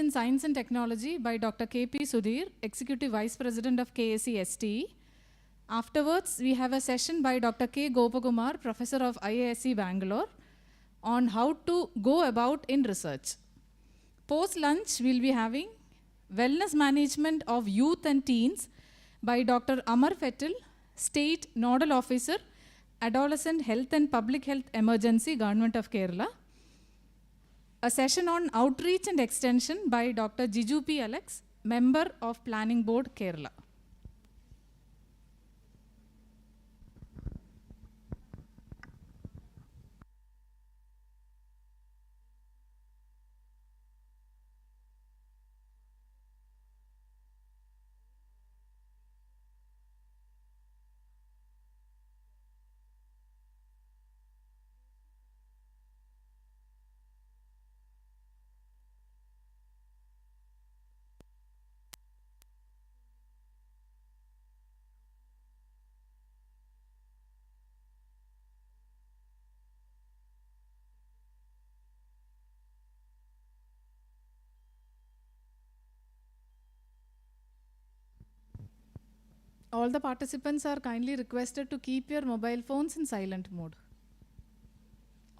in Science and Technology by Dr. K.P. Sudhir, Executive Vice President of KSE-STE. Afterwards, we have a session by Dr. K. Gopakumar, Professor of IISc Bangalore, on how to go about in research. Post-lunch, we'll be having Wellness Management of Youth and Teens by Dr. Amar Fettil, State Nodal Officer, Adolescent Health and Public Health Emergency, Government of Kerala. A session on Outreach and Extension by Dr. Jiju P. Alex, Member of Planning Board, Kerala. All the participants are kindly requested to keep your mobile phones in silent mode.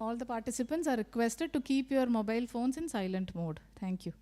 All the participants are requested to keep your mobile phones in silent mode. Thank you.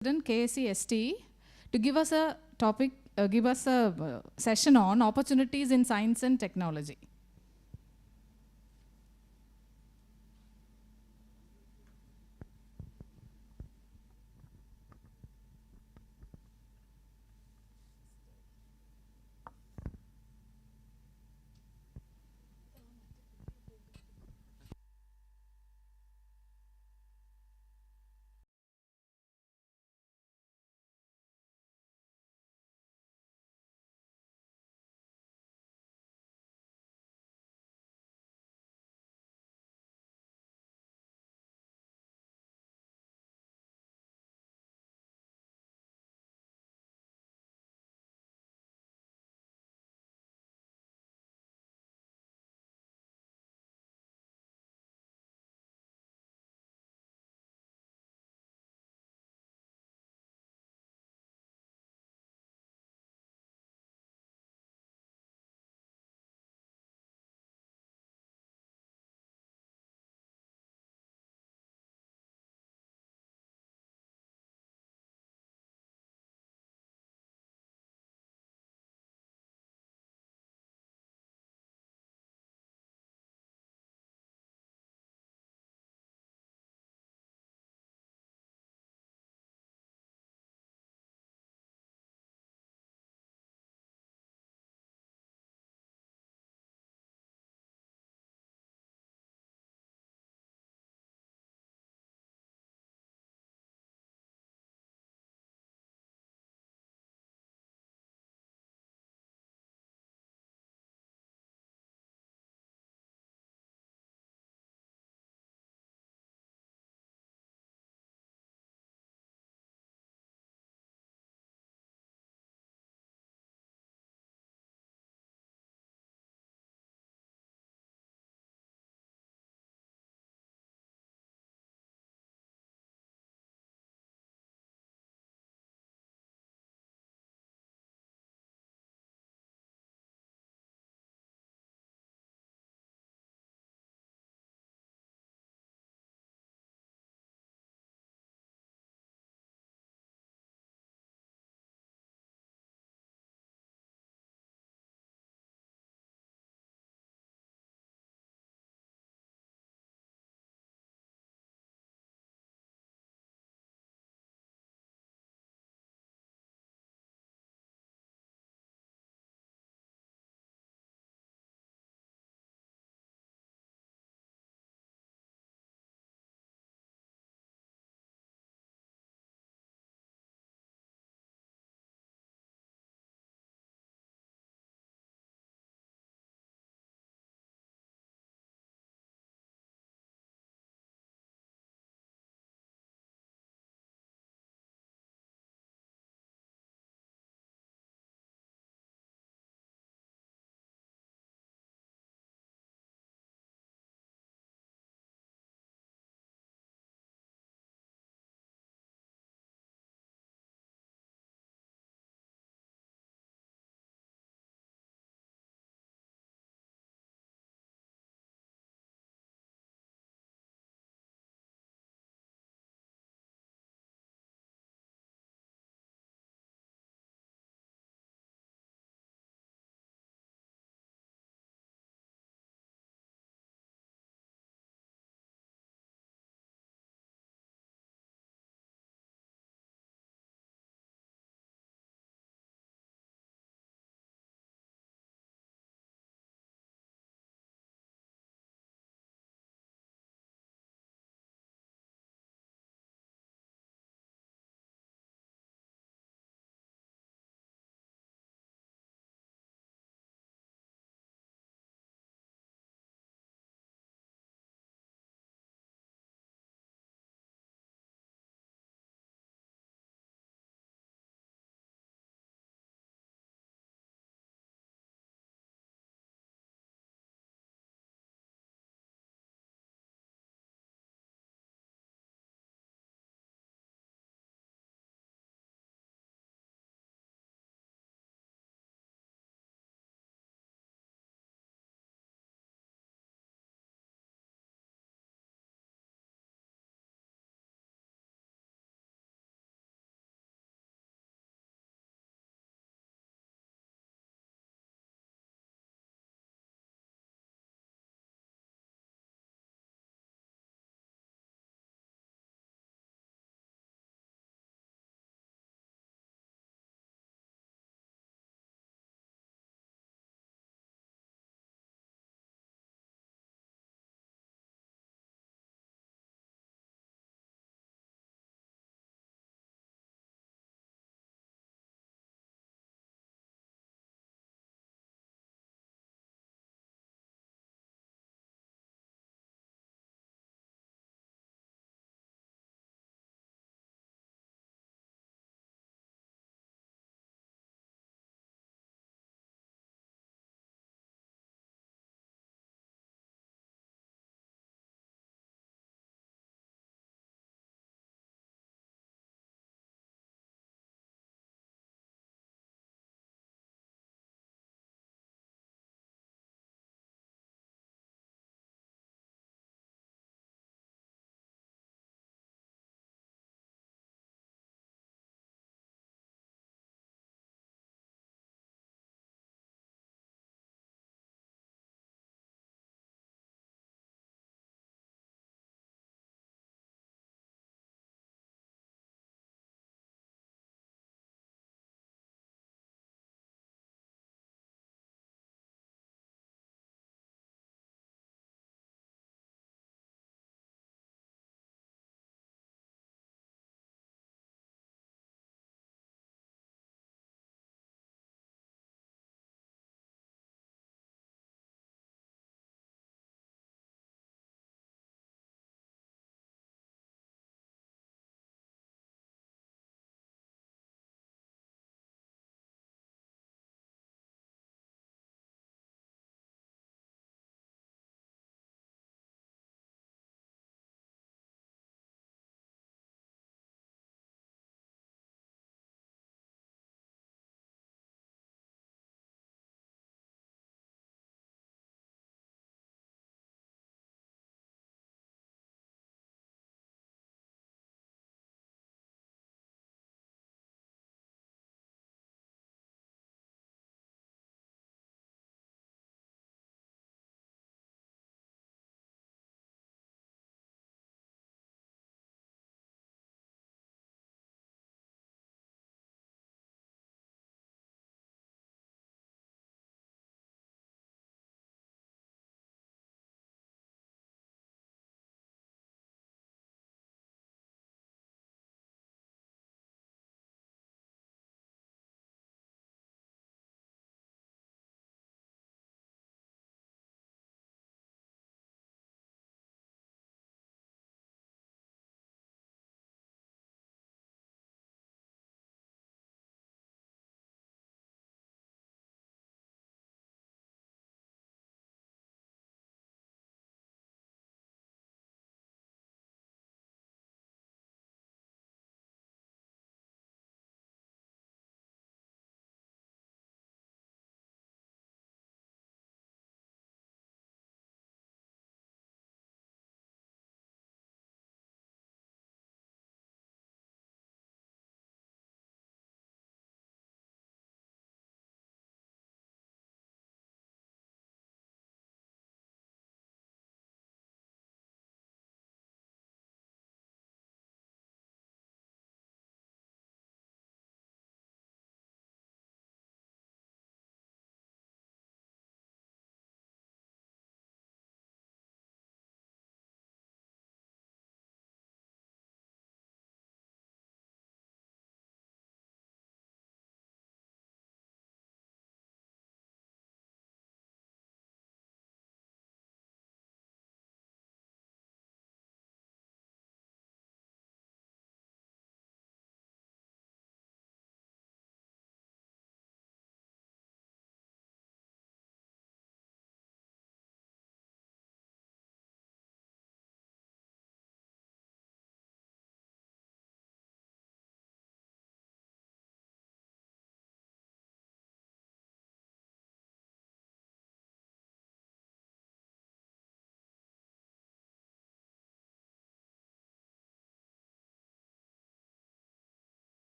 President KSC to give us a topic, give us a session on opportunities in science and technology.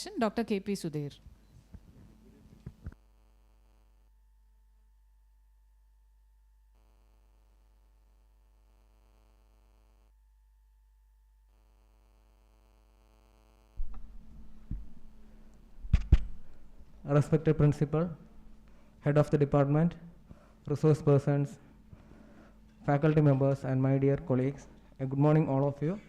session, Dr. KP Sudhir. Respected principal, head of the department, resource persons, faculty members, and my dear colleagues, good morning all of you.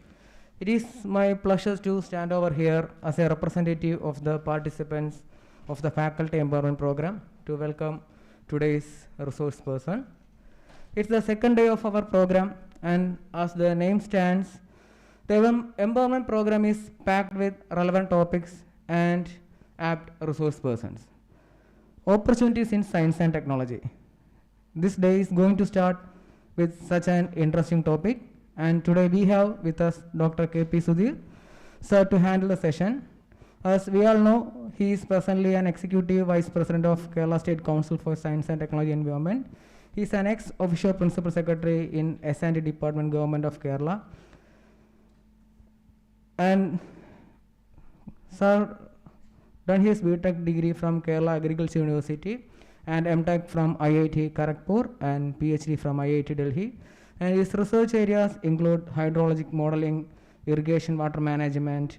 It is my pleasure to stand over here as a representative of the participants of the faculty empowerment program to welcome today's resource person. It's the second day of our program, and as the name stands, the empowerment program is packed with relevant topics and apt resource persons. Opportunities in science and technology. This day is going to start with such an interesting topic, and today we have with us Dr. KP Sudhir, sir, to handle the session. As we all know, he is presently an Executive Vice President of Kerala State Council for Science and Technology Environment. He is an ex-official Principal Secretary in S&T Department, Government of Kerala. And sir done his BTech degree from Kerala Agriculture University and MTech from IIT Kharagpur and PhD from IIT Delhi. And his research areas include hydrologic modeling, irrigation water management,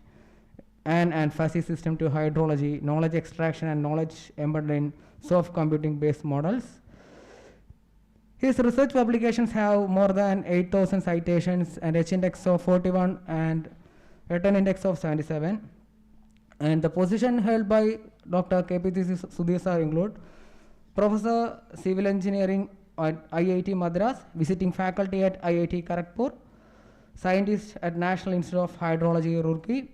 and fuzzy system to hydrology, knowledge extraction and knowledge embedded in soft computing based models. His research publications have more than 8,000 citations and H-index of 41 and return index of 77. And the position held by Dr. KP Sudhir sir include Professor Civil Engineering at IIT Madras, visiting faculty at IIT Kharagpur, scientist at National Institute of Hydrology, Roorkee,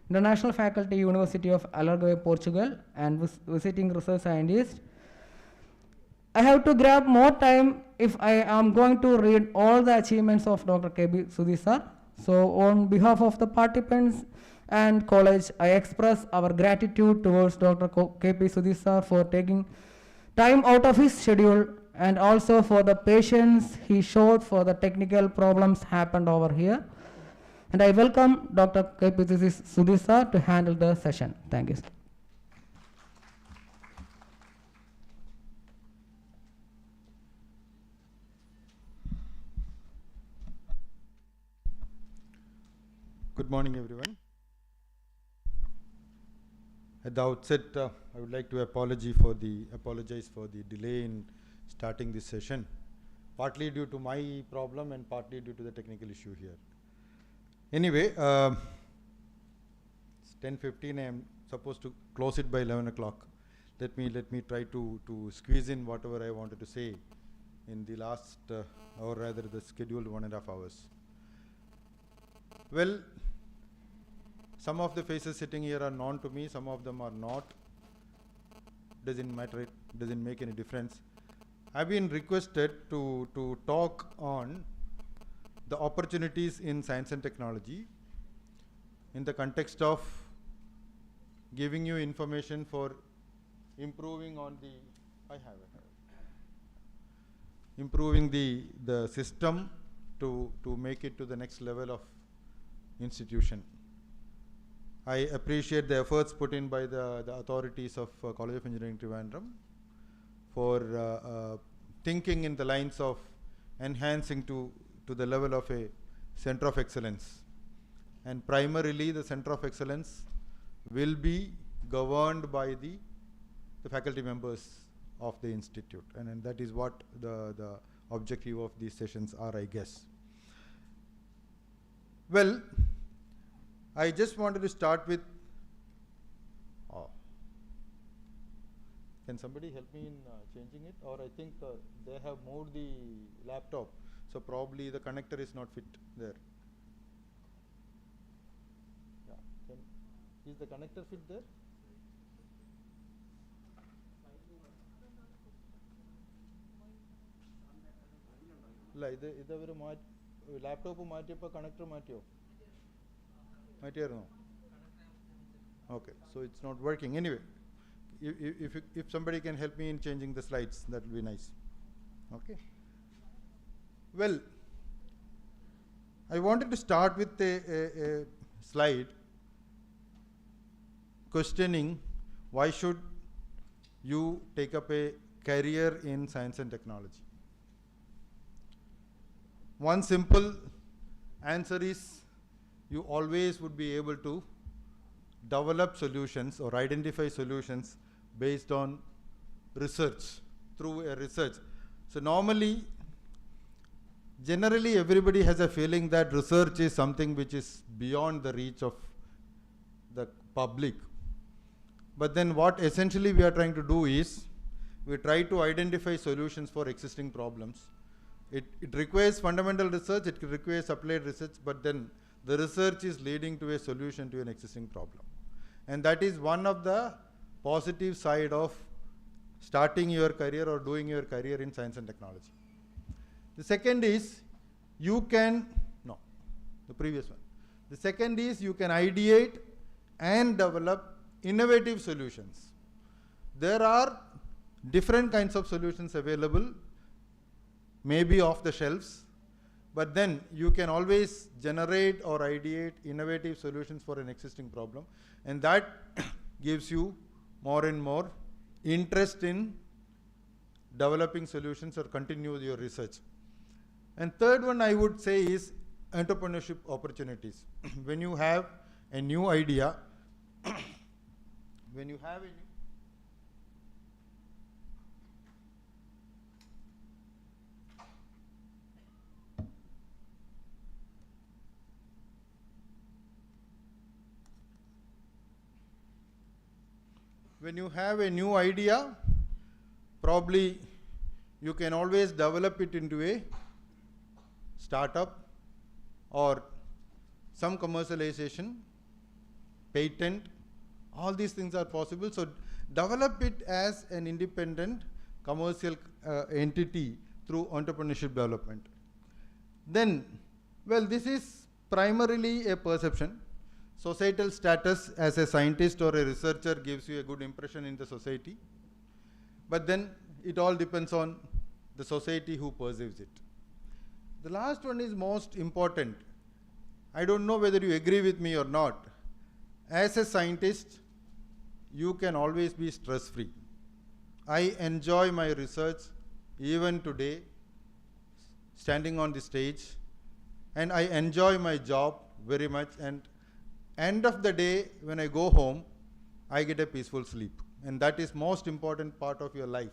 International Faculty, University of Algarve, Portugal, and visiting research scientist. I have to grab more time if I am going to read all the achievements of Dr. KP Sudhir sir. So on behalf of the participants and college, I express our gratitude towards Dr. KP Sudhir sir for taking time out of his schedule and also for the patience he showed for the technical problems happened over here. And I welcome Dr. KP Sudhir sir to handle the session. Thank you. Good morning, everyone. At the outset, I would like to apologize for the delay in starting this session, partly due to my problem and partly due to the technical issue here. Anyway, it's 10:15. I am supposed to close it by 11 o'clock. Let me try to squeeze in whatever I wanted to say in the last, or rather the scheduled 1.5 hours. Well, some of the faces sitting here are known to me, some of them are not. Doesn't matter, it doesn't make any difference. I've been requested to talk on the opportunities in science and technology in the context of giving you information for improving on the, improving the system to make it to the next level of institution. I appreciate the efforts put in by the authorities of College of Engineering Trivandrum for thinking in the lines of enhancing to the level of a center of excellence. And primarily the center of excellence will be governed by the faculty members of the institute. And that is what the objective of these sessions are, I guess. Well, I just wanted to start with, can somebody help me in changing it? Or I think they have moved the laptop, so probably the connector is not fit there. Yeah. Is the connector fit there? Laptop connector okay, so it's not working. Anyway, if somebody can help me in changing the slides, that will be nice. Okay. Well, I wanted to start with a slide questioning why should you take up a career in science and technology. One simple answer is you always would be able to develop solutions or identify solutions based on research, through a research. So normally, generally everybody has a feeling that research is something which is beyond the reach of the public. But then what essentially we are trying to do is, we try to identify solutions for existing problems. It requires fundamental research, it requires applied research, but then the research is leading to a solution to an existing problem. And that is one of the positive side of starting your career or doing your career in science and technology. The second is the previous one. The second is you can ideate and develop innovative solutions. There are different kinds of solutions available, maybe off the shelves, but then you can always generate or ideate innovative solutions for an existing problem, and that gives you more and more interest in developing solutions or continue your research. And third one I would say is entrepreneurship opportunities. When you have a new idea, when you have a new idea, probably you can always develop it into a startup or some commercialization, patent. All these things are possible. So develop it as an independent commercial entity through entrepreneurship development. Then, well, this is primarily a perception. Societal status as a scientist or a researcher gives you a good impression in the society. But then it all depends on the society who perceives it. The last one is most important. I don't know whether you agree with me or not. As a scientist, you can always be stress-free. I enjoy my research even today, standing on the stage, and I enjoy my job very much, and end of the day, when I go home, I get a peaceful sleep, and that is most important part of your life.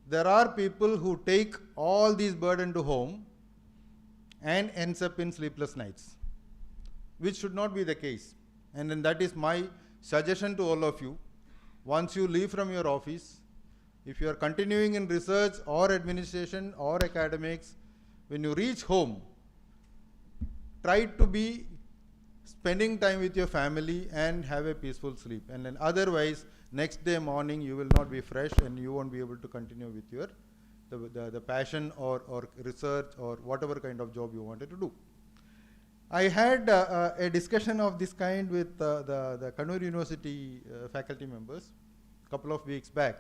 There are people who take all these burden to home and ends up in sleepless nights, which should not be the case. And then that is my suggestion to all of you. Once you leave from your office, if you are continuing in research or administration or academics, when you reach home, try to be spending time with your family and have a peaceful sleep. And then otherwise, next day morning you will not be fresh and you won't be able to continue with your the passion or research or whatever kind of job you wanted to do. I had a discussion of this kind with the Kannur University faculty members a couple of weeks back.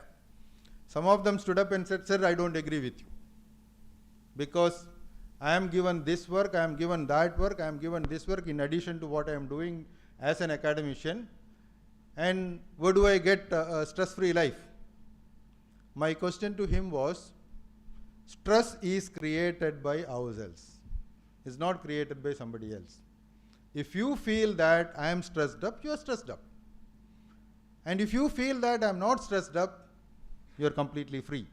Some of them stood up and said, "Sir, I don't agree with you, because I am given this work, I am given that work, I am given this work in addition to what I am doing as an academician, and where do I get a stress-free life?" My question to him was, stress is created by ourselves. It's not created by somebody else. If you feel that I am stressed up, you are stressed up. And if you feel that I am not stressed up, you are completely free.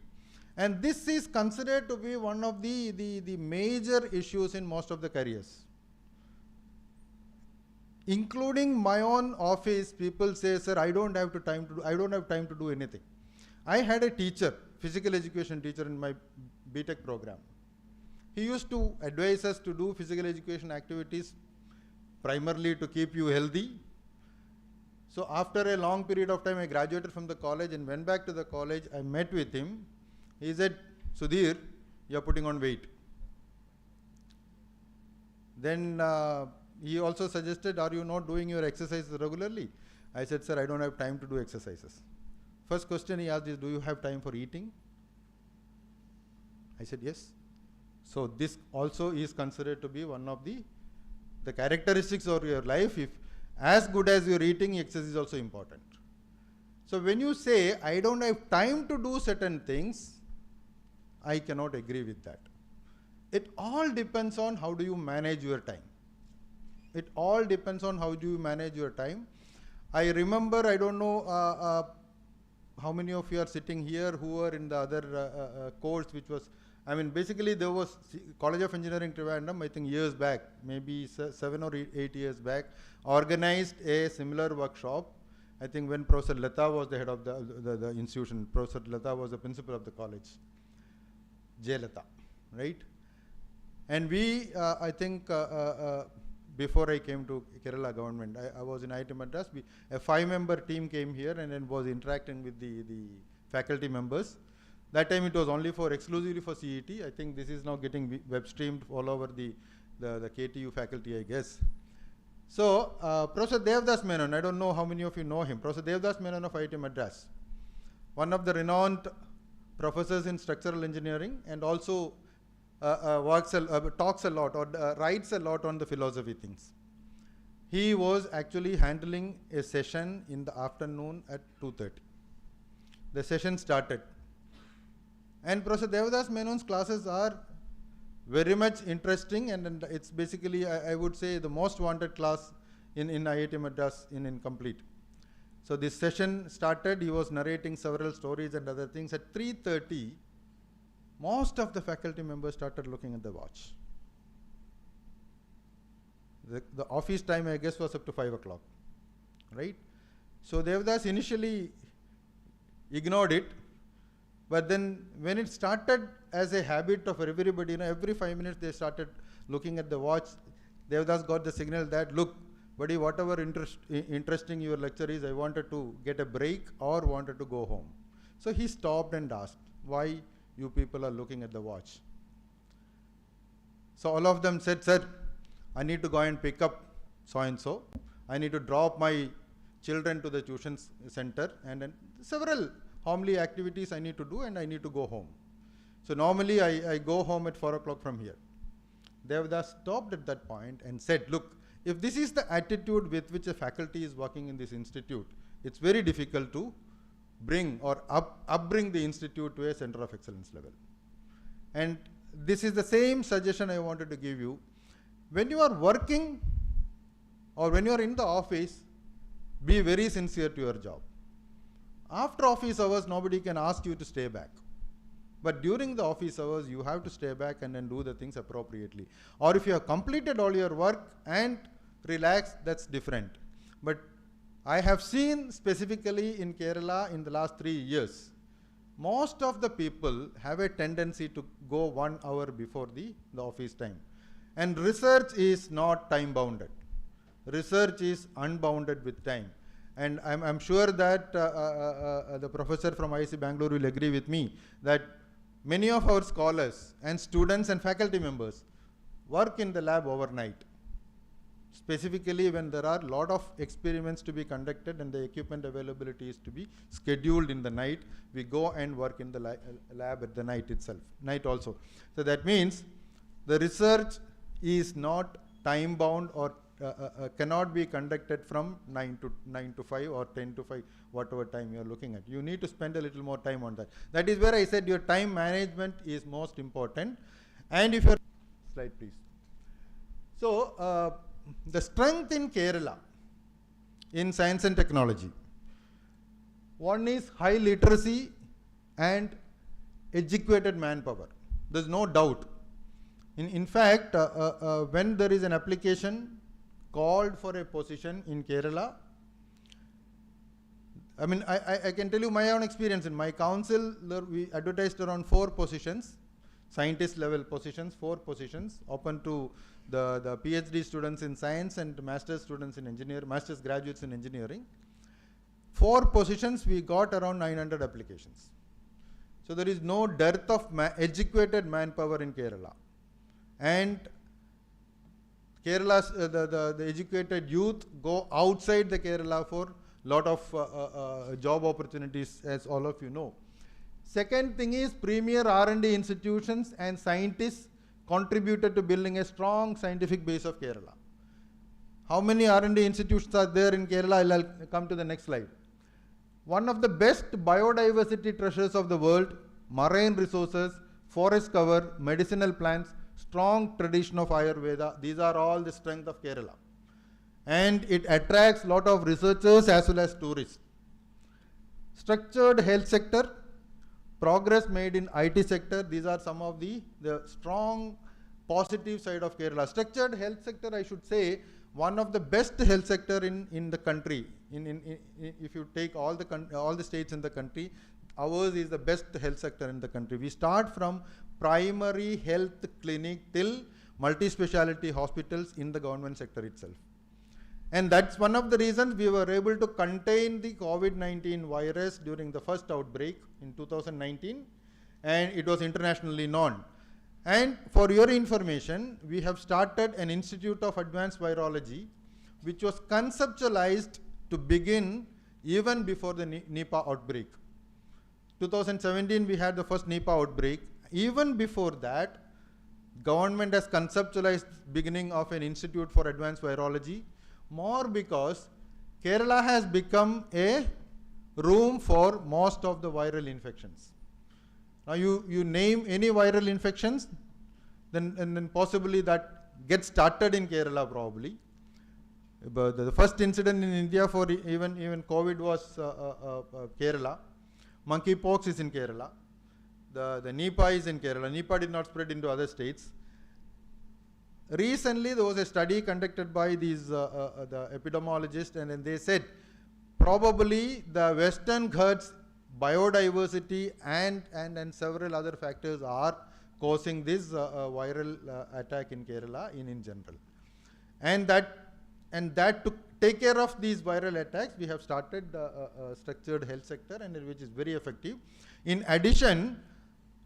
And this is considered to be one of the major issues in most of the careers. Including my own office, people say, "Sir, I don't have time to do anything." I had a teacher, physical education teacher in my BTech program. He used to advise us to do physical education activities primarily to keep you healthy. So after a long period of time, I graduated from the college and went back to the college. I met with him. He said, "Sudhir, you are putting on weight." Then he also suggested, "Are you not doing your exercises regularly?" I said, "Sir, I don't have time to do exercises." First question he asked is, "Do you have time for eating?" I said, "Yes." So this also is considered to be one of the characteristics of your life. If as good as your eating, exercise is also important. So when you say, I don't have time to do certain things, I cannot agree with that. It all depends on how do you manage your time. It all depends on how do you manage your time. I remember, I don't know how many of you are sitting here who were in the other course, which was, I mean, basically there was College of Engineering Trivandrum, I think years back, maybe 7 or 8 years back, organized a similar workshop. I think when Professor Lata was the head of the institution, Professor Lata was the principal of the college, J. Lata, right? And we, I think, before I came to Kerala government, I was in IIT Madras. A 5-member team came here and then was interacting with the faculty members. That time it was only exclusively for CET. I think this is now getting web streamed all over the KTU faculty, I guess. So, Professor Devdas Menon, I don't know how many of you know him. Professor Devdas Menon of IIT Madras, one of the renowned professors in structural engineering, and also talks a lot or writes a lot on the philosophy things. He was actually handling a session in the afternoon at 2:30. The session started. And Professor Devdas Menon's classes are very much interesting, and it's basically, I would say, the most wanted class in IIT Madras in complete. So this session started, he was narrating several stories and other things. At 3:30, most of the faculty members started looking at the watch. The office time, I guess, was up to 5 o'clock, right? So Devdas initially ignored it, but then when it started as a habit of everybody, every 5 minutes they started looking at the watch, Devdas got the signal that, look, buddy, whatever interesting your lecture is, I wanted to get a break or wanted to go home. So he stopped and asked, why you people are looking at the watch? So all of them said, sir, I need to go and pick up so-and-so. I need to drop my children to the tuition center, and then several homely activities I need to do, and I need to go home. So normally I go home at 4 o'clock from here. Devdas stopped at that point and said, look, if this is the attitude with which a faculty is working in this institute, it's very difficult to bring or upbring the institute to a center of excellence level. And this is the same suggestion I wanted to give you. When you are working or when you are in the office, be very sincere to your job. After office hours, nobody can ask you to stay back. But during the office hours, you have to stay back and then do the things appropriately. Or if you have completed all your work and relaxed, that's different. But I have seen specifically in Kerala in the last 3 years, most of the people have a tendency to go 1 hour before the office time. And research is not time bounded. Research is unbounded with time. And I'm sure that the professor from IIC Bangalore will agree with me that many of our scholars and students and faculty members work in the lab overnight. Specifically when there are a lot of experiments to be conducted and the equipment availability is to be scheduled in the night, we go and work in the lab at the night itself, night also. So that means the research is not time bound or cannot be conducted from 9 to 5 or 10 to 5, whatever time you are looking at. You need to spend a little more time on that. That is where I said your time management is most important. And if you're, slide please. So the strength in Kerala in science and technology, one is high literacy and educated manpower. There's no doubt. In fact, when there is an application called for a position in Kerala, I mean, I can tell you my own experience. In my council, we advertised around 4 positions, scientist level positions, 4 positions, open to the PhD students in science and master's students in engineering, master's graduates in engineering. 4 positions, we got around 900 applications. So there is no dearth of educated manpower in Kerala. And Kerala's, the educated youth go outside the Kerala for lot of job opportunities, as all of you know. Second thing is premier R&D institutions and scientists contributed to building a strong scientific base of Kerala. How many R&D institutions are there in Kerala? I'll come to the next slide. One of the best biodiversity treasures of the world, marine resources, forest cover, medicinal plants, strong tradition of Ayurveda. These are all the strength of Kerala. And it attracts a lot of researchers as well as tourists. Structured health sector, progress made in IT sector. These are some of the strong positive side of Kerala. Structured health sector, I should say, one of the best health sector in the country. If you take all the states in the country, ours is the best health sector in the country. We start from primary health clinic till multi-speciality hospitals in the government sector itself. And that's one of the reasons we were able to contain the COVID-19 virus during the first outbreak in 2019, and it was internationally known. And for your information, we have started an Institute of Advanced Virology, which was conceptualized to begin even before the Nipah outbreak. 2017, we had the first Nipah outbreak. Even before that, government has conceptualized beginning of an Institute for Advanced Virology, more because Kerala has become a room for most of the viral infections. Now you name any viral infections, then possibly that gets started in Kerala probably. But the first incident in India for even COVID was Kerala. Monkeypox is in Kerala. The Nipah is in Kerala. Nipah did not spread into other states. Recently, there was a study conducted by these the epidemiologists, and then they said probably the Western Ghats biodiversity and several other factors are causing this viral attack in Kerala in general. And that to take care of these viral attacks, we have started a structured health sector, and which is very effective. In addition,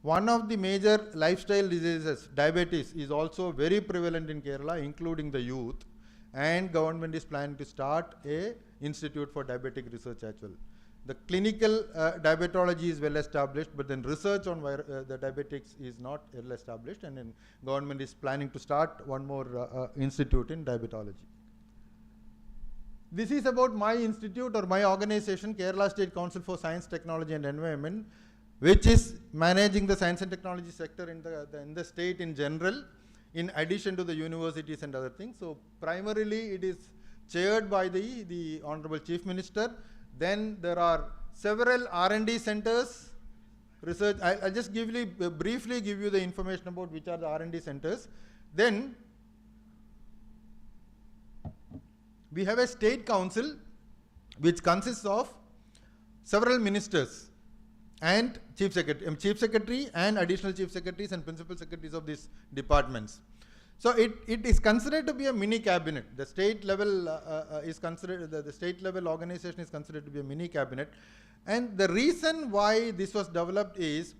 one of the major lifestyle diseases, diabetes, is also very prevalent in Kerala, including the youth, and government is planning to start a institute for diabetic research as well. The clinical diabetology is well established, but then research on the diabetics is not well established, and then government is planning to start one more institute in diabetology. This is about my institute or my organization, Kerala State Council for Science, Technology and Environment, which is managing the science and technology sector in the state in general, in addition to the universities and other things. So primarily it is chaired by the Honorable Chief Minister. Then there are several R&D centers, research. I'll just briefly give you the information about which are the R&D centers. Then we have a state council which consists of several ministers and chief secretary and additional chief secretaries and principal secretaries of these departments. So it is considered to be a mini cabinet. The state level is considered, the state level organization is considered to be a mini cabinet. And the reason why this was developed is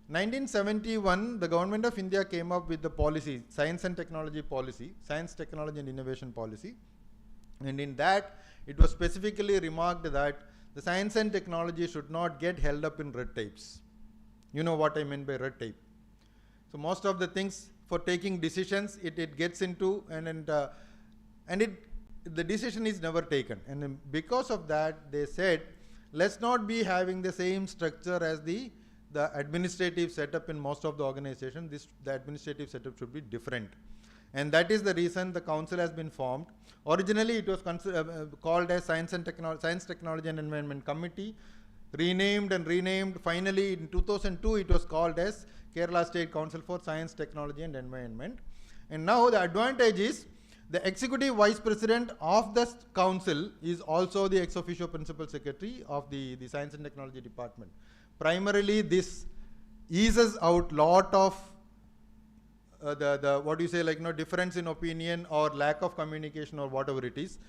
1971, the government of India came up with the policy, science and technology policy, science, technology and innovation policy. And in that, it was specifically remarked that the science and technology should not get held up in red tapes. You know what I mean by red tape. So most of the things for taking decisions, it gets into the decision is never taken. And then because of that, they said, let's not be having the same structure as the administrative setup in most of the organizations. The administrative setup should be different. And that is the reason the council has been formed. Originally, it was called as Science, Technology and Environment Committee, renamed. Finally, in 2002, it was called as Kerala State Council for Science, Technology and Environment. And now the advantage is the executive vice president of the council is also the ex officio principal secretary of the Science and Technology department. Primarily, this eases out lot of difference in opinion or lack of communication or whatever it is.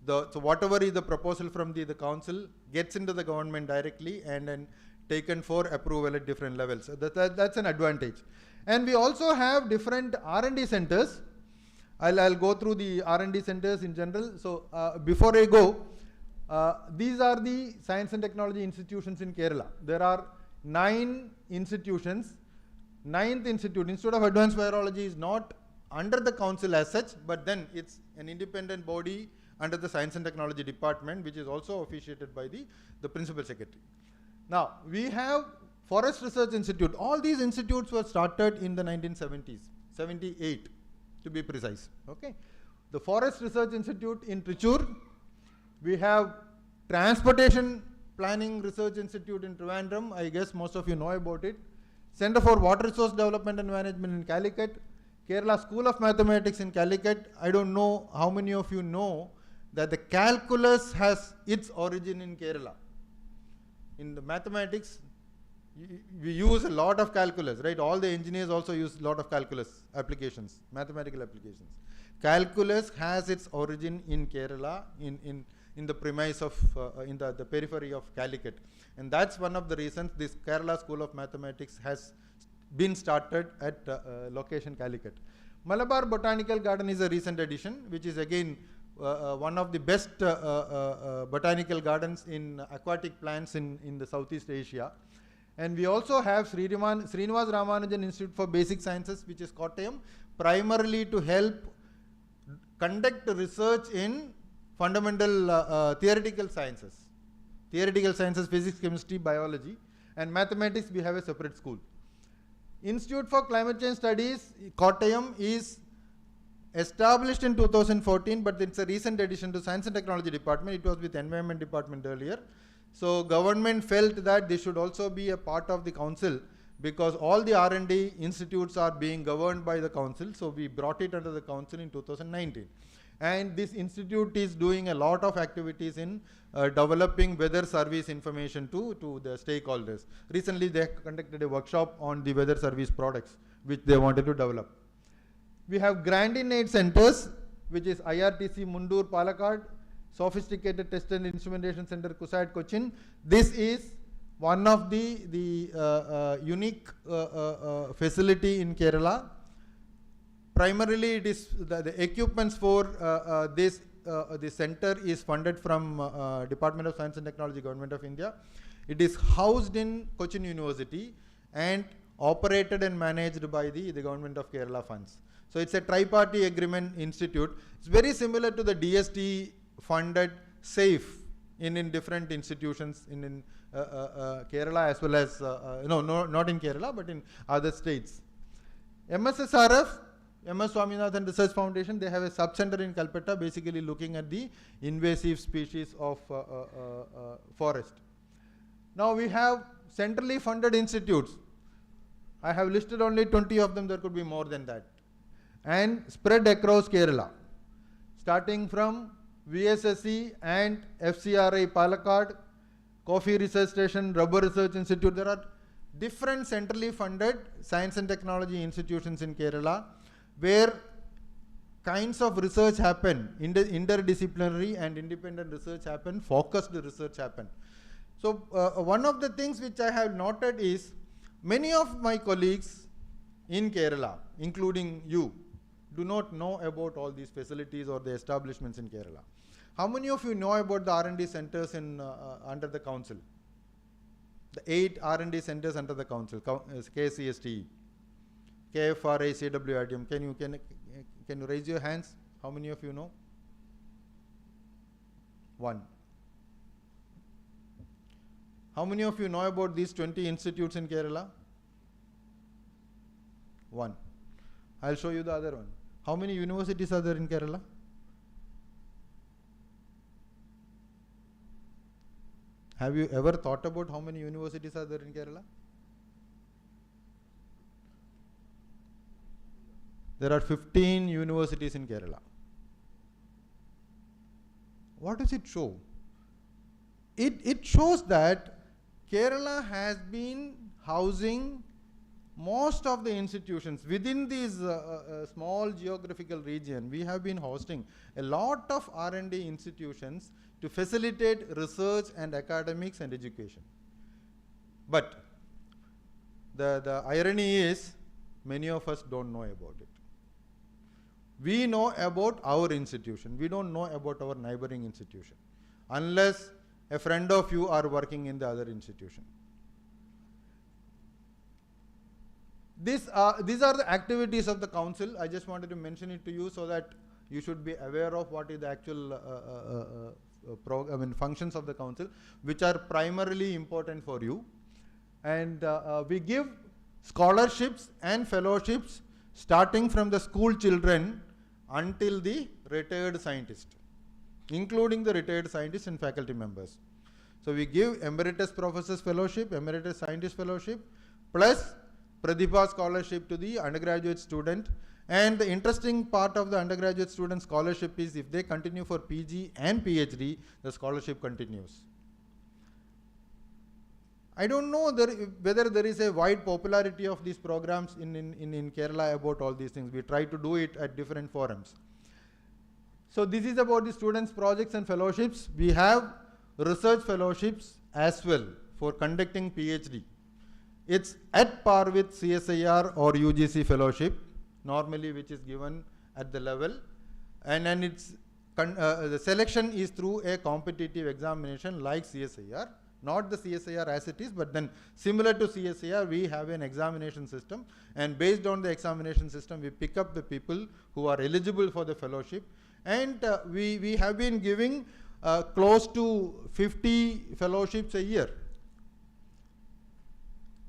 So whatever is the proposal from the council gets into the government directly and then taken for approval at different levels. So that's an advantage. And we also have different R&D centers. I'll go through the R&D centers in general. So before I go, these are the science and technology institutions in Kerala. There are 9 institutions. 9th institute, Institute of Advanced Virology, is not under the council as such, but then it's an independent body under the Science and Technology Department, which is also officiated by the Principal Secretary. Now, we have Forest Research Institute. All these institutes were started in the 1970s, 78 to be precise. Okay. The Forest Research Institute in Trichur. We have Transportation Planning Research Institute in Trivandrum. I guess most of you know about it. Center for Water Resource Development and Management in Calicut. Kerala School of Mathematics in Calicut. I don't know how many of you know that the calculus has its origin in Kerala. In the mathematics, we use a lot of calculus, right? All the engineers also use a lot of calculus applications, mathematical applications. Calculus has its origin in Kerala, in the premise of, in the periphery of Calicut. And that's one of the reasons this Kerala School of Mathematics has been started at location Calicut. Malabar Botanical Garden is a recent addition, which is again one of the best botanical gardens in aquatic plants in the Southeast Asia. And we also have Srinivas Ramanujan Institute for Basic Sciences, which is Kottayam, primarily to help conduct research in fundamental theoretical sciences. Theoretical sciences, physics, chemistry, biology, and mathematics, we have a separate school. Institute for Climate Change Studies, Kottayam, is established in 2014, but it's a recent addition to Science and Technology Department. It was with Environment Department earlier. So government felt that they should also be a part of the council, because all the R&D institutes are being governed by the council. So we brought it under the council in 2019. And this institute is doing a lot of activities in developing weather service information to the stakeholders. Recently, they conducted a workshop on the weather service products, which they wanted to develop. We have Grandin Aid Centers, which is IRTC Mundur Palakkad, Sophisticated Test and Instrumentation Center Kusad Cochin. This is one of the unique facility in Kerala. Primarily, it is the equipments for this center is funded from Department of Science and Technology, Government of India. It is housed in Cochin University and operated and managed by the Government of Kerala funds. So it's a tri-party agreement institute. It's very similar to the DST funded SAFE in different institutions in Kerala, as well as, no, not in Kerala, but in other states. MSSRF, MS Swaminathan Research Foundation, they have a sub-center in Calcutta, basically looking at the invasive species of forest. Now we have centrally funded institutes. I have listed only 20 of them, there could be more than that. And spread across Kerala, starting from VSSC and FCRI Palakkad, Coffee Research Station, Rubber Research Institute. There are different centrally funded science and technology institutions in Kerala, where kinds of research happen, interdisciplinary and independent research happen, focused research happen. So one of the things which I have noted is, many of my colleagues in Kerala, including you, do not know about all these facilities or the establishments in Kerala. How many of you know about the R&D centers in under the council? The 8 R&D centers under the council, KCSTE, KFRA, CWRDM. Can you raise your hands? How many of you know? 1. How many of you know about these 20 institutes in Kerala? 1. I'll show you the other one. How many universities are there in Kerala? Have you ever thought about how many universities are there in Kerala? There are 15 universities in Kerala. What does it show? It shows that Kerala has been housing most of the institutions within these small geographical region. We have been hosting a lot of R&D institutions to facilitate research and academics and education. But the irony is, many of us don't know about it. We know about our institution. We don't know about our neighboring institution, unless a friend of you are working in the other institution. These are the activities of the council. I just wanted to mention it to you so that You should be aware of what is the actual functions of the council, which are primarily important for you. And we give scholarships and fellowships starting from the school children until the retired scientist, including the retired scientists and faculty members. So we give Emeritus Professors Fellowship, Emeritus Scientist Fellowship, plus Pratibha Scholarship to the undergraduate student. And the interesting part of the undergraduate student scholarship is if they continue for PG and PhD, the scholarship continues. I don't know whether there is a wide popularity of these programs in Kerala about all these things. We try to do it at different forums. So this is about the students' projects and fellowships. We have research fellowships as well for conducting PhD. It's at par with CSIR or UGC fellowship, normally which is given at the level, and it's the selection is through a competitive examination like CSIR, not the CSIR as it is, but then similar to CSIR, we have an examination system, and based on the examination system, we pick up the people who are eligible for the fellowship, and we have been giving close to 50 fellowships a year.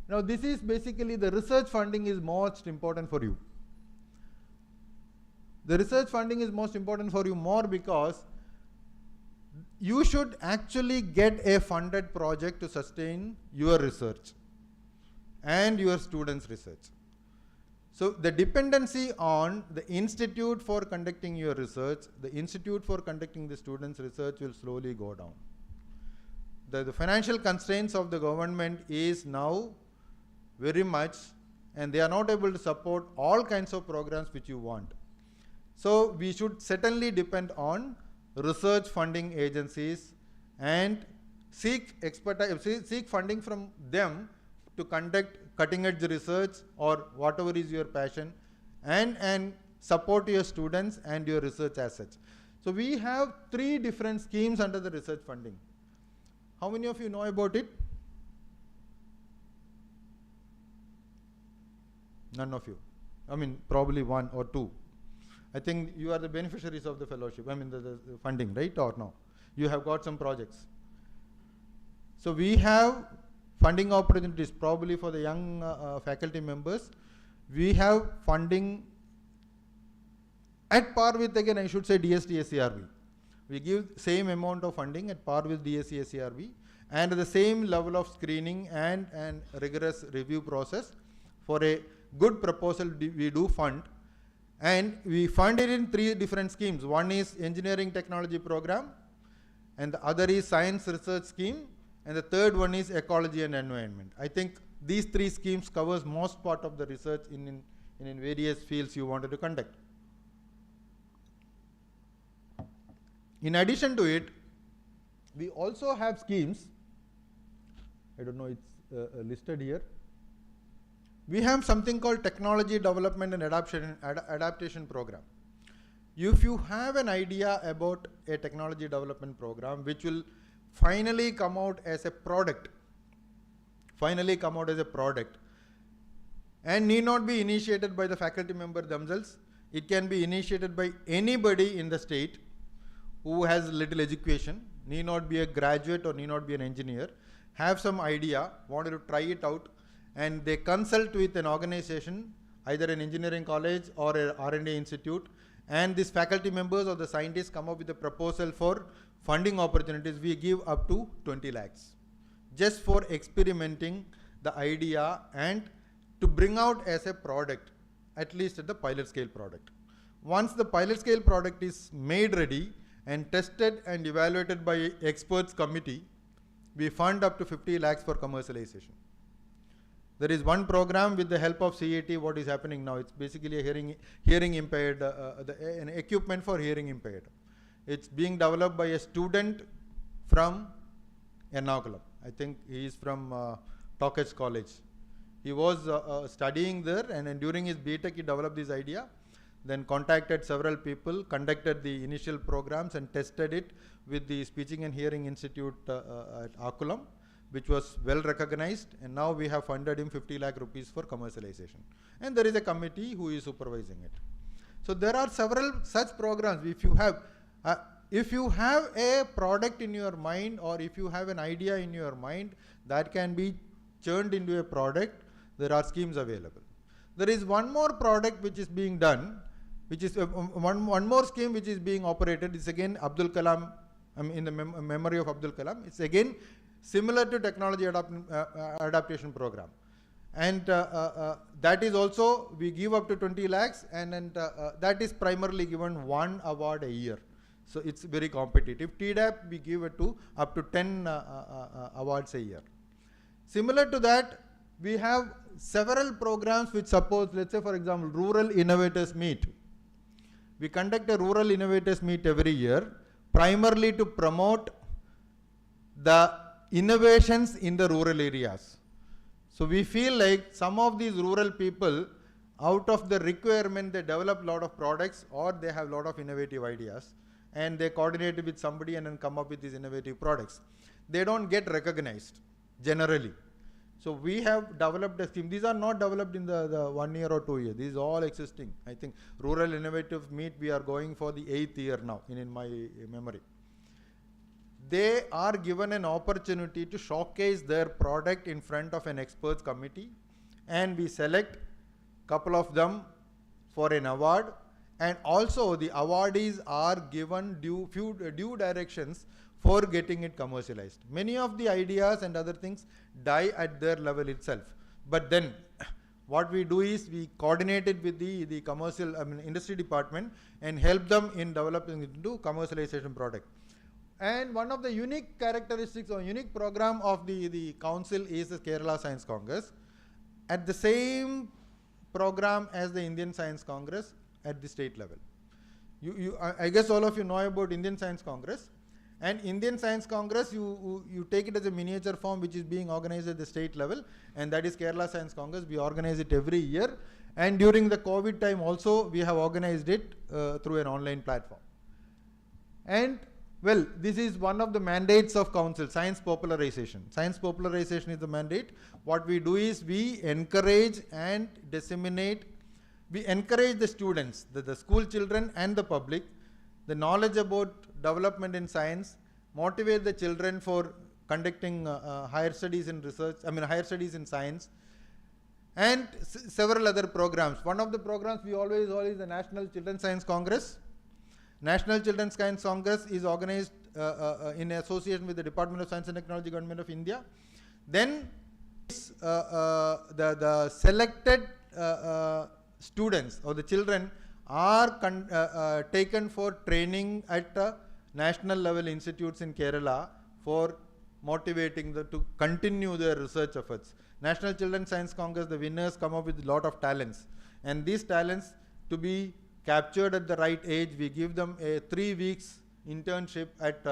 Now this is basically the research funding is most important for you. The research funding is most important for you more because you should actually get a funded project to sustain your research and your students' research. So the dependency on the institute for conducting your research, the institute for conducting the students' research will slowly go down. The financial constraints of the government is now very much, and they are not able to support all kinds of programs which you want. So we should certainly depend on research funding agencies and seek funding from them to conduct cutting edge research or whatever is your passion, and support your students and your research as such. So we have 3 different schemes under the research funding. How many of you know about it? None of you. I mean, probably 1 or 2. I think you are the beneficiaries of the fellowship, I mean the funding, right, or no? You have got some projects. So we have funding opportunities probably for the young faculty members. We have funding at par with, again I should say, DST SCRB. We give same amount of funding at par with DST SCRB and the same level of screening and rigorous review process. For a good proposal we do fund, and we fund it in 3 different schemes. One is engineering technology program, and the other is science research scheme, and the third one is ecology and environment. I think these 3 schemes covers most part of the research in various fields you wanted to conduct. In addition to it, we also have schemes, I don't know, it's listed here. We have something called Technology Development and Adaptation Program. If you have an idea about a technology development program which will finally come out as a product, and need not be initiated by the faculty member themselves, it can be initiated by anybody in the state who has little education, need not be a graduate or need not be an engineer, have some idea, wanted to try it out, and they consult with an organization, either an engineering college or a R&D institute, and these faculty members or the scientists come up with a proposal for funding opportunities. We give up to 20 lakhs just for experimenting the idea and to bring out as a product, at least at the pilot scale product. Once the pilot scale product is made ready and tested and evaluated by experts committee, we fund up to 50 lakhs for commercialization. There is one program with the help of CAT. What is happening now? It's basically a hearing impaired, an equipment for hearing impaired. It's being developed by a student from Ernakulam. I think he is from Tokaj College. He was studying there, and during his BTech he developed this idea, then contacted several people, conducted the initial programs and tested it with the Speaking and Hearing Institute at Akulam, which was well recognized, and now we have funded him 50 lakh rupees for commercialization. And there is a committee who is supervising it. So there are several such programs. If you have a product in your mind, or if you have an idea in your mind that can be churned into a product, there are schemes available. There is one more product which is being done, which is one more scheme which is being operated. It's again Abdul Kalam, in the memory of Abdul Kalam. It's again similar to technology adaptation program. And that is also, we give up to 20 lakhs, and that is primarily given one award a year. So it's very competitive. TDAP, we give it to up to 10 awards a year. Similar to that, we have several programs which support, let's say for example, Rural Innovators Meet. We conduct a Rural Innovators Meet every year, primarily to promote the innovations in the rural areas. So we feel like some of these rural people, out of the requirement, they develop a lot of products, or they have a lot of innovative ideas, and they coordinate with somebody and then come up with these innovative products. They don't get recognized generally. So we have developed a scheme. These are not developed in the 1 year or 2 years. These are all existing. I think Rural Innovative Meet, we are going for the 8th year now in my memory. They are given an opportunity to showcase their product in front of an experts committee, and we select couple of them for an award, and also the awardees are given due directions for getting it commercialized. Many of the ideas and other things die at their level itself, but then what we do is we coordinate it with the commercial, industry department, and help them in developing it into commercialization product. And one of the unique characteristics or unique program of the council is the Kerala Science Congress, at the same program as the Indian Science Congress at the state level. I guess all of you know about Indian Science Congress. And Indian Science Congress, you take it as a miniature form which is being organized at the state level, and that is Kerala Science Congress. We organize it every year, and during the COVID time also we have organized it through an online platform. And well, this is one of the mandates of council, science popularization. Science popularization is the mandate. What we do is we encourage and disseminate, we encourage the students, the school children and the public, the knowledge about development in science, motivate the children for conducting higher studies in research, higher studies in science, and several other programs. One of the programs we always is the National Children's Science Congress. National Children's Science Congress is organized in association with the Department of Science and Technology, Government of India. Then the selected students or the children are taken for training at national level institutes in Kerala for motivating them to continue their research efforts. National Children's Science Congress, the winners come up with a lot of talents, and these talents, to be captured at the right age, we give them a 3 weeks internship at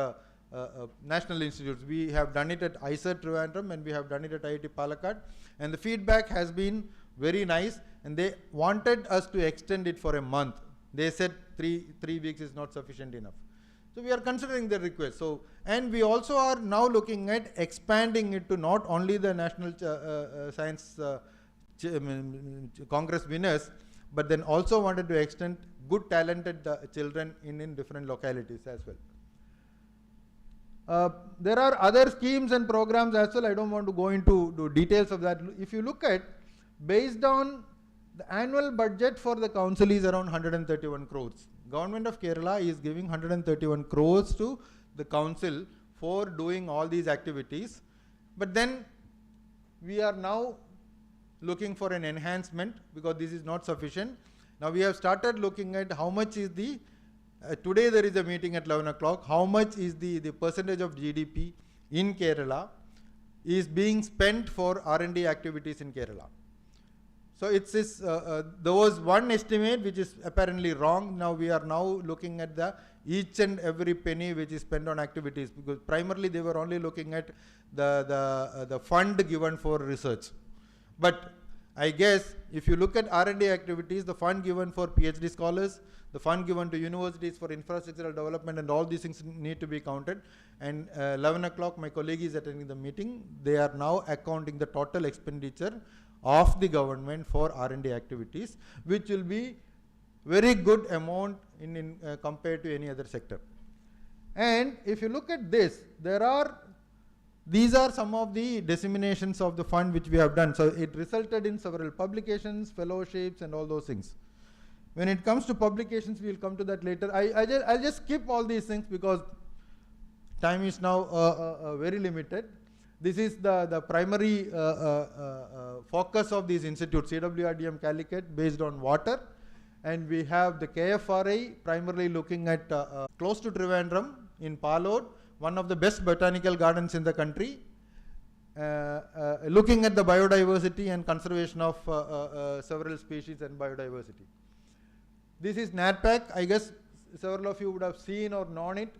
national institutes. We have done it at ISER Trivandrum, and we have done it at IIT Palakkad, and the feedback has been very nice, and they wanted us to extend it for a month. They said three weeks is not sufficient enough. So we are considering the request. So, and we also are now looking at expanding it to not only the National Science Congress winners, but then also wanted to extend good talented children in different localities as well. There are other schemes and programs as well. I don't want to go into details of that. If you look at, based on the annual budget for the council is around 131 crores. Government of Kerala is giving 131 crores to the council for doing all these activities. But then we are now looking for an enhancement because this is not sufficient. Now we have started looking at how much is the, today there is a meeting at 11 o'clock, how much is the percentage of GDP in Kerala is being spent for R&D activities in Kerala. So it's this, there was one estimate which is apparently wrong. Now we are now looking at the each and every penny which is spent on activities, because primarily they were only looking at the fund given for research. But I guess if you look at R&D activities, the fund given for PhD scholars, the fund given to universities for infrastructural development, and all these things need to be counted. And 11 o'clock my colleague is attending the meeting. They are now accounting the total expenditure of the government for R&D activities, which will be very good amount in compared to any other sector. And if you look at this, these are some of the disseminations of the fund which we have done. So it resulted in several publications, fellowships, and all those things. When it comes to publications, we will come to that later. I'll just skip all these things because time is now very limited. This is the primary focus of these institutes, CWRDM Calicut based on water, and we have the KFRI primarily looking at close to Trivandrum in Palod, one of the best botanical gardens in the country, looking at the biodiversity and conservation of several species and biodiversity. This is NADPAC. I guess several of you would have seen or known it.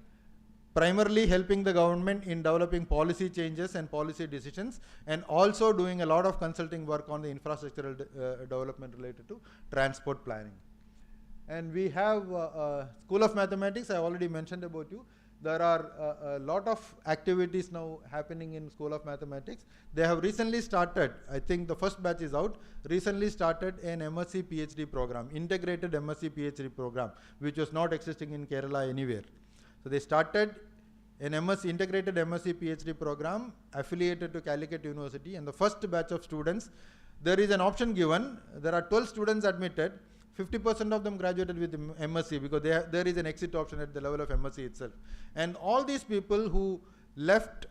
Primarily helping the government in developing policy changes and policy decisions, and also doing a lot of consulting work on the infrastructural development related to transport planning. And we have School of Mathematics. I already mentioned about you. There are a lot of activities now happening in School of Mathematics. They have recently started, I think the first batch is out, recently started an MSc PhD program, integrated MSc PhD program, which was not existing in Kerala anywhere. So they started an integrated MSc PhD program affiliated to Calicut University, and the first batch of students, there is an option given. There are 12 students admitted. 50% of them graduated with MSc because there is an exit option at the level of MSc itself. And all these people who left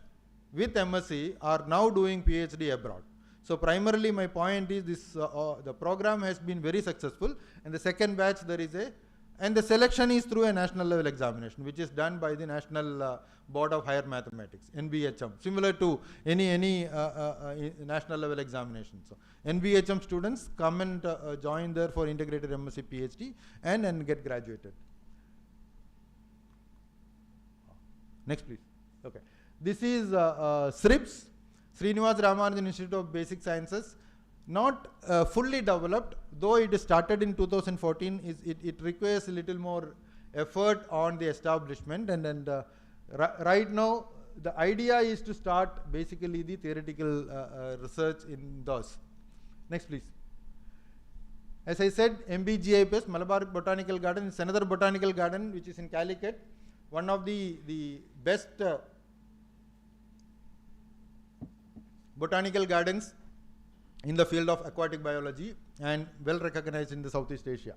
with MSc are now doing PhD abroad. So primarily my point is this, the program has been very successful, and the second batch and the selection is through a national level examination, which is done by the National Board of Higher Mathematics, NBHM, similar to any national level examination. So NBHM students come and join there for integrated MSc PhD and get graduated. Next, please. Okay. This is SRIPS, Srinivas Ramanujan Institute of Basic Sciences. Not fully developed, though it started in 2014. It requires a little more effort on the establishment, and right now the idea is to start basically the theoretical research in those. Next, please. As I said, MBGIPS, Malabar Botanical Garden, is another botanical garden which is in Calicut, one of the best botanical gardens in the field of aquatic biology and well recognized in the Southeast Asia.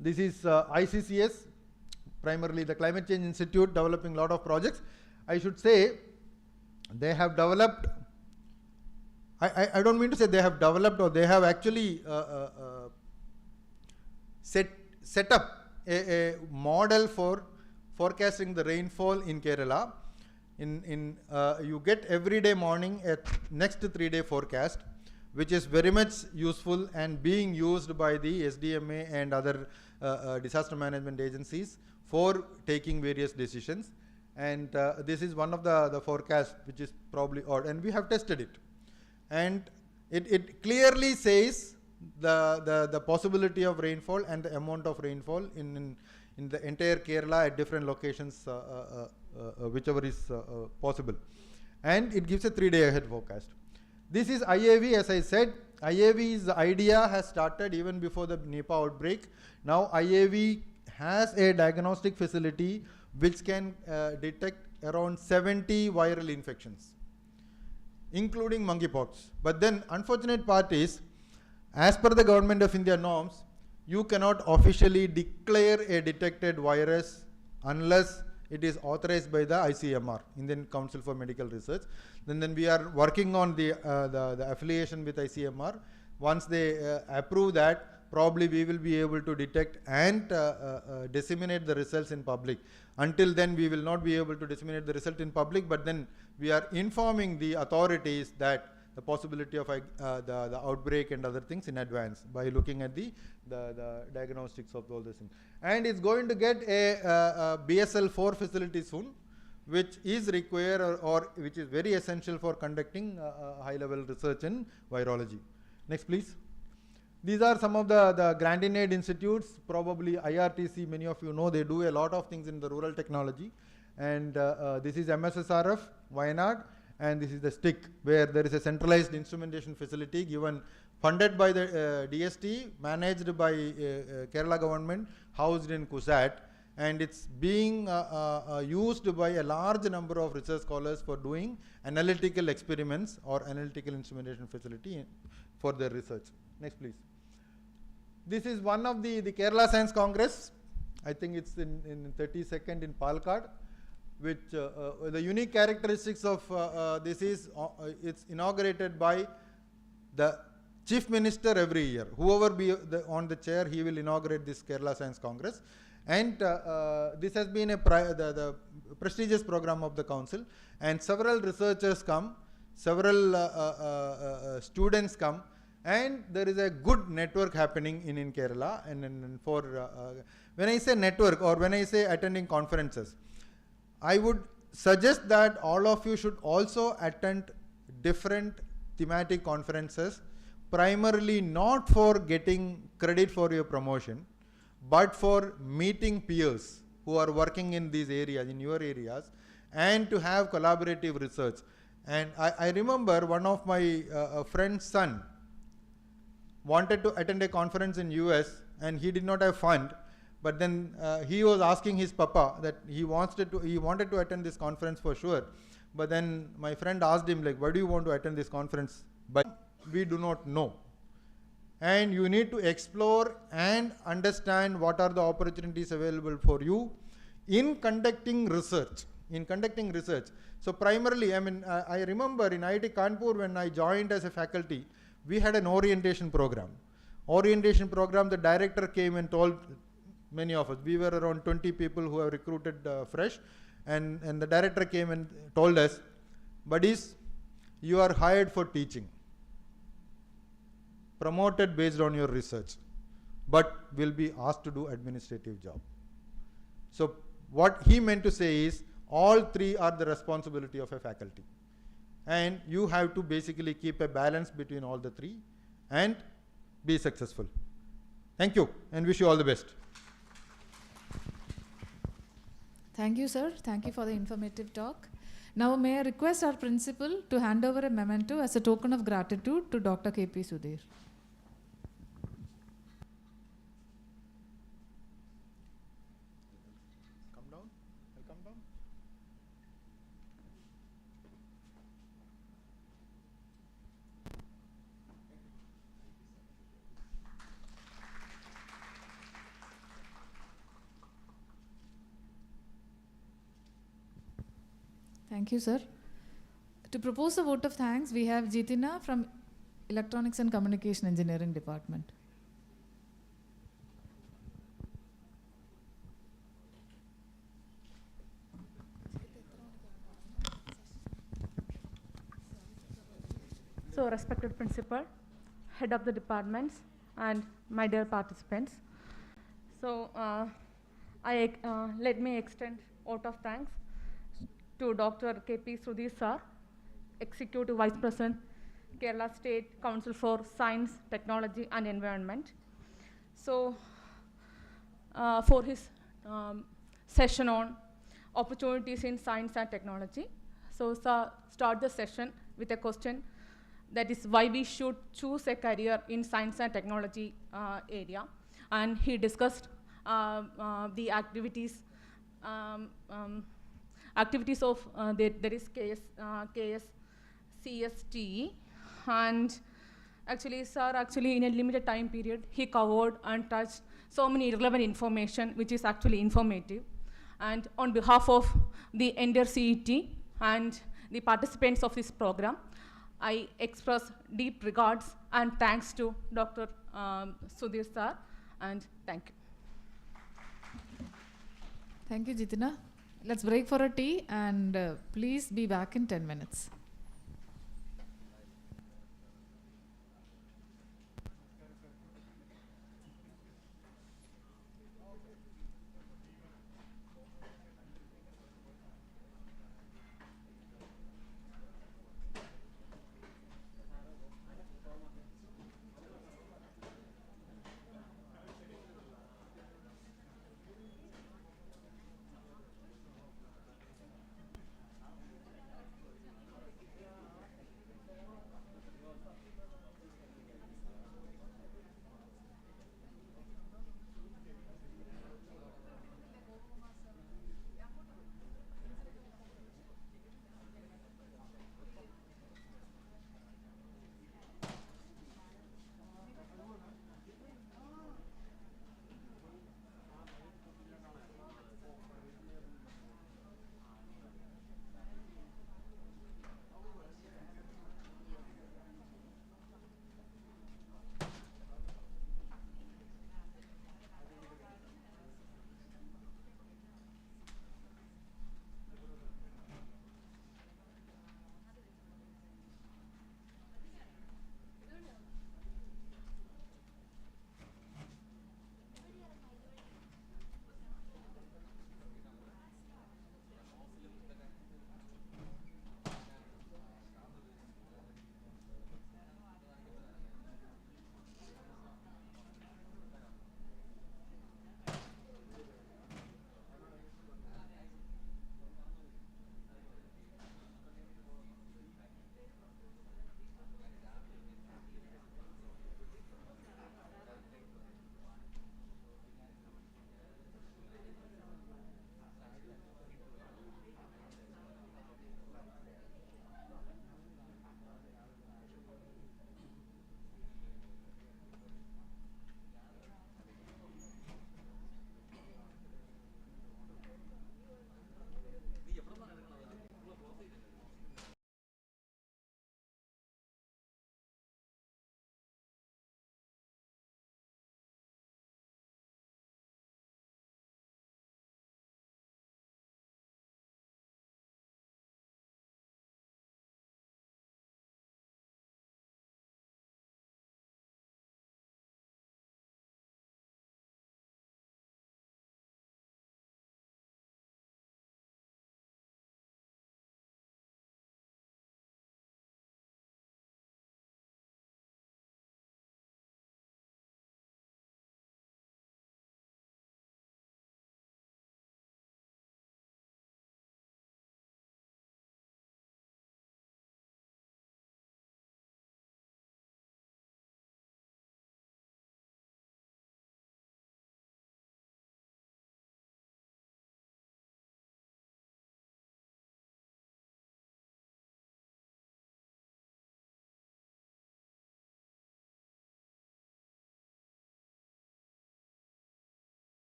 This is ICCS, primarily the Climate Change Institute, developing a lot of projects. I should say they have developed, I don't mean to say they have developed, or they have actually set up a model for forecasting the rainfall in Kerala. You get every day morning a next 3-day forecast, which is very much useful and being used by the SDMA and other disaster management agencies for taking various decisions. And this is one of the forecasts which is probably odd, and we have tested it. And it clearly says the possibility of rainfall and the amount of rainfall in the entire Kerala at different locations, whichever is possible. And it gives a 3-day ahead forecast. This is IAV, as I said. IAV's idea has started even before the Nipah outbreak. Now IAV has a diagnostic facility which can detect around 70 viral infections, including monkeypox. But then unfortunate part is, as per the Government of India norms, you cannot officially declare a detected virus unless it is authorized by the ICMR, Indian Council for Medical Research. Then we are working on the affiliation with ICMR. Once they approve that, probably we will be able to detect and disseminate the results in public. Until then, we will not be able to disseminate the result in public, but then we are informing the authorities that the possibility of the outbreak and other things in advance by looking at the diagnostics of all these things. And it's going to get a BSL-4 facility soon, which is required or which is very essential for conducting high-level research in virology. Next, please. These are some of the grant-in-aid institutes. Probably IRTC, many of you know, they do a lot of things in the rural technology. And this is MSSRF, Wayanad, and this is the STIC, where there is a centralized instrumentation facility given funded by the DST, managed by Kerala government, housed in KUSAT, and it's being used by a large number of research scholars for doing analytical experiments or analytical instrumentation facility for their research. Next, please. This is one of the Kerala Science Congress. I think it's in 32nd in Palakkad, which the unique characteristics of this is it's inaugurated by the Chief Minister every year. Whoever be on the chair, he will inaugurate this Kerala Science Congress. And this has been the prestigious program of the council, and several researchers come, several students come, and there is a good network happening in Kerala. And for when I say network, or when I say attending conferences, I would suggest that all of you should also attend different thematic conferences, primarily not for getting credit for your promotion, but for meeting peers who are working in these areas, in your areas, and to have collaborative research. And I remember one of my friend's son wanted to attend a conference in US, and he did not have fund, but then he was asking his papa that he wanted to attend this conference for sure. But then my friend asked him, like, why do you want to attend this conference? But we do not know. And you need to explore and understand what are the opportunities available for you in conducting research. So primarily, I remember in IIT Kanpur, when I joined as a faculty, we had an orientation program. The director came and told many of us, we were around 20 people who have recruited fresh, and the director came and told us, buddies, you are hired for teaching, promoted based on your research, but will be asked to do administrative job. So what he meant to say is, all three are the responsibility of a faculty, and you have to basically keep a balance between all the three and be successful. Thank you, and wish you all the best. Thank you, sir. Thank you for the informative talk. Now, may I request our principal to hand over a memento as a token of gratitude to Dr. K.P. Sudhir. Come down. I'll come down. Thank you, sir. To propose a vote of thanks, we have Jitina from Electronics and Communication Engineering Department. So, respected principal, head of the departments, and my dear participants. So, let me extend vote of thanks to Dr. K.P. Sudhir sir, Executive Vice President, Kerala State Council for Science, Technology and Environment. So, for his session on opportunities in science and technology. So, sir, start the session with a question, that is why we should choose a career in science and technology area. And he discussed the activities of there is CSTE, and actually sir in a limited time period he covered and touched so many relevant information which is actually informative. And on behalf of the entire CET and the participants of this program, I express deep regards and thanks to Dr. Sudhir sir, and thank you. Thank you, Jitina. Let's break for a tea, and please be back in 10 minutes.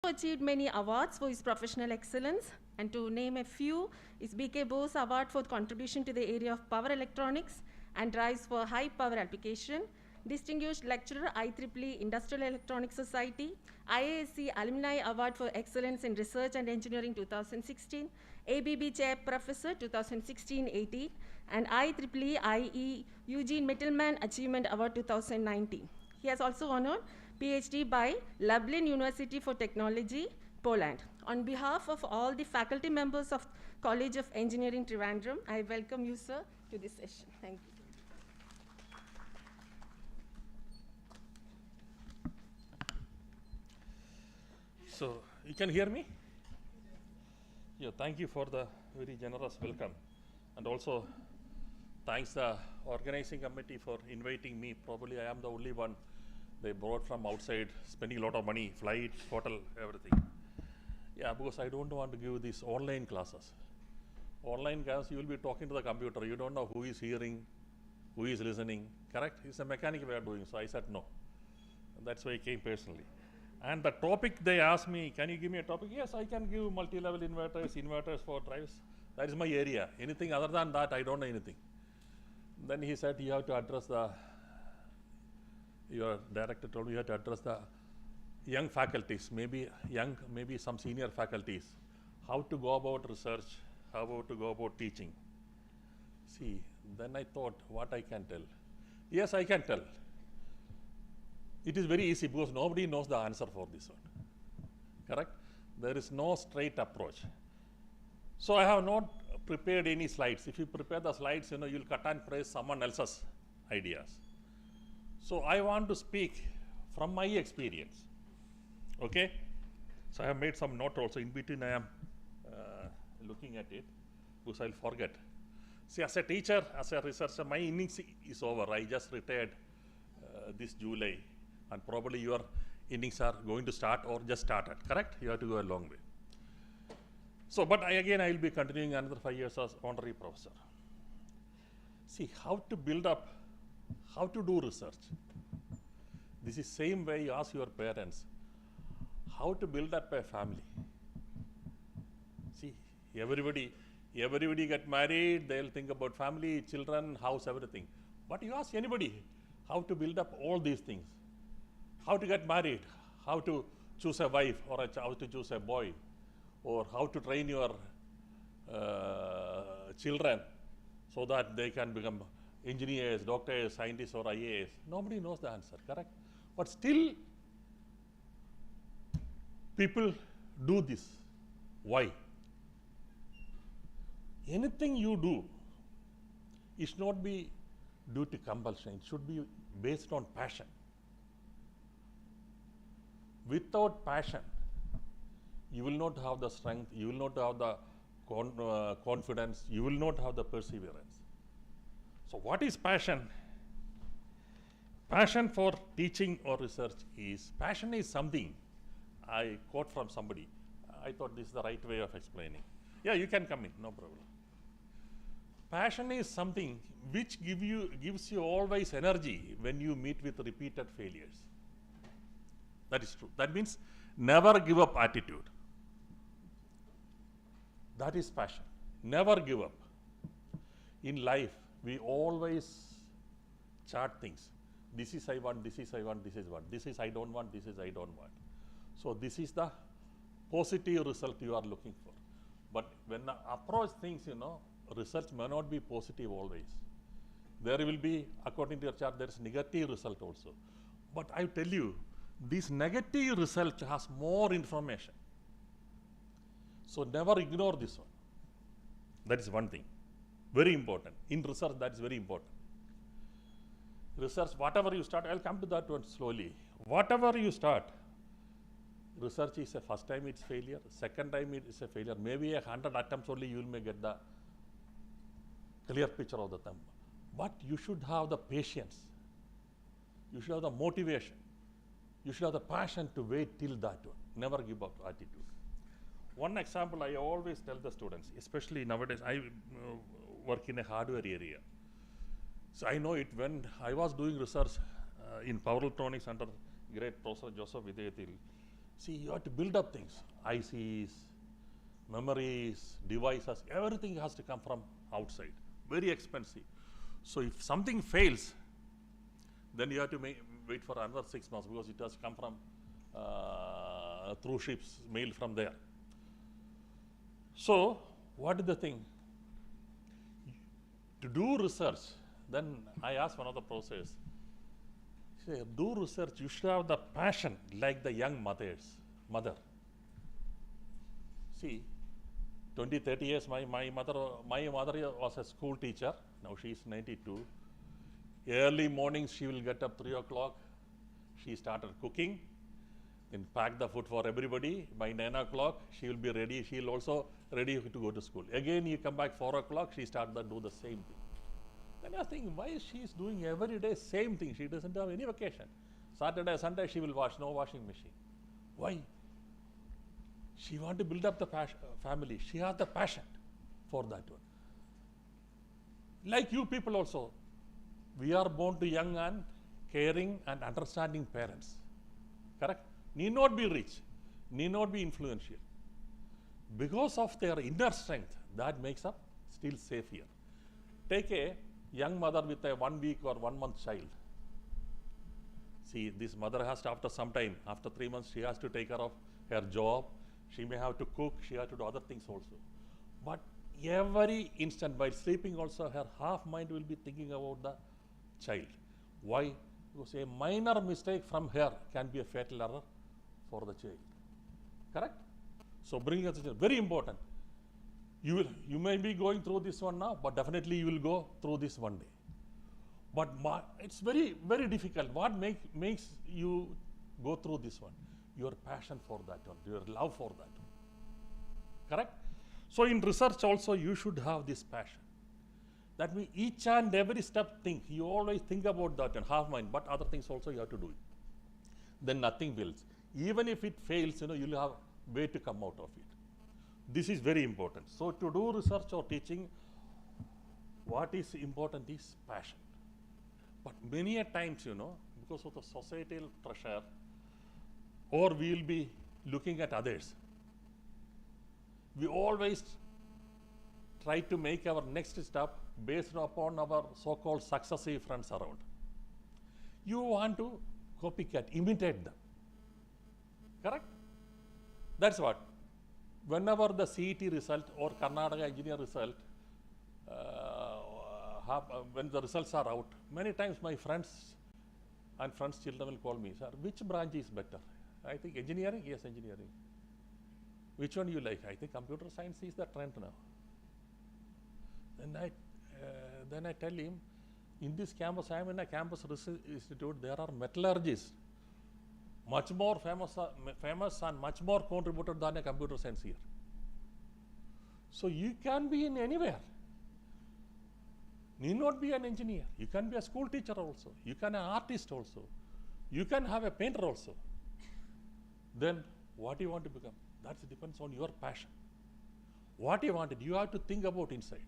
achieved many awards for his professional excellence, and to name a few is B.K. Bose Award for contribution to the area of power electronics and drives for high power application, Distinguished Lecturer IEEE Industrial Electronics Society, IASC Alumni Award for Excellence in Research and Engineering 2016, ABB Chair Professor 2016-18, and IEEE IE Eugene Mittelman Achievement Award 2019. He has also honored PhD by Lublin University for Technology, Poland. On behalf of all the faculty members of College of Engineering Trivandrum, I welcome you, sir, to this session. Thank you. So, you can hear me? Yeah, thank you for the very generous welcome. And also, thanks the organizing committee for inviting me. Probably I am the only one they brought from outside, spending a lot of money, flight, hotel, everything. Yeah, because I don't want to give these online classes. Online class, you will be talking to the computer. You don't know who is hearing, who is listening, correct? It's a mechanical way of doing. So I said no. And that's why I came personally. And the topic they asked me, can you give me a topic? Yes, I can give multi-level inverters, inverters for drives. That is my area. Anything other than that, I don't know anything. Then he said, you have to address the, your director told me you have to address the young faculties, maybe young, maybe some senior faculties, how to go about research, how to go about teaching. See, then I thought, what I can tell? Yes, I can tell. It is very easy because nobody knows the answer for this one, correct? There is no straight approach. So I have not prepared any slides. If you prepare the slides, you'll cut and paste someone else's ideas. So I want to speak from my experience, okay? So I have made some note also. In between I am looking at it because I'll forget. See, as a teacher, as a researcher, my innings is over. I just retired this July. And probably your innings are going to start or just started, correct? You have to go a long way. So, but I will be continuing another 5 years as honorary professor. See, how to build up, how to do research. This is same way you ask your parents, how to build up a family. See, everybody get married, they'll think about family, children, house, everything. But you ask anybody, how to build up all these things. How to get married, how to choose a wife or how to choose a boy, or how to train your children so that they can become engineers, doctors, scientists or IAS. Nobody knows the answer, correct? But still, people do this. Why? Anything you do, it should not be due to compulsion. It should be based on passion. Without passion, you will not have the strength, you will not have the confidence, you will not have the perseverance. So what is passion? Passion for teaching or research is, passion is something, I quote from somebody, I thought this is the right way of explaining. Yeah, you can come in, no problem. Passion is something which gives you always energy when you meet with repeated failures. That is true. That means never give up attitude. That is passion. Never give up. In life, we always chart things. This is I want, this is I want, this is what. This is I don't want, this is I don't want. So this is the positive result you are looking for. But when I approach things, results may not be positive always. There will be, according to your chart, there is negative result also. But I tell you, this negative result has more information. So never ignore this one. That is one thing. Very important. In research, that is very important. Research, whatever you start, I'll come to that one slowly. Whatever you start, research is a first time it's failure, second time it is a failure. Maybe 100 attempts only you may get the clear picture of the thing. But you should have the patience. You should have the motivation. You should have the passion to wait till that one. Never give up attitude. One example I always tell the students, especially nowadays, I work in a hardware area. So I know it when I was doing research in power electronics under great Professor Joseph Vidyathil. See, you have to build up things, ICs, memories, devices, everything has to come from outside, very expensive. So if something fails, then you have to wait for another 6 months because it has come from through ships, mail from there. So what is the thing? To do research, then I asked one of the professors, say, do research, you should have the passion like the young mother. See, 20, 30 years, my mother was a school teacher. Now she is 92. Early mornings, she will get up 3 o'clock. She started cooking, then pack the food for everybody. By 9 o'clock, she will be ready. She will also ready to go to school. Again, you come back 4 o'clock, she started to do the same thing. Then I was thinking, why she is doing every day same thing? She doesn't have any vacation. Saturday, Sunday, she will wash, no washing machine. Why? She want to build up the family. She has the passion for that one. Like you people also, we are born to young and caring and understanding parents. Correct? Need not be rich, need not be influential. Because of their inner strength, that makes up still safe here. Take a young mother with a 1 week or 1 month child. See, this mother has to, after some time, after 3 months, she has to take care of her job. She may have to cook, she has to do other things also. But every instant, while sleeping also, her half mind will be thinking about the child. Why? Because a minor mistake from her can be a fatal error for the child. Correct? So bringing us very important. You may be going through this one now, but definitely you will go through this one day. But it's very, very difficult. What makes you go through this one? Your passion for that one, your love for that one. Correct? So in research also, you should have this passion. That means each and every step think. You always think about that and half mind, but other things also you have to do it. Then nothing fails. Even if it fails, you'll have way to come out of it. This is very important. So to do research or teaching, what is important is passion. But many a times, because of the societal pressure, or we will be looking at others, we always try to make our next step based upon our so-called successive friends around. You want to copycat, imitate them. Correct? That's what. Whenever the CET result or Karnataka engineer result, when the results are out, many times my friends and friends' children will call me, sir, which branch is better? I think engineering? Yes, engineering. Which one you like? I think computer science is the trend now. Then I tell him, in this campus, I am in a campus research institute, there are metallurgists, much more famous and much more contributed than a computer science here. So you can be in anywhere. Need not be an engineer. You can be a school teacher also. You can be an artist also. You can have a painter also. Then what you want to become? That depends on your passion. What you wanted, you have to think about inside.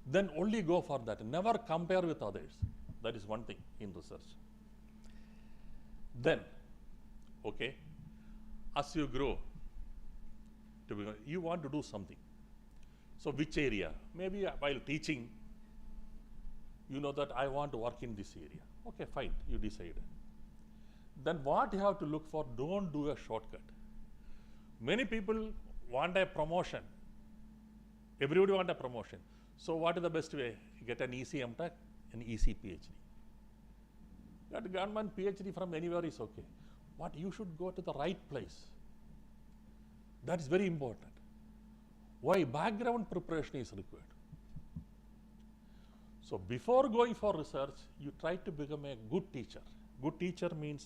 Then only go for that. Never compare with others. That is one thing in research. Then, okay, as you grow, you want to do something. So which area? Maybe while teaching, you know that I want to work in this area. Okay, fine, you decide. Then what you have to look for, don't do a shortcut. Many people want a promotion. Everybody want a promotion. So what is the best way? Get an easy MTech, an easy PhD. That government PhD from anywhere is okay. But you should go to the right place. That is very important. Why? Background preparation is required. So before going for research, you try to become a good teacher. Good teacher means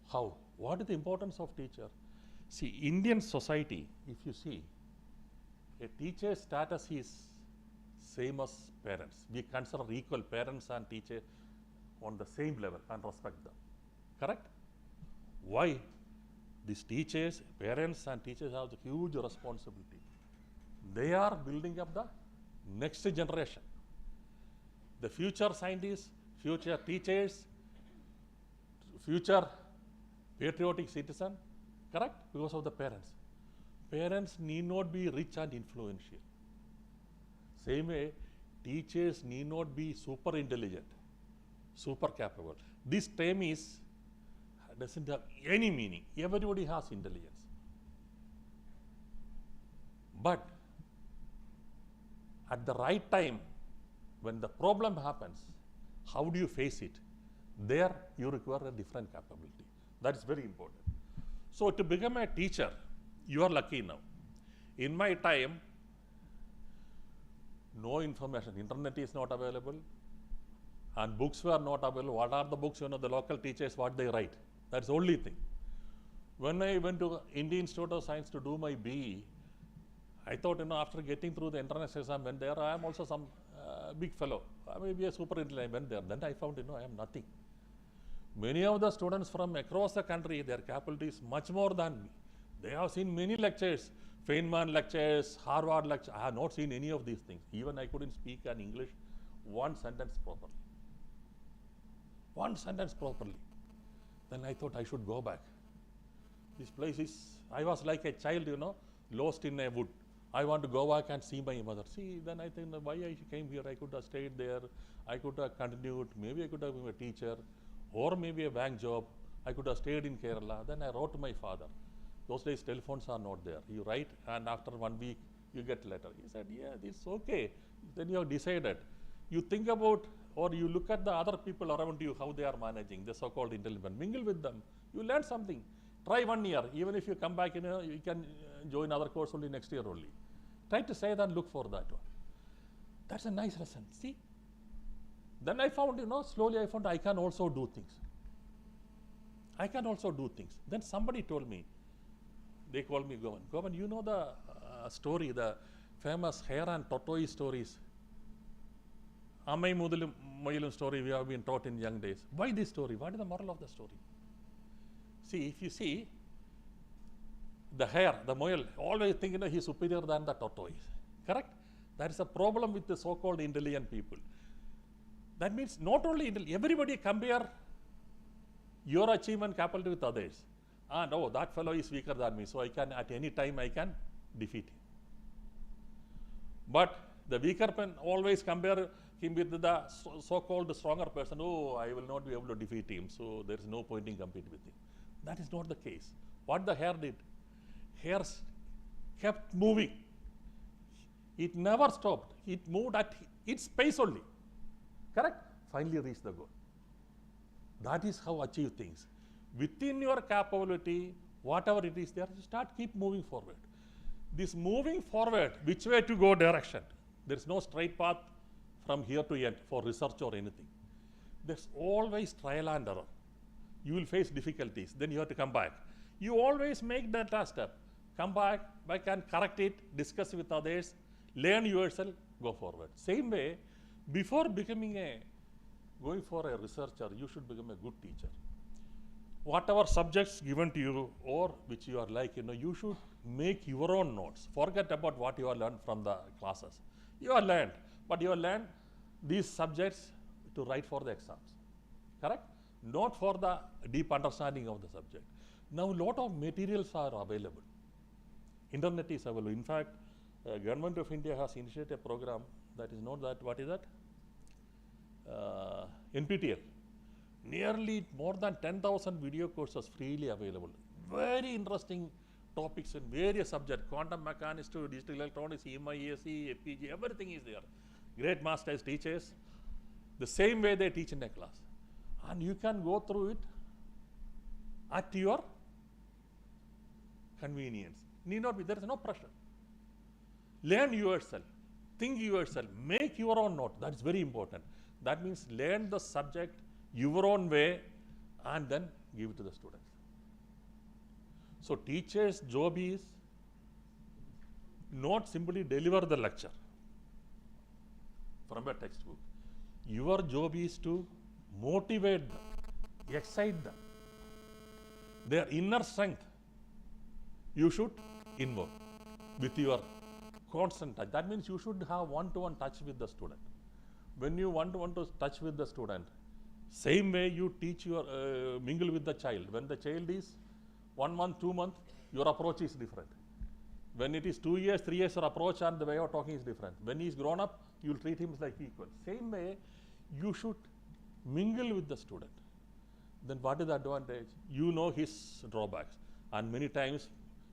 how? What is the importance of teacher? See, Indian society, if you see, a teacher's status is same as parents. We consider equal parents and teacher on the same level and respect them. Correct? Why? These teachers, parents and teachers have the huge responsibility. They are building up the next generation. The future scientists, future teachers, future patriotic citizen, correct? Because of the parents. Parents need not be rich and influential. Same way, teachers need not be super intelligent, super capable. This term doesn't have any meaning. Everybody has intelligence. But at the right time, when the problem happens, how do you face it? There you require a different capability. That is very important. So to become a teacher, you are lucky now. In my time, no information. Internet is not available and books were not available. What are the books? You know, the local teachers, what they write. That's the only thing. When I went to Indian Institute of Science to do my BE, I thought, you know, after getting through the entrance exam, when there, I am also some big fellow. I may be a super intelligent. I went there. Then I found, you know, I am nothing. Many of the students from across the country, their capability is much more than me. They have seen many lectures, Feynman lectures, Harvard lectures. I have not seen any of these things. Even I couldn't speak an English one sentence properly. One sentence properly. Then I thought I should go back. This place is, I was like a child, you know, lost in a wood. I want to go back and see my mother. See, then I think why I came here, I could have stayed there, I could have continued, maybe I could have been a teacher, or maybe a bank job. I could have stayed in Kerala. Then I wrote to my father. Those days telephones are not there. You write and after 1 week you get a letter. He said, yeah, it's okay. Then you have decided. You think about or you look at the other people around you, how they are managing, the so-called intelligent. Mingle with them. You learn something. Try 1 year. Even if you come back, you know, you can join other course only next year only. Try to say that, look for that one. That's a nice lesson. See? Then I found, you know, slowly I found I can also do things. I can also do things. Then somebody told me, they called me Govan. Govan, you know the story, the famous hare and tortoise stories. Amai Mudilum Moyilum story we have been taught in young days. Why this story? What is the moral of the story? See, if you see, the hare, the moil, always think, you know, he is superior than the tortoise. Correct? That is a problem with the so-called intelligent people. That means not only everybody compare your achievement capability with others. And oh, that fellow is weaker than me, so I can at any time I can defeat him. But the weaker man always compare him with the so-called stronger person. Oh, I will not be able to defeat him, so there is no point in competing with him. That is not the case. What the hare did? Hare kept moving. It never stopped. It moved at its pace only. Correct? Finally reached the goal. That is how achieve things. Within your capability, whatever it is there, you start keep moving forward. This moving forward, which way to go direction? There is no straight path from here to end for research or anything. There's always trial and error. You will face difficulties, then you have to come back. You always make that last step. Come back and correct it, discuss with others, learn yourself, go forward. Same way, before going for a researcher, you should become a good teacher. Whatever subjects given to you or which you are like, you know, you should make your own notes. Forget about what you have learned from the classes. You have learned, but you have learned these subjects to write for the exams. Correct? Not for the deep understanding of the subject. Now, a lot of materials are available. Internet is available. In fact, Government of India has initiated a program that is not that, what is that? NPTEL. Nearly more than 10,000 video courses freely available. Very interesting topics in various subjects. Quantum mechanics to digital electronics, EMI, FPG, everything is there. Great masters, teachers. The same way they teach in a class. And you can go through it at your convenience. Need not be, there is no pressure. Learn yourself, think yourself, make your own note. That is very important. That means learn the subject your own way and then give it to the students. So teacher's job is not simply deliver the lecture from a textbook. Your job is to motivate them, excite them. Their inner strength you should involve with your constant touch. That means you should have one-to-one touch with the student. When you one-to-one touch with the student, Same way you teach your, mingle with the child. When the child is 1 month, 2 months, your approach is different. When it is 2 years, 3 years, your approach and the way of talking is different. When he is grown up, you will treat him like equal. Same way, you should mingle with the student. Then what is the advantage? You know his drawbacks. And many times,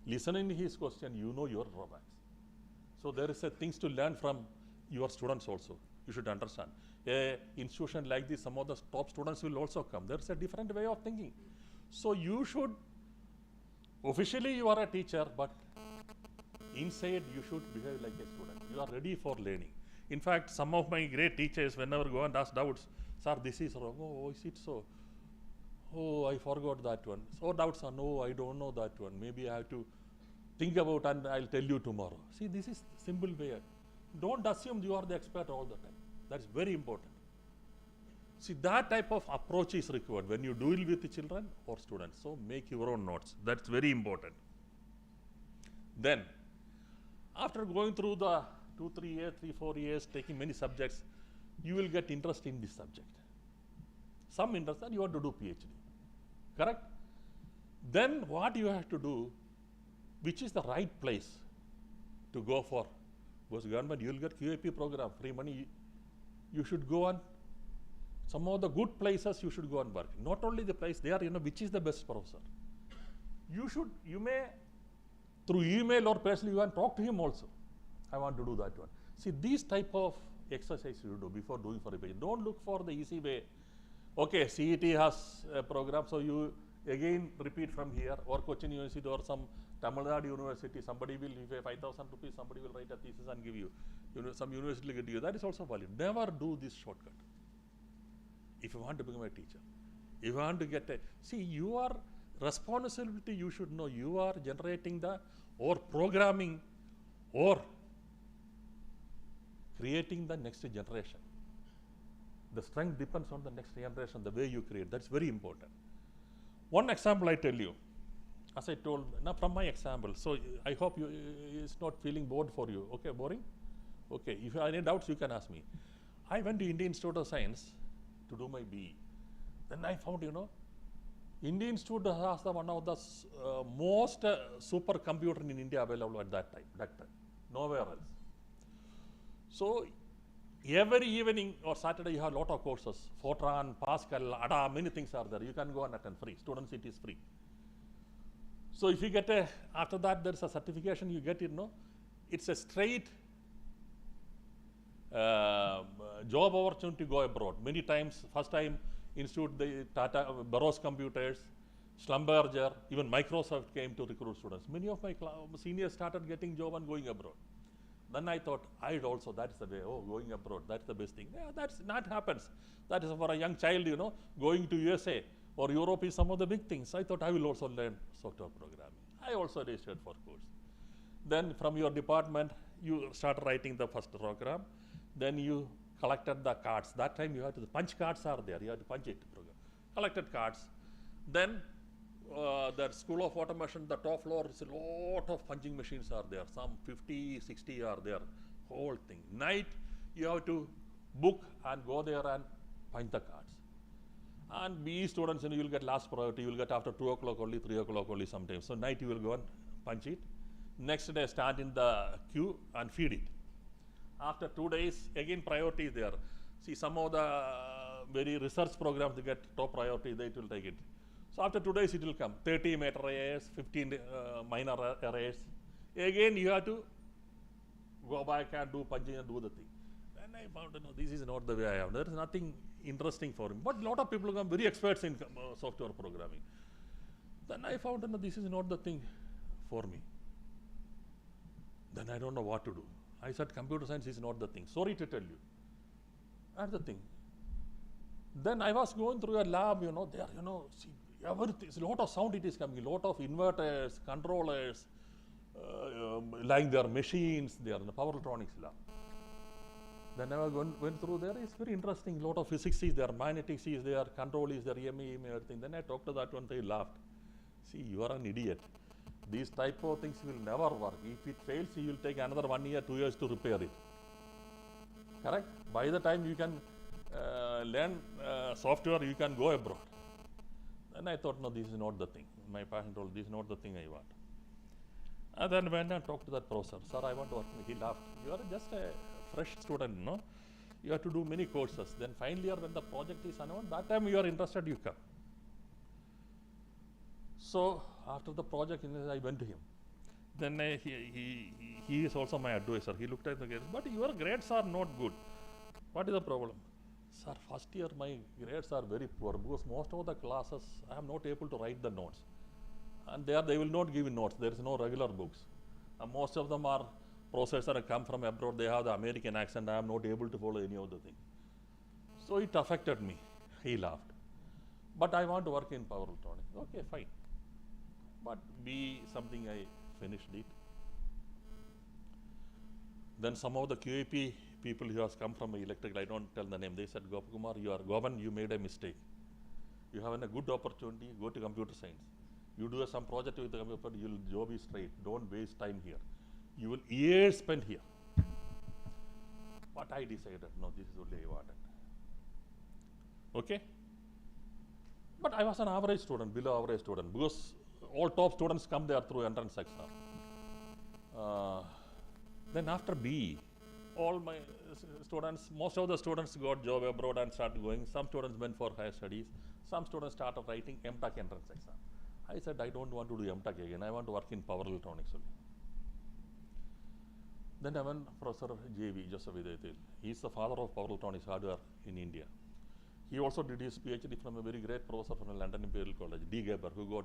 listening to his question, you know your drawbacks. So there is a things to learn from your students also. You should understand. A institution like this, some of the top students will also come. There is a different way of thinking. So you should, officially you are a teacher, but inside you should behave like a student. You are ready for learning. In fact, some of my great teachers, whenever go and ask doubts, sir, this is wrong. Oh, is it so? Oh, I forgot that one. So doubts are, no, I don't know that one. Maybe I have to think about and I'll tell you tomorrow. See, this is simple way. Don't assume you are the expert all the time. That's very important. See, that type of approach is required when you deal with the children or students. So make your own notes. That's very important. Then, after going through the 2, 3 years, 3, 4 years, taking many subjects, you will get interest in this subject. Some interest, and you want to do PhD. Correct? Then what you have to do, which is the right place to go for? Because government, you will get QAP program, free money. You should go on some of the good places. You should go and work. Not only the place there, which is the best professor. You may through email or personally you can talk to him also. I want to do that one. See, these type of exercise you do before doing for a page. Don't look for the easy way. Okay, CET has a program, so you again repeat from here, or Cochin University or some Tamil Nadu University, somebody will, if you have 5,000 rupees, somebody will write a thesis and give you. Some university will give you. That is also valid. Never do this shortcut. If you want to become a teacher, if you want to get a, see, your responsibility, you should know you are generating the, or programming, or creating the next generation. The strength depends on the next generation, the way you create. That's very important. One example I tell you, as I told, now from my example, so I hope it's not feeling bored for you. Okay, boring? Okay, if you have any doubts, you can ask me. I went to Indian Institute of Science to do my BE. Then I found, Indian Institute has one of the most supercomputer in India available at that time, nowhere else. So every evening or Saturday you have a lot of courses, Fortran, Pascal, ADA, many things are there. You can go and attend free. Students, it is free. So if you get after that there's a certification you get, it's a straight job opportunity to go abroad. Many times, first time institute, the Tata, Burroughs Computers, Schlumberger, even Microsoft came to recruit students. Many of my seniors started getting job and going abroad. Then I thought, I'd also, that's the way, going abroad, that's the best thing. Yeah, that's not happens. That is for a young child, going to USA or Europe is some of the big things. I thought I will also learn software programming. I also registered for course. Then from your department, you start writing the first program. Then you collected the cards. That time you have to, the punch cards are there. You have to punch it. Program. Collected cards. Then the School of Automation, the top floor, is a lot of punching machines are there. Some 50, 60 are there. Whole thing. Night, you have to book and go there and punch the cards. And BE students, you will get last priority. You will get after 2 o'clock only, 3 o'clock only sometimes. So night you will go and punch it. Next day stand in the queue and feed it. After 2 days, again priority is there. See, some of the very research programs, they get top priority, they will take it. So after 2 days, it will come. 30 meta arrays, 15 minor arrays. Again, you have to go back and do punching and do the thing. Then I found, this is not the way I am. There is nothing interesting for him. But a lot of people become very experts in software programming. Then I found, this is not the thing for me. Then I don't know what to do. I said, computer science is not the thing. Sorry to tell you. That's the thing. Then I was going through a lab, there, see, everything, a lot of sound it is coming, a lot of inverters, controllers, like their machines, they are in the power electronics lab. Then I went through there, it's very interesting, a lot of physics is there, magnetics is there, control is there, EMI, everything. Then I talked to that one, they laughed. See, you are an idiot. These type of things will never work. If it fails, you will take another 1 year, 2 years to repair it. Correct? By the time you can learn software, you can go abroad. Then I thought, no, this is not the thing. My parent told, this is not the thing I want. And then when I talked to that professor, sir, I want to work. He laughed. You are just a fresh student, no? You have to do many courses. Then final year, when the project is announced, that time you are interested, you come. So after the project, I went to him. Then he is also my advisor. He looked at the grades, but your grades are not good. What is the problem? Sir, first year my grades are very poor because most of the classes I am not able to write the notes. And there they will not give notes. There is no regular books. Most of them are professors that come from abroad. They have the American accent. I am not able to follow any of the thing. So it affected me. He laughed. But I want to work in power electronics. Okay, fine. But be something I finished it. Then some of the QAP people who has come from electrical, I don't tell the name, they said, Gopakumar, Govan, you made a mistake. You have a good opportunity, go to computer science. You do some project with the computer, your job is straight. Don't waste time here. You will years spend here. But I decided, no, this is only I wanted. Okay? But I was an average student, below average student, because all top students come there through entrance exam. Then after BE, all my students, most of the students got job abroad and started going. Some students went for higher studies. Some students started writing MTech entrance exam. I said, I don't want to do MTech again. I want to work in power electronics only. Then I went Professor JV, Joseph Vidyathil. He is the father of power electronics hardware in India. He also did his PhD from a very great professor from London Imperial College, D. Geber, who got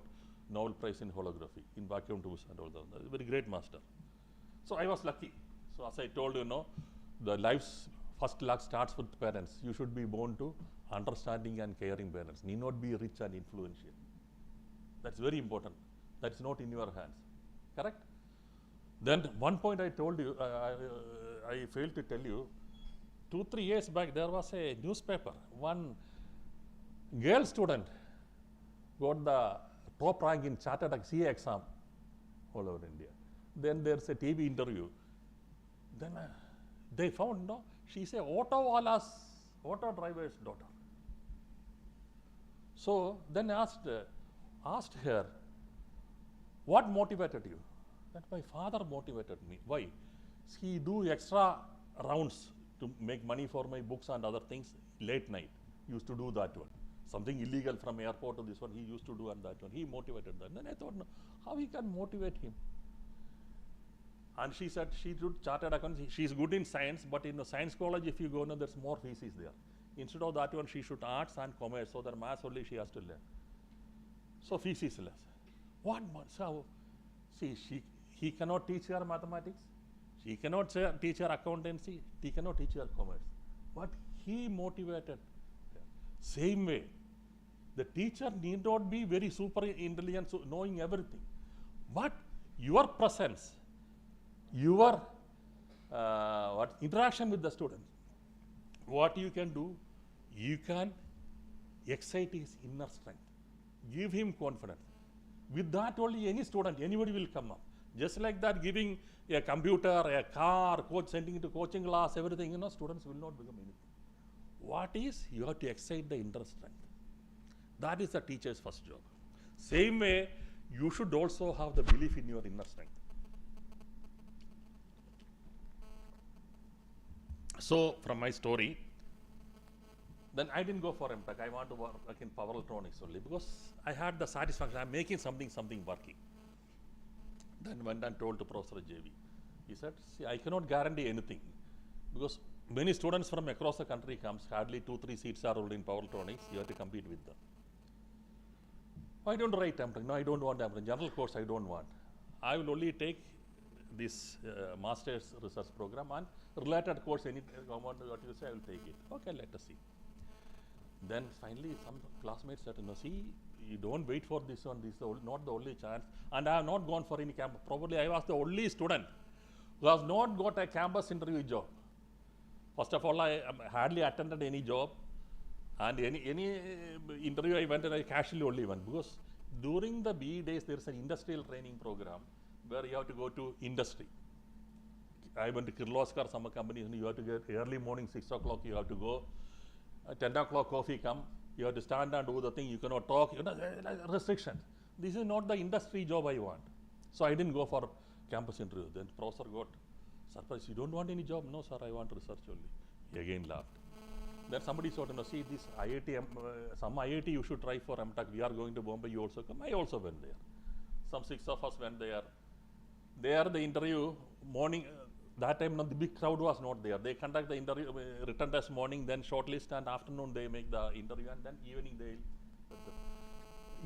Nobel Prize in holography, in vacuum tubes and all that. A very great master. So I was lucky. So as I told you, the life's first luck starts with parents. You should be born to understanding and caring parents. Need not be rich and influential. That's very important. That's not in your hands. Correct? Then one point I told you, I failed to tell you, 2-3 years back there was a newspaper. One girl student got the top rank in chartered CA exam all over India. Then there's a TV interview. Then they found, she's a auto driver's daughter. So then asked her, what motivated you? That my father motivated me. Why? He do extra rounds to make money for my books and other things late night. Used to do that one. Something illegal from airport to this one, he used to do and that one. He motivated that. Then I thought, no, how he can motivate him? And she said she did chartered accounts. She's good in science, but in the science college, if you go, there's more physics there. Instead of that one, she should arts and commerce, so that maths only she has to learn. So physics less. What? So, see, he cannot teach her mathematics. She cannot teach her accountancy. He cannot teach her commerce. But he motivated her. Same way, the teacher need not be very super intelligent, so knowing everything. But your presence, your interaction with the student, what you can do, you can excite his inner strength. Give him confidence. With that only any student, anybody will come up. Just like that, giving a computer, a car, sending it to coaching class, everything, students will not become anything. What is? You have to excite the inner strength. That is the teacher's first job. Same way, you should also have the belief in your inner strength. So, from my story, then I didn't go for MTech. I want to work in power electronics only because I had the satisfaction. I'm making something working. Then went and told to Professor JV. He said, see, I cannot guarantee anything because many students from across the country comes, hardly 2-3 seats are only in power electronics, you have to compete with them. Why don't you write MTech? No, I don't want MTech. General course I don't want. I will only take this master's research program and related course, any what you say, I will take it. Okay, let us see. Then finally some classmates said, see, you don't wait for this one, this is not the only chance. And I have not gone for any campus. Probably I was the only student who has not got a campus interview job. First of all, I hardly attended any job, and any interview I went and I casually only went because during the BE days there is an industrial training program where you have to go to industry. I went to Kirloskar Summer Company and you have to get early morning 6 o'clock you have to go At 10 o'clock coffee come, you have to stand and do the thing, you cannot talk, restrictions. This is not the industry job I want. So I didn't go for campus interview. Then professor got surprised, you don't want any job? No sir, I want research only. He again laughed. Then somebody said, no, see this IIT, some IIT you should try for MTech. We are going to Bombay, you also come. I also went there. Some 6 of us went there. There the interview, morning, that time the big crowd was not there. They conduct the interview, written test morning, then shortlist, and afternoon they make the interview, and then evening they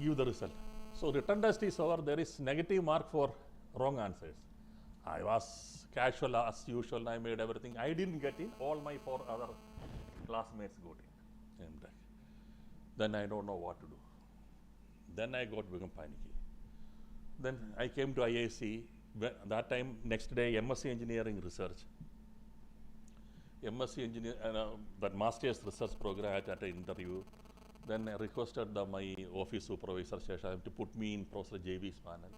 give the result. So written test is over, there is negative mark for wrong answers. I was casual as usual, I made everything. I didn't get in, all my 4 other classmates got in MTech. Then I don't know what to do. Then I become panicky. Then I came to IISc. That time, next day, MSc Engineering Research. MSc Engineer, that Master's Research Program at an interview. Then I requested my office supervisor to put me in Professor JV's panel.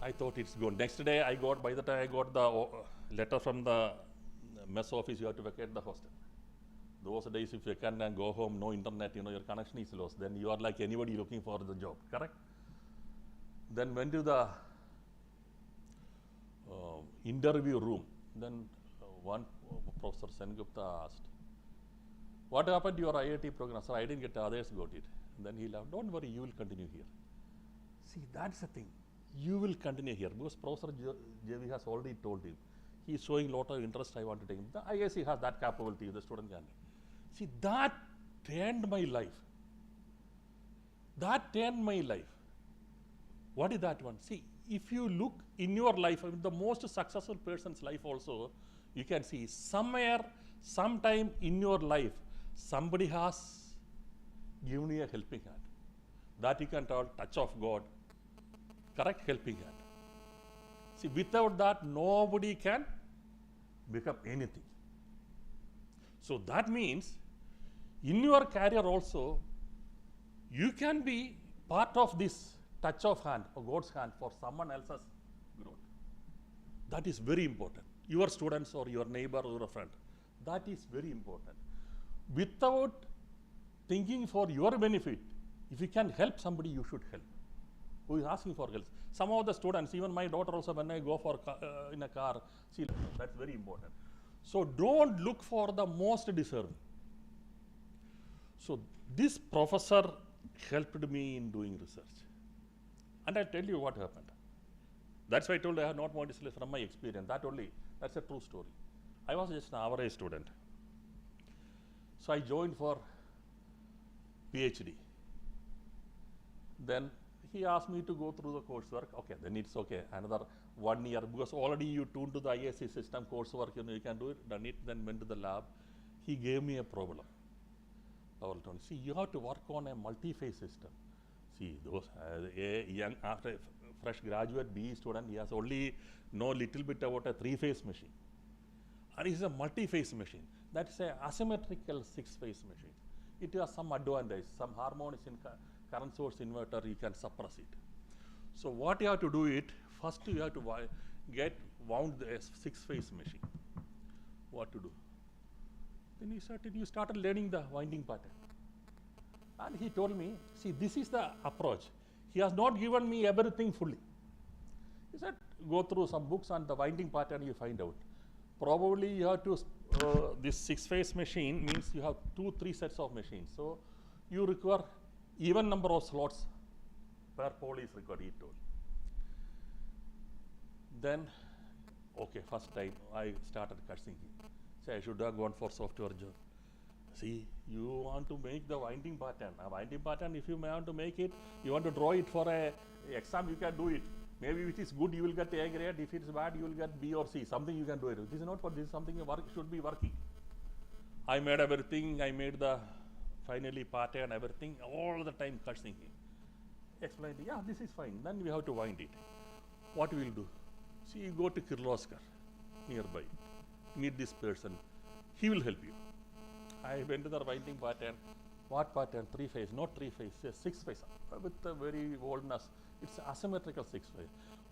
I thought it's good. Next day, by the time I got the letter from the mess office, you have to vacate the hostel. Those days, if you can go home, no internet, your connection is lost, then you are like anybody looking for the job, correct? Then went to the interview room. Then one Professor Sengupta asked, what happened to your IIT program? Sir, I didn't get it, others got it. And then he laughed, don't worry, you will continue here. See, that's the thing. You will continue here because Professor JV has already told him. He is showing a lot of interest, I want to take him. The IISc has that capability, the student can. See, that turned my life. That turned my life. What is that one? See, if you look in your life, the most successful person's life also, you can see somewhere, sometime in your life, somebody has given you a helping hand. That you can tell, touch of God, correct helping hand. See, without that, nobody can become anything. So that means, in your career also, you can be part of this touch of hand or God's hand for someone else's growth. That is very important. Your students or your neighbor or a friend. That is very important. Without thinking for your benefit, if you can help somebody, you should help. Who is asking for help? Some of the students, even my daughter also, when I go for in a car, see, that's very important. So don't look for the most deserving. So this professor helped me in doing research. And I'll tell you what happened. That's why I told you I have not more distance from my experience. That's a true story. I was just an average student. So I joined for PhD. Then he asked me to go through the coursework. Okay, then it's okay. Another 1 year, because already you tuned to the IISc system coursework, you can do it, done it, then went to the lab. He gave me a problem. See, you have to work on a multi-phase system. See, those a young, after fresh graduate BE student, he has only know little bit about a 3-phase machine. And it is a multi-phase machine. That's a asymmetrical 6-phase machine. It has some advantage, some harmonics in current source inverter, you can suppress it. So what you have to do it, first you have to get wound the 6-phase machine. What to do? Then you started learning the winding pattern. And he told me, see, this is the approach. He has not given me everything fully. He said, go through some books and the winding pattern you find out. Probably you have to, this 6-phase machine means you have 2-3 sets of machines. So you require even number of slots per pole is required, he told. Then, okay, first time I started cursing him. Say, I should have gone for software job. See, you want to make the winding pattern. A winding pattern, if you want to make it, you want to draw it for a exam, you can do it. Maybe if it is good, you will get A grade. If it is bad, you will get B or C. Something you can do it. This is not for this is something you should be working. I made everything. I made the finally pattern, everything, all the time cursing him. Explained, yeah, this is fine. Then we have to wind it. What we will do? See, you go to Kirloskar nearby. Meet this person. He will help you. I went to the winding pattern. What pattern? 3-phase, not 3-phase, 6-phase. With a very oldness, it's asymmetrical 6-phase.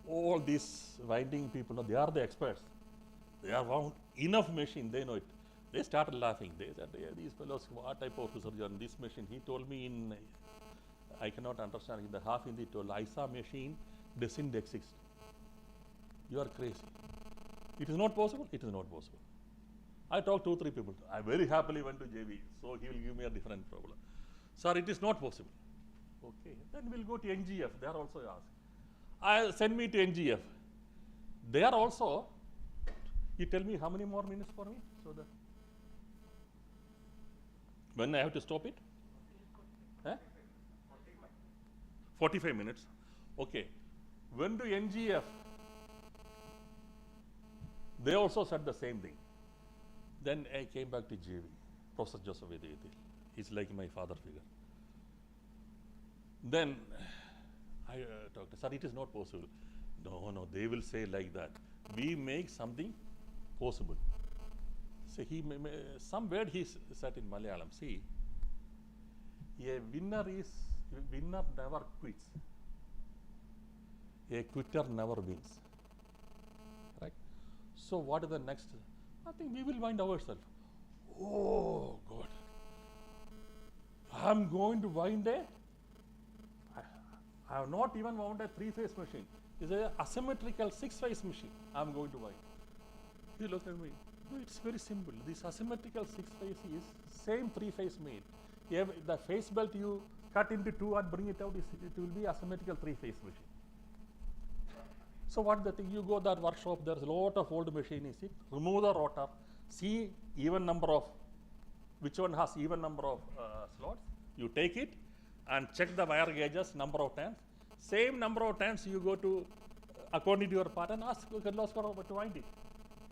All these winding people, they are the experts. They are wound enough machine, they know it. They started laughing. They said, "Yeah, these fellows, what type of research on this machine?" He told me in, I cannot understand, in the half Hindi he told, ISA machine doesn't exist. You are crazy. It is not possible? It is not possible. I talked to 2-3 people. I very happily went to JV, so he will give me a different problem. Sir, it is not possible. Okay, then we'll go to NGF. They are also asked. Send me to NGF. They are also, you tell me how many more minutes for me? So that when I have to stop it? 45 minutes. Okay. When to NGF? They also said the same thing. Then I came back to JV, Professor Joseph Vedayati. He's like my father figure. Then I talked, sir, it is not possible. No, they will say like that. We make something possible. So some word he said in Malayalam. See, a winner never quits. A quitter never wins. Right? So what is the next? I think we will find ourselves. Oh God, I'm going to wind I have not even wound a 3-phase machine. It's an asymmetrical 6-phase machine. I'm going to wind. He looked at me. No, it's very simple. This asymmetrical 6-phase is same 3-phase made. The phase belt you cut into 2 and bring it out, it will be asymmetrical 3-phase machine. So what the thing, you go to that workshop, there's a lot of old machine, is it? Remove the rotor, see even number of, which one has even number of slots, you take it and check the wire gauges number of times. Same number of times you go to, according to your pattern, ask Kirloskar to wind it.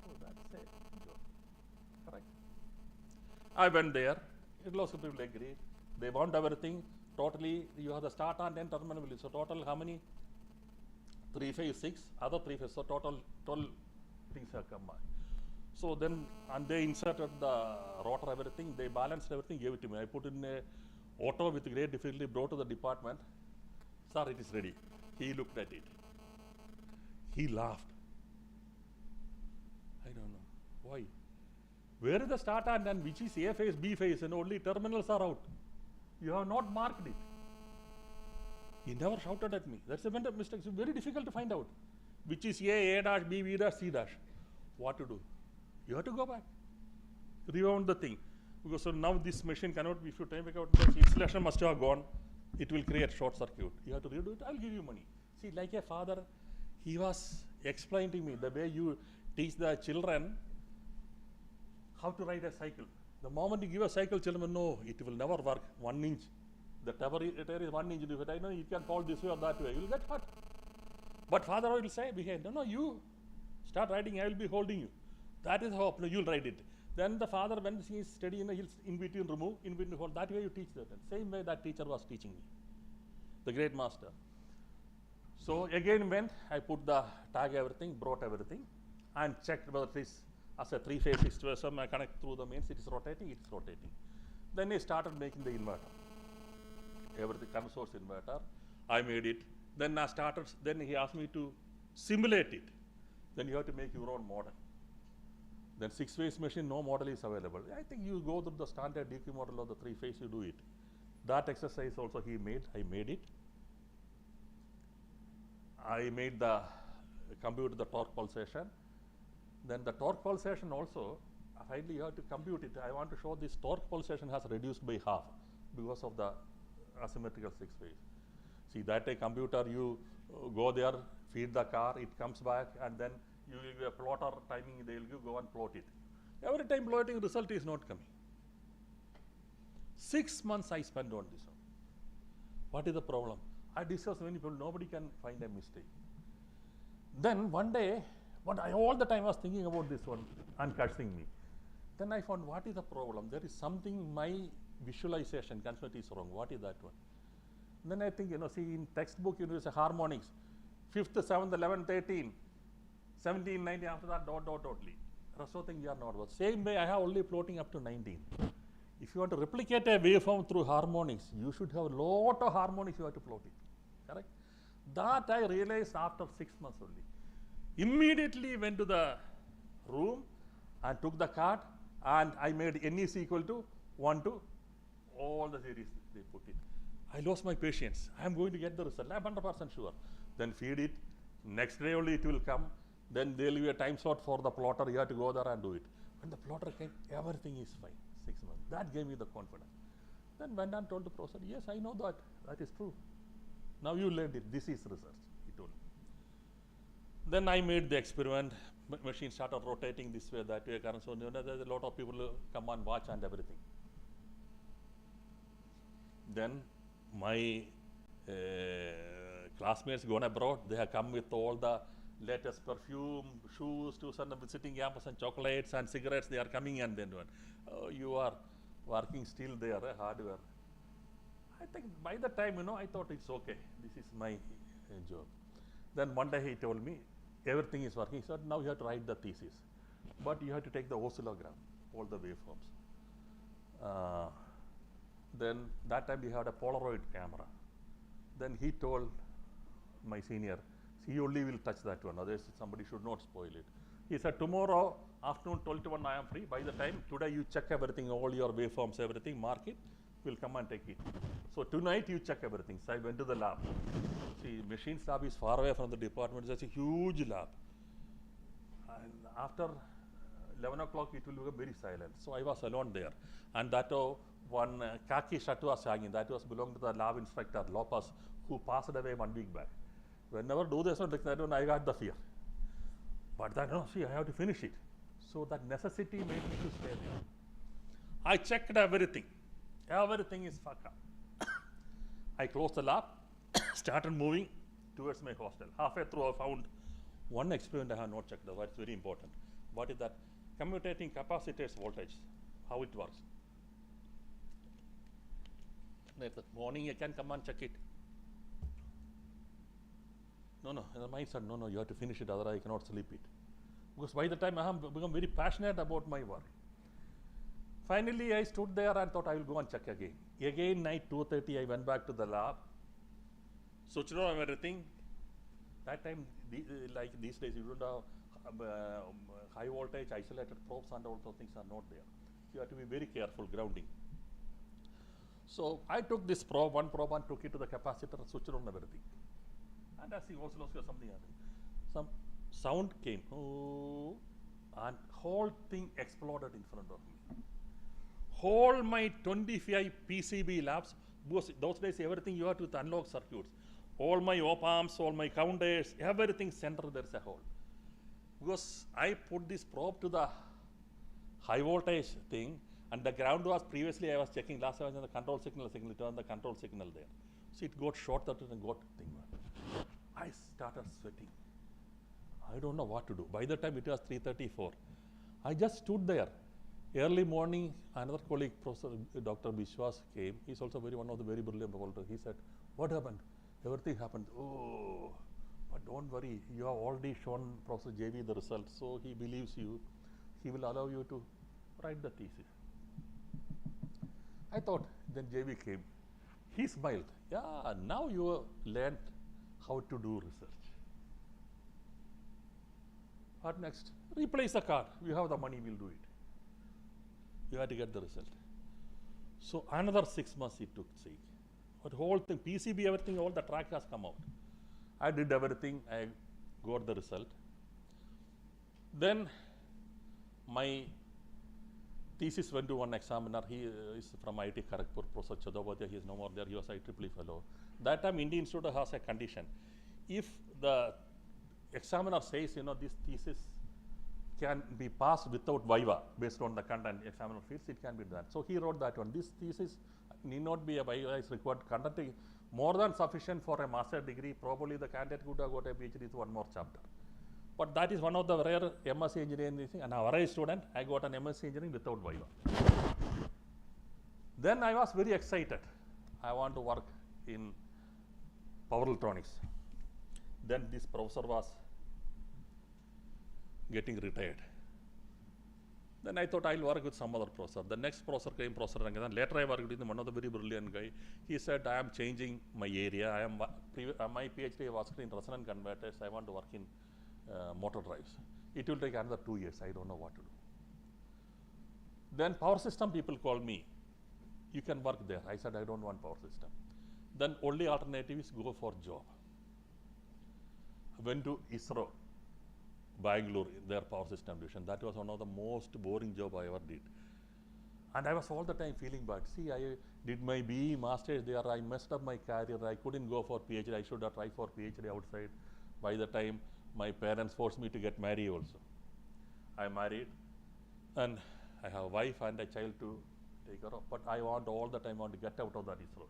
Oh, that's it. Correct. I went there, Kirloskar people agreed. They want everything, totally, you have the start and end terminal. So total how many? 3-phase 6, other 3-phase, so total 12 things have come by. So then, and they inserted the rotor, everything, they balanced everything, gave it to me. I put in a auto with great difficulty, brought to the department. Sir, it is ready. He looked at it. He laughed. I don't know. Why? Where is the start and end, which is A phase, B phase, and only terminals are out. You have not marked it. He never shouted at me. That's a mistake. It's very difficult to find out. Which is A dash, B dash, C dash. What to do? You have to go back. Rewound the thing. Because so now this machine cannot, if you take out, the insulation must have gone. It will create short circuit. You have to redo it. I'll give you money. See, like a father, he was explaining to me the way you teach the children how to ride a cycle. The moment you give a cycle, children know it will never work 1 inch. The tire is 1 inch. If I know you can fall this way or that way, you will get hurt. But father will say behind, no, you start riding, I will be holding you. That is how you'll ride it. Then the father, when he is steady, he'll in between remove, in between hold. That way you teach that. Same way that teacher was teaching me, the great master. So again went, I put the tag everything, brought everything, and checked whether it is as a 3-phase 6-phase, so I connect through the mains, it is rotating, it's rotating. Then he started making the inverter. Everything, current source inverter, I made it. Then I started, then he asked me to simulate it. Then you have to make your own model. Then 6-phase machine, no model is available. I think you go through the standard DQ model of the 3-phase, you do it. That exercise also he made, I made it. I made the compute the torque pulsation. Then the torque pulsation also, finally you have to compute it. I want to show this torque pulsation has reduced by half because of the asymmetrical 6-phase. See that a computer, you go there, feed the car, it comes back, and then you will give a plotter timing, they will go and plot it. Every time plotting result is not coming. 6 months I spent on this one. What is the problem? I discussed many people, nobody can find a mistake. Then one day, all the time was thinking about this one and cursing me. Then I found, what is the problem? There is something, my visualization concept is wrong. What is that one? Then I think, see in textbook, say harmonics, 5th, 7th, 11th, 13, 17, 19, after that, totally. Rest of thing we are not worth. Same way, I have only floating up to 19. If you want to replicate a waveform through harmonics, you should have a lot of harmonics, you have to float it. Correct? That I realized after 6 months only. Immediately went to the room and took the card and I made n is equal to 1 to all the series they put it. I lost my patience. I am going to get the result. I am 100% sure. Then feed it. Next day only it will come. Then there will be a time slot for the plotter. You have to go there and do it. When the plotter came, everything is fine. 6 months. That gave me the confidence. Then went and told the professor, yes, I know that. That is true. Now you learned it. This is research, he told me. Then I made the experiment. Machine started rotating this way, that way. So there's a lot of people who come and watch and everything. Then my classmates gone abroad. They have come with all the latest perfume, shoes, to some visiting campus, and chocolates and cigarettes. They are coming and then doing. Oh, you are working still there, hardware. I think by the time, I thought it's okay. This is my job. Then one day he told me, everything is working. He said, now you have to write the thesis. But you have to take the oscillogram, all the waveforms. Then that time we had a Polaroid camera. Then he told my senior, he only will touch that one, otherwise somebody should not spoil it. He said, tomorrow afternoon 12 to 1 I am free. By the time today you check everything, all your waveforms, everything, mark it, we'll come and take it. So tonight you check everything. So I went to the lab. See, machines lab is far away from the department. It's a huge lab. And after 11 o'clock it will become very silent. So I was alone there. And that one khaki shirt was hanging. That was belonged to the lab inspector, Lopez, who passed away 1 week back. Whenever do this one, like that one, I got the fear. But then, see, I have to finish it. So that necessity made me to stay there. I checked everything. Everything is fucked up. I closed the lab, started moving towards my hostel. Halfway through, I found one experiment I have not checked out. It's very important. What is that? Commutating capacitors voltage, how it works. In the morning, you can come and check it. No, the mind said, no, you have to finish it, otherwise I cannot sleep it. Because by the time I have become very passionate about my work. Finally, I stood there and thought I will go and check again. Again, night 2:30, I went back to the lab, switched on everything. That time, like these days, you don't have high voltage, isolated probes, and all those things are not there. You have to be very careful grounding. So I took this probe, one probe, and took it to the capacitor and switched on everything. And as the oscilloscope, something happened. Some sound came, oh, and whole thing exploded in front of me. Whole my 25 PCB labs, because those days everything you have to unlock circuits. All my op-amps, all my counters, everything center there is a hole. Because I put this probe to the high voltage thing, and the ground was previously I was checking, last I was in the control signal, it was the control signal there. So it got short circuited and got thing. I started sweating. I don't know what to do. By the time it was 3:34, I just stood there. Early morning, another colleague, Professor Dr. Bishwas came. He's also one of the very brilliant people. He said, what happened? Everything happened. Oh, but don't worry. You have already shown Professor JV the result, so he believes you. He will allow you to write the thesis. I thought, then JV came. He smiled. Yeah, now you learned how to do research. What next? Replace the card. We have the money, we'll do it. You have to get the result. So another 6 months it took, see. But whole thing, PCB, everything, all the track has come out. I did everything, I got the result. Then my thesis went to one examiner. He is from IIT Kharagpur, Professor Chadopadia. He is no more there. He was IEEE fellow. That time, Indian Institute has a condition. If the examiner says, this thesis can be passed without viva based on the content examiner feels, it can be done. So he wrote that one. This thesis need not be a viva, is required content more than sufficient for a master degree. Probably the candidate could have got a PhD with one more chapter. But that is one of the rare MSc engineering thing. And our student, I got an MSc engineering without viva. Then I was very excited. I want to work in power electronics. Then this professor was getting retired. Then I thought I'll work with some other professor. The next professor came, Professor Ranganathan. Later I worked with one of the very brilliant guy. He said, I am changing my area. My PhD was in resonant converters. I want to work in motor drives. It will take another 2 years. I don't know what to do. Then power system people called me. You can work there. I said, I don't want power system. Then only alternative is go for job. I went to ISRO, Bangalore, their power system division. That was one of the most boring job I ever did. And I was all the time feeling bad. See, I did my BE Masters there. I messed up my career. I couldn't go for PhD. I should have tried for PhD outside. By the time my parents forced me to get married also. I married and I have a wife and a child to take care of. But I want all the time to get out of that ISRO.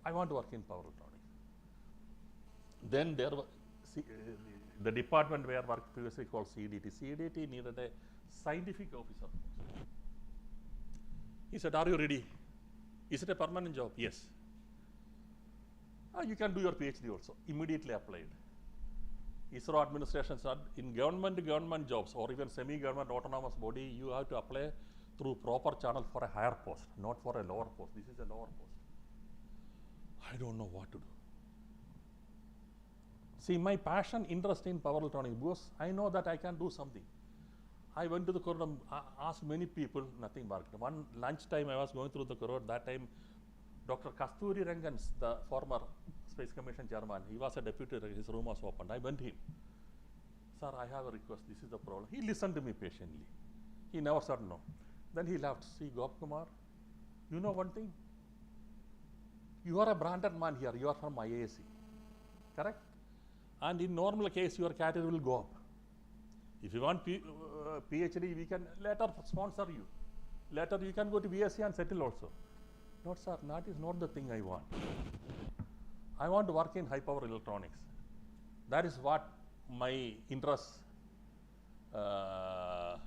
I want to work in power electronics. Then there was the department where I worked previously called CDT. CDT needed a scientific officer. He said, are you ready? Is it a permanent job? Yes. You can do your PhD also. Immediately applied. ISRO administration said, in government jobs or even semi-government autonomous body, you have to apply through proper channel for a higher post, not for a lower post. This is a lower post. I don't know what to do. See, my passion, interest in power electronics, because I know that I can do something. I went to the corridor, asked many people, nothing worked. One lunchtime I was going through the corridor, that time Dr. Kasturi Rangan, the former Space Commission chairman, he was a deputy, his room was opened. I went to him. Sir, I have a request, this is the problem. He listened to me patiently. He never said no. Then he left. See, Gopakumar, you know one thing? You are a branded man here, you are from IAC, correct? And in normal case, your career will go up. If you want PhD, we can later sponsor you. Later you can go to BSc and settle also. No, sir, that is not the thing I want. I want to work in high power electronics. That is what my interest got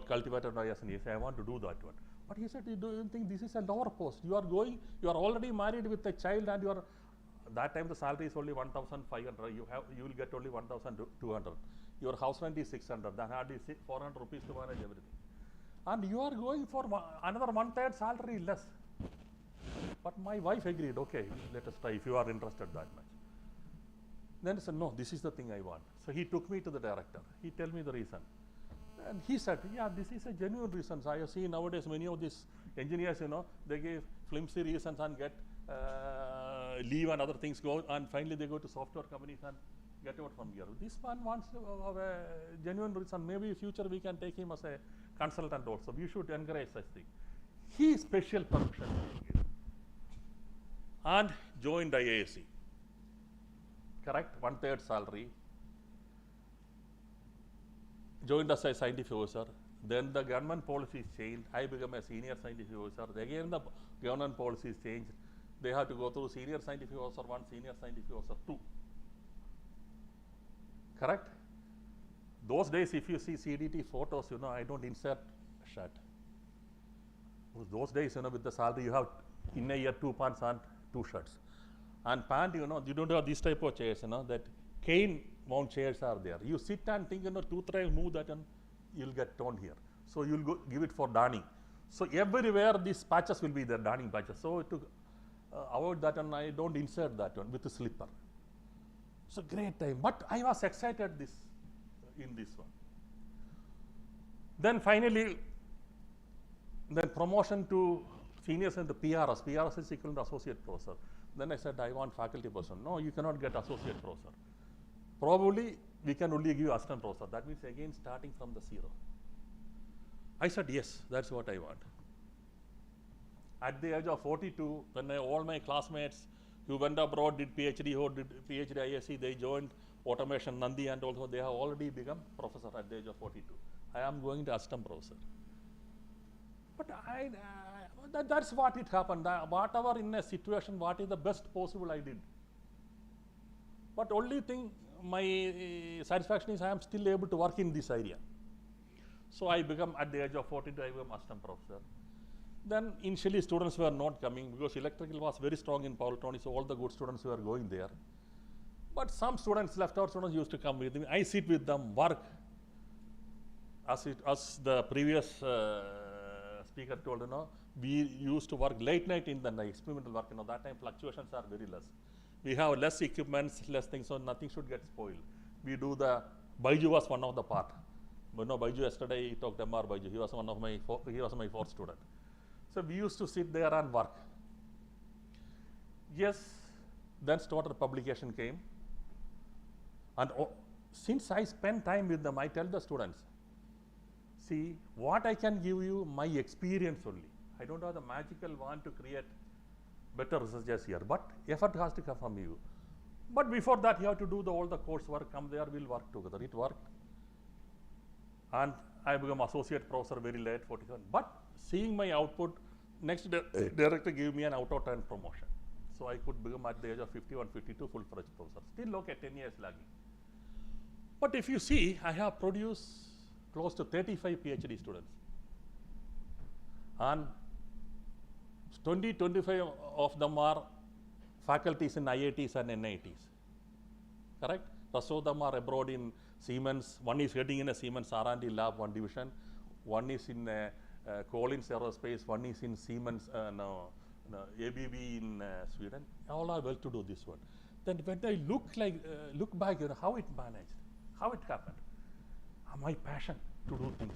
cultivated by as an ESA. I want to do that one. But he said, you don't think this is a lower post. You are already married with a child and you are, that time the salary is only 1,500. You will get only 1,200. Your house rent is 600. Then hardly 400 rupees to manage everything. And you are going for another 1/3 salary less. But my wife agreed, okay, let us try if you are interested that much. Then he said, no, this is the thing I want. So he took me to the director. He told me the reason. And he said, yeah, this is a genuine reason. I have seen nowadays many of these engineers, they give flimsy reasons and get leave and other things go, and finally they go to software companies and get out from here. This man wants to have a genuine reason. Maybe in future we can take him as a consultant also. We should encourage such thing. He special permission and joined IAC. Correct? 1/3 salary. Joined as a scientific officer. Then the government policies changed. I became a senior scientific officer. Again the government policies changed. They have to go through senior scientific officer 1, senior scientific officer 2. Correct? Those days, if you see CDT photos, I don't insert shirt. Those days, with the salary, you have in a year 2 pants and 2 shirts. And pant, you don't have this type of chairs, that cane mount chairs are there. You sit and think, 2-3 move that and you'll get torn here. So you'll go give it for darning. So everywhere these patches will be there, darning patches. So to avoid that, and I don't insert that one with a slipper. So great time, but I was excited in this one. Then finally, then promotion to seniors and the PRS. PRS is equivalent to associate professor. Then I said, I want faculty person. No, you cannot get associate professor. Probably we can only give you assistant professor. That means again starting from the zero. I said, yes, that's what I want. At the age of 42, when all my classmates who went abroad, did PhD, who did PhD ISC, they joined automation, Nandi, and also they have already become professor at the age of 42. I am going to assistant professor. But that's what it happened. Whatever in a situation, what is the best possible I did. But only thing, my satisfaction is I am still able to work in this area. So I become, at the age of 42, I became assistant professor. Then initially students were not coming because electrical was very strong in power electronics, so all the good students were going there. But some students, left-out students, used to come with me. I sit with them, work. As the previous speaker told, we used to work late night in the night, experimental work. That time fluctuations are very less. We have less equipments, less things, so nothing should get spoiled. We do the Baiju was one of the part. No, Baiju yesterday he talked MR Baiju. He was my fourth student. So we used to sit there and work. Yes, then started publication came. And since I spend time with them, I tell the students, see, what I can give you, my experience only. I don't have the magical wand to create better researchers here, but effort has to come from you. But before that, you have to do all the coursework, come there, we'll work together. It worked. And I became associate professor very late, 47. But seeing my output, next director gave me an out-of-10 promotion. So I could become at the age of 51, 52 full-fledged professor. Still okay, 10 years lagging. But if you see, I have produced close to 35 PhD students. And 25 of them are faculties in IITs and NITs. Correct? Rest of them are abroad in Siemens. One is heading in a Siemens R&D lab, one division. One is in Collins Aerospace. One is in Siemens, ABB in Sweden. All are well to do this one. Then when I look back, how it managed, how it happened. My passion to do things.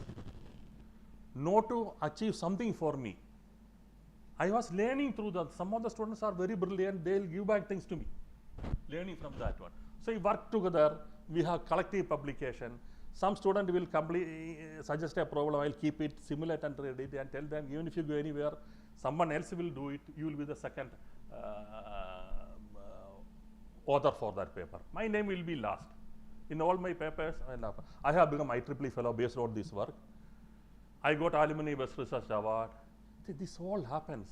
Not to achieve something for me. I was learning through that. Some of the students are very brilliant. They'll give back things to me. Learning from that one. So we work together. We have collective publication. Some student will suggest a problem. I'll keep it, simulate and read it, and tell them, even if you go anywhere, someone else will do it. You will be the second author for that paper. My name will be last. In all my papers, I have become IEEE fellow based on this work. I got Alumni Best Research Award. See, this all happens.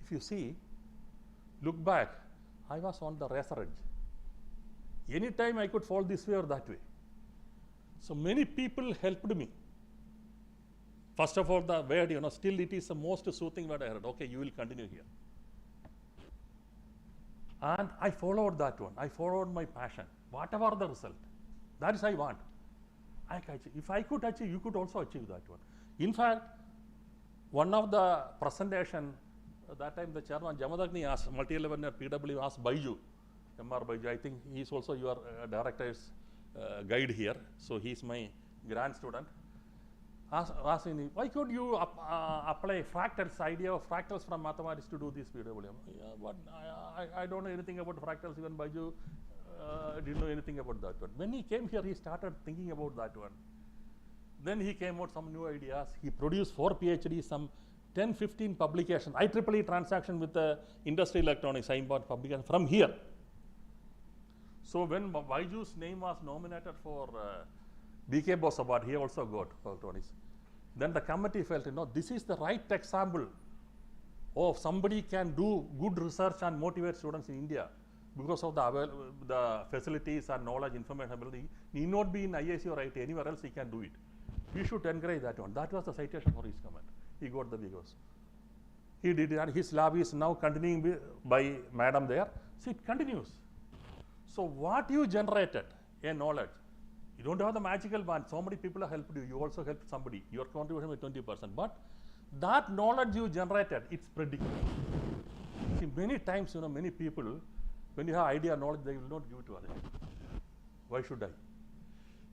If you see, look back, I was on the razor edge. Anytime I could fall this way or that way. So many people helped me. First of all, the word, still it is the most soothing word I heard. Okay, you will continue here. And I followed that one. I followed my passion. Whatever the result, that is I want. If I could achieve, you could also achieve that one. In fact, one of the presentation, that time the chairman Jamadagni asked, multi-level PW asked Baiju, MR Baiju, I think he is also your director's guide here, so he is my grand student. Asked me, why could you apply fractals, idea of fractals from mathematics to do this PWM? Yeah, but I don't know anything about fractals, even Baiju didn't know anything about that one. When he came here, he started thinking about that one. Then he came out some new ideas. He produced 4 PhDs, some 10, 15 publications. IEEE transaction with the industry electronics, I bought publication from here. So when Baiju's name was nominated for BK Bose Award, he also got electronics. Then the committee felt, this is the right example of somebody can do good research and motivate students in India because of the facilities and knowledge, information ability. He need not be in IIC or IT, anywhere else he can do it. We should encourage that one. That was the citation for his comment. He got the because. He did it, and his lab is now continuing by madam there. So it continues. So what you generated, a knowledge, you don't have the magical wand. So many people have helped you. You also helped somebody. Your contribution was 20%. But that knowledge you generated, it's predictable. See, many times, many people, when you have idea, knowledge, they will not give it to others. Why should I?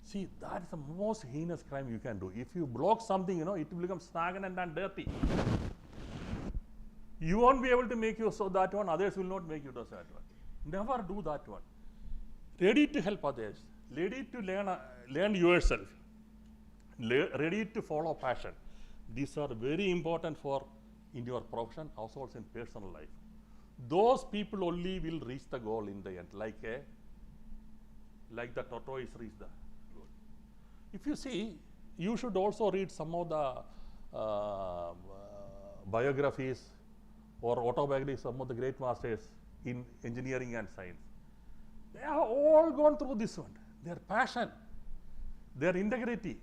See, that is the most heinous crime you can do. If you block something, it will become stagnant and dirty. You won't be able to make use of that one. Others will not make use of that one. Never do that one. Ready to help others. Ready to learn yourself. Ready to follow passion. These are very important for in your profession, also in personal life. Those people only will reach the goal in the end, like the tortoise reach the goal. If you see, you should also read some of the biographies or autobiographies of some of the great masters in engineering and science. They have all gone through this one. Their passion, their integrity,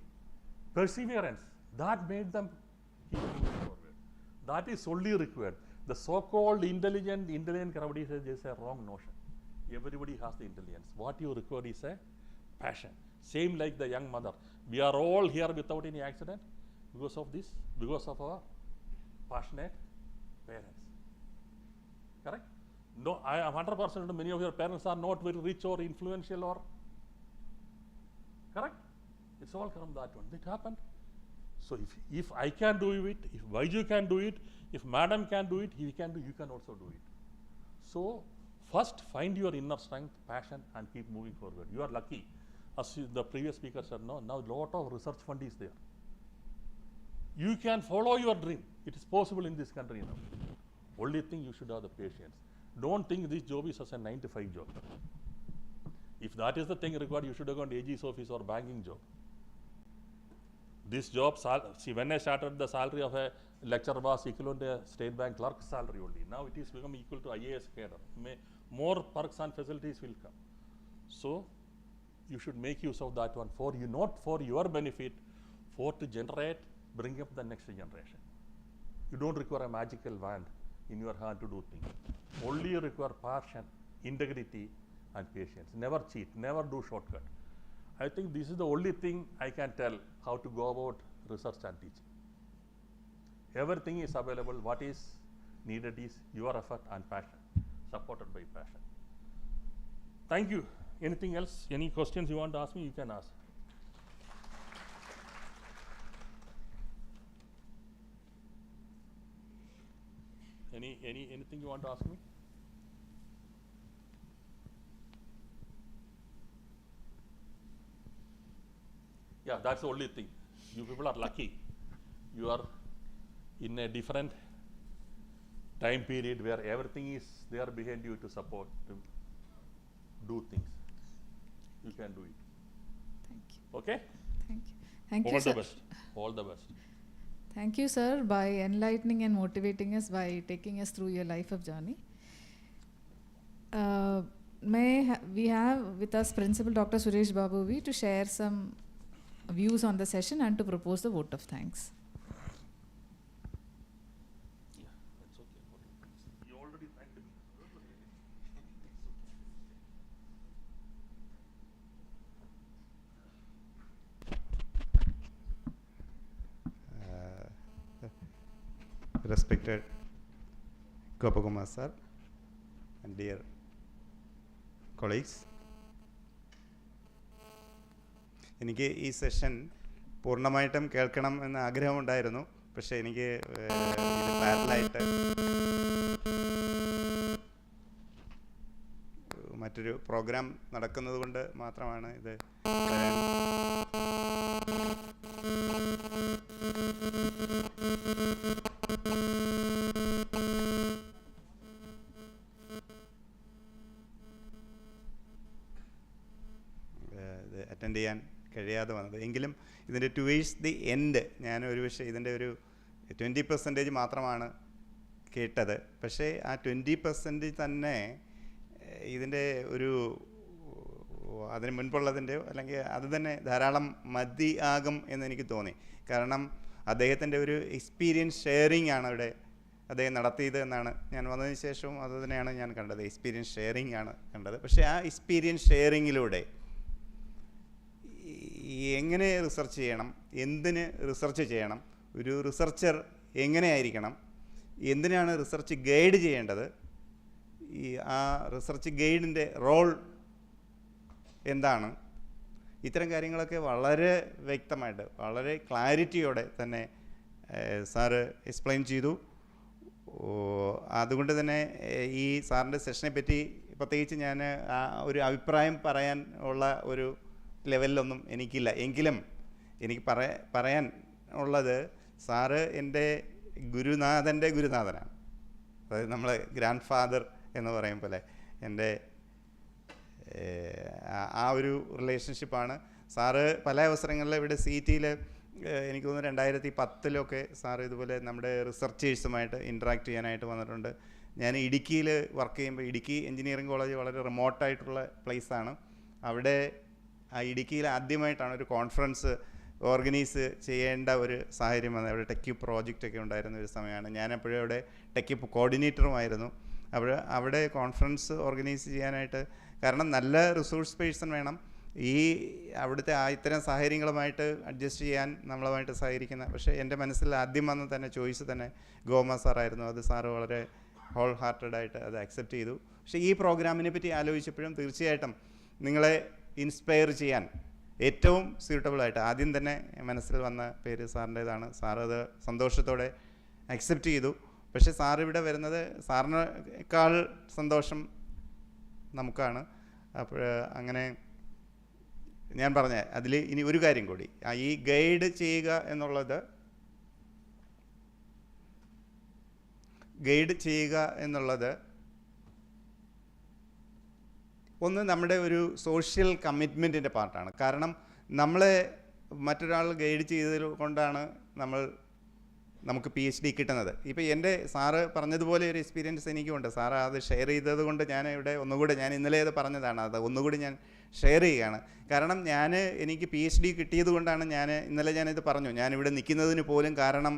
perseverance, that made them keep moving forward. That is only required. The so-called intelligent everybody says is a wrong notion. Everybody has the intelligence. What you require is a passion. Same like the young mother. We are all here without any accident because of this, because of our passionate parents. Correct? No, I am 100% many of your parents are not very rich or influential or correct? It's all come that one. It happened. So if I can do it, if Vaiju can do it, if Madam can do it, he can do, you can also do it. So first find your inner strength, passion, and keep moving forward. You are lucky. As the previous speaker said, no, now lot of research fund is there. You can follow your dream. It is possible in this country now. Only thing you should have the patience. Don't think this job is as a 9-to-5 job. If that is the thing required, you should have gone to AG's office or banking job. This job, see, when I started, the salary of a lecturer was equivalent to a state bank clerk salary only. Now it is become equal to IAS cadre. More perks and facilities will come. So you should make use of that one for you, not for your benefit, for to generate, bring up the next generation. You don't require a magical wand in your hand to do things. Only you require passion, integrity, and patience. Never cheat, never do shortcut. I think this is the only thing I can tell how to go about research and teaching. Everything is available. What is needed is your effort and passion, supported by passion. Thank you. Anything else? Any questions you want to ask me, you can ask. Anything you want to ask me? Yeah, that's the only thing. You people are lucky. You are in a different time period where everything is there behind you to support, to do things. You can do it. Thank you. Okay? Thank you. Thank you, All sir. the best. All the best. Thank you, sir, by enlightening and motivating us, by taking us through your life of journey. We have with us Principal Dr. Suresh Babu to share some views on the session and to propose the vote of thanks. Yeah, that's okay. You already thanked me. Respected Gopakumar sir and dear colleagues, എനിക്ക് ഈ session പൂർണ്ണമായിട്ടും കേൾക്കണം എന്ന ആഗ്രഹമുണ്ടായിരുന്നു. പക്ഷേ എനിക്ക് ഇത് പാരലായിട്ട് മറ്റൊരു പ്രോഗ്രാം നടക്കുന്നത് കൊണ്ട് മാത്രമാണ് ഇത് അറ്റൻഡ് ചെയ്യാൻ കഴിയാതെ വന്നത്. എങ്കിലും ഇതിൻ്റെ ടുവേഴ്സ് ദി എൻഡ് ഞാൻ ഒരുപക്ഷെ ഇതിൻ്റെ ഒരു 20% മാത്രമാണ് കേട്ടത്. പക്ഷേ ആ 20% തന്നെ ഇതിൻ്റെ ഒരു അതിന് മുൻപുള്ളതിൻ്റെയോ അല്ലെങ്കിൽ അത് തന്നെ ധാരാളം മതിയാകും എന്നെനിക്ക് തോന്നി. കാരണം അദ്ദേഹത്തിൻ്റെ ഒരു എക്സ്പീരിയൻസ് ഷെയറിംഗ് ആണ് അവിടെ അദ്ദേഹം നടത്തിയത് എന്നാണ് ഞാൻ വന്നതിന് ശേഷവും അത് തന്നെയാണ് ഞാൻ കണ്ടത്. എക്സ്പീരിയൻസ് ഷെയറിംഗ് ആണ് കണ്ടത്. പക്ഷേ ആ എക്സ്പീരിയൻസ് ഷെയറിങ്ങിലൂടെ എങ്ങനെ റിസർച്ച് ചെയ്യണം, എന്തിന് റിസർച്ച് ചെയ്യണം, ഒരു റിസർച്ചർ എങ്ങനെയായിരിക്കണം, എന്തിനാണ് റിസർച്ച് ഗൈഡ് ചെയ്യേണ്ടത്, ആ റിസർച്ച് ഗൈഡിൻ്റെ റോൾ എന്താണ്, ഇത്തരം കാര്യങ്ങളൊക്കെ വളരെ വ്യക്തമായിട്ട് വളരെ ക്ലാരിറ്റിയോടെ തന്നെ സാറ് എക്സ്പ്ലെയിൻ ചെയ്തു. അതുകൊണ്ട് തന്നെ ഈ സാറിൻ്റെ സെഷനെ പറ്റി പ്രത്യേകിച്ച് ഞാൻ ഒരു അഭിപ്രായം പറയാൻ ഉള്ള ഒരു ലെവലിലൊന്നും എനിക്കില്ല. എങ്കിലും എനിക്ക് പറയാൻ ഉള്ളത് സാറ് എൻ്റെ ഗുരുനാഥൻ്റെ ഗുരുനാഥനാണ്. അതായത് നമ്മൾ ഗ്രാൻഡ് ഫാദർ എന്ന് പറയും പോലെ എൻ്റെ ആ ഒരു റിലേഷൻഷിപ്പാണ്. സാറ് പല അവസരങ്ങളിൽ ഇവിടെ CET-യിൽ എനിക്ക് തോന്നുന്നു 2010 സാറ് ഇതുപോലെ നമ്മുടെ റിസർച്ചേഴ്സുമായിട്ട് ഇൻട്രാക്ട് ചെയ്യാനായിട്ട് വന്നിട്ടുണ്ട്. ഞാൻ ഇടുക്കിയിൽ വർക്ക് ചെയ്യുമ്പോൾ ഇടുക്കി എഞ്ചിനീയറിംഗ് കോളേജ് വളരെ റിമോട്ടായിട്ടുള്ള പ്ലേസാണ്. അവിടെ ആ ഇടുക്കിയിൽ ആദ്യമായിട്ടാണ് ഒരു കോൺഫറൻസ് ഓർഗനൈസ് ചെയ്യേണ്ട ഒരു സാഹചര്യം വന്നത്. അവിടെ ടെക്യൂബ് പ്രോജക്റ്റൊക്കെ ഉണ്ടായിരുന്ന ഒരു സമയമാണ്. ഞാനപ്പോഴും അവിടെ ടെക്യൂബ് കോർഡിനേറ്ററുമായിരുന്നു. അവിടെ കോൺഫറൻസ് ഓർഗനൈസ് ചെയ്യാനായിട്ട്, കാരണം നല്ല റിസോഴ്സ് പേഴ്സൺ വേണം. ഈ അവിടുത്തെ ഇത്തരം സാഹചര്യങ്ങളുമായിട്ട് അഡ്ജസ്റ്റ് ചെയ്യാൻ നമ്മളുമായിട്ട് സഹകരിക്കുന്ന. പക്ഷേ എൻ്റെ മനസ്സിൽ ആദ്യം വന്ന തന്നെ ചോയ്സ് തന്നെ ഗോമ സാറായിരുന്നു. അത് സാറ് വളരെ ഹോൾ ഹാർട്ടഡായിട്ട് അത് അക്സെപ്റ്റ് ചെയ്തു. പക്ഷേ ഈ പ്രോഗ്രാമിനെ പറ്റി ആലോചിച്ചപ്പോഴും തീർച്ചയായിട്ടും നിങ്ങളെ ഇൻസ്പയർ ചെയ്യാൻ ഏറ്റവും സ്യൂട്ടബിളായിട്ട് ആദ്യം തന്നെ മനസ്സിൽ വന്ന പേര് സാറിൻ്റേതാണ്. സാറത് സന്തോഷത്തോടെ അക്സെപ്റ്റ് ചെയ്തു. പക്ഷേ സാർ ഇവിടെ വരുന്നത് സാറിനേക്കാൾ സന്തോഷം നമുക്കാണ്. അപ്പോൾ അങ്ങനെ ഞാൻ പറഞ്ഞ അതിൽ ഇനി ഒരു കാര്യം കൂടി, ഈ ഗൈഡ് ചെയ്യുക എന്നുള്ളത് ഒന്ന് നമ്മുടെ ഒരു സോഷ്യൽ കമ്മിറ്റ്മെൻറ്റിൻ്റെ പാർട്ടാണ്. കാരണം നമ്മളെ മറ്റൊരാൾ ഗൈഡ് ചെയ്തത് കൊണ്ടാണ് നമുക്ക് PhD കിട്ടുന്നത്. ഇപ്പോൾ എൻ്റെ സാറ് പറഞ്ഞതുപോലെ ഒരു എക്സ്പീരിയൻസ് എനിക്കുണ്ട്. സാറ് അത് ഷെയർ ചെയ്തത് കൊണ്ട് ഞാൻ ഇവിടെ ഒന്നുകൂടെ, ഞാൻ ഇന്നലെ അത് പറഞ്ഞതാണ്, അത് ഒന്നുകൂടി ഞാൻ ഷെയർ ചെയ്യുകയാണ്. കാരണം എനിക്ക് PhD കിട്ടിയത് കൊണ്ടാണ് ഇന്നലെ ഞാനിത് പറഞ്ഞു, ഞാനിവിടെ നിൽക്കുന്നതിന് പോലും കാരണം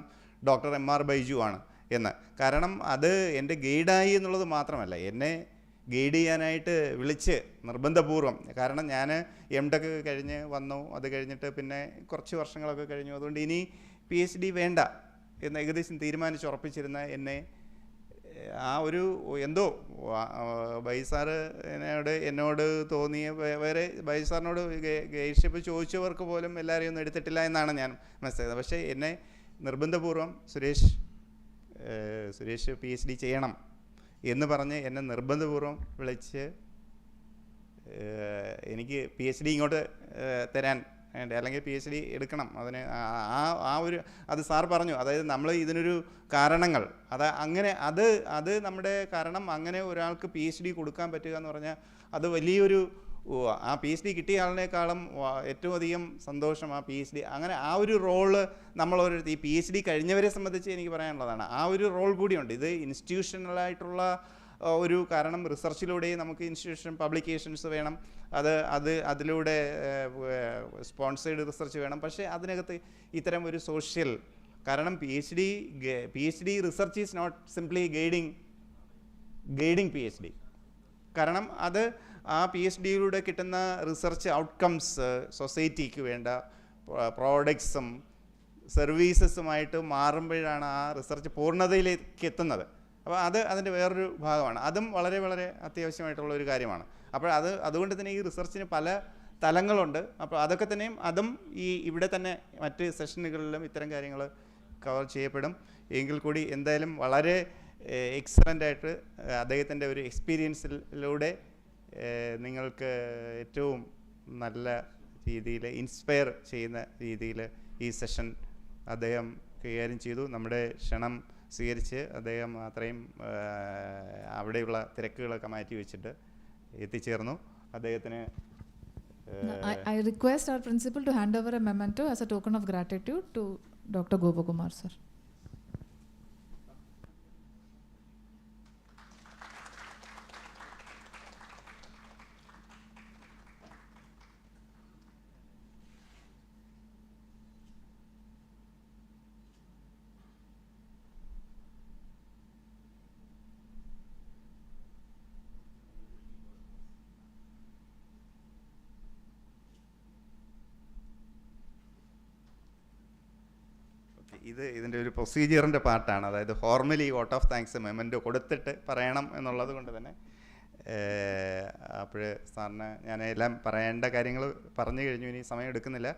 ഡോക്ടർ MR ബൈജു ആണ് എന്ന്. കാരണം അത് എൻ്റെ ഗൈഡായി എന്നുള്ളത് മാത്രമല്ല, എന്നെ ഗൈഡ് ചെയ്യാനായിട്ട് വിളിച്ച് നിർബന്ധപൂർവ്വം, കാരണം ഞാൻ MTech കഴിഞ്ഞ് വന്നു, അത് കഴിഞ്ഞിട്ട് പിന്നെ കുറച്ച് വർഷങ്ങളൊക്കെ കഴിഞ്ഞു, അതുകൊണ്ട് ഇനി PhD വേണ്ട എന്ന് ഏകദേശം തീരുമാനിച്ചുറപ്പിച്ചിരുന്ന എന്നെ ആ ഒരു എന്തോ ബൈസാറ് എന്നോട് തോന്നിയ വേറെ ബൈസാറിനോട് ഗൈഡ്ഷിപ്പ് ചോദിച്ചവർക്ക് പോലും എല്ലാവരെയും ഒന്നും എടുത്തിട്ടില്ല എന്നാണ് ഞാൻ മനസ്സിലായത്. പക്ഷേ എന്നെ നിർബന്ധപൂർവ്വം സുരേഷ് PhD ചെയ്യണം എന്ന് പറഞ്ഞ് എന്നെ നിർബന്ധപൂർവ്വം വിളിച്ച് എനിക്ക് PhD ഇങ്ങോട്ട് തരാൻ അല്ലെങ്കിൽ PhD എടുക്കണം, അതിന് അത് സാർ പറഞ്ഞു. അതായത് നമ്മൾ ഇതിനൊരു കാരണങ്ങൾ അത് നമ്മുടെ കാരണം അങ്ങനെ ഒരാൾക്ക് PhD കൊടുക്കാൻ പറ്റുക എന്ന് പറഞ്ഞാൽ അത് വലിയൊരു ആ PhD കിട്ടിയ ആളിനേക്കാളും ഏറ്റവും അധികം സന്തോഷം ആ PhD അങ്ങനെ ആ ഒരു റോള് ഈ PhD കഴിഞ്ഞവരെ സംബന്ധിച്ച് എനിക്ക് പറയാനുള്ളതാണ്. ആ ഒരു റോൾ കൂടിയുണ്ട്. ഇത് ഇൻസ്റ്റിറ്റ്യൂഷണലായിട്ടുള്ള ഒരു കാരണം റിസർച്ചിലൂടെ നമുക്ക് ഇൻസ്റ്റിറ്റ്യൂഷൻ പബ്ലിക്കേഷൻസ് വേണം, അതിലൂടെ സ്പോൺസേഡ് റിസർച്ച് വേണം. പക്ഷേ അതിനകത്ത് ഇത്തരം ഒരു സോഷ്യൽ, കാരണം PhD research is not simply guiding PhD. കാരണം അത് ആ PhDയിലൂടെ കിട്ടുന്ന റിസർച്ച് ഔട്ട്കംസ് സൊസൈറ്റിക്ക് വേണ്ട പ്രോഡക്ട്സും സർവീസസുമായിട്ട് മാറുമ്പോഴാണ് ആ റിസർച്ച് പൂർണ്ണതയിലേക്ക് എത്തുന്നത്. അപ്പോൾ അതിൻ്റെ വേറൊരു ഭാഗമാണ്. അതും വളരെ വളരെ അത്യാവശ്യമായിട്ടുള്ള ഒരു കാര്യമാണ്. അപ്പോൾ അതുകൊണ്ട് തന്നെ ഈ റിസർച്ചിന് പല തലങ്ങളുണ്ട്. അപ്പോൾ അതൊക്കെ തന്നെയും ഇവിടെ തന്നെ മറ്റ് സെഷനുകളിലും ഇത്തരം കാര്യങ്ങൾ കവർ ചെയ്യപ്പെടും. എങ്കിൽ കൂടി എന്തായാലും വളരെ എക്സലൻ്റായിട്ട് അദ്ദേഹത്തിൻ്റെ ഒരു എക്സ്പീരിയൻസിലൂടെ നിങ്ങൾക്ക് ഏറ്റവും നല്ല രീതിയിൽ ഇൻസ്പയർ ചെയ്യുന്ന രീതിയിൽ ഈ സെഷൻ അദ്ദേഹം കൈകാര്യം ചെയ്തു. നമ്മുടെ ക്ഷണം സ്വീകരിച്ച് അദ്ദേഹം അത്രയും അവിടെയുള്ള തിരക്കുകളൊക്കെ മാറ്റി വെച്ചിട്ട് എത്തിച്ചേർന്നു. അദ്ദേഹത്തിന് I request our principal to hand over a memento as a token of gratitude to Dr. Gopakumar, sir. ഇതിൻ്റെ ഒരു പ്രൊസീജിയറിൻ്റെ പാർട്ടാണ്. അതായത് formally vote of thanks memento കൊടുത്തിട്ട് പറയണം എന്നുള്ളത് കൊണ്ട് തന്നെ അപ്പോൾ സാറിന് ഞാൻ എല്ലാം പറയേണ്ട കാര്യങ്ങൾ പറഞ്ഞു കഴിഞ്ഞു, ഇനി സമയം എടുക്കുന്നില്ല.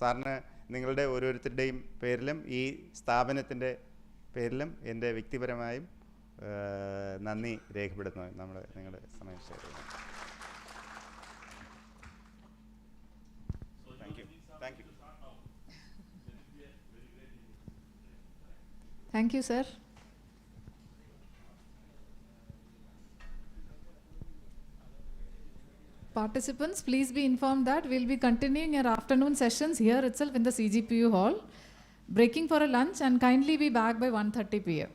സാറിന് നിങ്ങളുടെ ഓരോരുത്തരുടെയും പേരിലും ഈ സ്ഥാപനത്തിൻ്റെ പേരിലും എൻ്റെ വ്യക്തിപരമായും നന്ദി രേഖപ്പെടുത്തുന്നു. നിങ്ങളുടെ സമയം ഷെയർ ചെയ്യുന്നു. Thank you, sir. Participants, please be informed that we'll be continuing our afternoon sessions here itself in the CGPU hall, breaking for a lunch, and kindly be back by 1:30 p.m.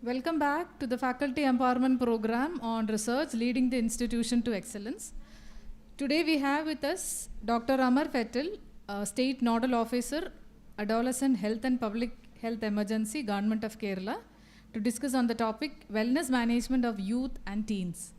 Welcome back to the Faculty Empowerment Program on Research Leading the Institution to Excellence. Today we have with us Dr. Amar Fettil, State Nodal Officer, Adolescent Health and Public Health Emergency, Government of Kerala, to discuss on the topic Wellness Management of Youth and Teens.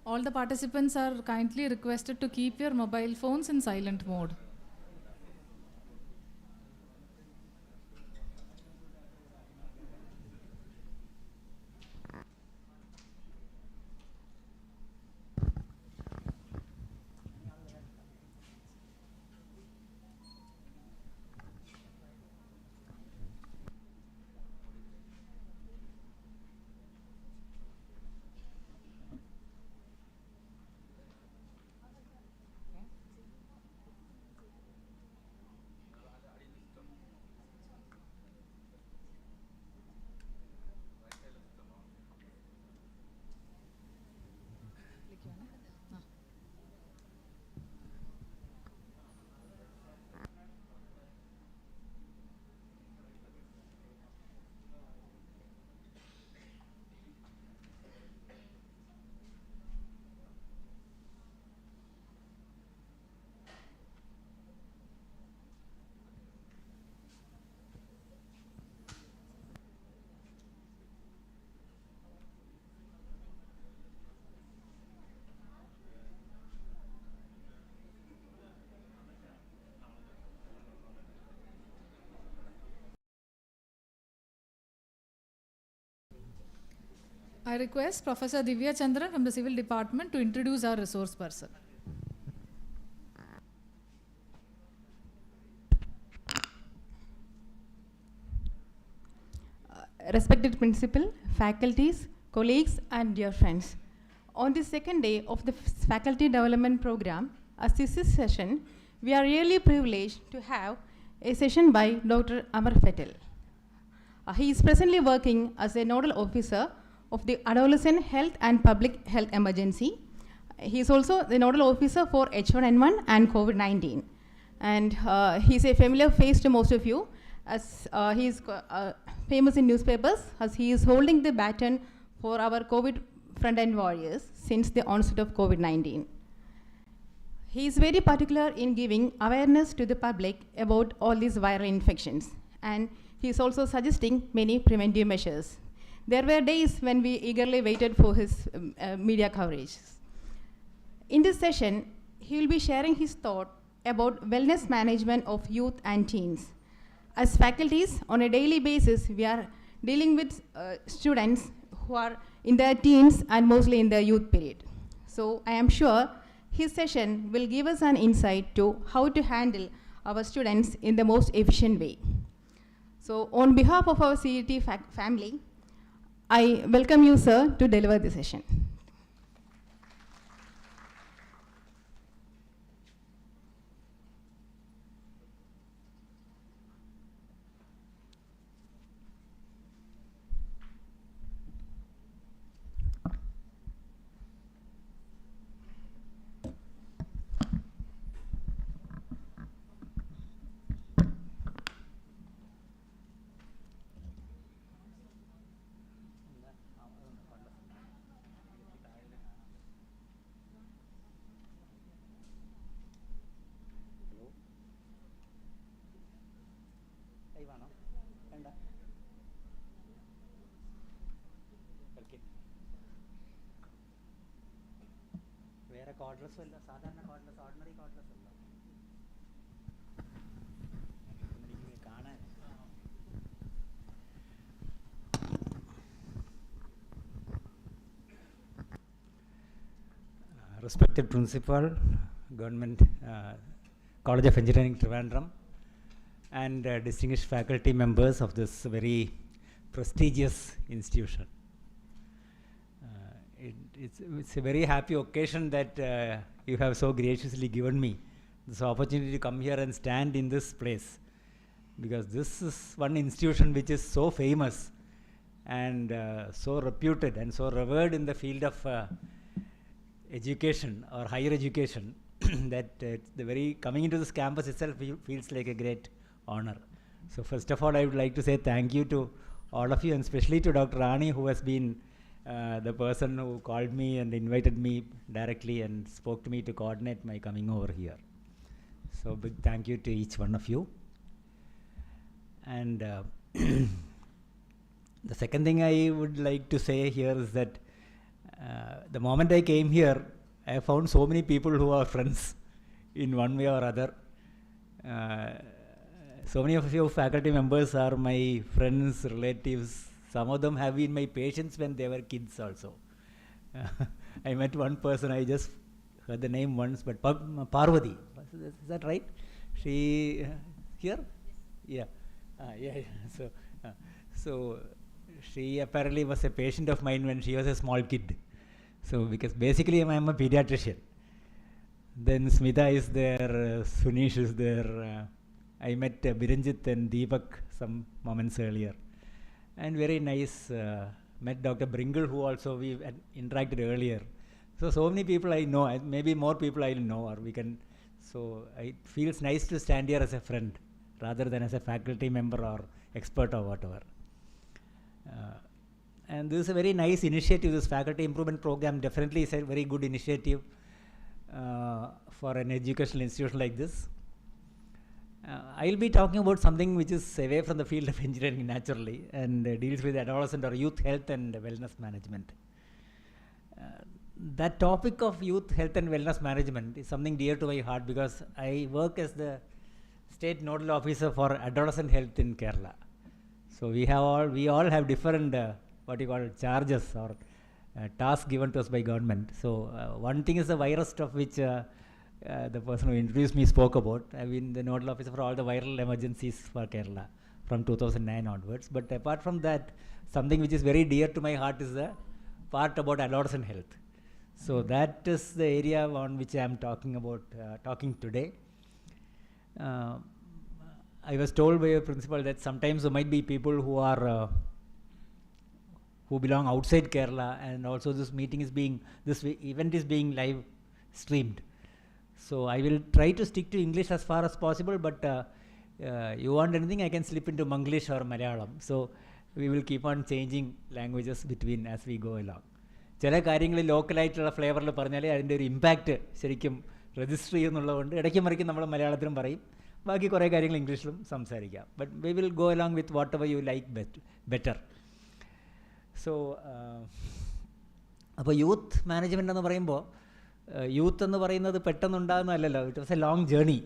All the participants are kindly requested to keep your mobile phones in silent mode. I request Professor Divya Chandran from the Civil Department to introduce our resource person. Respected principal, faculties, colleagues, and dear friends. On the second day of the faculty development program, as this is session, we are really privileged to have a session by Dr. Amar Fettil. He is presently working as a nodal officer of the Adolescent Health and Public Health Emergency. He is also the nodal officer for H1N1 and COVID-19. And he is a familiar face to most of you, as he is famous in newspapers, as he is holding the baton for our COVID front-end warriors since the onset of COVID-19. He is very particular in giving awareness to the public about all these viral infections, and he is also suggesting many preventive measures. There were days when we eagerly waited for his media coverage. In this session, he will be sharing his thought about wellness management of youth and teens. As faculties, on a daily basis, we are dealing with students who are in their teens and mostly in their youth period. So I am sure his session will give us an insight to how to handle our students in the most efficient way. So on behalf of our CET family, I welcome you, sir, to deliver the session. കോഡ്ലെസ്സും അല്ല, സാധാരണ cordless, ordinary cordless അല്ല. എനിക്ക് കാണാൻ respected principal, Government College of Engineering Trivandrum, and distinguished faculty members of this very prestigious institution. It's a very happy occasion that you have so graciously given me this opportunity to come here and stand in this place, because this is one institution which is so famous and so reputed and so revered in the field of education or higher education that the very coming into this campus itself feels like a great honor. So first of all, I would like to say thank you to all of you, and especially to Dr. Rani, who has been the person who called me and invited me directly and spoke to me to coordinate my coming over here. So big thank you to each one of you. And the second thing I would like to say here is that the moment I came here, I found so many people who are friends in one way or other. So many of you faculty members are my friends, relatives. Some of them have been my patients when they were kids also. I met one person, I just heard the name once, but Parvati, is that right? She here? Yeah. Yeah. So she apparently was a patient of mine when she was a small kid. So because basically I am a pediatrician. Then Smita is there, Sunish is there. I met Biranjit and Deepak some moments earlier. And very nice, met Dr. Bringle, who also we had interacted earlier. So many people I know, maybe more people I know, or we can, so it feels nice to stand here as a friend rather than as a faculty member or expert or whatever. And this is a very nice initiative. This faculty improvement program definitely is a very good initiative for an educational institution like this. I'll be talking about something which is away from the field of engineering naturally, and deals with adolescent or youth health and wellness management. That topic of youth health and wellness management is something dear to my heart because I work as the state nodal officer for adolescent health in Kerala. So we all have different what you call charges or tasks given to us by government. So one thing is the virus stuff which the person who introduced me spoke about. I've been the nodal officer for all the viral emergencies for Kerala from 2009 onwards. But apart from that, something which is very dear to my heart is the part about adolescent health. So that is the area on which I am talking today. I was told by a principal that sometimes there might be people who are who belong outside Kerala, and also this event is being live streamed. So I will try to stick to English as far as possible, but you want anything, I can slip into Manglish or Malayalam. So we will keep on changing languages between as we go along. ചില കാര്യങ്ങൾ ലോക്കലായിട്ടുള്ള ഫ്ലേവറിൽ പറഞ്ഞാലേ അതിൻ്റെ ഒരു impact ശരിക്കും register ചെയ്യുന്നുള്ളതുകൊണ്ട് ഇടയ്ക്ക് മറിക്കും നമ്മൾ മലയാളത്തിലും പറയും, ബാക്കി കുറേ കാര്യങ്ങൾ ഇംഗ്ലീഷിലും സംസാരിക്കാം. But we will go along with whatever you like better. So അപ്പോൾ യൂത്ത് മാനേജ്മെൻ്റ് എന്ന് പറയുമ്പോൾ യൂത്ത് എന്ന് പറയുന്നത് പെട്ടെന്നുണ്ടാകുന്നതല്ലല്ലോ. It was a long journey.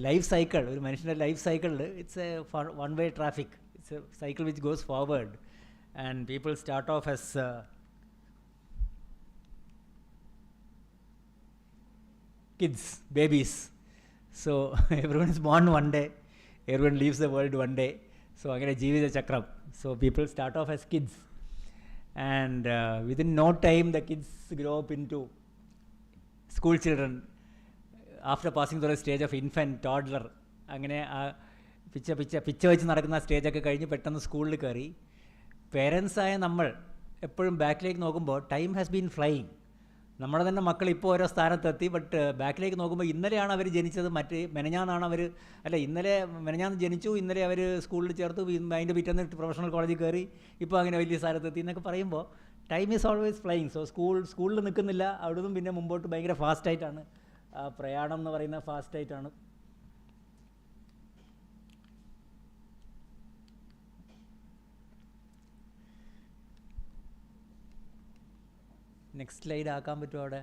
Life cycle, ഒരു മനുഷ്യൻ്റെ ലൈഫ് സൈക്കിളിൽ it's a one way traffic. It's a cycle which goes forward and people start off as kids, babies. So everyone is born one day, everyone leaves the world one day. So agane jeevitha chakram. So people start off as kids, and within no time the kids grow up into school children. After passing through a stage of infant, toddler, അങ്ങനെ പിച്ച വെച്ച് നടക്കുന്ന സ്റ്റേജൊക്കെ കഴിഞ്ഞ് പെട്ടെന്ന് സ്കൂളിൽ കയറി. പേരൻസായ നമ്മൾ എപ്പോഴും ബാക്കിലേക്ക് നോക്കുമ്പോൾ ടൈം ഹാസ് ബീൻ ഫ്ലൈയിങ്. നമ്മുടെ തന്നെ മക്കൾ ഇപ്പോൾ ഓരോ സ്ഥാനത്തെത്തി. ബട്ട് ബാക്കിലേക്ക് നോക്കുമ്പോൾ ഇന്നലെയാണ് അവർ ജനിച്ചത്, മെനഞ്ഞാന്നാണ് അവർ, ഇന്നലെ മെനഞ്ഞാന്ന് ജനിച്ചു, ഇന്നലെ അവർ സ്കൂളിൽ ചേർത്തു, അതിൻ്റെ പിറ്റേന്ന് പ്രൊഫഷണൽ കോളേജിൽ കയറി, ഇപ്പോൾ അങ്ങനെ വലിയ സ്ഥാനത്തെത്തി എന്നൊക്കെ പറയുമ്പോൾ time is always flying. So സ്കൂളിൽ നിൽക്കുന്നില്ല, അവിടുന്ന് പിന്നെ മുമ്പോട്ട് ഭയങ്കര ഫാസ്റ്റായിട്ടാണ് പ്രയാണം എന്ന് പറയുന്നത്, ഫാസ്റ്റായിട്ടാണ്. നെക്സ്റ്റ് സ്ലൈഡ് ആക്കാൻ പറ്റുമോ അവിടെ?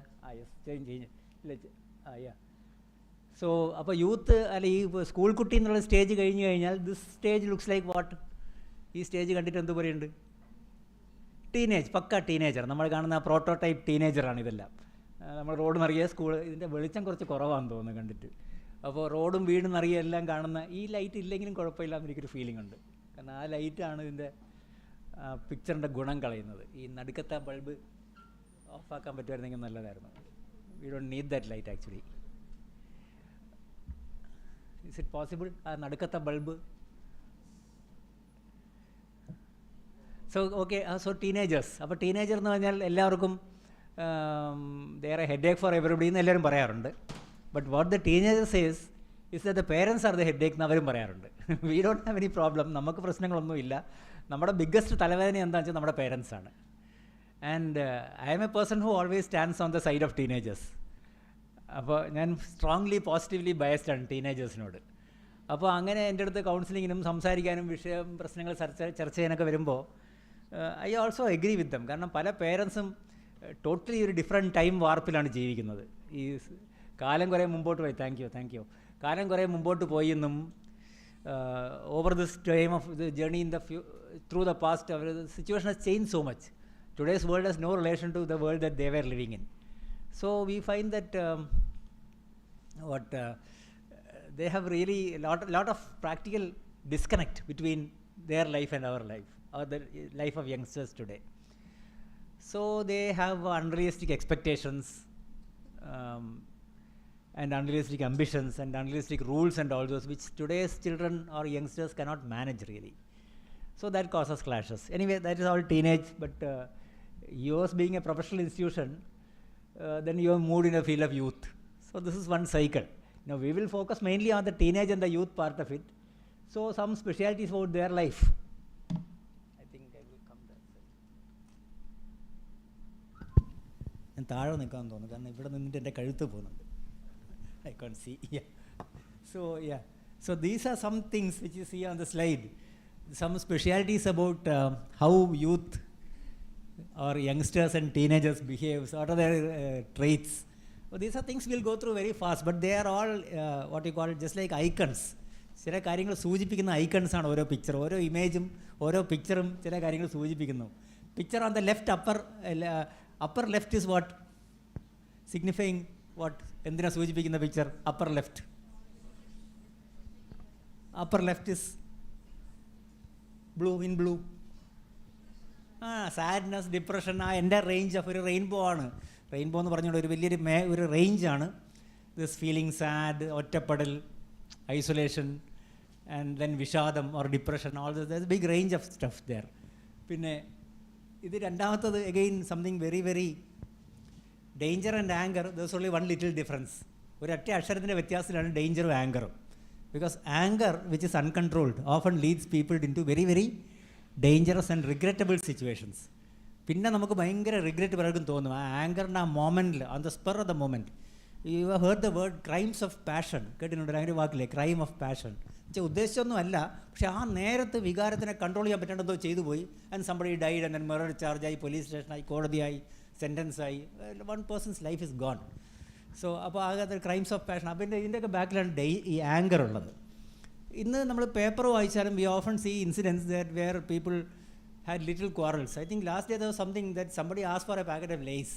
സോ അപ്പോൾ യൂത്ത് ഈ സ്കൂൾ കുട്ടി എന്നുള്ള സ്റ്റേജ് കഴിഞ്ഞ് കഴിഞ്ഞാൽ this stage looks like what? ഈ സ്റ്റേജ് കണ്ടിട്ട് എന്ത് പറയുന്നുണ്ട്? ടീനേജ്, പക്ക ടീനേജർ. നമ്മൾ കാണുന്ന പ്രോട്ടോടൈപ്പ് ടീനേജറാണ് ഇതെല്ലാം. നമ്മൾ റോഡ് നിറയെ ഇതിൻ്റെ വെളിച്ചം കുറച്ച് കുറവാണെന്ന് തോന്നുന്നു കണ്ടിട്ട്. അപ്പോൾ റോഡും വീടും നിറയെ എല്ലാം കാണുന്ന ഈ ലൈറ്റ് ഇല്ലെങ്കിലും കുഴപ്പമില്ലാന്ന് എനിക്കൊരു ഫീലിംഗ് ഉണ്ട്. കാരണം ആ ലൈറ്റാണ് ഇതിൻ്റെ പിക്ചറിൻ്റെ ഗുണം കളയുന്നത്. ഈ നടുക്കത്തെ ബൾബ് ഓഫാക്കാൻ പറ്റുമായിരുന്നെങ്കിൽ നല്ലതായിരുന്നു. We don't need that light actually. Is it possible? ആ നടുക്കത്തെ bulb. So okay. So teenagers. അപ്പോൾ ടീനേജർ എന്ന് പറഞ്ഞാൽ എല്ലാവർക്കും they are a headache for everybody എന്ന് എല്ലാവരും പറയാറുണ്ട്. But what the teenager says is that the parents are the headache എന്ന് അവരും പറയാറുണ്ട്. We don't have any problem, നമുക്ക് പ്രശ്നങ്ങളൊന്നുമില്ല. നമ്മുടെ ബിഗ്ഗസ്റ്റ് തലവേദന എന്താണെന്ന് വെച്ചാൽ നമ്മുടെ പേരൻസാണ്. And I am a person who always stands on the side of teenagers. അപ്പോൾ ഞാൻ സ്ട്രോങ്ലി പോസിറ്റീവ്ലി ബയസ്ഡാണ് ടീനേജേഴ്സിനോട്. അപ്പോൾ അങ്ങനെ എൻ്റെ അടുത്ത് കൗൺസിലിങ്ങിനും സംസാരിക്കാനും പ്രശ്നങ്ങൾ ചർച്ച ചെയ്യാനൊക്കെ വരുമ്പോൾ I also agree with dum. കാരണം പല പേരൻസും ടോട്ടലി ഒരു ഡിഫറെൻറ്റ് ടൈം വാർപ്പിലാണ് ജീവിക്കുന്നത്. ഈ കാലം കുറേ മുമ്പോട്ട് പോയി, താങ്ക് യു, കാലം കുറേ മുമ്പോട്ട് പോയി എന്നും over this time of the journey in the through the past the situation has changed so much. Today's world has no relation to the world that they were living in. So we find that they have really a lot of practical disconnect between their life and our life, or the life of youngsters today. So they have unrealistic expectations and unrealistic ambitions and unrealistic rules and all those, which today's children or youngsters cannot manage really. So that causes clashes. Anyway, that is all teenage, but yours being a professional institution, then you are moved in a field of youth. So this is one cycle. Now we will focus mainly on the teenage and the youth part of it. So some specialities about their life. I think I will come that side. ഞാൻ താഴെ നിൽക്കാൻ തോന്നുന്നു, കാരണം ഇവിടെ നിന്നിട്ട് എൻ്റെ കഴുത്ത് പോകുന്നുണ്ട്. I can't see. Yeah. So these are some things which you see on the slide. Some specialities about how youth or youngsters and teenagers behave. What are their traits? So these are things we'll go through very fast, but they are all what you call just like icons. ചില കാര്യങ്ങൾ സൂചിപ്പിക്കുന്ന ഐക്കൺസാണ് ഓരോ picture, ഓരോ ഇമേജും ഓരോ പിക്ചറും ചില കാര്യങ്ങൾ സൂചിപ്പിക്കുന്നു. Picture on the left upper left is what signifying what, എന്തിനാ സൂചിപ്പിക്കുന്ന picture? Upper left is blue, in blue. Sadness, depression, എൻ്റെ റേഞ്ച് ഓഫ് ഒരു റെയിൻബോ ആണ്. റെയിൻബോ എന്ന് പറഞ്ഞുകൊണ്ട് ഒരു വലിയൊരു ഒരു റേഞ്ചാണ്. ദിസ് ഫീലിംഗ് സാഡ്, ഒറ്റപ്പെടൽ, ഐസൊലേഷൻ, ആൻഡ് ദെൻ വിഷാദം or depression, all this big range of stuff there. പിന്നെ ഇത് രണ്ടാമത്തത് again something very very danger and anger. There's only one little difference. ഒരൊറ്റ അക്ഷരത്തിൻ്റെ വ്യത്യാസത്തിലാണ് ഡേഞ്ചറും ആങ്കറും. Because anger, which is uncontrolled, often leads people into very, very dangerous and regrettable situations. പിന്നെ നമുക്ക് ഭയങ്കര regret പലർക്കും തോന്നും ആ ആങ്കറിൻ്റെ ആ മൊമെൻറ്റിൽ, on the spur of the moment. You have heard the word crimes of passion, കേട്ടിട്ടുണ്ട് അങ്ങനെ വാക്കില്ലേ, ക്രൈം ഓഫ് പാഷൻ. വെച്ചാൽ ഉദ്ദേശിച്ചൊന്നും അല്ല, പക്ഷേ ആ നേരത്ത് വികാരത്തിനെ കൺട്രോൾ ചെയ്യാൻ പറ്റേണ്ടതോ ചെയ്തു പോയി. And somebody died and murder ചാർജായി, പോലീസ് സ്റ്റേഷനായി, കോടതിയായി, സെൻറ്റൻസായി, one person's life is gone. So അപ്പോൾ ആകെ ക്രൈംസ് ഓഫ് പാഷൻ. അപ്പോൾ ഇതിൻ്റെയൊക്കെ ബാക്കിലാണ് ഈ ആങ്കർ ഉള്ളത്. ഇന്ന് നമ്മൾ പേപ്പർ വായിച്ചാലും we often see incidents that where people had little quarrels. I think last day there was something that somebody ask for a packet of Lay's.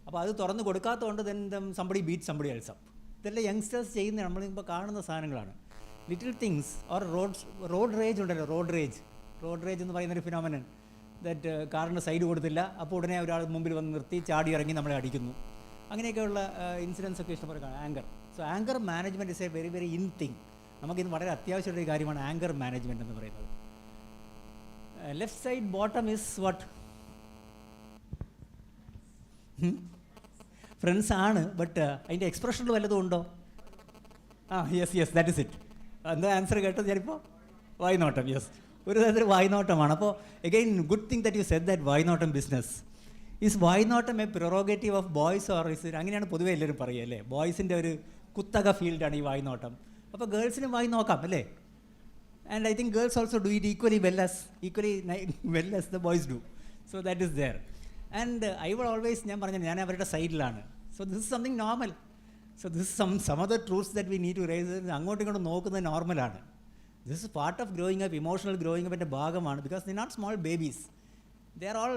അപ്പോൾ അത് തുറന്ന് കൊടുക്കാത്തതുകൊണ്ട് then somebody beat somebody else up. ഇതെല്ലാം youngsters ചെയ്യുന്ന നമ്മളിപ്പോൾ കാണുന്ന സാധനങ്ങളാണ്. Little things or road rage ഉണ്ടല്ലോ, റോഡ് റേജ് എന്ന് പറയുന്നൊരു ഫിനോമിനൻ. ദാറ്റ് കാറിന് സൈഡ് കൊടുത്തില്ല, അപ്പോൾ ഉടനെ ഒരാൾ മുമ്പിൽ വന്ന് നിർത്തി ചാടി ഇറങ്ങി നമ്മളെ അടിക്കുന്നു. അങ്ങനെയൊക്കെയുള്ള ഇൻസിഡൻസ് ഒക്കെ ഇഷ്ടംപോലെ കാണാം. Anchor. So anchor management is a very very in thing. നമുക്കിന്ന് വളരെ അത്യാവശ്യമുള്ള ഒരു കാര്യമാണ് ആങ്കർ മാനേജ്മെൻറ്റ് എന്ന് പറയുന്നത്. Left side bottom is what friends ആണ്, ബട്ട് അതിൻ്റെ എക്സ്പ്രഷനിൽ വല്ലതും ഉണ്ടോ? Yes that is it. എന്താ ആൻസർ കേട്ടത് ഞാനിപ്പോൾ? വായ്നോട്ടം. യെസ്, ഒരു തരത്തിൽ വായ്നോട്ടമാണ്. അപ്പോൾ again good thing that you said that വായ്നോട്ടം ബിസിനസ്. ഈസ് വായ്നോട്ടം a prerogative of boys or is? അങ്ങനെയാണ് പൊതുവേ എല്ലാവരും പറയുക അല്ലേ. ബോയ്സിൻ്റെ ഒരു കുത്തക ഫീൽഡാണ് ഈ വായ്നോട്ടം. അപ്പോൾ ഗേൾസിനും വായി നോക്കാം അല്ലേ. And I think girls also do it equally well as the boys do. So that is there. And I would always, ഞാൻ പറഞ്ഞു ഞാൻ അവരുടെ സൈഡിലാണ്. So this is something normal. So this some of the truths that we need to raise. അങ്ങോട്ടും ഇങ്ങോട്ടും നോക്കുന്നത് നോർമലാണ്. This is part of growing up, emotional growing അപ്പിൻ്റെ ഭാഗമാണ്. Because they not small babies, they are all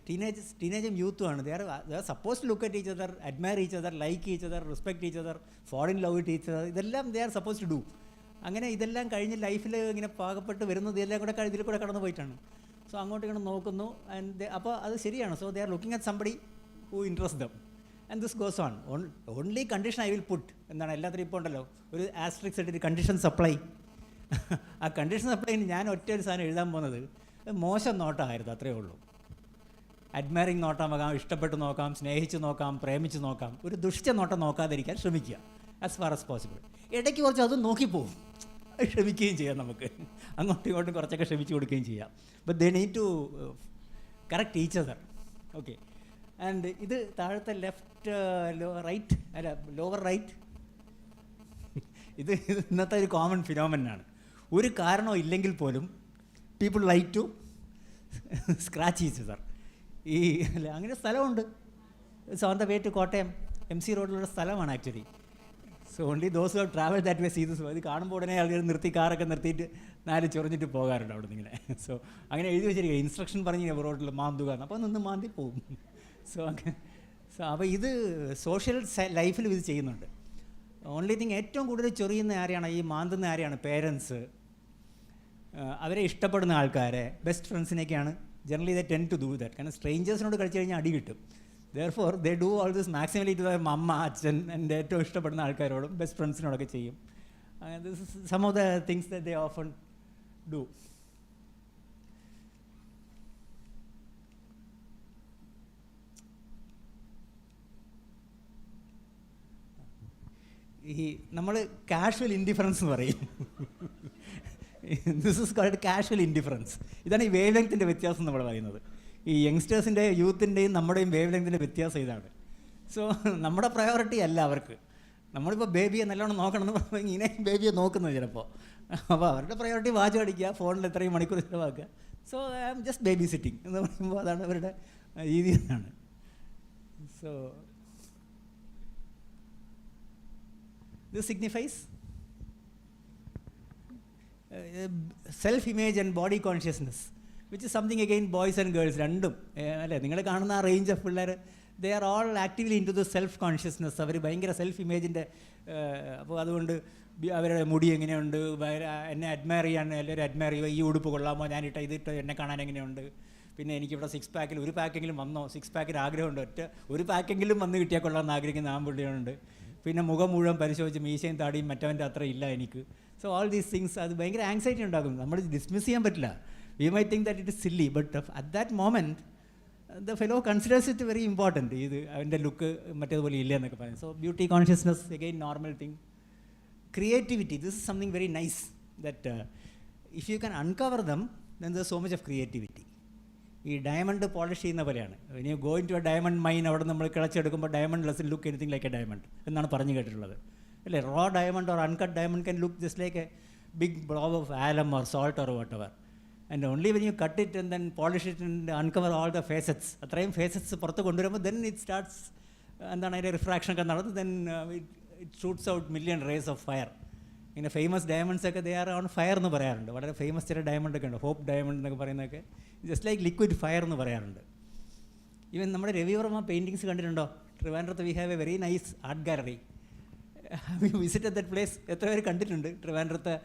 teenage and youth ആണ്. they are supposed to look at each other, admire each other, like each other, respect each other, fall in love with each other. ഇതെല്ലാം they are supposed to do. അങ്ങനെ ഇതെല്ലാം കഴിഞ്ഞ് ലൈഫിൽ ഇങ്ങനെ പാകപ്പെട്ട് വരുന്നത് ഇതെല്ലാം കൂടെ ഇതിൽ കൂടെ കടന്നു പോയിട്ടാണ്. സോ അങ്ങോട്ടും ഇങ്ങോട്ട് നോക്കുന്നു. ആൻഡ് അപ്പോൾ അത് ശരിയാണ്. So they are looking at somebody who interests them and this goes on. Only condition I will put എന്താണ്, എല്ലാത്തിനും ഇപ്പോൾ ഉണ്ടല്ലോ ഒരു ആസ്ട്രിക്സ് ഇട്ടിട്ട് കണ്ടീഷൻ സപ്ലൈ. ആ കണ്ടീഷൻ സപ്ലൈ ഞാൻ ഒറ്റ ഒരു സാധനം എഴുതാൻ പോകുന്നത് മോശം നോട്ടമായിരുന്നു, അത്രയേ ഉള്ളൂ. അഡ്മയറിങ് നോട്ടമാകാം, ഇഷ്ടപ്പെട്ട് നോക്കാം, സ്നേഹിച്ച് നോക്കാം, പ്രേമിച്ച് നോക്കാം. ഒരു ദുഷിച്ച നോട്ടം നോക്കാതിരിക്കാൻ ശ്രമിക്കുക ആസ് ഫാർ ആസ് പോസിബിൾ. ഇടയ്ക്ക് കുറച്ച് അത് നോക്കിപ്പോവും, ക്ഷമിക്കുകയും ചെയ്യാം. നമുക്ക് അങ്ങോട്ടും ഇങ്ങോട്ടും കുറച്ചൊക്കെ ക്ഷമിച്ച് കൊടുക്കുകയും ചെയ്യാം. But they need to correct each other. Okay. And ഇത് താഴത്തെ ലെഫ്റ്റ് റൈറ്റ് അല്ല ലോവർ റൈറ്റ്, ഇത് ഇന്നത്തെ ഒരു കോമൺ ഫിനോമിനാണ്. ഒരു കാരണവും ഇല്ലെങ്കിൽ പോലും people like to scratch each other. ഈ അല്ല അങ്ങനെ സ്ഥലമുണ്ട്. So on the way to Kottayam MC റോഡിലുള്ള സ്ഥലമാണ് actually. So only those who travel that way see this. ഇത് കാണുമ്പോൾ ഉടനെ ആൾക്കാർ നിർത്തി കാറൊക്കെ നിർത്തിയിട്ട് 4 ചൊറിഞ്ഞിട്ട് പോകാറുണ്ട് അവിടെ നിന്ന് ഇങ്ങനെ. സോ അങ്ങനെ എഴുതി വെച്ചിരിക്കുക, ഇൻസ്ട്രക്ഷൻ പറഞ്ഞ് റോഡിൽ മാന്തുക, അപ്പോൾ നിന്ന് മാന്തി പോവും. സോ അപ്പോൾ ഇത് സോഷ്യൽ ലൈഫിൽ ഇത് ചെയ്യുന്നുണ്ട്. ഓൺലി തിങ് ഏറ്റവും കൂടുതൽ ചൊറിയുന്ന ആരെയാണ്, ഈ മാന്തുന്ന ആരെയാണ്? പേരൻസ്, അവരെ ഇഷ്ടപ്പെടുന്ന ആൾക്കാരെ, ബെസ്റ്റ് ഫ്രണ്ട്സിനൊക്കെയാണ് generally they tend to do that. കാരണം സ്ട്രേഞ്ചേഴ്സിനോട് കളിച്ച് കഴിഞ്ഞാൽ അടി കിട്ടും. Therefore, they do all this maximally to their mama, അച്ഛൻ, എൻ്റെ ഏറ്റവും ഇഷ്ടപ്പെടുന്ന ആൾക്കാരോടും ബെസ്റ്റ് ഫ്രണ്ട്സിനോടൊക്കെ ചെയ്യും. This is some of the things that they often do. ഈ നമ്മൾ കാഷ്വൽ ഇൻഡിഫറൻസ് എന്ന് പറയും. This is called casual indifference. ഇതാണ് ഈ വേവ് ലെങ്ത്തിൻ്റെ വ്യത്യാസം നമ്മൾ പറയുന്നത്. ഈ യങ്സ്റ്റേഴ്സിൻ്റെ യൂത്തിൻ്റെയും നമ്മുടെയും വേവ് ലെങ്തിൻ്റെ വ്യത്യാസം ഇതാണ്. സോ നമ്മുടെ പ്രയോറിറ്റി അല്ല അവർക്ക്. നമ്മളിപ്പോൾ ബേബിയെ നല്ലോണം നോക്കണം എന്ന് പറയുമ്പോൾ ഇങ്ങനെ ബേബിയെ നോക്കുന്നത് ചിലപ്പോൾ. അപ്പോൾ അവരുടെ പ്രയോറിറ്റി വാച്ച് അടിക്കുക, ഫോണിൽ എത്രയും മണിക്കൂർ ചിലവാക്കുക. So I am just baby sitting എന്ന് പറയുമ്പോൾ അതാണ് അവരുടെ രീതി എന്നാണ്. So this signifies self-image and body consciousness, which is something again boys and girls രണ്ടും അല്ലേ. നിങ്ങൾ കാണുന്ന ആ റേഞ്ച് ഓഫ് പിള്ളേർ, they are all actively into the self consciousness. അവർ ഭയങ്കര സെൽഫ് ഇമേജിൻ്റെ, അപ്പോൾ അതുകൊണ്ട് അവരുടെ മുടി എങ്ങനെയുണ്ട്, എന്നെ അഡ്മയർ ചെയ്യാൻ എല്ലാവരും അഡ്മയർ ചെയ്യുക, ഈ ഉടുപ്പ് കൊള്ളാമോ, ഞാനിട്ട ഇതിട്ട് എന്നെ കാണാൻ എങ്ങനെയുണ്ട്, പിന്നെ എനിക്കിവിടെ 6 പാക്കിൽ ഒരു പാക്കെങ്കിലും വന്നോ, 6 പാക്കിന് ആഗ്രഹമുണ്ട്, ഒരു പാക്കെങ്കിലും വന്ന് കിട്ടിയാൽ കൊള്ളാമെന്ന് ആഗ്രഹിക്കുന്ന ആൺപിള്ളികളുണ്ട്. പിന്നെ മുഖം മുഴുവൻ പരിശോധിച്ച് മീശയും താടിയും മറ്റവൻ്റെ അത്ര ഇല്ല എനിക്ക്. സോ ഓൾ ദീസ് തിങ്സ് അത് ഭയങ്കര ആങ്സൈറ്റി ഉണ്ടാക്കും. നമ്മൾ ഡിസ്മിസ് ചെയ്യാൻ പറ്റില്ല. We my think that it is silly, but at that moment the fellow considers it very important. ഇത് അവൻ്റെ ലുക്ക് മറ്റേതുപോലെ ഇല്ല എന്നൊക്കെ പറയും. So beauty consciousness again normal thing. Creativity, this is something very nice that if you can uncover them then there so much of creativity. ഈ diamond polish ചെയ്യുന്ന പോലെയാണ്. ഇനി going to a diamond mine, അവിടെ നമ്മൾ കിളച്ചെടുക്കുമ്പോൾ diamond doesn't look anything like a diamond എന്നാണ് പറഞ്ഞു കേട്ടിട്ടുള്ളത് അല്ലേ. Raw diamond or uncut diamond can look just like a big blob of alum or salt or whatever. And only when you cut it and then polish it and uncover all the facets, അത്രയും facets പുറത്ത് കൊണ്ടുവരുമ്പോൾ then it starts, എന്താണ് അതിൻ്റെ refraction ഒക്കെ നടന്ന് then it shoots out million rays of fire. ഇങ്ങനെ famous diamonds ഒക്കെ they R on fire എന്ന് പറയാറുണ്ട്. വളരെ ഫേമസ് ചില ഡയമണ്ട് ഒക്കെ ഉണ്ട്, ഹോപ്പ് ഡയമണ്ട് എന്നൊക്കെ പറയുന്നതൊക്കെ ജസ്റ്റ് ലൈക്ക് ലിക്വിഡ് ഫയർ എന്ന് പറയാറുണ്ട്. ഈവൻ നമ്മുടെ രവിവർമ്മ പെയിൻറ്റിങ്സ് കണ്ടിട്ടുണ്ടോ? ട്രിവാൻഡ്രത്ത് we have a very nice art gallery. Have you visited that place? എത്ര പേര് കണ്ടിട്ടുണ്ട് ട്രിവാൻഡ്രത്ത്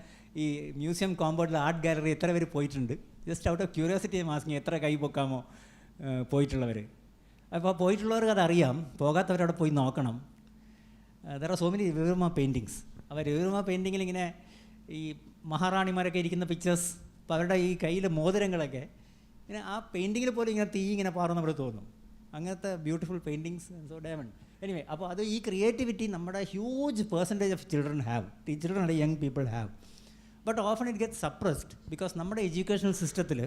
ഈ മ്യൂസിയം കോമ്പൗണ്ടിലെ ആർട്ട് ഗാലറി? എത്ര പേര് പോയിട്ടുണ്ട്? Just out of curiosity masking, എത്ര കൈ പൊക്കാമോ പോയിട്ടുള്ളവർ? അപ്പോൾ പോയിട്ടുള്ളവർക്ക് അതറിയാം, പോകാത്തവരവിടെ പോയി നോക്കണം. There are so many Ravi Varma paintings. അപ്പോൾ രവിവർമ്മ പെയിൻറ്റിങ്ങിൽ ഇങ്ങനെ ഈ മഹാറാണിമാരൊക്കെ ഇരിക്കുന്ന പിക്ചേഴ്സ്, അപ്പോൾ അവരുടെ ഈ കയ്യിലെ മോതിരങ്ങളൊക്കെ ഇങ്ങനെ ആ പെയിൻറ്റിങ്ങിൽ പോലും ഇങ്ങനെ തീ ഇങ്ങനെ പാറുന്ന പോലെ തോന്നും. അങ്ങനത്തെ beautiful paintings. So diamond anyway. അപ്പോൾ അത് ഈ ക്രിയേറ്റിവിറ്റി നമ്മുടെ huge percentage of children have, children and young people have. But often it get suppressed because നമ്മുടെ എഡ്യൂക്കേഷണൽ സിസ്റ്റത്തിൽ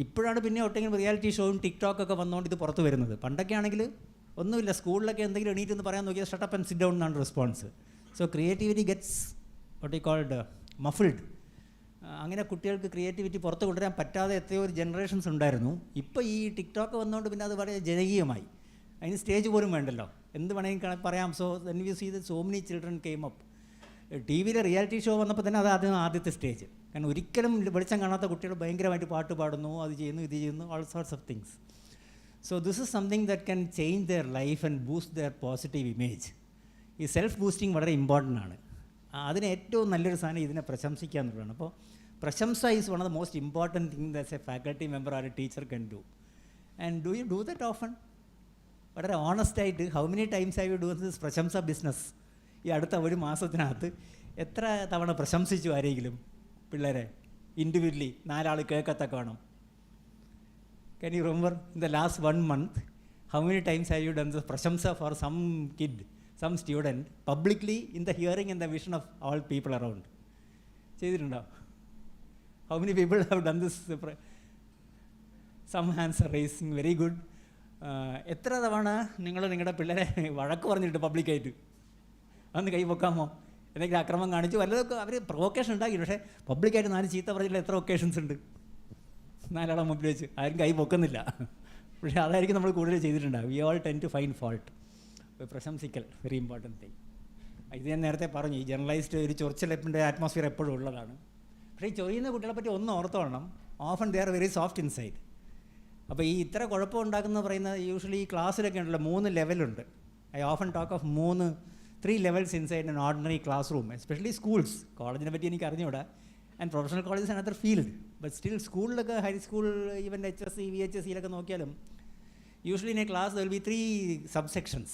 ഇപ്പോഴാണ് പിന്നെ ഒട്ടെങ്കിലും റിയാലിറ്റി ഷോയും ടിക്ടോക്കൊക്കെ വന്നുകൊണ്ട് ഇത് പുറത്ത് വരുന്നത്. പണ്ടൊക്കെ ആണെങ്കിൽ ഒന്നുമില്ല, സ്കൂളിലൊക്കെ എന്തെങ്കിലും എണീറ്റെന്ന് പറയാൻ നോക്കിയാൽ shut up and sit down എന്നാണ് response. So creativity gets what you called muffled. അങ്ങനെ കുട്ടികൾക്ക് ക്രിയേറ്റിവിറ്റി പുറത്ത് കൊണ്ടുവരാൻ പറ്റാതെ എത്രയോ ഒരു ജനറേഷൻസ് ഉണ്ടായിരുന്നു. ഇപ്പോൾ ഈ ടിക്ടോക്ക് വന്നുകൊണ്ട് പിന്നെ അത് വളരെ ജനകീയമായി. അതിന് സ്റ്റേജ് പോലും വേണ്ടല്ലോ, എന്ത് വേണമെങ്കിൽ പറയാം. So then you see the so many children came up. T വിയിലെ റിയാലിറ്റി ഷോ വന്നപ്പോൾ തന്നെ അത് ആദ്യത്തെ സ്റ്റേജ്. കാരണം ഒരിക്കലും വെളിച്ചം കാണാത്ത കുട്ടികൾ ഭയങ്കരമായിട്ട് പാട്ട് പാടുന്നു, അത് ചെയ്യുന്നു, ഇത് ചെയ്യുന്നു, all sorts of things. So this is something that can change their life and boost their positive image. ഈ സെൽഫ് ബൂസ്റ്റിംഗ് വളരെ ഇമ്പോർട്ടൻ്റ് ആണ്. അതിന് ഏറ്റവും നല്ലൊരു സാധനം ഇതിനെ പ്രശംസിക്കുക എന്നുള്ളതാണ്. അപ്പോൾ പ്രശംസ is one of the most important thing that's a faculty member or a teacher can do. And do you do that often? വളരെ ഓണസ്റ്റായിട്ട് how many times I you do this പ്രശംസ ബിസിനസ്? ഈ അടുത്ത ഒരു മാസത്തിനകത്ത് എത്ര തവണ പ്രശംസിച്ചു ആരെങ്കിലും പിള്ളേരെ ഇൻഡിവിജ്വലി? 4 ആൾ കേൾക്കത്തക്ക വേണം. Can you remember in the last 1 month, how many times have you done the prashamsa for some kid, some student, publicly in the hearing and the vision of all people around? ചെയ്തിട്ടുണ്ടോ? How many people have done this? Some hands are raising, very good. എത്ര തവണ നിങ്ങൾ നിങ്ങളുടെ പിള്ളേരെ വഴക്ക് പറഞ്ഞിട്ട് പബ്ലിക്കായിട്ട് അന്ന് കൈ പൊക്കാമോ? എന്തെങ്കിലും അക്രമം കാണിച്ചു വല്ലതൊക്കെ അവർ പ്രൊവോക്കേഷൻ ഉണ്ടാക്കി, പക്ഷേ പബ്ലിക്കായിട്ട് 4 ചീത്ത പറഞ്ഞില്ല എത്ര ഒക്കേഷൻസ് ഉണ്ട്? 4 ആളെ മുമ്പിൽ വെച്ച് ആരും കൈ പൊക്കുന്നില്ല. പക്ഷേ അതായിരിക്കും നമ്മൾ കൂടുതൽ ചെയ്തിട്ടുണ്ടാകും. We all tend to find fault. പ്രശംസിക്കൽ വെരി ഇമ്പോർട്ടൻറ്റ് തിങ്. ഇത് ഞാൻ നേരത്തെ പറഞ്ഞു, ഈ ജനറലൈസ്ഡ് ഒരു ചൊറിച്ചിലിൻ്റെ അറ്റ്മോസ്ഫിയർ എപ്പോഴും ഉള്ളതാണ്. പക്ഷേ ഈ ചൊറിയുന്ന കുട്ടികളെ പറ്റി ഒന്ന് ഓർത്തോണം, often they are very soft inside. അപ്പോൾ ഈ ഇത്ര കുഴപ്പം ഉണ്ടാക്കുന്ന പറയുന്നത് യൂഷ്വലി ഈ ക്ലാസ്സിലൊക്കെ ഉണ്ടല്ലോ 3 ലെവലുണ്ട്. I often talk of 3 levels inside an ordinary classroom, especially schools. കോളേജിനെ പറ്റി എനിക്ക് അറിഞ്ഞുകൂടാ, and professional college another field. But still സ്കൂളിലൊക്കെ ഹൈസ്കൂൾ ഈവൻ HSC VHSCയിലൊക്കെ നോക്കിയാലും usually in a class there will be 3 subsections.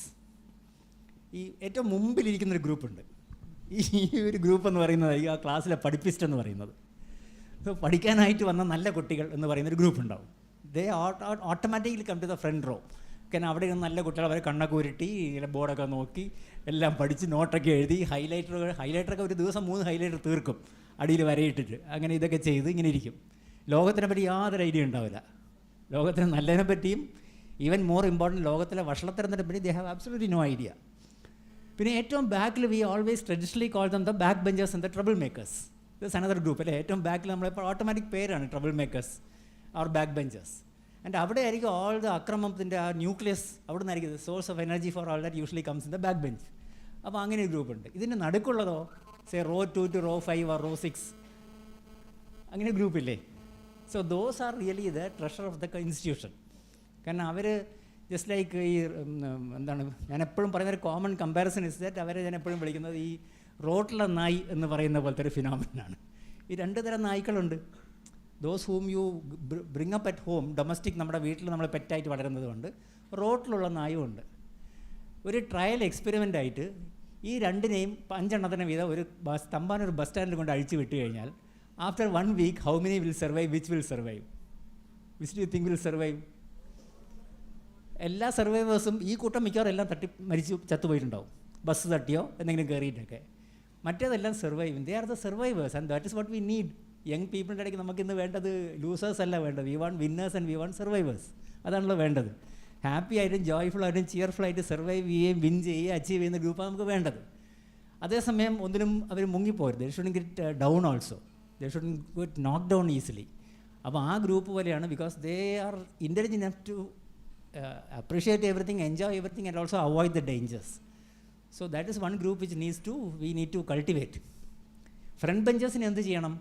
ഈ ഏറ്റവും മുമ്പിലിരിക്കുന്നൊരു ഗ്രൂപ്പുണ്ട്. ഈ ഒരു ഗ്രൂപ്പ് എന്ന് പറയുന്നത് ഈ ആ ക്ലാസ്സിലെ പഠിപ്പിസ്റ്റ് എന്ന് പറയുന്നത്. സോ പഠിക്കാനായിട്ട് വന്ന നല്ല കുട്ടികൾ എന്ന് പറയുന്നൊരു ഗ്രൂപ്പ് ഉണ്ടാവും. They automatically come to the front row. കാരണം അവിടെ ഇരുന്ന് നല്ല കുട്ടികൾ അവരെ കണ്ണൊക്കെ ഉരുട്ടി ബോർഡൊക്കെ നോക്കി എല്ലാം പഠിച്ച് നോട്ടൊക്കെ എഴുതി ഹൈലൈറ്ററൊക്കെ ഒരു ദിവസം 3 ഹൈലൈറ്റർ തീർക്കും അടിയിൽ വരയിട്ടിട്ട്. അങ്ങനെ ഇതൊക്കെ ചെയ്ത് ഇങ്ങനെ ഇരിക്കും. ലോകത്തിനെ പറ്റി യാതൊരു ഐഡിയ ഉണ്ടാവില്ല. ലോകത്തിന് നല്ലതിനെ പറ്റിയും ഈവൻ മോർ ഇമ്പോർട്ടൻറ്റ് ലോകത്തിലെ വഷളത്തരത്തിനെ പറ്റി they have absolutely no idea. പിന്നെ ഏറ്റവും ബാക്കിൽ we always traditionally call them the back benchers and the trouble makers. This another group അല്ലേ. ഏറ്റവും ബാക്കിൽ നമ്മളിപ്പോൾ ഓട്ടോമാറ്റിക് പേരാണ് trouble makers or back benchers. And അവിടെ ആയിരിക്കും ഓൾ ദ അക്രമത്തിൻ്റെ ആ ന്യൂക്ലിയസ് അവിടെ നിന്നായിരിക്കും source of energy for all that usually comes in the back bench. അപ്പോൾ അങ്ങനെ ഒരു ഗ്രൂപ്പ് ഉണ്ട്. ഇതിൻ്റെ നടുക്കുള്ളതോ say row 2 to row 5 or row 6 അങ്ങനെ ഗ്രൂപ്പില്ലേ. So those are really the treasure of the institution. കാരണം അവർ ജസ്റ്റ് ലൈക്ക് ഈ എന്താണ് ഞാൻ എപ്പോഴും പറയുന്നൊരു കോമൺ കമ്പാരിസൺ ഇസ് ദാറ്റ് അവരെ ഞാൻ എപ്പോഴും വിളിക്കുന്നത് ഈ റോട്ടിലെ നായി എന്ന് പറയുന്ന പോലത്തെ ഒരു ഫിനോമിനാണ്. ഈ 2 തരം നായ്ക്കളുണ്ട്. Those whom you bring up at home, domestic, നമ്മുടെ വീട്ടിൽ നമ്മൾ പെറ്റായിട്ട് വളരുന്നതുകൊണ്ട്, റോട്ടിലുള്ള നായുമുണ്ട്. ഒരു ട്രയൽ എക്സ്പെരിമെൻ്റ് ആയിട്ട് ഈ 2നെയും 5 എണ്ണത്തിന് വീതം ഒരു തമ്പാനൊരു ബസ് സ്റ്റാൻഡിൽ കൊണ്ട് അഴിച്ചു വിട്ട് കഴിഞ്ഞാൽ after 1 week how many will survive, which will survive, which do you think will survive? എല്ലാ സർവൈവേഴ്സും ഈ കൂട്ടം മിക്കവാറും എല്ലാം മരിച്ചു ചത്തുപോയിട്ടുണ്ടാവും, ബസ് തട്ടിയോ എന്തെങ്കിലും കയറിയിട്ടൊക്കെ. മറ്റേതെല്ലാം survive. They are the survivors and that is what we need. Young പീപ്പിളിൻ്റെ ഇടയ്ക്ക് നമുക്കിന്ന് വേണ്ടത് ലൂസേഴ്സ് അല്ല വേണ്ടത്. We want winners and we want survivors. അതാണല്ലോ വേണ്ടത്. ഹാപ്പി ആയിട്ടും ജോയ്ഫുൾ ആയിട്ടും ചിയർഫുൾ ആയിട്ട് സർവൈവ് ചെയ്യുകയും വിൻ ചെയ്യുകയും അച്ചീവ് ചെയ്യുന്ന ഗ്രൂപ്പാണ് നമുക്ക് വേണ്ടത്. അതേസമയം ഒന്നിനും അവർ മുങ്ങിപ്പോരുത്. They shouldn't get down also. They shouldn't get knock down easily. അപ്പോൾ ആ ഗ്രൂപ്പ് പോലെയാണ്. Because they are intelligent enough to appreciate everything, enjoy everything and also avoid the dangers. So that is one group which we need to cultivate. Front benchers ni endu cheyanam?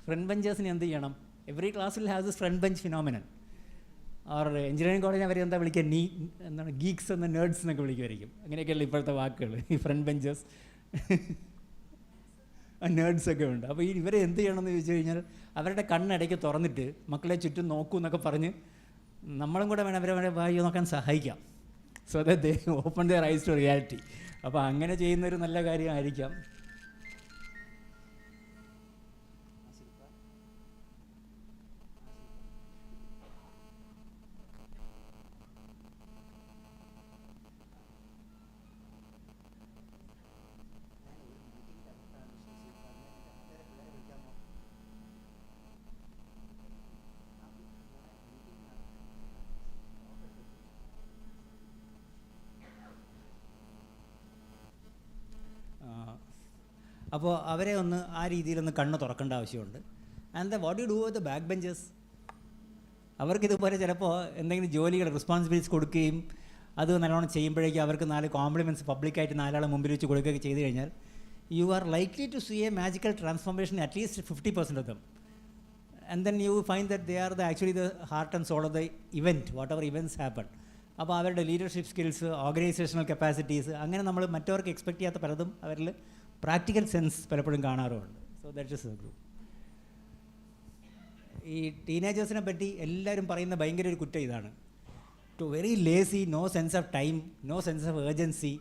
Front benchers ni endu cheyanam? Every class will have this front bench phenomenon. Or engineering college അവർ എന്താ വിളിക്കുക, എന്താണ് geeks എന്ന നേർഡ്സ് എന്നൊക്കെ വിളിക്കുമായിരിക്കും. അങ്ങനെയൊക്കെയല്ല ഇപ്പോഴത്തെ വാക്കുകൾ. ഈ front benchers നേർഡ്സൊക്കെ ഉണ്ട്. അപ്പോൾ ഇവരെ എന്ത് ചെയ്യണമെന്ന് ചോദിച്ചു കഴിഞ്ഞാൽ അവരുടെ കണ്ണിടയ്ക്ക് തുറന്നിട്ട് മക്കളെ ചുറ്റും നോക്കൂ എന്നൊക്കെ പറഞ്ഞ് നമ്മളും കൂടെ വേണം അവരെ വായി നോക്കാൻ സഹായിക്കാം. So that they open their eyes to reality. അപ്പോൾ അങ്ങനെ ചെയ്യുന്നൊരു നല്ല കാര്യമായിരിക്കാം. അപ്പോൾ അവരെ ഒന്ന് ആ രീതിയിലൊന്ന് കണ്ണ് തുറക്കേണ്ട ആവശ്യമുണ്ട്. And what you do with the back benchers? അവർക്കിതുപോലെ ചിലപ്പോൾ എന്തെങ്കിലും ജോലികൾ റെസ്പോൺസിബിലിറ്റീസ് കൊടുക്കുകയും അത് നല്ലോണം ചെയ്യുമ്പോഴേക്കും അവർക്ക് 4 കോംപ്ലിമെൻറ്റ്സ് പബ്ലിക്കായിട്ട് 4 ആളെ മുമ്പിൽ വെച്ച് കൊടുക്കുകയൊക്കെ ചെയ്ത് കഴിഞ്ഞാൽ you are likely to see a magical transformation at least 50% of them. And then you find that they are actually the heart and soul of the event, whatever events happen. അപ്പോൾ അവരുടെ ലീഡർഷിപ്പ് സ്കിൽസ്, ഓർഗനൈസേഷണൽ കപ്പാസിറ്റീസ്, അങ്ങനെ നമ്മൾ മറ്റവർക്ക് expect ചെയ്യാത്ത പലതും അവരിൽ practical sense പലപ്പോഴും കാണാറുമുണ്ട്. So that is a group. ഈ ടീനേജേഴ്സിനെ പറ്റി എല്ലാവരും പറയുന്ന ഭയങ്കര ഒരു കുറ്റം ഇതാണ്. Too very lazy, no sense of time, no sense of urgency,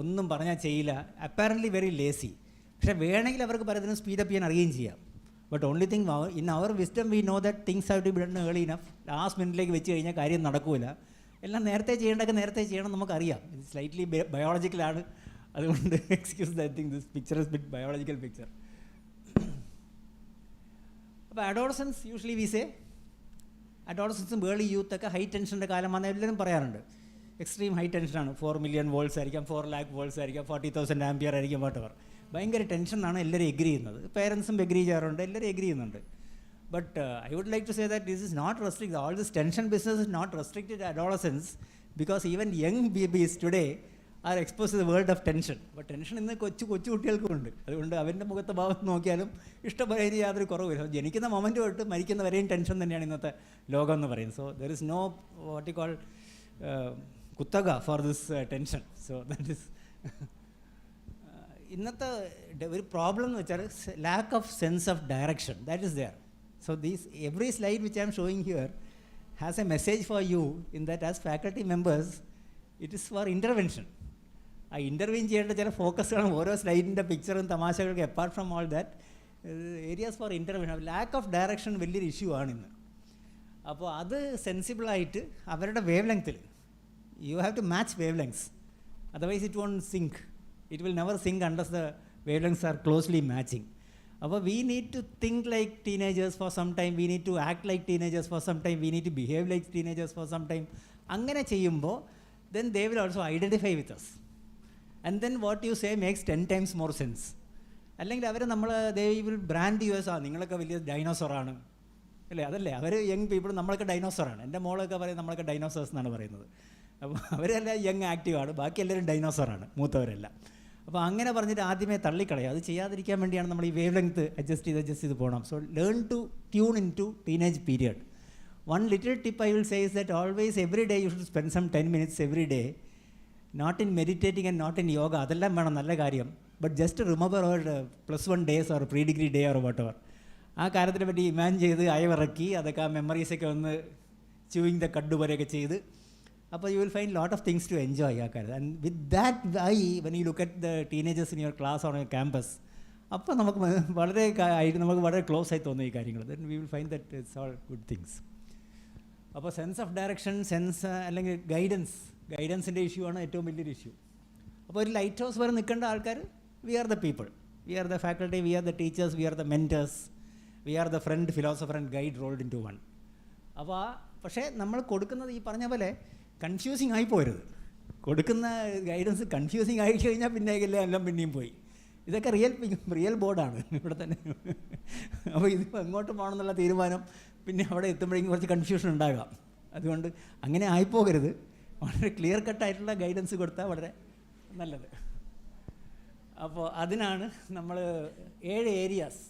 ഒന്നും പറഞ്ഞാൽ ചെയ്യില്ല, അപ്പാരൻ്റ്ലി വെരി ലേസി. പക്ഷേ വേണമെങ്കിൽ അവർക്ക് പലതിനും സ്പീഡപ്പ് ചെയ്യാൻ അറിയുകയും ചെയ്യാം. But only thing, in our wisdom, we know that things have to be done early enough. Last minute വെച്ച് കഴിഞ്ഞാൽ കാര്യം നടക്കില്ല. എല്ലാം നേരത്തെ ചെയ്യേണ്ടതൊക്കെ നേരത്തെ ചെയ്യണം നമുക്കറിയാം. ഇത് സ്ലൈറ്റ്ലി ബയോളജിക്കലാണ്. അതുകൊണ്ട് excuse that thing, this picture is bit biological picture. അപ്പോൾ അഡോളസൻസ് യൂഷ്വലി വി സേ, അഡോളസൻസും ഏർലി യൂത്ത് ഒക്കെ ഹൈ ടെൻഷൻ്റെ കാലമാണെന്ന് എല്ലാവരും പറയാറുണ്ട്. എക്സ്ട്രീം ഹൈ ടെൻഷനാണ്. 4 million volts ആയിരിക്കാം, 4 lakh volts ആയിരിക്കാം, 40,000 ampere ആയിരിക്കും, വാട്ടെവർ. ഭയങ്കര ടെൻഷനാണ് എല്ലാവരും എഗ്രി ചെയ്യുന്നത്. പേരൻസും എഗ്രി ചെയ്യാറുണ്ട്, എല്ലാവരും എഗ്രി ചെയ്യുന്നുണ്ട്. But I would like to say that this is not restricted, all this tension business is not restricted to adolescents, because even young babies today are exposed to the world of tension. But tension ഇന്ന് കൊച്ചു കുട്ടികൾക്കും ഉണ്ട്. അതുകൊണ്ട് അവൻ്റെ മുഖത്തെ ഭാവം നോക്കിയാലും ഇഷ്ടപ്പെടുന്നതിന് യാതൊരു കുറവില്ല. ജനിക്കുന്ന മൊമെൻ്റ് തൊട്ട് മരിക്കുന്നവരെയും ടെൻഷൻ തന്നെയാണ് ഇന്നത്തെ ലോകം എന്ന് പറയുന്നത്. So there is no what you call കുത്തക for this tension. So that is ഇന്നത്തെ ഒരു പ്രോബ്ലം എന്ന് വെച്ചാൽ lack of sense of direction, that is there. So every slide which I am showing here has a message for you, in that as faculty members, it is for intervention. I intervene ചെയ്യേണ്ട ചില ഫോക്കസുകളും ഓരോ സ്ലൈഡിൻ്റെ പിക്ചറും തമാശകൾക്ക് apart from all that areas for intervention. Lack of direction വലിയൊരു issue ആണിന്ന്. അപ്പോൾ അത് സെൻസിബിളായിട്ട് അവരുടെ വേവ് ലെങ്ത്തിൽ you have to match wave lengths, otherwise it won't sync. It will never sync unless the wave lengths are closely matching. അപ്പോൾ we need to think like teenagers for some time, we need to act like teenagers for some time, we need to behave like teenagers for some time. അങ്ങനെ ചെയ്യുമ്പോൾ then they will also identify with us, and then what you say makes 10 times more sense. അല്ലെങ്കിൽ അവർ they will brand you as നിങ്ങളൊക്കെ വലിയ ഡൈനോസറാണ് അല്ലേ, അതല്ലേ അവർ young people, നമ്മളൊക്കെ ഡൈനോസറാണ്. എൻ്റെ മോളൊക്കെ പറയും നമ്മളൊക്കെ ഡൈനോസേഴ്സ് എന്നാണ് പറയുന്നത്. അപ്പോൾ അവരെല്ലാം യങ് ആക്റ്റീവാണ്, ബാക്കി എല്ലാവരും ഡൈനോസറാണ്, മൂത്തവരെല്ലാം. അപ്പോൾ അങ്ങനെ പറഞ്ഞിട്ട് ആദ്യമേ തള്ളിക്കളയുക. അത് ചെയ്യാതിരിക്കാൻ വേണ്ടിയാണ് നമ്മൾ ഈ വേവ് ലെങ്ത് അഡ്ജസ്റ്റ് ചെയ്ത് പോകണം. So learn to tune in to teenage period. One little tip I will say is that always every day you should spend some 10 minutes every day, not in meditating and not in yoga, അതെല്ലാം വേണം, നല്ല കാര്യം. But just to remember our +1 days or pre-degree day or whatever. ആ കാര്യത്തിനെ പറ്റി imagine ചെയ്ത് അയവിറക്കി അതൊക്കെ ആ മെമ്മറീസൊക്കെ ഒന്ന് ചൂയിങ് ദ കഡ്ഡു പോലെയൊക്കെ ചെയ്ത്, അപ്പോൾ you will find lot of things to enjoy ആ കാര്യം. And with that I when you look at the teenagers in your class on your campus, അപ്പോൾ നമുക്ക് വളരെ ക്ലോസ് ആയി തോന്നുന്ന ഈ കാര്യങ്ങൾ. Then we will find that it's all good things. അപ്പോൾ സെൻസ് ഓഫ് ഡയറക്ഷൻ, അല്ലെങ്കിൽ ഗൈഡൻസിൻ്റെ ഇഷ്യൂ ആണ് ഏറ്റവും വലിയൊരു ഇഷ്യൂ. അപ്പോൾ ഒരു ലൈറ്റ് ഹൗസ് വരെ നിൽക്കേണ്ട ആൾക്കാർ, we are the people, we are the faculty, we are the teachers, we are the mentors, we are the friend, philosopher and guide rolled in to one. അപ്പോൾ പക്ഷേ നമ്മൾ കൊടുക്കുന്നത് ഈ പറഞ്ഞ പോലെ കൺഫ്യൂസിങ് ആയി പോരുത്. കൊടുക്കുന്ന ഗൈഡൻസ് കൺഫ്യൂസിങ് ആയി കഴിഞ്ഞാൽ പിന്നെ എല്ലാം പിന്നെയും പോയി. ഇതൊക്കെ റിയൽ ബോർഡാണ് ഇവിടെ തന്നെ. അപ്പോൾ ഇതിപ്പോൾ എങ്ങോട്ട് പോകണമെന്നുള്ള തീരുമാനം പിന്നെ അവിടെ എത്തുമ്പോഴേക്കും കുറച്ച് കൺഫ്യൂഷൻ ഉണ്ടാകാം. അതുകൊണ്ട് അങ്ങനെ ആയിപ്പോകരുത്. വളരെ ക്ലിയർ കട്ടായിട്ടുള്ള ഗൈഡൻസ് കൊടുത്താൽ വളരെ നല്ലത്. അപ്പോൾ അതിനാണ് നമ്മൾ 7 ഏരിയാസ്.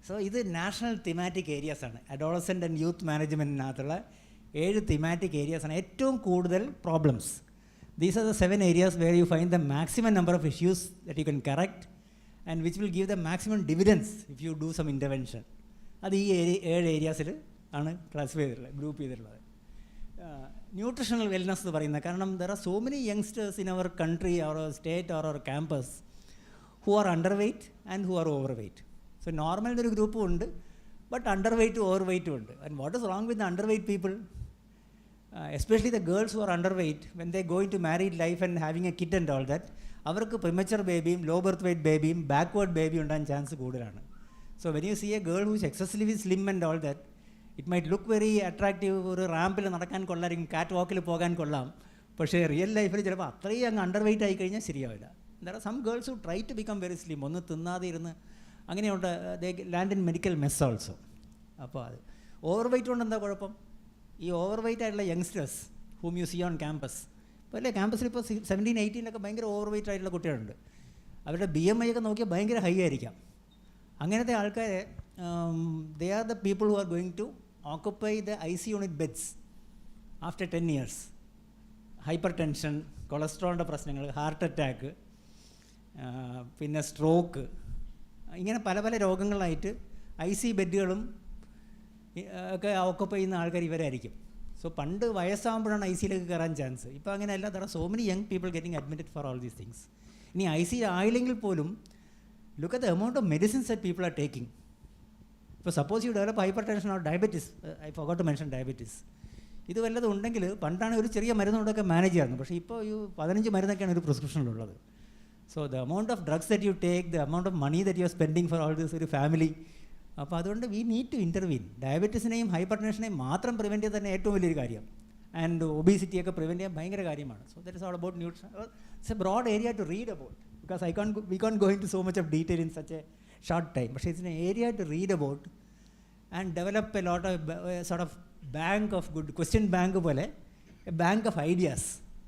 സോ ഇത് നാഷണൽ തിമാറ്റിക് ഏരിയാസാണ്. അഡോളസെൻ്റ് ആൻഡ് യൂത്ത് മാനേജ്മെൻറ്റിനകത്തുള്ള 7 തിമാറ്റിക് ഏരിയാസാണ് ഏറ്റവും കൂടുതൽ problems. These are the 7 areas where you find the maximum number of issues that you can correct and which will give the maximum dividends if you do some intervention. അത് ഈ 7 ഏരിയാസിൽ ആണ് classify ചെയ്തിട്ടുള്ളത്, group ചെയ്തിട്ടുള്ളത്. Nutritional wellness എന്ന് പറയുന്നത്, കാരണം there are so many youngsters in our country or our state or our campus who are underweight and who are overweight. So normal ഒരു ഗ്രൂപ്പും ഉണ്ട്, ബട്ട് അണ്ടർവെയ്റ്റും ഓവർവെയ്റ്റും ഉണ്ട്. And what is wrong with underweight people? Especially the girls who are underweight, when they go into married life and having a kid and all that, അവർക്ക് premature babyയും low birth weight babyയും backward baby ഉണ്ടാകാൻ chance കൂടുതലാണ്. So when you see a girl who is excessively slim and all that, it might look very attractive. ഒരു റാമ്പിൽ നടക്കാൻ കൊള്ളായിരിക്കും, കാറ്റ് വാക്കിൽ പോകാൻ കൊള്ളാം, പക്ഷേ റിയൽ ലൈഫിൽ ചിലപ്പോൾ അത്രയും അങ്ങ് അണ്ടർവെയ്റ്റ് ആയി കഴിഞ്ഞാൽ ശരിയാവില്ല. There are some girls who try to become very slim, ഒന്ന് തിന്നാതെ ഇരുന്ന് അങ്ങനെയുണ്ട്, they land in medical mess also. അപ്പോൾ അത് ഓവർവെയ്റ്റ് കൊണ്ട് എന്താ കുഴപ്പം? ഈ ഓവർവെയ്റ്റ് ആയിട്ടുള്ള youngsters whom you C on campus, ഇപ്പോൾ അല്ലേ ക്യാമ്പസിൽ ഇപ്പോൾ 17-18 ഭയങ്കര ഓവർവെയ്റ്റ് ആയിട്ടുള്ള കുട്ടികളുണ്ട്. അവരുടെ BMI ഒക്കെ നോക്കിയാൽ ഭയങ്കര ഹൈ ആയിരിക്കാം. അങ്ങനത്തെ ആൾക്കാരെ they are the people who are going to occupy the IC unit beds after 10 years. Hypertension, കൊളസ്ട്രോളിൻ്റെ പ്രശ്നങ്ങൾ, ഹാർട്ട് അറ്റാക്ക്, പിന്നെ സ്ട്രോക്ക്, ഇങ്ങനെ പല പല രോഗങ്ങളായിട്ട് IC ബെഡുകളും ഒക്കെ ഓക്കുപ്പൈ ചെയ്യുന്ന ആൾക്കാർ ഇവരായിരിക്കും. സോ പണ്ട് വയസ്സാകുമ്പോഴാണ് ICയിലേക്ക് കയറാൻ ചാൻസ്. ഇപ്പോൾ അങ്ങനെയല്ല, there are so many young people getting admitted for all these things. ഇനി IC ആയില്ലെങ്കിൽ പോലും look at the amount of medicines that people are taking. ഇപ്പോൾ suppose you develop hypertension or diabetes, I forgot to mention diabetes, ഇത് വല്ലതും ഉണ്ടെങ്കിൽ പണ്ടാണ് ഒരു ചെറിയ മരുന്നുകൊണ്ടൊക്കെ manage ചെയ്യാറുണ്ട്. പക്ഷേ ഇപ്പോൾ ഈ 15 മരുന്നൊക്കെയാണ് ഒരു പ്രിസ്ക്രിപ്ഷനിലുള്ളത്. So the amount of drugs that you take, the amount of money that you are spending for all this ഒരു ഫാമിലി. അപ്പോൾ അതുകൊണ്ട് വി നീഡ് ടു ഇൻ്റർവീൻ. ഡയബറ്റീസിനെയും ഹൈപ്പർ ടെൻഷനെയും മാത്രം പ്രിവെൻറ്റ് ചെയ്ത് തന്നെ ഏറ്റവും വലിയൊരു കാര്യം. ആൻഡ് ഒബീസിറ്റിയൊക്കെ പ്രിവെൻറ്റ് ചെയ്യാൻ ഭയങ്കര കാര്യമാണ്. So that is all about nutrition. It's a broad area to read about, because we can't go into so much of detail in such a short time. But it's an area to read about and develop a lot of sort of bank of good question bank pole, a bank of ideas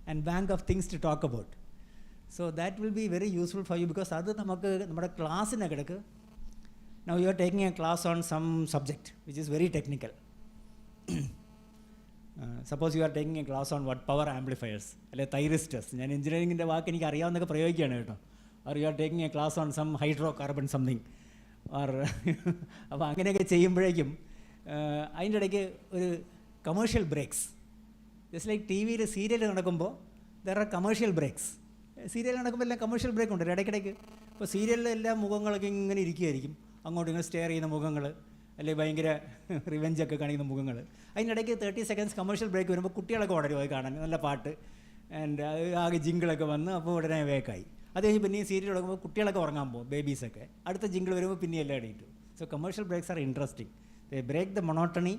and bank of things to talk about. So that will be very useful for you, because adu namakku nammada class ine kedakku. Now you are taking a class on some subject which is very technical. Suppose you are taking a class on what power amplifiers, alle thyristors, ഞാൻ എഞ്ചിനീയറിംഗിൻ്റെ വാക്ക് എനിക്ക് അറിയാവുന്നൊക്കെ പ്രയോഗിക്കുകയാണ് കേട്ടോ. or you are taking a class on some hydrocarbon something, or അപ്പോൾ അങ്ങനെയൊക്കെ ചെയ്യുമ്പോഴേക്കും അതിൻ്റെ ഇടയ്ക്ക് ഒരു commercial breaks. Just like T വിയിൽ സീരിയൽ നടക്കുമ്പോൾ there are commercial breaks. Serial നടക്കുമ്പോൾ എല്ലാം കമേഴ്ഷ്യൽ ബ്രേക്ക് ഉണ്ട് ഇടയ്ക്കിടയ്ക്ക്. ഇപ്പോൾ സീരിയലിലെ എല്ലാ മുഖങ്ങളൊക്കെ ഇങ്ങനെ ഇരിക്കുകയായിരിക്കും, അങ്ങോട്ടും ഇങ്ങനെ സ്റ്റെയർ ചെയ്യുന്ന മുഖങ്ങൾ, അല്ലെങ്കിൽ ഭയങ്കര റിവെഞ്ചൊക്കെ കാണിക്കുന്ന മുഖങ്ങൾ. അതിനിടയ്ക്ക് 30 seconds കമേഴ്ഷ്യൽ ബ്രേക്ക് വരുമ്പോൾ കുട്ടികളൊക്കെ ഉടനെ പോയി കാണാൻ, നല്ല പാട്ട് ആൻഡ് ആകെ ജിങ്കിളൊക്കെ വന്ന് അപ്പോൾ ഉടനെ വേക്കായി. അത് കഴിഞ്ഞ് പിന്നെ ഈ സീരിയൽ തുടങ്ങുമ്പോൾ കുട്ടികളൊക്കെ ഉറങ്ങാൻ പോകും, ബേബീസൊക്കെ. അടുത്ത ജിങ്കിൾ വരുമ്പോൾ പിന്നെ എല്ലാം എണീറ്റു. So commercial breaks are interesting. They break the monotony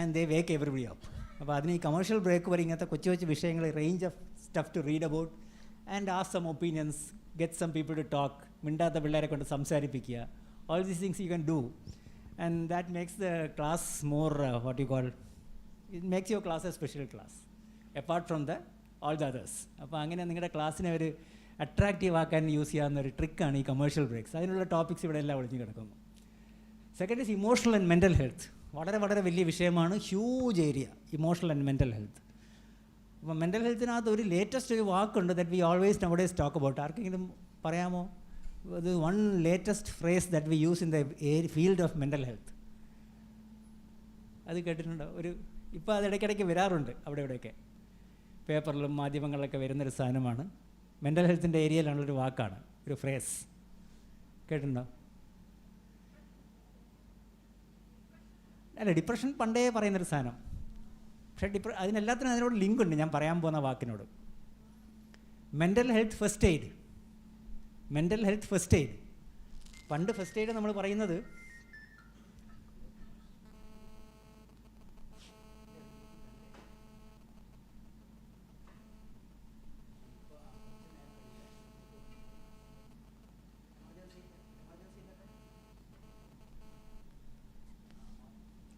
and they wake everybody up. അപ്പോൾ അതിന് ഈ കമേഴ്ഷ്യൽ ബ്രേക്ക് വരെ ഇങ്ങനത്തെ കൊച്ചു കൊച്ചു വിഷയങ്ങൾ, range of stuff to read about and ask some opinions, get some people to talk, മിണ്ടാത്ത പിള്ളേരെ കൊണ്ട് സംസാരിപ്പിക്കുക. All these things you can do. And that makes the class more, what you call, it makes your class a special class, apart from all the others. അപ്പോൾ അങ്ങനെ നിങ്ങളുടെ ക്ലാസ്സിനെ ഒരു attractive ആക്കാൻ യൂസ് ചെയ്യാവുന്ന ഒരു ട്രിക്കാണ് ഈ കമേഴ്ഷ്യൽ ബ്രേക്സ്. അതിനുള്ള ടോപ്പിക്സ് ഇവിടെ എല്ലാം ഒളിഞ്ഞു കിടക്കുന്നു. Second is emotional and mental health. വളരെ വളരെ വലിയ വിഷയമാണ്, huge area, emotional and mental health. അപ്പോൾ മെൻ്റൽ ഹെൽത്തിനകത്ത് ഒരു ലേറ്റസ്റ്റ് ഒരു വാക്കുണ്ട് that we always nowadays talk about. ആർക്കെങ്കിലും പറയാമോ? The one latest phrase that we use in the field of mental health. അത് കേട്ടിട്ടുണ്ടോ? ഒരു ഇപ്പോൾ അത് ഇടയ്ക്കിടയ്ക്ക് വരാറുണ്ട് അവിടെ ഇവിടെയൊക്കെ, പേപ്പറിലും മാധ്യമങ്ങളിലൊക്കെ വരുന്നൊരു സാധനമാണ്. മെൻ്റൽ ഹെൽത്തിൻ്റെ ഏരിയയിലാണുള്ളൊരു വാക്കാണ്, ഒരു ഫ്രേസ്. കേട്ടിട്ടുണ്ടോ? അല്ല, ഡിപ്രഷൻ പണ്ടേ പറയുന്നൊരു സാധനം. പക്ഷേ അതിനെല്ലാത്തിനും അതിനോട് ലിങ്ക് ഉണ്ട് ഞാൻ പറയാൻ പോകുന്ന വാക്കിനോട്. Mental health first aid. Mental health first aid. പണ്ട് ഫസ്റ്റ് എയ്ഡ് നമ്മൾ പറയുന്നത്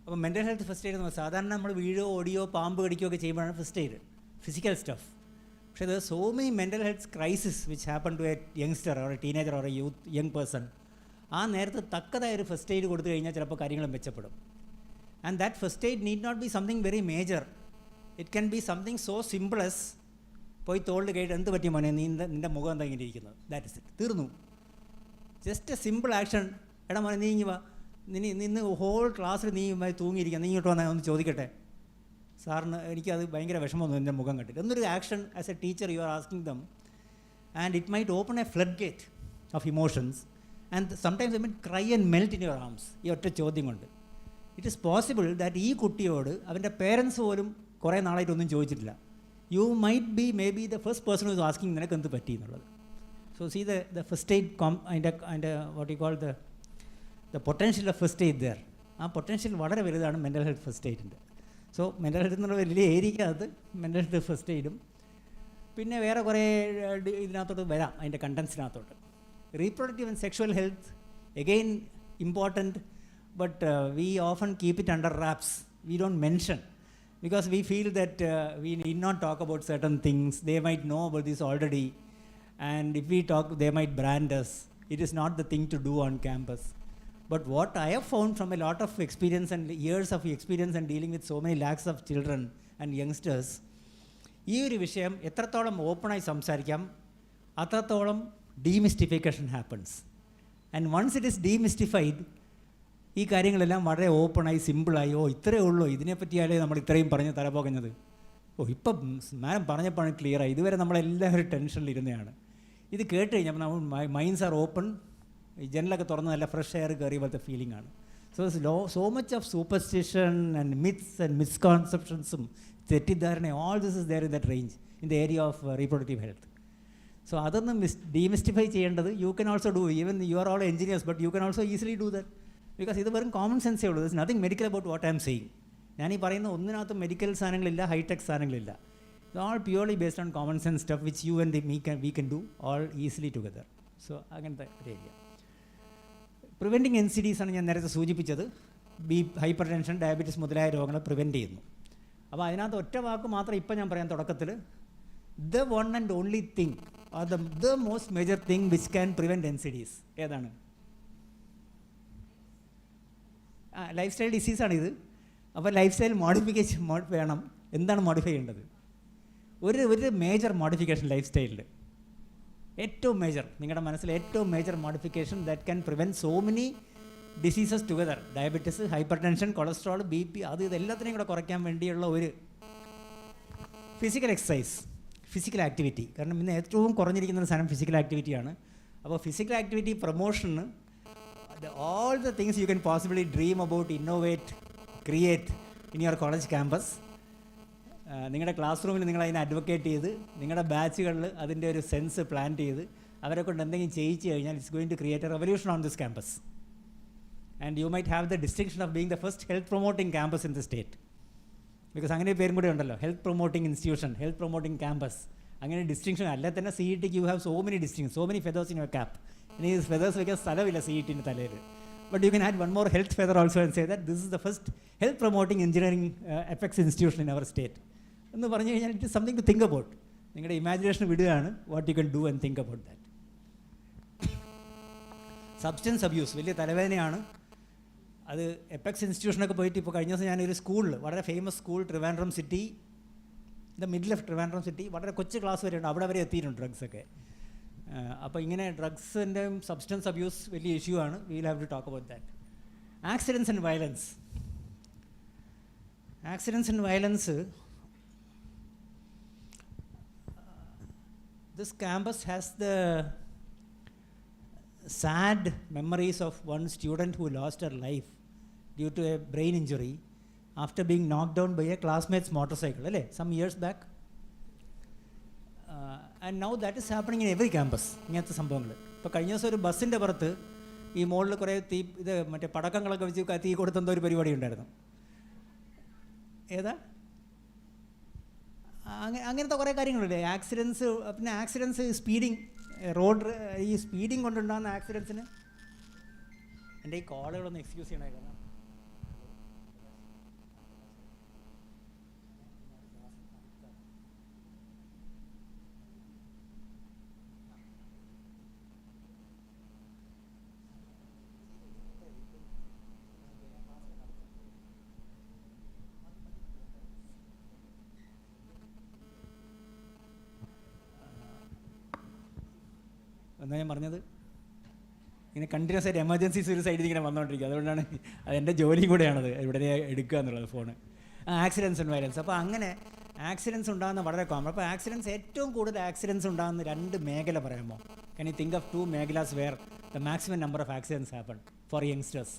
അപ്പോൾ മെൻ്റൽ ഹെൽത്ത് ഫസ്റ്റ് എയ്ഡ് എന്ന് സാധാരണ നമ്മൾ വീഴോ ഓടിയോ പാമ്പ് കടിക്കുകയോ ഒക്കെ ചെയ്യുമ്പോഴാണ് ഫസ്റ്റ് എയ്ഡ്, ഫിസിക്കൽ സ്റ്റഫ്. പക്ഷേ there are so many mental health crisis which happen to a youngster or a teenager or a young person. ആ നേരത്ത് തക്കതായൊരു ഫസ്റ്റ് എയ്ഡ് കൊടുത്തു കഴിഞ്ഞാൽ ചിലപ്പോൾ കാര്യങ്ങൾ മെച്ചപ്പെടും. And that first aid need not be something very major. It can be something so simple as പോയി തോളിൽ കേട്ട് എന്ത് പറ്റിയ മോനെ നിൻ്റെ മുഖം എന്താ ഇങ്ങനെ ഇരിക്കുന്നത്, ദാറ്റ് ഇസ് ഇറ്റ്, തീർന്നു. Just A simple action. എടാ മോനെ നീ ഇങ്ങ് വാ, നിന്ന് ഹോൾ ക്ലാസ്സിൽ നീ തൂങ്ങിയിരിക്കുക, നീ ഇങ്ങോട്ട് വന്നാൽ ഒന്ന് ചോദിക്കട്ടെ സാറിന്, എനിക്കത് ഭയങ്കര വിഷമമൊന്നും എൻ്റെ മുഖം കണ്ടിട്ട് എന്നൊരു action as A teacher you are asking dum, and it might open A flood gate of emotions and sometimes I mean cry and melt in your arms. ഈ ഒറ്റ ചോദ്യം കൊണ്ട് ഇറ്റ് ഈസ് പോസിബിൾ ദാറ്റ് ഈ കുട്ടിയോട് അവൻ്റെ പേരൻസ് പോലും കുറേ നാളായിട്ടൊന്നും ചോദിച്ചിട്ടില്ല. You might be may be the first person who is asking നിനക്ക് എന്ത് പറ്റി എന്നുള്ളത്. So see the first aid അതിൻ്റെ what you call the potential of first aid there. ആ പൊട്ടൻഷ്യൽ വളരെ വലുതാണ് മെൻ്റൽ ഹെൽത്ത് ഫസ്റ്റ് എയ്ഡിൻ്റെ. സോ മെൻ്റൽ ഹെൽത്ത് എന്നുള്ള വലിയ ഏരിയക്കകത്ത് മെൻ്റൽ ഹെൽത്ത് ഫസ്റ്റ് എയ്ഡും പിന്നെ വേറെ കുറേ ഇതിനകത്തോട്ട് വരാം, അതിൻ്റെ കണ്ടൻസിനകത്തോട്ട്. Reproductive and sexual health again important, but we often keep it under wraps. We don't mention because we feel that we need not talk about certain things. They might know about this already, and if we talk, they might brand us. It is not the thing to do on campus. But what I have found from a lot of experience and years of experience and dealing with so many lakhs of children and youngsters, ഈ ഒരു വിഷയം എത്രത്തോളം ഓപ്പണായി സംസാരിക്കാം അത്രത്തോളം demystification happens. And once it is demystified, ഈ കാര്യങ്ങളെല്ലാം വളരെ ഓപ്പണായി സിമ്പിളായി, ഓ ഇത്രയേ ഉള്ളൂ, ഇതിനെപ്പറ്റിയാലേ നമ്മൾ ഇത്രയും പറഞ്ഞ് തലപോകുന്നത്, ഓ ഇപ്പം മാഡം പറഞ്ഞപ്പോഴാണ് ക്ലിയറായി, ഇതുവരെ നമ്മളെല്ലാവരും ടെൻഷനിലിരുന്നതാണ്. ഇത് കേട്ട് കഴിഞ്ഞപ്പോൾ നമ്മൾ മൈൻഡ്സ് ആർ ഓപ്പൺ, ഈ ജനലൊക്കെ തുറന്ന് നല്ല ഫ്രഷ് എയർ കയറിയ പോലത്തെ ഫീലിംഗ് ആണ്. So much of superstition and myths and മിസ്കോൺസെപ്ഷൻസും തെറ്റിദ്ധാരണയും all this is there in that range in the area of reproductive health. So അതൊന്ന് ഡീമിസ്റ്റിഫൈ ചെയ്യേണ്ടത് you can also do. Even you are all engineers but you can also easily do that. Because ഇത് വെറും common സെൻസേ ഉള്ളൂ. This nothing medical about what I am saying. ഞാനീ പറയുന്ന ഒന്നിനകത്തും medical സാധനങ്ങളില്ല, ഹൈടെക് സാധനങ്ങളില്ല. ഇത് all purely based on common sense stuff which you and we can do all easily together. So അങ്ങനത്തെ ഒരു ഏരിയ. പ്രിവെൻറ്റിങ് NCDs ആണ് ഞാൻ നേരത്തെ സൂചിപ്പിച്ചത്. ഹൈപ്പർ ടെൻഷൻ, ഡയബറ്റീസ് മുതലായ രോഗങ്ങളെ പ്രിവെൻറ്റ് ചെയ്യുന്നു. അപ്പോൾ അതിനകത്ത് ഒറ്റ വാക്ക് മാത്രം ഇപ്പം ഞാൻ പറയാൻ തുടക്കത്തിൽ, the one and only thing or the most major thing which can prevent NCDs ഏതാണ്? ലൈഫ് സ്റ്റൈൽ ഡിസീസാണിത്. അപ്പോൾ ലൈഫ് സ്റ്റൈൽ മോഡിഫിക്കേഷൻ വേണം. എന്താണ് മോഡിഫൈ ചെയ്യേണ്ടത്? ഒരു മേജർ മോഡിഫിക്കേഷൻ ലൈഫ് സ്റ്റൈലിൽ, ഏറ്റവും മേജർ, നിങ്ങളുടെ മനസ്സിൽ ഏറ്റവും major modification that can prevent so many diseases together, diabetes, hyper tension, cholesterol, BP, ഇതെല്ലാത്തിനെയും കൂടെ കുറയ്ക്കാൻ വേണ്ടിയുള്ള ഒരു ഫിസിക്കൽ എക്സസൈസ്, ഫിസിക്കൽ ആക്ടിവിറ്റി. കാരണം ഇന്ന് ഏറ്റവും കുറഞ്ഞിരിക്കുന്ന ഒരു സാധനം ഫിസിക്കൽ ആക്ടിവിറ്റിയാണ്. അപ്പോൾ ഫിസിക്കൽ ആക്ടിവിറ്റി പ്രൊമോഷന് all the things you can possibly dream about, innovate, create in your college campus. നിങ്ങളുടെ ക്ലാസ് റൂമിൽ നിങ്ങൾ അതിനെ അഡ്വക്കേറ്റ് ചെയ്ത്, നിങ്ങളുടെ ബാച്ചുകളിൽ അതിൻ്റെ ഒരു സെൻസ് പ്ലാൻ ചെയ്ത് അവരെ കൊണ്ട് എന്തെങ്കിലും ചെയ്യിച്ചു കഴിഞ്ഞാൽ it's going to create a revolution on this campus. And you might have the distinction of being the first health promoting campus in the state. Because അങ്ങനെ പേരും കൂടെ ഉണ്ടല്ലോ, health promoting institution, health promoting campus. അങ്ങനെ distinction അല്ല തന്നെ CETക്ക് you have so many distinction, so many feathers in your cap. ഇനി feathers വയ്ക്കാൻ സ്ഥലമില്ല CETൻ്റെ തലയിൽ. But you can add one more health feather also and say that this is the first health promoting engineering effects institution in our state എന്ന് പറഞ്ഞു കഴിഞ്ഞാൽ it is something to think about. നിങ്ങളുടെ imagination വിടുകയാണ്, what you can do and think about that. Substance abuse വലിയ തലവേദനയാണ്. അത് apex ഇൻസ്റ്റിറ്റ്യൂഷനൊക്കെ പോയിട്ട് ഇപ്പോൾ കഴിഞ്ഞ ദിവസം ഞാനൊരു സ്കൂളിൽ, വളരെ famous school, Trivandrum city, the middle of Trivandrum city, വളരെ കൊച്ചു ക്ലാസ് വരെ ഉണ്ട്, അവിടെ വരെ എത്തിയിട്ടുണ്ട് ഡ്രഗ്സൊക്കെ. അപ്പോൾ ഇങ്ങനെ ഡ്രഗ്സിൻ്റെയും സബ്സ്റ്റൻസ് അബ്യൂസ് വലിയ ഇഷ്യൂ ആണ്. We will have to talk about that. Accidents and violence. Accidents and violence, this campus has the sad memories of one student who lost her life due to a brain injury after being knocked down by a classmate's motorcycle, some years back. And now that is happening in every campus. ഇങ്ങനത്തെ സംഭവങ്ങൾ. ഇപ്പോൾ കഴിഞ്ഞ ദിവസം ഒരു ബസ്സിൻ്റെ പുറത്ത് ഈ മുകളിൽ കുറേ മറ്റേ പടക്കങ്ങളൊക്കെ വെച്ച് തീ കൊടുത്തെന്തോ ഒരു പരിപാടി ഉണ്ടായിരുന്നു. ഏതാ? അങ്ങനത്തെ കുറേ കാര്യങ്ങളില്ലേ. ആക്സിഡൻസ്, പിന്നെ ആക്സിഡൻസ്, സ്പീഡിങ്, ഈ സ്പീഡിങ് കൊണ്ടുണ്ടാകുന്ന ആക്സിഡൻസിന്. എൻ്റെ ഈ കോളുകളൊന്ന് എക്സ്ക്യൂസ് ചെയ്യണമായിരുന്നു. എന്നാ ഞാൻ പറഞ്ഞത്, ഇങ്ങനെ കണ്ടിന്യൂസ് ആയിട്ട് എമർജൻസീസ് ഒരു സൈഡിൽ ഇങ്ങനെ വന്നുകൊണ്ടിരിക്കുക. അതുകൊണ്ടാണ് അതെൻ്റെ ജോലിയും കൂടെയാണത്, ഇവിടെ എടുക്കുക എന്നുള്ളത് ഫോണ്. Accidents and violence. അപ്പോൾ അങ്ങനെ ആക്സിഡൻസ് ഉണ്ടാകുന്ന വളരെ കോമൺ. അപ്പോൾ ആക്സിഡൻസ്, ഏറ്റവും കൂടുതൽ ആക്സിഡൻസ് ഉണ്ടാകുന്ന 2 മേഖല പറയാമോ? Can you think of 2 megalas where the maximum number of accidents happen for youngsters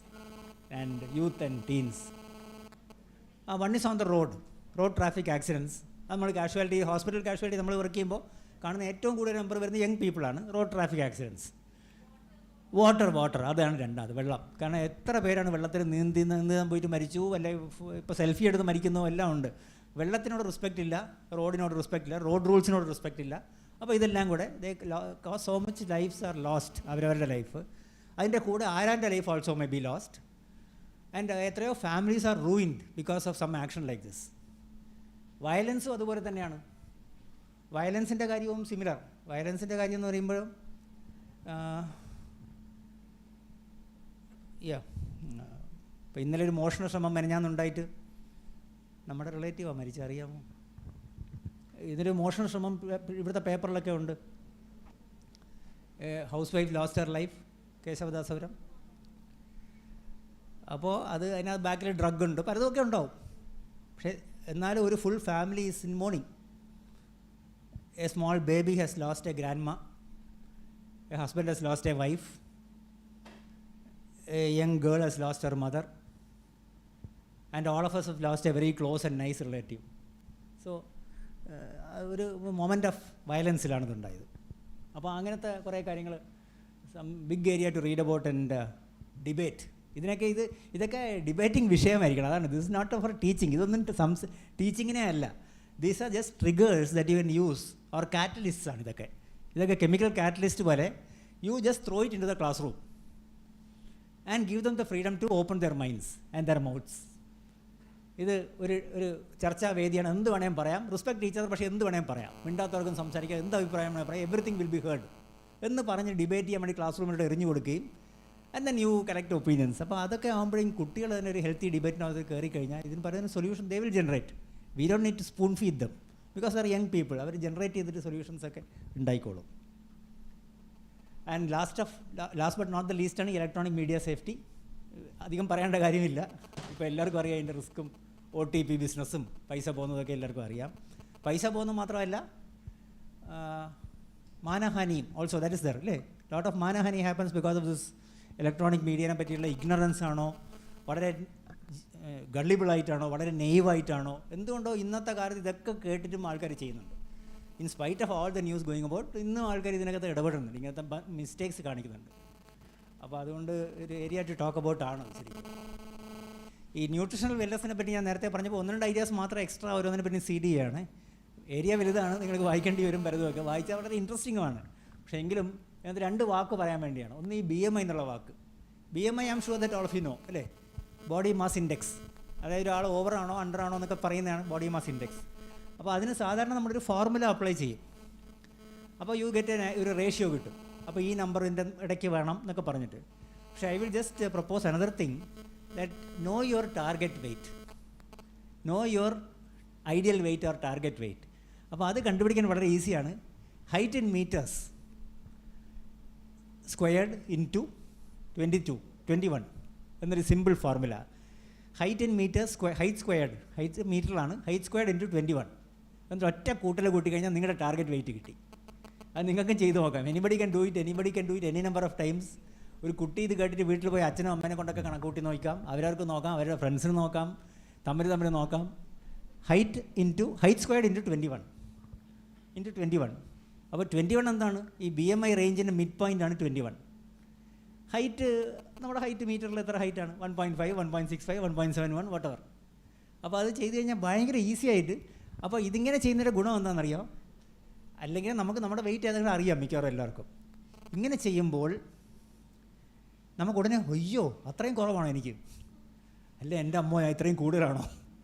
and youth and teens? One is on the road traffic accidents. നമ്മൾ കാഷ്വാലിറ്റി, ഹോസ്പിറ്റൽ കാഷ്വാലിറ്റി നമ്മൾ work ചെയ്യുമ്പോൾ കാണുന്ന ഏറ്റവും കൂടുതൽ നമ്പർ വരുന്ന യങ് പീപ്പിളാണ്. Road traffic accidents. Water അതാണ് രണ്ടാമത്, വെള്ളം. കാരണം എത്ര പേരാണ് വെള്ളത്തിൽ നീന്താൻ പോയിട്ട് മരിച്ചു, അല്ലെങ്കിൽ ഇപ്പോൾ സെൽഫി എടുത്ത് മരിക്കുന്നു, എല്ലാം ഉണ്ട്. വെള്ളത്തിനോട് റെസ്പെക്റ്റ് ഇല്ല, റോഡിനോട് റെസ്പെക്റ്റ് ഇല്ല, റോഡ് റൂൾസിനോട് റെസ്പെക്റ്റ് ഇല്ല. അപ്പോൾ ഇതെല്ലാം കൂടെ so much lifes are lost, അവരവരുടെ ലൈഫ്. അതിൻ്റെ കൂടെ ആരാൻ്റെ life also may be lost. And എത്രയോ families are ruined because of some action like this. വയലൻസും അതുപോലെ തന്നെയാണ്. വയലൻസിൻ്റെ കാര്യവും സിമിലർ. വയലൻസിൻ്റെ കാര്യം എന്ന് പറയുമ്പോഴും ഇപ്പോൾ ഇന്നലെ ഒരു മോഷണ ശ്രമം മെനഞ്ഞാന്നുണ്ടായിട്ട് നമ്മുടെ റിലേറ്റീവാണ് മരിച്ചറിയാമോ? ഇതൊരു മോഷണ ശ്രമം ഇവിടുത്തെ പേപ്പറിലൊക്കെ ഉണ്ട്. House wife lost her life, Kesavadasapuram. അപ്പോൾ അതിനകത്ത് ബാക്കിൽ ഡ്രഗ് ഉണ്ട്, പലതൊക്കെ ഉണ്ടാവും. പക്ഷേ എന്നാലും ഒരു full family is in mourning. A small baby has lost a grandma, a husband has lost a wife, a young girl has lost her mother, and all of us have lost a very close and nice relative. So, ഒരു moment of വയലൻസിലാണ് ഇതുണ്ടായത്. അപ്പോൾ അങ്ങനത്തെ കുറേ കാര്യങ്ങൾ, some big area to read about and debate. ഇതൊക്കെ debating വിഷയമായിരിക്കണം. അതാണ്, this is not for teaching. ഇതൊന്നും ടീച്ചിങ്ങിനെ അല്ല. These are just triggers that you can use, or catalysts ആണ് ഇതൊക്കെ കെമിക്കൽ കാറ്റലിസ്റ്റ് പോലെ. You just throw it into the classroom and give them the freedom to open their minds and their mouths. ഇത് ഒരു ചർച്ചാ വേദിയാണ്. എന്ത് വേണേലും പറയാം. റെസ്പെക്ട് ടീച്ചർ, പക്ഷേ എന്ത് വേണേലും പറയാം. മിണ്ടാത്തവർക്കും സംസാരിക്കാം. എന്ത് അഭിപ്രായം വേണമെങ്കിൽ പറയാം. എവറിത്തിങ് വിൽ ബി ഹേർഡ് എന്ന് പറഞ്ഞ് ഡിബേറ്റ് ചെയ്യാൻ വേണ്ടി ക്ലാസ് റൂമിലോട്ട് എറിഞ്ഞു കൊടുക്കുകയും and then U collect opinions. അപ്പോൾ അതൊക്കെ ആകുമ്പോഴേക്കും കുട്ടികൾ തന്നെ ഒരു ഹെൽത്തി ഡിബേറ്റിനകത്ത് കയറി കഴിഞ്ഞാൽ ഇതിന് പറയുന്ന solution they will generate. We don't need to spoon feed them because are young people. അവർ ജനറേറ്റ് ചെയ്തിട്ട് സൊല്യൂഷൻസ് ഒക്കെ ഉണ്ടായിക്കോളും. And last but not the least ആണ് ഇലക്ട്രോണിക് മീഡിയ സേഫ്റ്റി. അധികം പറയേണ്ട കാര്യമില്ല. ഇപ്പോൾ എല്ലാവർക്കും അറിയാം അതിൻ്റെ റിസ്ക്കും OTP ബിസിനസ്സും പൈസ പോകുന്നതൊക്കെ എല്ലാവർക്കും അറിയാം. പൈസ പോകുന്നത് മാത്രമല്ല, മാനഹാനിയും ഓൾസോ ദാറ്റ് ഇസ് ദർ അല്ലേ. ലോട്ട് ഓഫ് മാനഹാനി happens because of this electronic മീഡിയനെ പറ്റിയുള്ള ഇഗ്നറൻസ് ആണോ, വളരെ ഗള്ളിബിളായിട്ടാണോ, വളരെ നെയ്വായിട്ടാണോ, എന്തുകൊണ്ടോ ഇന്നത്തെ കാലത്ത് ഇതൊക്കെ കേട്ടിട്ടും ആൾക്കാർ ചെയ്യുന്നുണ്ട്. In spite of all the news going about ഇന്നും ആൾക്കാർ ഇതിനകത്ത് ഇടപെടുന്നുണ്ട്, ഇങ്ങനത്തെ മിസ്റ്റേക്സ് കാണിക്കുന്നുണ്ട്. അപ്പോൾ അതുകൊണ്ട് ഒരു ഏരിയ ടു ടോക്ക് അബൌട്ട് ആണ് ശരിക്കും. ഈ ന്യൂട്രീഷണൽ വെൽനെസ്സിനെ പറ്റി ഞാൻ നേരത്തെ പറഞ്ഞപ്പോൾ 1-2 ഐഡിയാസ് മാത്രം എക്സ്ട്രാ ഓരോന്നിനെ പറ്റി CD ആണ്. ഏരിയ വലുതാണ്, നിങ്ങൾക്ക് വായിക്കേണ്ടി വരും പലതുമൊക്കെ. വായിച്ചാൽ വളരെ ഇൻട്രസ്റ്റിംഗുമാണ്. പക്ഷേ എങ്കിലും അതിനകത്ത് 2 വാക്ക് പറയാൻ വേണ്ടിയാണ്. ഒന്ന് ഈ BMI എന്നുള്ള വാക്ക്. BMI I am sure that all of you know അല്ലേ. ബോഡി മാസ് ഇൻഡെക്സ്, അതായത് ഒരാൾ ഓവറാണോ അണ്ടറാണോ എന്നൊക്കെ പറയുന്നതാണ് ബോഡി മാസ് ഇൻഡെക്സ്. അപ്പോൾ അതിന് സാധാരണ നമ്മളൊരു ഫോർമുല അപ്ലൈ ചെയ്യും. അപ്പോൾ യു ഗെറ്റ് ഒരു റേഷ്യോ കിട്ടും. അപ്പോൾ ഈ നമ്പറിൻ്റെ ഇടയ്ക്ക് വേണം എന്നൊക്കെ പറഞ്ഞിട്ട്. പക്ഷേ I will just propose another thing, that know your target weight, know your ideal weight or target weight. അപ്പോൾ അത് കണ്ടുപിടിക്കാൻ വളരെ ഈസിയാണ്. Height in metres squared into 21 എന്നൊരു simple formula. Height in metres height squared, height മീറ്ററിലാണ്, height squared into 21 എന്നിട്ട് ഒറ്റ കൂട്ടൽ കൂട്ടി കഴിഞ്ഞാൽ നിങ്ങളുടെ ടാർഗറ്റ് വെയിറ്റ് കിട്ടി. അത് നിങ്ങൾക്കും ചെയ്തു നോക്കാം. Anybody can do it any number of times. ഒരു കുട്ടി ഇത് കേട്ടിട്ട് വീട്ടിൽ പോയി അച്ഛനും അമ്മേനെ കൊണ്ടൊക്കെ കണക്കൂട്ടി നോക്കാം. അവരവർക്ക് നോക്കാം, അവരുടെ ഫ്രണ്ട്സിന് നോക്കാം, തമ്മിൽ നോക്കാം. Height squared into 21. അപ്പോൾ 21 എന്താണ്? ഈ BMI റേഞ്ചിൻ്റെ മിഡ് പോയിൻ്റാണ് 21. ഹൈറ്റ്, നമ്മുടെ ഹൈറ്റ് മീറ്ററിൽ എത്ര ഹൈറ്റാണ്? 1.5, 1.65, 1.71 വട്ടെവർ. അപ്പോൾ അത് ചെയ്ത് കഴിഞ്ഞാൽ ഭയങ്കര ഈസി ആയിട്ട്. അപ്പോൾ ഇതിങ്ങനെ ചെയ്യുന്നതിൻ്റെ ഗുണം എന്താണെന്നറിയോ? അല്ലെങ്കിൽ നമുക്ക് നമ്മുടെ വെയിറ്റ് ഏതെങ്കിലും അറിയാം മിക്കവാറും എല്ലാവർക്കും. ഇങ്ങനെ ചെയ്യുമ്പോൾ നമുക്ക് ഉടനെ അയ്യോ അത്രയും കുറവാണോ എനിക്ക്, അല്ലേ എൻ്റെ അമ്മോ ഇത്രയും കൂടുതലാണോ,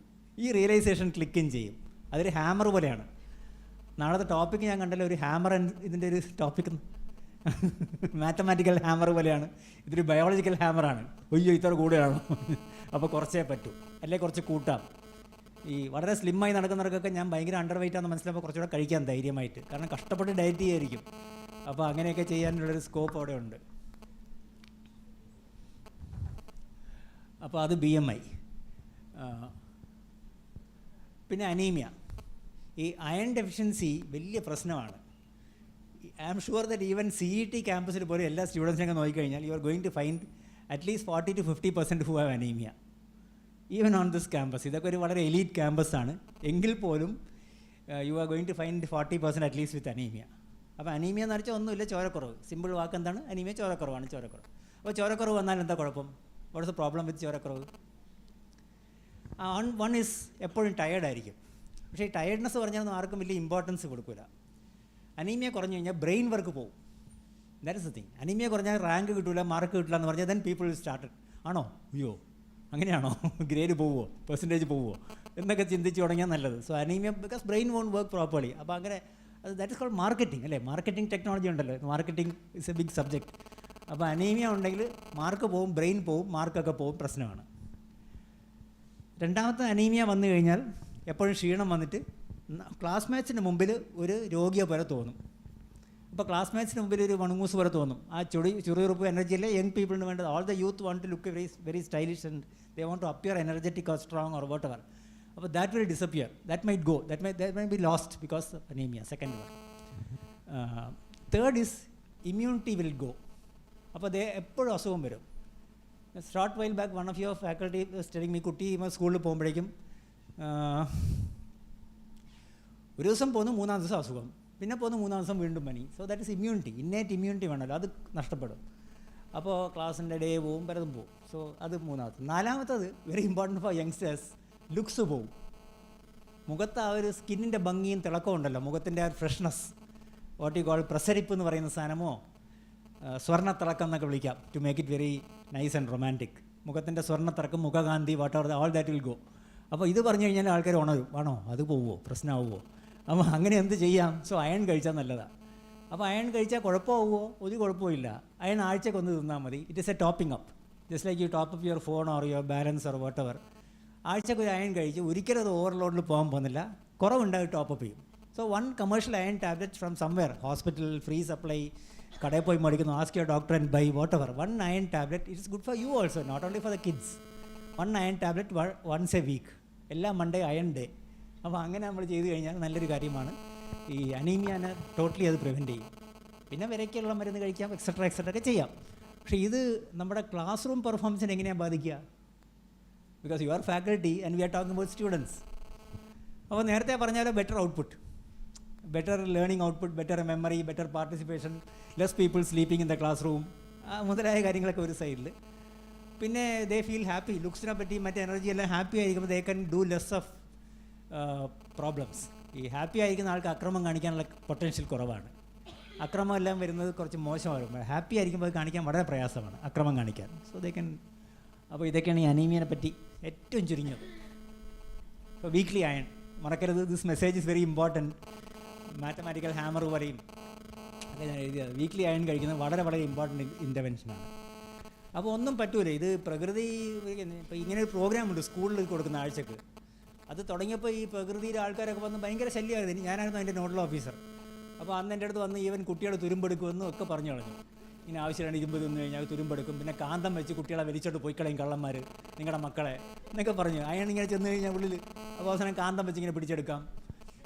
ഈ റിയലൈസേഷൻ ക്ലിക്കും ചെയ്യും. അതൊരു ഹാമർ പോലെയാണ്. നാളത്തെ ടോപ്പിക്ക് ഞാൻ കണ്ടല്ലോ, ഒരു ഹാമർ ഇതിൻ്റെ ഒരു ടോപ്പിക്ക് മാത്തമാറ്റിക്കൽ ഹാമർ പോലെയാണ്. ഇതൊരു ബയോളജിക്കൽ ഹാമറാണ്. അയ്യോ ഇത്ര കൂടുതലാണോ, അപ്പോൾ കുറച്ചേ പറ്റൂ, അല്ലേ കുറച്ച് കൂട്ടാം. ഈ വളരെ സ്ലിമ്മായി നടക്കുന്നവർക്കൊക്കെ ഞാൻ ഭയങ്കര അണ്ടർ വെയിറ്റ് ആണെന്ന് മനസ്സിലാകുമ്പോൾ കുറച്ചുകൂടെ കഴിക്കാൻ ധൈര്യമായിട്ട്, കാരണം കഷ്ടപ്പെട്ട് ഡയറ്റ് ചെയ്യായിരിക്കും. അപ്പോൾ അങ്ങനെയൊക്കെ ചെയ്യാനുള്ളൊരു സ്കോപ്പ് അവിടെ ഉണ്ട്. അപ്പോൾ അത് BMI. പിന്നെ അനീമിയ, ഈ അയൺ ഡെഫിഷ്യൻസി വലിയ പ്രശ്നമാണ്. I am sure that even CET ക്യാമ്പസിൽ പോലും എല്ലാ സ്റ്റുഡൻസിനൊക്കെ നോക്കിക്കഴിഞ്ഞാൽ you are going to find at least 40 to 50% who have anaemia even on this campus. ഇതൊക്കെ ഒരു വളരെ എലീറ്റ് ക്യാമ്പസാണ്. എങ്കിൽ പോലും you are going to find 40% at least with anaemia. അപ്പോൾ അനീമിയ എന്ന് വെച്ചാൽ ഒന്നുമില്ല, ചോരക്കുറവ്. സിമ്പിൾ വാക്ക് എന്താണ്? അനീമിയ, ചോരക്കുറവാണ്. ചോരക്കുറവ്. അപ്പോൾ ചോരക്കുറവ് വന്നാൽ എന്താ കുഴപ്പം? What is the problem with ചോരക്കുറവ്? One is എപ്പോഴും ടയേർഡായിരിക്കും. പക്ഷേ ഈ ടയേർഡ്നെസ് പറഞ്ഞാൽ ആർക്കും വലിയ ഇമ്പോർട്ടൻസ് കൊടുക്കില്ല. അനീമിയ കുറഞ്ഞു കഴിഞ്ഞാൽ ബ്രെയിൻ വർക്ക് പോകും. That is the thing. Anaemia കുറഞ്ഞാൽ റാങ്ക് കിട്ടില്ല, മാർക്ക് കിട്ടില്ല എന്ന് പറഞ്ഞാൽ ദെൻ പീപ്പിൾ വിൽ സ്റ്റാർട്ടഡ്. ആണോ, അയ്യോ അങ്ങനെയാണോ, ഗ്രേഡ് പോവുമോ, പെർസെൻറ്റേജ് പോവുമോ എന്നൊക്കെ ചിന്തിച്ച് തുടങ്ങിയാൽ നല്ലത്. So anaemia because brain won't work properly. അപ്പോൾ അങ്ങനെ ദാറ്റ് ഇസ് കോൾഡ് മാർക്കറ്റിംഗ് അല്ലേ. മാർക്കറ്റിംഗ് ടെക്നോളജി ഉണ്ടല്ലോ, marketing is a big subject. അപ്പോൾ അനീമിയ ഉണ്ടെങ്കിൽ മാർക്ക് പോവും, ബ്രെയിൻ പോവും, മാർക്കൊക്കെ പോവും, പ്രശ്നമാണ്. രണ്ടാമത്തെ അനീമിയ വന്നു കഴിഞ്ഞാൽ എപ്പോഴും ക്ഷീണം വന്നിട്ട് ക്ലാസ്മേറ്റ്സിന് മുമ്പിൽ ഒരു രോഗിയെ പോലെ തോന്നും. അപ്പോൾ ക്ലാസ്മേറ്റ്സിന് മുമ്പിൽ ഒരു മണുങ്ങൂസ് പോലെ തോന്നും. ആ ചുറുചുറുപ്പ് എനർജി അല്ലേ യങ് പീപ്പിളിന് വേണ്ടത്. All the youth want to look very stylish and they want to appear energetic or strong or whatever. അപ്പോൾ that will disappear, that might go, that might be lost because of anaemia. Second one. Third is immunity will go. അപ്പോൾ എപ്പോഴും അസുഖം വരും. A short while back, one of your faculty was telling me, കുട്ടി സ്കൂളിൽ പോകുമ്പോഴേക്കും ഒരു ദിവസം പോകുന്നു, മൂന്നാം ദിവസം അസുഖം, പിന്നെ പോകുന്നു, മൂന്നാം ദിവസം വീണ്ടും പനി. So that is immunity, innate immunity വേണമല്ലോ, അത് നഷ്ടപ്പെടും. അപ്പോൾ ക്ലാസ്സിൻ്റെ ഡേ പോവും, പലതും പോവും. സോ അത് മൂന്നാമത്തെ. നാലാമത്തത് very important for youngsters, looks പോവും. മുഖത്ത് ആ ഒരു സ്കിന്നിൻ്റെ ഭംഗിയും തിളക്കവും ഉണ്ടല്ലോ, മുഖത്തിൻ്റെ ആ ഒരു ഫ്രഷ്നെസ്, വാട്ട് യു കോൾ പ്രസരിപ്പ് എന്ന് പറയുന്ന സാധനമോ സ്വർണ്ണത്തിളക്കം എന്നൊക്കെ വിളിക്കാം, to make it very nice and romantic. മുഖത്തിൻ്റെ സ്വർണ്ണത്തിളക്കം, മുഖകാന്തി, whatever all that will go. അപ്പോൾ ഇത് പറഞ്ഞു കഴിഞ്ഞാൽ ആൾക്കാർ ഉണരും, ആണോ അത് പോവുമോ, പ്രശ്നമാവുമോ, അപ്പോൾ അങ്ങനെ എന്ത് ചെയ്യാം? സോ അയൺ കഴിച്ചാൽ നല്ലതാണ്. അപ്പോൾ അയൺ കഴിച്ചാൽ കുഴപ്പമാവുമോ? ഒരു കുഴപ്പമില്ല. അയൺ ആഴ്ചക്കൊന്ന് തിന്നാൽ മതി. It is a topping up, just like you top up your phone or your balance or whatever. ആഴ്ചക്ക് ഒരു അയൺ കഴിച്ച് ഒരിക്കലും അത് ഓവർലോഡിൽ പോകാൻ പോകുന്നില്ല, കുറവുണ്ടായി ടോപ്പ് അപ്പ് ചെയ്യും. So one commercial iron tablet from somewhere, hospital, free supply, കടയിൽ പോയി മേടിക്കുന്നു, ask your doctor and buy whatever. One iron tablet it is good for you also, not only for the kids. One iron tablet once a week, എല്ലാ Monday iron day. അപ്പോൾ അങ്ങനെ നമ്മൾ ചെയ്തു കഴിഞ്ഞാൽ നല്ലൊരു കാര്യമാണ്. ഈ അനീമിയാനെ ടോട്ടലി അത് പ്രിവെൻറ്റ് ചെയ്യും. പിന്നെ വിരയ്ക്കുള്ള മരുന്ന് കഴിക്കാം, എക്സെട്ര ഒക്കെ ചെയ്യാം. പക്ഷേ ഇത് നമ്മുടെ ക്ലാസ് റൂം പെർഫോമൻസിനെ എങ്ങനെയാണ് ബാധിക്കുക? Because you are faculty and we are talking about students. അപ്പോൾ നേരത്തെ പറഞ്ഞാൽ better output, better learning output, better memory, better participation, less people sleeping in the class room, മുതലായ കാര്യങ്ങളൊക്കെ ഒരു സൈഡിൽ. പിന്നെ ദേ ഫീൽ ഹാപ്പി, ലുക്സിനെ പറ്റി മറ്റേ എനർജി എല്ലാം ഹാപ്പി ആയിരിക്കുമ്പോൾ they can do less of problems. ഈ ഹാപ്പി ആയിരിക്കുന്ന ആൾക്ക് അക്രമം കാണിക്കാനുള്ള പൊട്ടൻഷ്യൽ കുറവാണ്. അക്രമം എല്ലാം വരുന്നത് കുറച്ച് മോശമാണ്. ഹാപ്പി ആയിരിക്കുമ്പോൾ അത് കാണിക്കാൻ വളരെ പ്രയാസമാണ്, അക്രമം കാണിക്കാൻ. സോ ദേ കൻ. അപ്പോൾ ഇതൊക്കെയാണ് ഈ അനീമിയനെ പറ്റി ഏറ്റവും ചുരുങ്ങിയത്. അപ്പോൾ വീക്ക്ലി അയൺ മറക്കരുത്. This message is very important. Mathematical hammer പറയും അതെ ഞാൻ എഴുതിയത്. വീക്ക്ലി അയൺ കഴിക്കുന്നത് വളരെ വളരെ ഇമ്പോർട്ടൻറ്റ് ഇൻ്റർവെൻഷനാണ്. അപ്പോൾ ഒന്നും പറ്റൂല. ഇത് പ്രകൃതി ഇപ്പോൾ ഇങ്ങനെ ഒരു പ്രോഗ്രാമുണ്ട് സ്കൂളിൽ കൊടുക്കുന്ന ആഴ്ചക്ക്. അത് തുടങ്ങിയപ്പോൾ ഈ പ്രകൃതിയിലെ ആൾക്കാരൊക്കെ വന്ന് ഭയങ്കര ശല്യമായിരുന്നു. ഞാനായിരുന്നു അതിൻ്റെ നോഡൽ ഓഫീസർ. അപ്പോൾ അന്ന് എൻ്റെ അടുത്ത് വന്ന് ഈവൻ കുട്ടികളെ തുരുമ്പെടുക്കുമെന്നും ഒക്കെ പറഞ്ഞു കളഞ്ഞു. ഇങ്ങനെ ആവശ്യമാണ്, ഇരുമ്പ് തിന്നു കഴിഞ്ഞാൽ തുരുമ്പെടുക്കും, പിന്നെ കാന്തം വെച്ച് കുട്ടികളെ വലിച്ചോട്ട് പോയിക്കളയും കള്ളന്മാർ, നിങ്ങളുടെ മക്കളെ എന്നൊക്കെ പറഞ്ഞു. അയാൾ ഇങ്ങനെ ചെന്ന് കഴിഞ്ഞാൽ ഉള്ളിൽ അപ്പോൾ അവസാനം കാന്തം വെച്ച് ഇങ്ങനെ പിടിച്ചെടുക്കാം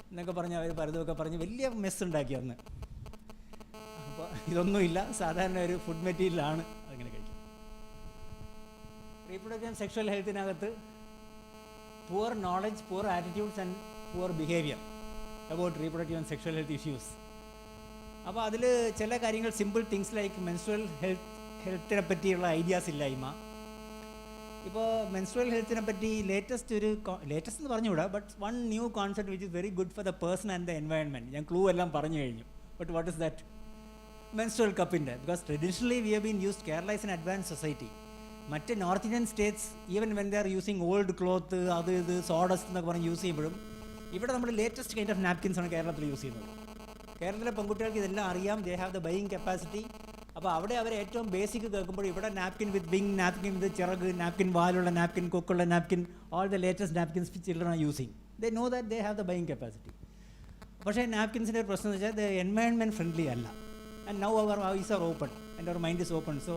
എന്നൊക്കെ പറഞ്ഞ് അവർ പലതുമൊക്കെ പറഞ്ഞ് വലിയ മെസ്സ് ഉണ്ടാക്കി അന്ന്. അപ്പോൾ ഇതൊന്നുമില്ല, സാധാരണ ഒരു ഫുഡ് മെറ്റീരിയലാണ് അങ്ങനെ കഴിക്കും. റീപ്രൊഡക്റ്റീവ് ആൻഡ് സെക്ഷൽ ഹെൽത്തിനകത്ത് poor knowledge, poor attitudes and poor behaviour about reproductive and sexual health issues. അപ്പോൾ അതിൽ ചില കാര്യങ്ങൾ സിമ്പിൾ തിങ്സ് ലൈക്ക് മെൻസ്ട്രുവൽ ഹെൽത്തിനെ പറ്റിയുള്ള ഐഡിയാസ് ഇല്ലായ്മ. ഇപ്പോൾ മെൻസ്ട്രുവൽ ഹെൽത്തിനെ പറ്റി ലേറ്റസ്റ്റ് എന്ന് പറഞ്ഞുകൂടാ, but one new concept which is very good for the person and the environment. ഞാൻ ക്ലൂ എല്ലാം പറഞ്ഞു കഴിഞ്ഞു. But what is that? Menstrual കപ്പിൻ്റെ. Because traditionally we have been used, Kerala is an advance society. മറ്റ് north Indian states even when they are using old cloth, അത് ഇത് sawdust എന്നൊക്കെ പറഞ്ഞ് യൂസ് ചെയ്യുമ്പോഴും ഇവിടെ നമ്മൾ ലേറ്റസ്റ്റ് കൈൻഡ് ഓഫ് നാപ്കിൻസാണ് കേരളത്തിൽ യൂസ് ചെയ്യുന്നത്. കേരളത്തിലെ പെൺകുട്ടികൾക്ക് ഇതെല്ലാം അറിയാം, they have the buying capacity. അപ്പോൾ അവിടെ അവർ ഏറ്റവും ബേസിക് കേൾക്കുമ്പോൾ ഇവിടെ napkin with wing, napkin with ചിറക്, നാപ്കിൻ വാലുള്ള നാപ്കിൻ, കൊക്കുള്ള napkin, all the latest napkins children are using. They know that they have the buying capacity. പക്ഷേ നാപ്കിൻസിൻ്റെ ഒരു പ്രശ്നം എന്ന് വെച്ചാൽ ദ എൻവയൺമെൻറ്റ് ഫ്രണ്ട്ലി അല്ല. ആൻഡ് നൗ അവർ ഐസ് ആർ ഓപ്പൺ ആൻഡ് അവർ mind is open. So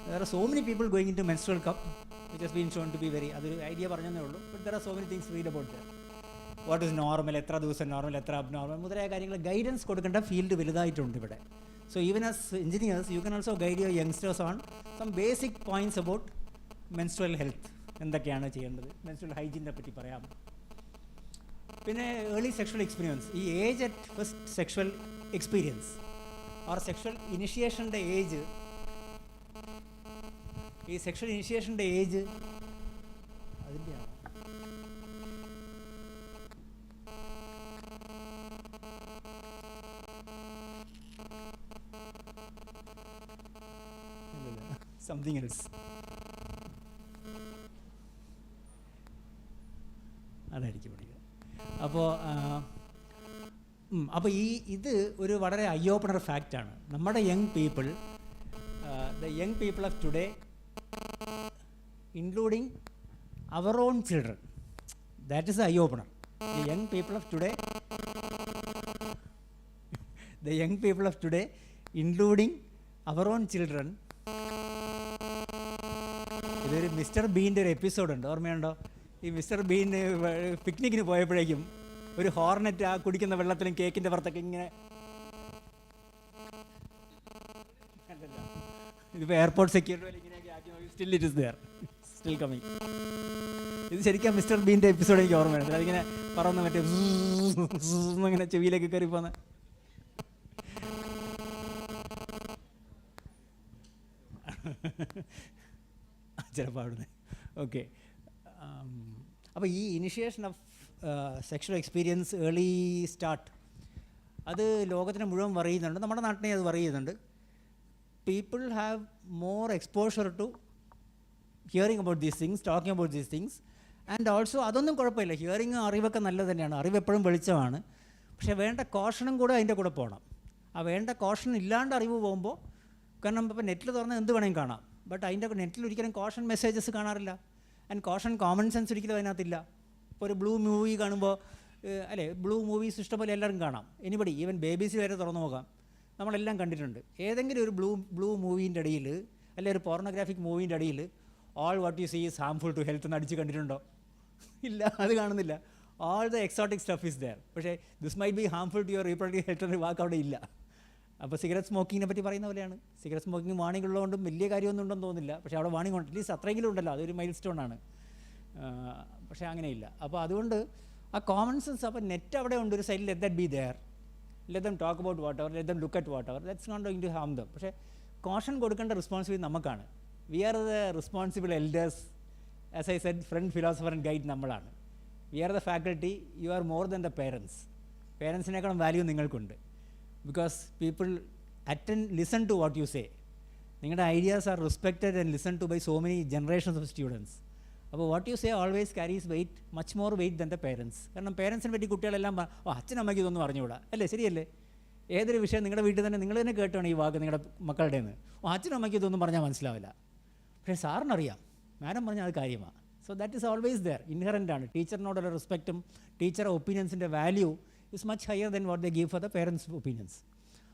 there are so many people going into menstrual cup which has been shown to be very, അതൊരു ഐഡിയ പറഞ്ഞതേ ഉള്ളൂ. But there are so many things to read about that. What is normal, എത്ര ദിവസം normal, എത്ര abnormal മുതലായ കാര്യങ്ങൾ guidance കൊടുക്കേണ്ട field വലുതായിട്ടുണ്ട് ഇവിടെ. So even as engineers you can also guide your youngsters on some basic points about menstrual health. എന്തൊക്കെയാണ് ചെയ്യേണ്ടത്, മെൻസ്ട്രുവൽ ഹൈജീനെ പറ്റി പറയാം. പിന്നെ ഏർലി സെക്ഷൽ എക്സ്പീരിയൻസ്, ഈ age at first sexual experience or sexual ഇനിഷ്യേഷൻ്റെ ഏജ്, ഈ സെക്ഷൽ ഇനിഷ്യേഷൻ്റെ ഏജ് അതിൻ്റെയാണ്. സംതിങ് എൽസ്, അതായിരിക്കും പഠിക്കുക. അപ്പോൾ ഇത് ഒരു വളരെ ഐ ഓപ്പണർ ഫാക്റ്റാണ്. നമ്മുടെ young people, the young people of today, including our own children, that is the eye opener. The young people of today, including our own children. ഇതൊരു മിസ്റ്റർ ബീൻ്റെ ഒരു എപ്പിസോഡ് ഉണ്ട്, ഓർമ്മയുണ്ടോ? ഈ മിസ്റ്റർ ബീൻ പിക്നിക്കിന് പോയപ്പോഴേക്കും ഒരു hornet ആ കുടിക്കുന്ന വെള്ളത്തിലും കേക്കിൻ്റെ പുറത്തൊക്കെ ഇങ്ങനെ, ഇതിപ്പോൾ എയർപോർട്ട് സെക്യൂരിറ്റി ഇങ്ങനെയൊക്കെ Still it is there. Still coming. ഇത് ശരിക്കും മിസ്റ്റർ ബീൻ്റെ എപ്പിസോഡ് എനിക്ക് ഓർമ്മയുണ്ട്. അതിങ്ങനെ പറന്ന് മറ്റേ ഇങ്ങനെ ചെവിയിലേക്ക് കയറി പോന്ന്. ചിലപ്പോൾ അവിടുന്ന്. ഓക്കെ. അപ്പോൾ ഈ initiation of sexual experience early start അത് ലോകത്തിനെ മുഴുവൻ വറി ചെയ്യുന്നുണ്ട്. നമ്മുടെ നാട്ടിനെ അത് വറി ചെയ്യുന്നുണ്ട്. People have more exposure to hearing about these things, talking about these things. And also അതൊന്നും കുഴപ്പമില്ല. ഹിയറിങ് അറിവൊക്കെ നല്ലത് തന്നെയാണ്. അറിവ് എപ്പോഴും വെളിച്ചമാണ്. പക്ഷേ വേണ്ട കോഷനും കൂടെ അതിൻ്റെ കൂടെ പോകണം. ആ വേണ്ട കോഷൻ ഇല്ലാണ്ട് അറിവ് പോകുമ്പോൾ, കാരണം ഇപ്പോൾ നെറ്റിൽ തുറന്നാൽ എന്ത് വേണമെങ്കിലും കാണാം. ബട്ട് അതിൻ്റെ നെറ്റിൽ ഒരിക്കലും കോഷൻ മെസ്സേജസ് കാണാറില്ല. ആൻഡ് കോഷൻ കോമൺ സെൻസ് ഒരിക്കലും അതിനകത്തില്ല. ഇപ്പോൾ ഒരു ബ്ലൂ മൂവി കാണുമ്പോൾ അല്ലേ, ബ്ലൂ മൂവീസ് ഇഷ്ടംപോലെ എല്ലാവരും കാണാം. എനിബഡി, ഈവൻ ബേബീസ് വരെ തുറന്നു നോക്കാം, നമ്മളെല്ലാം കണ്ടിട്ടുണ്ട്. ഏതെങ്കിലും ഒരു ബ്ലൂ മൂവീൻ്റെ ഇടയിൽ അല്ലെങ്കിൽ ഒരു പോർണോഗ്രാഫിക് മൂവീൻ്റെ ഇടയിൽ all what you see is harmful to health എന്ന് അടിച്ച് കണ്ടിട്ടുണ്ടോ? ഇല്ല, അത് കാണുന്നില്ല. All the exotic stuff is there. പക്ഷേ this might be harmful to your reproductive health എന്നൊരു വാക്ക് അവിടെ ഇല്ല. അപ്പോൾ സിഗരറ്റ് സ്മോക്കിങ്ങിനെ പറ്റി പറയുന്ന പോലെയാണ്. സിഗരറ്റ് സ്മോക്കിംഗ് വാണിംഗ് ഉള്ളതുകൊണ്ടും വലിയ കാര്യമൊന്നും ഉണ്ടെന്ന് തോന്നുന്നില്ല. പക്ഷേ അവിടെ വാണിംഗ് ഉണ്ട്, അറ്റ്ലീസ്റ്റ് അത്രയെങ്കിലും ഉണ്ടല്ലോ, അതൊരു മൈൽ സ്റ്റോൺ ആണ്. പക്ഷേ അങ്ങനെയില്ല. അപ്പോൾ അതുകൊണ്ട് ആ കോമൺ സെൻസ്, അപ്പോൾ നെറ്റ് അവിടെ ഉണ്ട് ഒരു സൈഡിൽ. Let that be there, let them talk about whatever, let them look at whatever, that's not going to harm them. പക്ഷേ കോഷൻ കൊടുക്കേണ്ട റെസ്പോൺസിബിലിറ്റി നമുക്കാണ്. We are the responsible elders. As I said, friend, philosopher and guide നമ്മളാണ്. We are the faculty. You are more than the parents. പേരൻസിനേക്കാളും value നിങ്ങൾക്കുണ്ട്. Because people listen to what you say. നിങ്ങളുടെ ideas are respected and listen to by so many generations of students. അപ്പോൾ what you say always carries weight, much more weight than the parents. കാരണം പേരൻസിനെ പറ്റി കുട്ടികളെല്ലാം അച്ഛനമ്മയ്ക്ക് ഇതൊന്നും പറഞ്ഞുകൂടാ, അല്ലേ? ശരിയല്ലേ? ഏതൊരു വിഷയം നിങ്ങളുടെ വീട്ടിൽ തന്നെ നിങ്ങൾ തന്നെ കേട്ടാണ് ഈ വാക്ക് നിങ്ങളുടെ മക്കളുടെ നിന്ന്. അച്ഛനമ്മയ്ക്ക് ഇതൊന്നും പറഞ്ഞാൽ മനസ്സിലാവില്ല. പക്ഷേ സാറിനറിയാം, മാഡം പറഞ്ഞാൽ അത് കാര്യമാണ്. So that is always there, inherent ആണ്. ടീച്ചറിനോടുള്ള റെസ്പെക്റ്റും ടീച്ചറുടെ ഒപ്പീനിയൻസിൻ്റെ value is much higher than what they give for the parents opinions.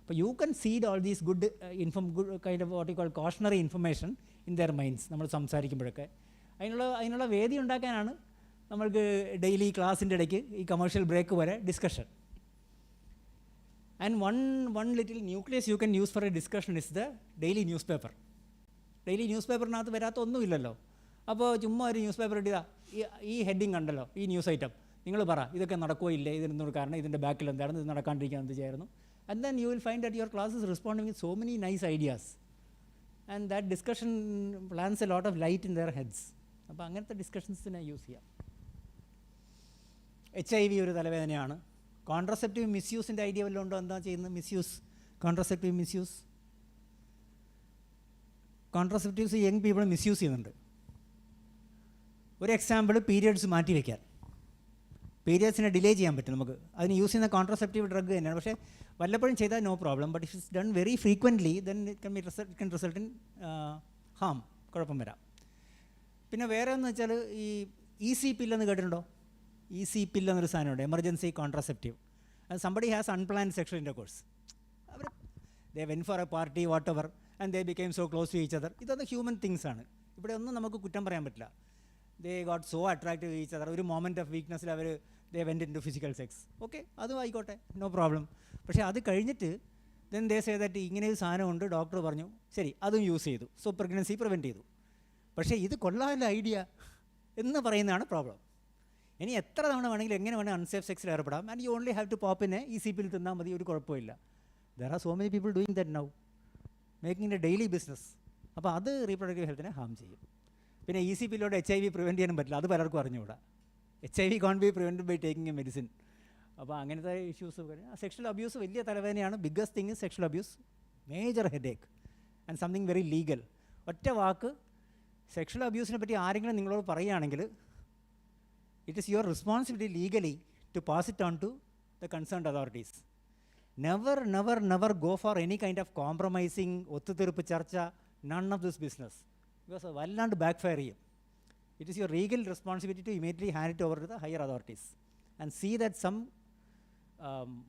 അപ്പോൾ you can seed all these good kind of what you call cautionary information in their minds. നമ്മൾ സംസാരിക്കുമ്പോഴൊക്കെ അതിനുള്ള വേദി ഉണ്ടാക്കാനാണ് നമ്മൾക്ക് ഡെയിലി ക്ലാസ്സിൻ്റെ ഇടയ്ക്ക് ഈ കമേഴ്ഷ്യൽ ബ്രേക്ക് വരെ discussion. And one little nucleus you can use for a discussion is the daily newspaper. Daily news പേപ്പറിനകത്ത് വരാത്ത ഒന്നുമില്ലല്ലോ. അപ്പോൾ ചുമ്മാ ഒരു ന്യൂസ് പേപ്പർ ഇടുക, ഈ ഹെഡിങ് കണ്ടല്ലോ, ഈ ന്യൂസ് ഐറ്റം, നിങ്ങൾ പറ ഇതൊക്കെ നടക്കുമോ ഇല്ലേ, ഇതിനൊരു കാരണം, ഇതിൻ്റെ ബാക്കിൽ എന്താണ്, ഇത് നടക്കാണ്ടിരിക്കാൻ എന്ത് ചെയ്യായിരുന്നു. And then you will find that your class is responding with so many nice ideas. And that discussion plans a lot of light in their heads. അപ്പോൾ അങ്ങനത്തെ ഡിസ്കഷൻസിനെ യൂസ് ചെയ്യാം. HIV ഒരു തലവേദനയാണ്. കോൺട്രസെപ്റ്റീവ് മിസ്യൂസിൻ്റെ ഐഡിയ വല്ലതും ഉണ്ടോ? എന്താ ചെയ്യുന്നത്? Misuse, contraceptive misuse. Contraceptives young people misuse ചെയ്യുന്നുണ്ട്. ഒരു എക്സാമ്പിൾ, പീരിയഡ്സ് മാറ്റി വയ്ക്കാൻ. പീരിയഡ്സിനെ ഡിലേ ചെയ്യാൻ പറ്റും നമുക്ക്. അതിന് യൂസ് ചെയ്യുന്ന കോൺട്രസെപ്റ്റീവ് ഡ്രഗ് തന്നെയാണ്. പക്ഷേ വല്ലപ്പോഴും ചെയ്താൽ no problem. But if it's done very frequently then it can result in harm, കുഴപ്പം വരാം. പിന്നെ വേറെ എന്ന് വെച്ചാൽ ഈ EC പില്ലെന്ന് കേട്ടിട്ടുണ്ടോ? EC പില്ലെന്നൊരു സാധനമുണ്ട്, emergency contraceptive. Somebody has unplanned sexual intercourse. അവർ they went for a party whatever and they became so close to each other. ഇതൊന്നും ഹ്യൂമൻ തിങ്സ് ആണ്. ഇവിടെ ഒന്നും നമുക്ക് കുറ്റം പറയാൻ പറ്റില്ല. They got so attractive each other. ഒരു മൊമെൻറ്റ് ഓഫ് വീക്ക്നെസ്സിൽ അവർ they went into physical sex. Okay, അതും ആയിക്കോട്ടെ, നോ പ്രോബ്ലം. പക്ഷേ അത് കഴിഞ്ഞിട്ട് ദെൻ ദേ സേ ദാറ്റ് ഇങ്ങനെ ഒരു സാധനമുണ്ട്, ഡോക്ടർ പറഞ്ഞു, ശരി അതും യൂസ് ചെയ്തു, സോ പ്രഗ്നൻസി പ്രിവെൻറ്റ് ചെയ്തു. പക്ഷേ ഇത് കൊള്ളാമല്ല ഐഡിയ എന്ന് പറയുന്നതാണ് പ്രോബ്ലം. ഇനി എത്ര തവണ വേണമെങ്കിലും എങ്ങനെ വേണമെങ്കിൽ അൺസേഫ് സെക്സിൽ ഏർപ്പെടാം. And you only have to pop in EC pill തിന്നാൽ മതി, ഒരു കുഴപ്പമില്ല. There are so many people doing that now, making a daily business. അപ്പോൾ അത് റീപ്രൊഡക്റ്റീവ് ഹെൽത്തിനെ ഹാം ചെയ്യും. പിന്നെ EC പില്ലോട് HIV പ്രിവെൻറ്റ് ചെയ്യാനും പറ്റില്ല, അത് പലർക്കും അറിഞ്ഞുകൂടാ. HIV can be prevented by taking a medicine. അപ്പോൾ അങ്ങനത്തെ ഇഷ്യൂസ്. സെക്ഷൽ അബ്യൂസ് വലിയ തലവേദനയാണ്. Biggest thing is sexual abuse, major headache and something very legal. ഒറ്റ വാക്ക്, സെക്ഷൽ അബ്യൂസിനെ പറ്റി ആരെങ്കിലും നിങ്ങളോട് പറയുകയാണെങ്കിൽ it is your responsibility legally to pass it on to the concerned authorities. Never never never go for any kind of compromising, ഒത്തുതീർപ്പ് ചർച്ച, none of this business. Because വല്ലാണ്ട് ബാക്ക് ഫയർ ചെയ്യും. It is your legal responsibility to immediately hand it over to the higher authorities and see that some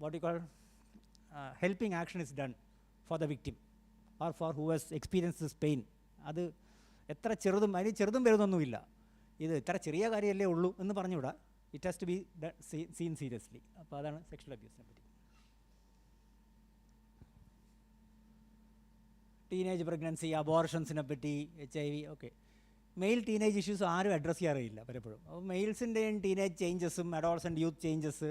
what you call helping action is done for the victim or for who has experienced this pain. അത് എത്ര ചെറുതും, അതിന് ചെറുതും വലുതൊന്നുമില്ല, ഇത് ഇത്ര ചെറിയ കാര്യമല്ലേ ഉള്ളൂ എന്ന് പറഞ്ഞുകൂടാ. It has to be seen seriously. അപ്പോൾ അതാണ് സെക്ഷൽ അബ്യൂസിനെ പറ്റി. ടീനേജ് പ്രഗ്നൻസി, അബോർഷൻസിനെ പറ്റി, HIV, okay. Male teenage issues ആരും അഡ്രസ്സ് ചെയ്യാറില്ല പലപ്പോഴും. അപ്പോൾ മെയിൽസിൻ്റെയും ടീനേജ് ചേഞ്ചസും adolescent youth changes,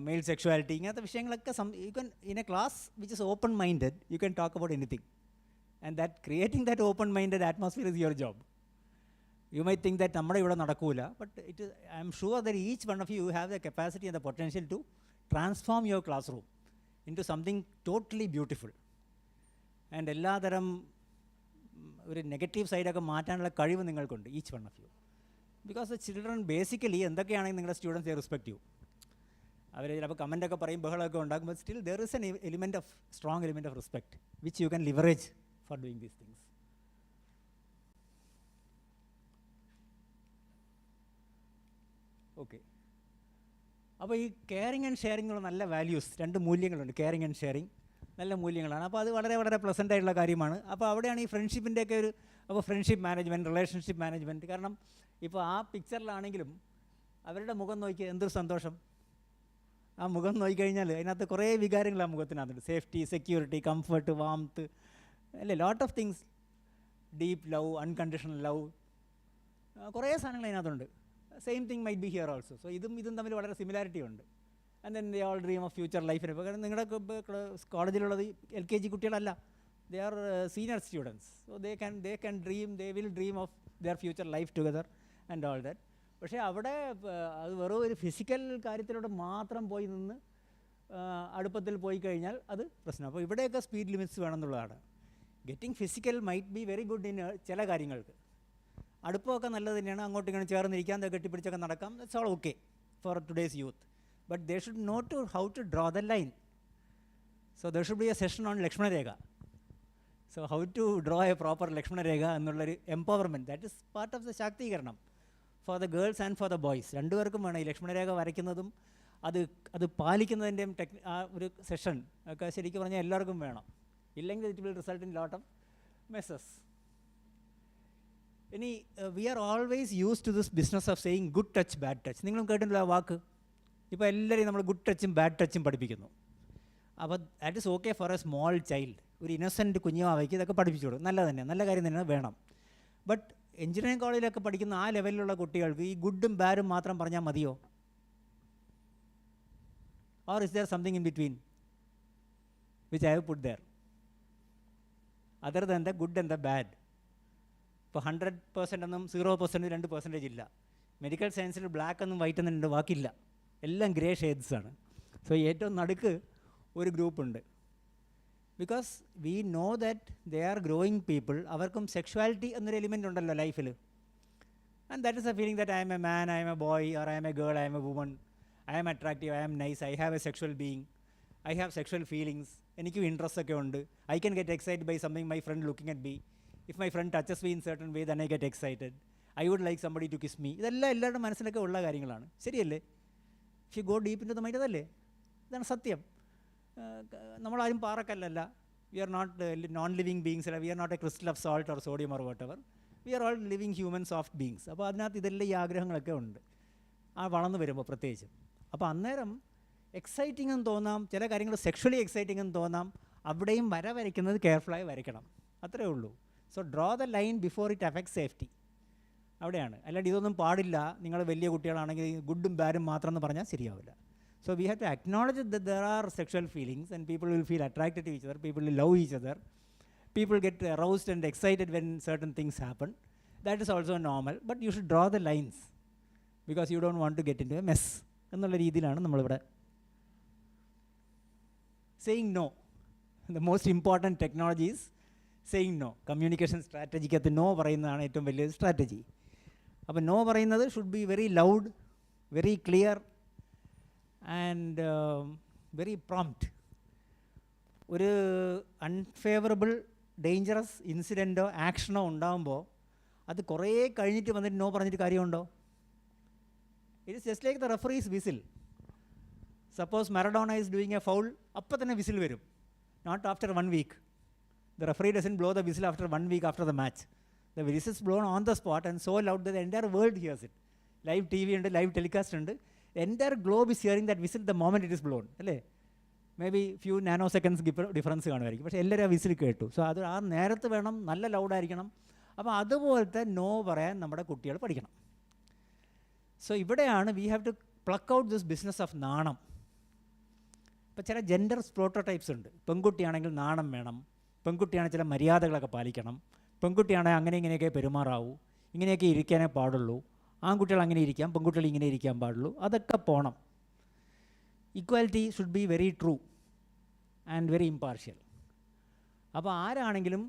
male sexuality, ഇങ്ങനത്തെ വിഷയങ്ങളൊക്കെ you can in a class which is open minded you can talk about anything. And that creating that open minded atmosphere is your job. You might think that നമ്മുടെ ഇവിടെ നടക്കൂല, but I am sure that each one of you have the capacity and the potential to transform your classroom into something totally beautiful. And എല്ലാതരം ഒരു negative സൈഡൊക്കെ മാറ്റാനുള്ള കഴിവ് നിങ്ങൾക്കുണ്ട്, each one of you. Because the children basically എന്തൊക്കെയാണെങ്കിൽ നിങ്ങളുടെ students they respect you. അവർ ചിലപ്പോൾ കമൻ്റൊക്കെ പറയും, ബഹളമൊക്കെ ഉണ്ടാക്കും, but still there is an element of strong element of respect which you can leverage for doing these things. Okay. അപ്പോൾ ഈ കെയറിങ് ആൻഡ് ഷെയറിങ്ങിലുള്ള നല്ല വാല്യൂസ്, രണ്ട് മൂല്യങ്ങളുണ്ട്. കെയറിങ് ആൻഡ് ഷെയറിങ് നല്ല മൂല്യങ്ങളാണ്. അപ്പോൾ അത് വളരെ വളരെ പ്ലസൻ്റ് ആയിട്ടുള്ള കാര്യമാണ്. അപ്പോൾ അവിടെയാണ് ഈ ഫ്രണ്ട്ഷിപ്പിൻ്റെയൊക്കെ ഒരു, അപ്പോൾ ഫ്രണ്ട്ഷിപ്പ് മാനേജ്മെൻറ്റ്, റിലേഷൻഷിപ്പ് മാനേജ്മെൻറ്റ്. കാരണം ഇപ്പോൾ ആ പിക്ചറിലാണെങ്കിലും അവരുടെ മുഖം നോക്കി എന്തൊരു സന്തോഷം. ആ മുഖം നോക്കിക്കഴിഞ്ഞാൽ അതിനകത്ത് കുറേ വികാരങ്ങൾ ആ മുഖത്തിനകത്തുണ്ട്. സേഫ്റ്റി, സെക്യൂരിറ്റി, കംഫർട്ട്, വാംത്ത്, അല്ലേ, lot of things. Deep love, unconditional love, കുറേ സാധനങ്ങൾ അതിനകത്തുണ്ട്. Same thing might be here also. So ഇതും തമ്മിൽ വളരെ സിമിലാരിറ്റി ഉണ്ട്. And then they all dream of future ലൈഫിനെ. ഇപ്പോൾ കാരണം നിങ്ങളുടെ കോളേജിലുള്ളത് LKG കുട്ടികളല്ല, they are senior students. So they can dream, they will dream of their future life together and all that. പക്ഷേ അവിടെ അത് വെറും ഒരു ഫിസിക്കൽ കാര്യത്തിലൂടെ മാത്രം പോയി നിന്ന് അടുപ്പത്തിൽ പോയി കഴിഞ്ഞാൽ അത് പ്രശ്നം. അപ്പോൾ ഇവിടെയൊക്കെ സ്പീഡ് ലിമിറ്റ്സ് വേണമെന്നുള്ളതാണ്. Getting physical might be very good in ചില കാര്യങ്ങൾക്ക്. അടുപ്പമൊക്കെ നല്ലത് തന്നെയാണ്, അങ്ങോട്ടും ഇങ്ങനെ ചേർന്നിരിക്കാൻ, കെട്ടിപ്പിടിച്ചൊക്കെ നടക്കാം, that's all okay for today's youth. But they should not to how to draw the line. So there should be a session on Lakshmanrekha. So how to draw a proper Lakshmanrekha എന്നുള്ളൊരു empowerment, that is part of the ശാക്തീകരണം for the girls and for the boys. രണ്ടുപേർക്കും വേണം ഈ ലക്ഷ്മണരേഖ വരയ്ക്കുന്നതും അത് പാലിക്കുന്നതിൻ്റെയും ആ ഒരു session ഒക്കെ ശരിക്കും പറഞ്ഞാൽ എല്ലാവർക്കും വേണം. ഇല്ലെങ്കിൽ it will result in lot of messes. ഇനി we are always use to this business of saying good touch, bad touch. നിങ്ങളും കേട്ടിട്ടില്ല ആ വാക്ക്? ഇപ്പോൾ എല്ലാവരെയും നമ്മൾ ഗുഡ് ടച്ചും ബാഡ് ടച്ചും പഠിപ്പിക്കുന്നു. അപ്പോൾ that is okay for a small child. ഒരു ഇന്നസെൻറ്റ് കുഞ്ഞുമാവയ്ക്ക് ഇതൊക്കെ പഠിപ്പിച്ചു കൊടുക്കും, നല്ലത് തന്നെ, നല്ല കാര്യം തന്നെ വേണം. ബട്ട് എഞ്ചിനീയറിംഗ് കോളേജിലൊക്കെ പഠിക്കുന്ന ആ ലെവലിലുള്ള കുട്ടികൾക്ക് ഈ ഗുഡും ബാഡും മാത്രം പറഞ്ഞാൽ മതിയോ? Or is there something in between which I have put there other than the good and the bad? ഇപ്പോൾ 100% ഒന്നും 0%, 2% ഇല്ല. മെഡിക്കൽ സയൻസിൽ ബ്ലാക്ക് എന്നും വൈറ്റ് എന്നും 2 വാക്കില്ല, എല്ലാം ഗ്രേ ഷെയ്ഡ്സ് ആണ്. സോ ഏറ്റവും നടുക്ക് ഒരു ഗ്രൂപ്പുണ്ട്. Because we know that they are growing people. അവർക്കും സെക്ഷുവാലിറ്റി എന്നൊരു എലിമെൻ്റ് ഉണ്ടല്ലോ ലൈഫിൽ. And that is a feeling that I'm a man, I'm a boy, or I'm a girl, I'm a woman, I'm attractive, I'm nice, I have a sexual being, I have sexual feelings, എനിക്കും interest ഒക്കെ ഉണ്ട്, I can get excited by something my friend looking at me. If my friend touches me in certain way, then I get excited. I would like somebody to kiss me. ഇതെല്ലാം എല്ലാവരുടെ മനസ്സിലൊക്കെ ഉള്ള കാര്യങ്ങളാണ്, ശരിയല്ലേ? If you go deep into the mind, അതല്ലേ, ഇതാണ് സത്യം. നമ്മളാരും പാറക്കല്ലല്ല. We are not non-living beings. We are not a crystal of salt or sodium or whatever. We are all living human soft beings. അപ്പോൾ അതിനകത്ത് ഇതെല്ലാം ഈ ആഗ്രഹങ്ങളൊക്കെ ഉണ്ട് ആ വളർന്നു വരുമ്പോൾ പ്രത്യേകിച്ചും. അപ്പോൾ അന്നേരം എക്സൈറ്റിംഗ് എന്ന് തോന്നാം, ചില കാര്യങ്ങൾ സെക്ഷുവലി എക്സൈറ്റിംഗ് എന്ന് തോന്നാം. അവിടെയും വരയ്ക്കുന്നത് കെയർഫുള്ളായി വരയ്ക്കണം, അത്രേ ഉള്ളൂ. So draw the line before it affects safety. അവിടെയാണ്. അല്ലാണ്ട് ഇതൊന്നും പാടില്ല, നിങ്ങൾ വലിയ കുട്ടികളാണെങ്കിൽ ഗുഡും ബാഡും മാത്രം എന്ന് പറഞ്ഞാൽ ശരിയാവില്ല. So we have to acknowledge that there are sexual feelings and people will feel attracted to each other, people will love each other, people get aroused and excited when certain things happen. That is also normal, but you should draw the lines because you don't want to get into a mess. എന്നുള്ള രീതിയിലാണ് നമ്മളിവിടെ. Saying no. The most important technology is saying no. Communication strategy-ക്കകത്ത് no പറയുന്നതാണ് ഏറ്റവും വലിയ strategy. അപ്പോൾ no പറയുന്നത് should be very loud, very clear and very prompt. ഒരു unfavourable dangerous ഇൻസിഡൻറ്റോ ആക്ഷനോ ഉണ്ടാകുമ്പോൾ അത് കുറേ കഴിഞ്ഞിട്ട് വന്നിട്ട് നോ പറഞ്ഞിട്ട് കാര്യമുണ്ടോ? It is just like the referees whistle. Suppose Maradona is doing A foul, അപ്പോൾ തന്നെ വിസിൽ വരും, not after 1 week. The referee doesn't blow the whistle after 1 week after the match. The whistle is blown on the spot and so loud that the entire world hears it. Live TV ഉണ്ട്, live telecast ഉണ്ട്. Entire globe is hearing that whistle the moment it is blown. അല്ലേ? May be few nano seconds difference കാണുമായിരിക്കും. പക്ഷേ എല്ലാവരും ആ whistle കേട്ടു. So അത് ആ നേരത്ത് വേണം, നല്ല ലൗഡായിരിക്കണം. അപ്പോൾ അതുപോലത്തെ നോ പറയാൻ നമ്മുടെ കുട്ടികൾ പഠിക്കണം. സോ ഇവിടെയാണ് we have to pluck out this business of നാണം. ഇപ്പോൾ ചില ജെൻഡർ പ്രോട്ടോടൈപ്സ് ഉണ്ട്. പെൺകുട്ടിയാണെങ്കിൽ നാണം വേണം, പെൺകുട്ടിയാണെങ്കിൽ ചില മര്യാദകളൊക്കെ പാലിക്കണം, പെൺകുട്ടിയാണെങ്കിൽ അങ്ങനെ ഇങ്ങനെയൊക്കെ പെരുമാറാവൂ, ഇങ്ങനെയൊക്കെ ഇരിക്കാനേ പാടുള്ളൂ, ആൺകുട്ടികൾ അങ്ങനെ ഇരിക്കാം, പെൺകുട്ടികൾ ഇങ്ങനെ ഇരിക്കാൻ പാടുള്ളൂ. അതൊക്കെ പോകണം. Equality should be very true and very impartial. അപ്പോൾ ആരാണെങ്കിലും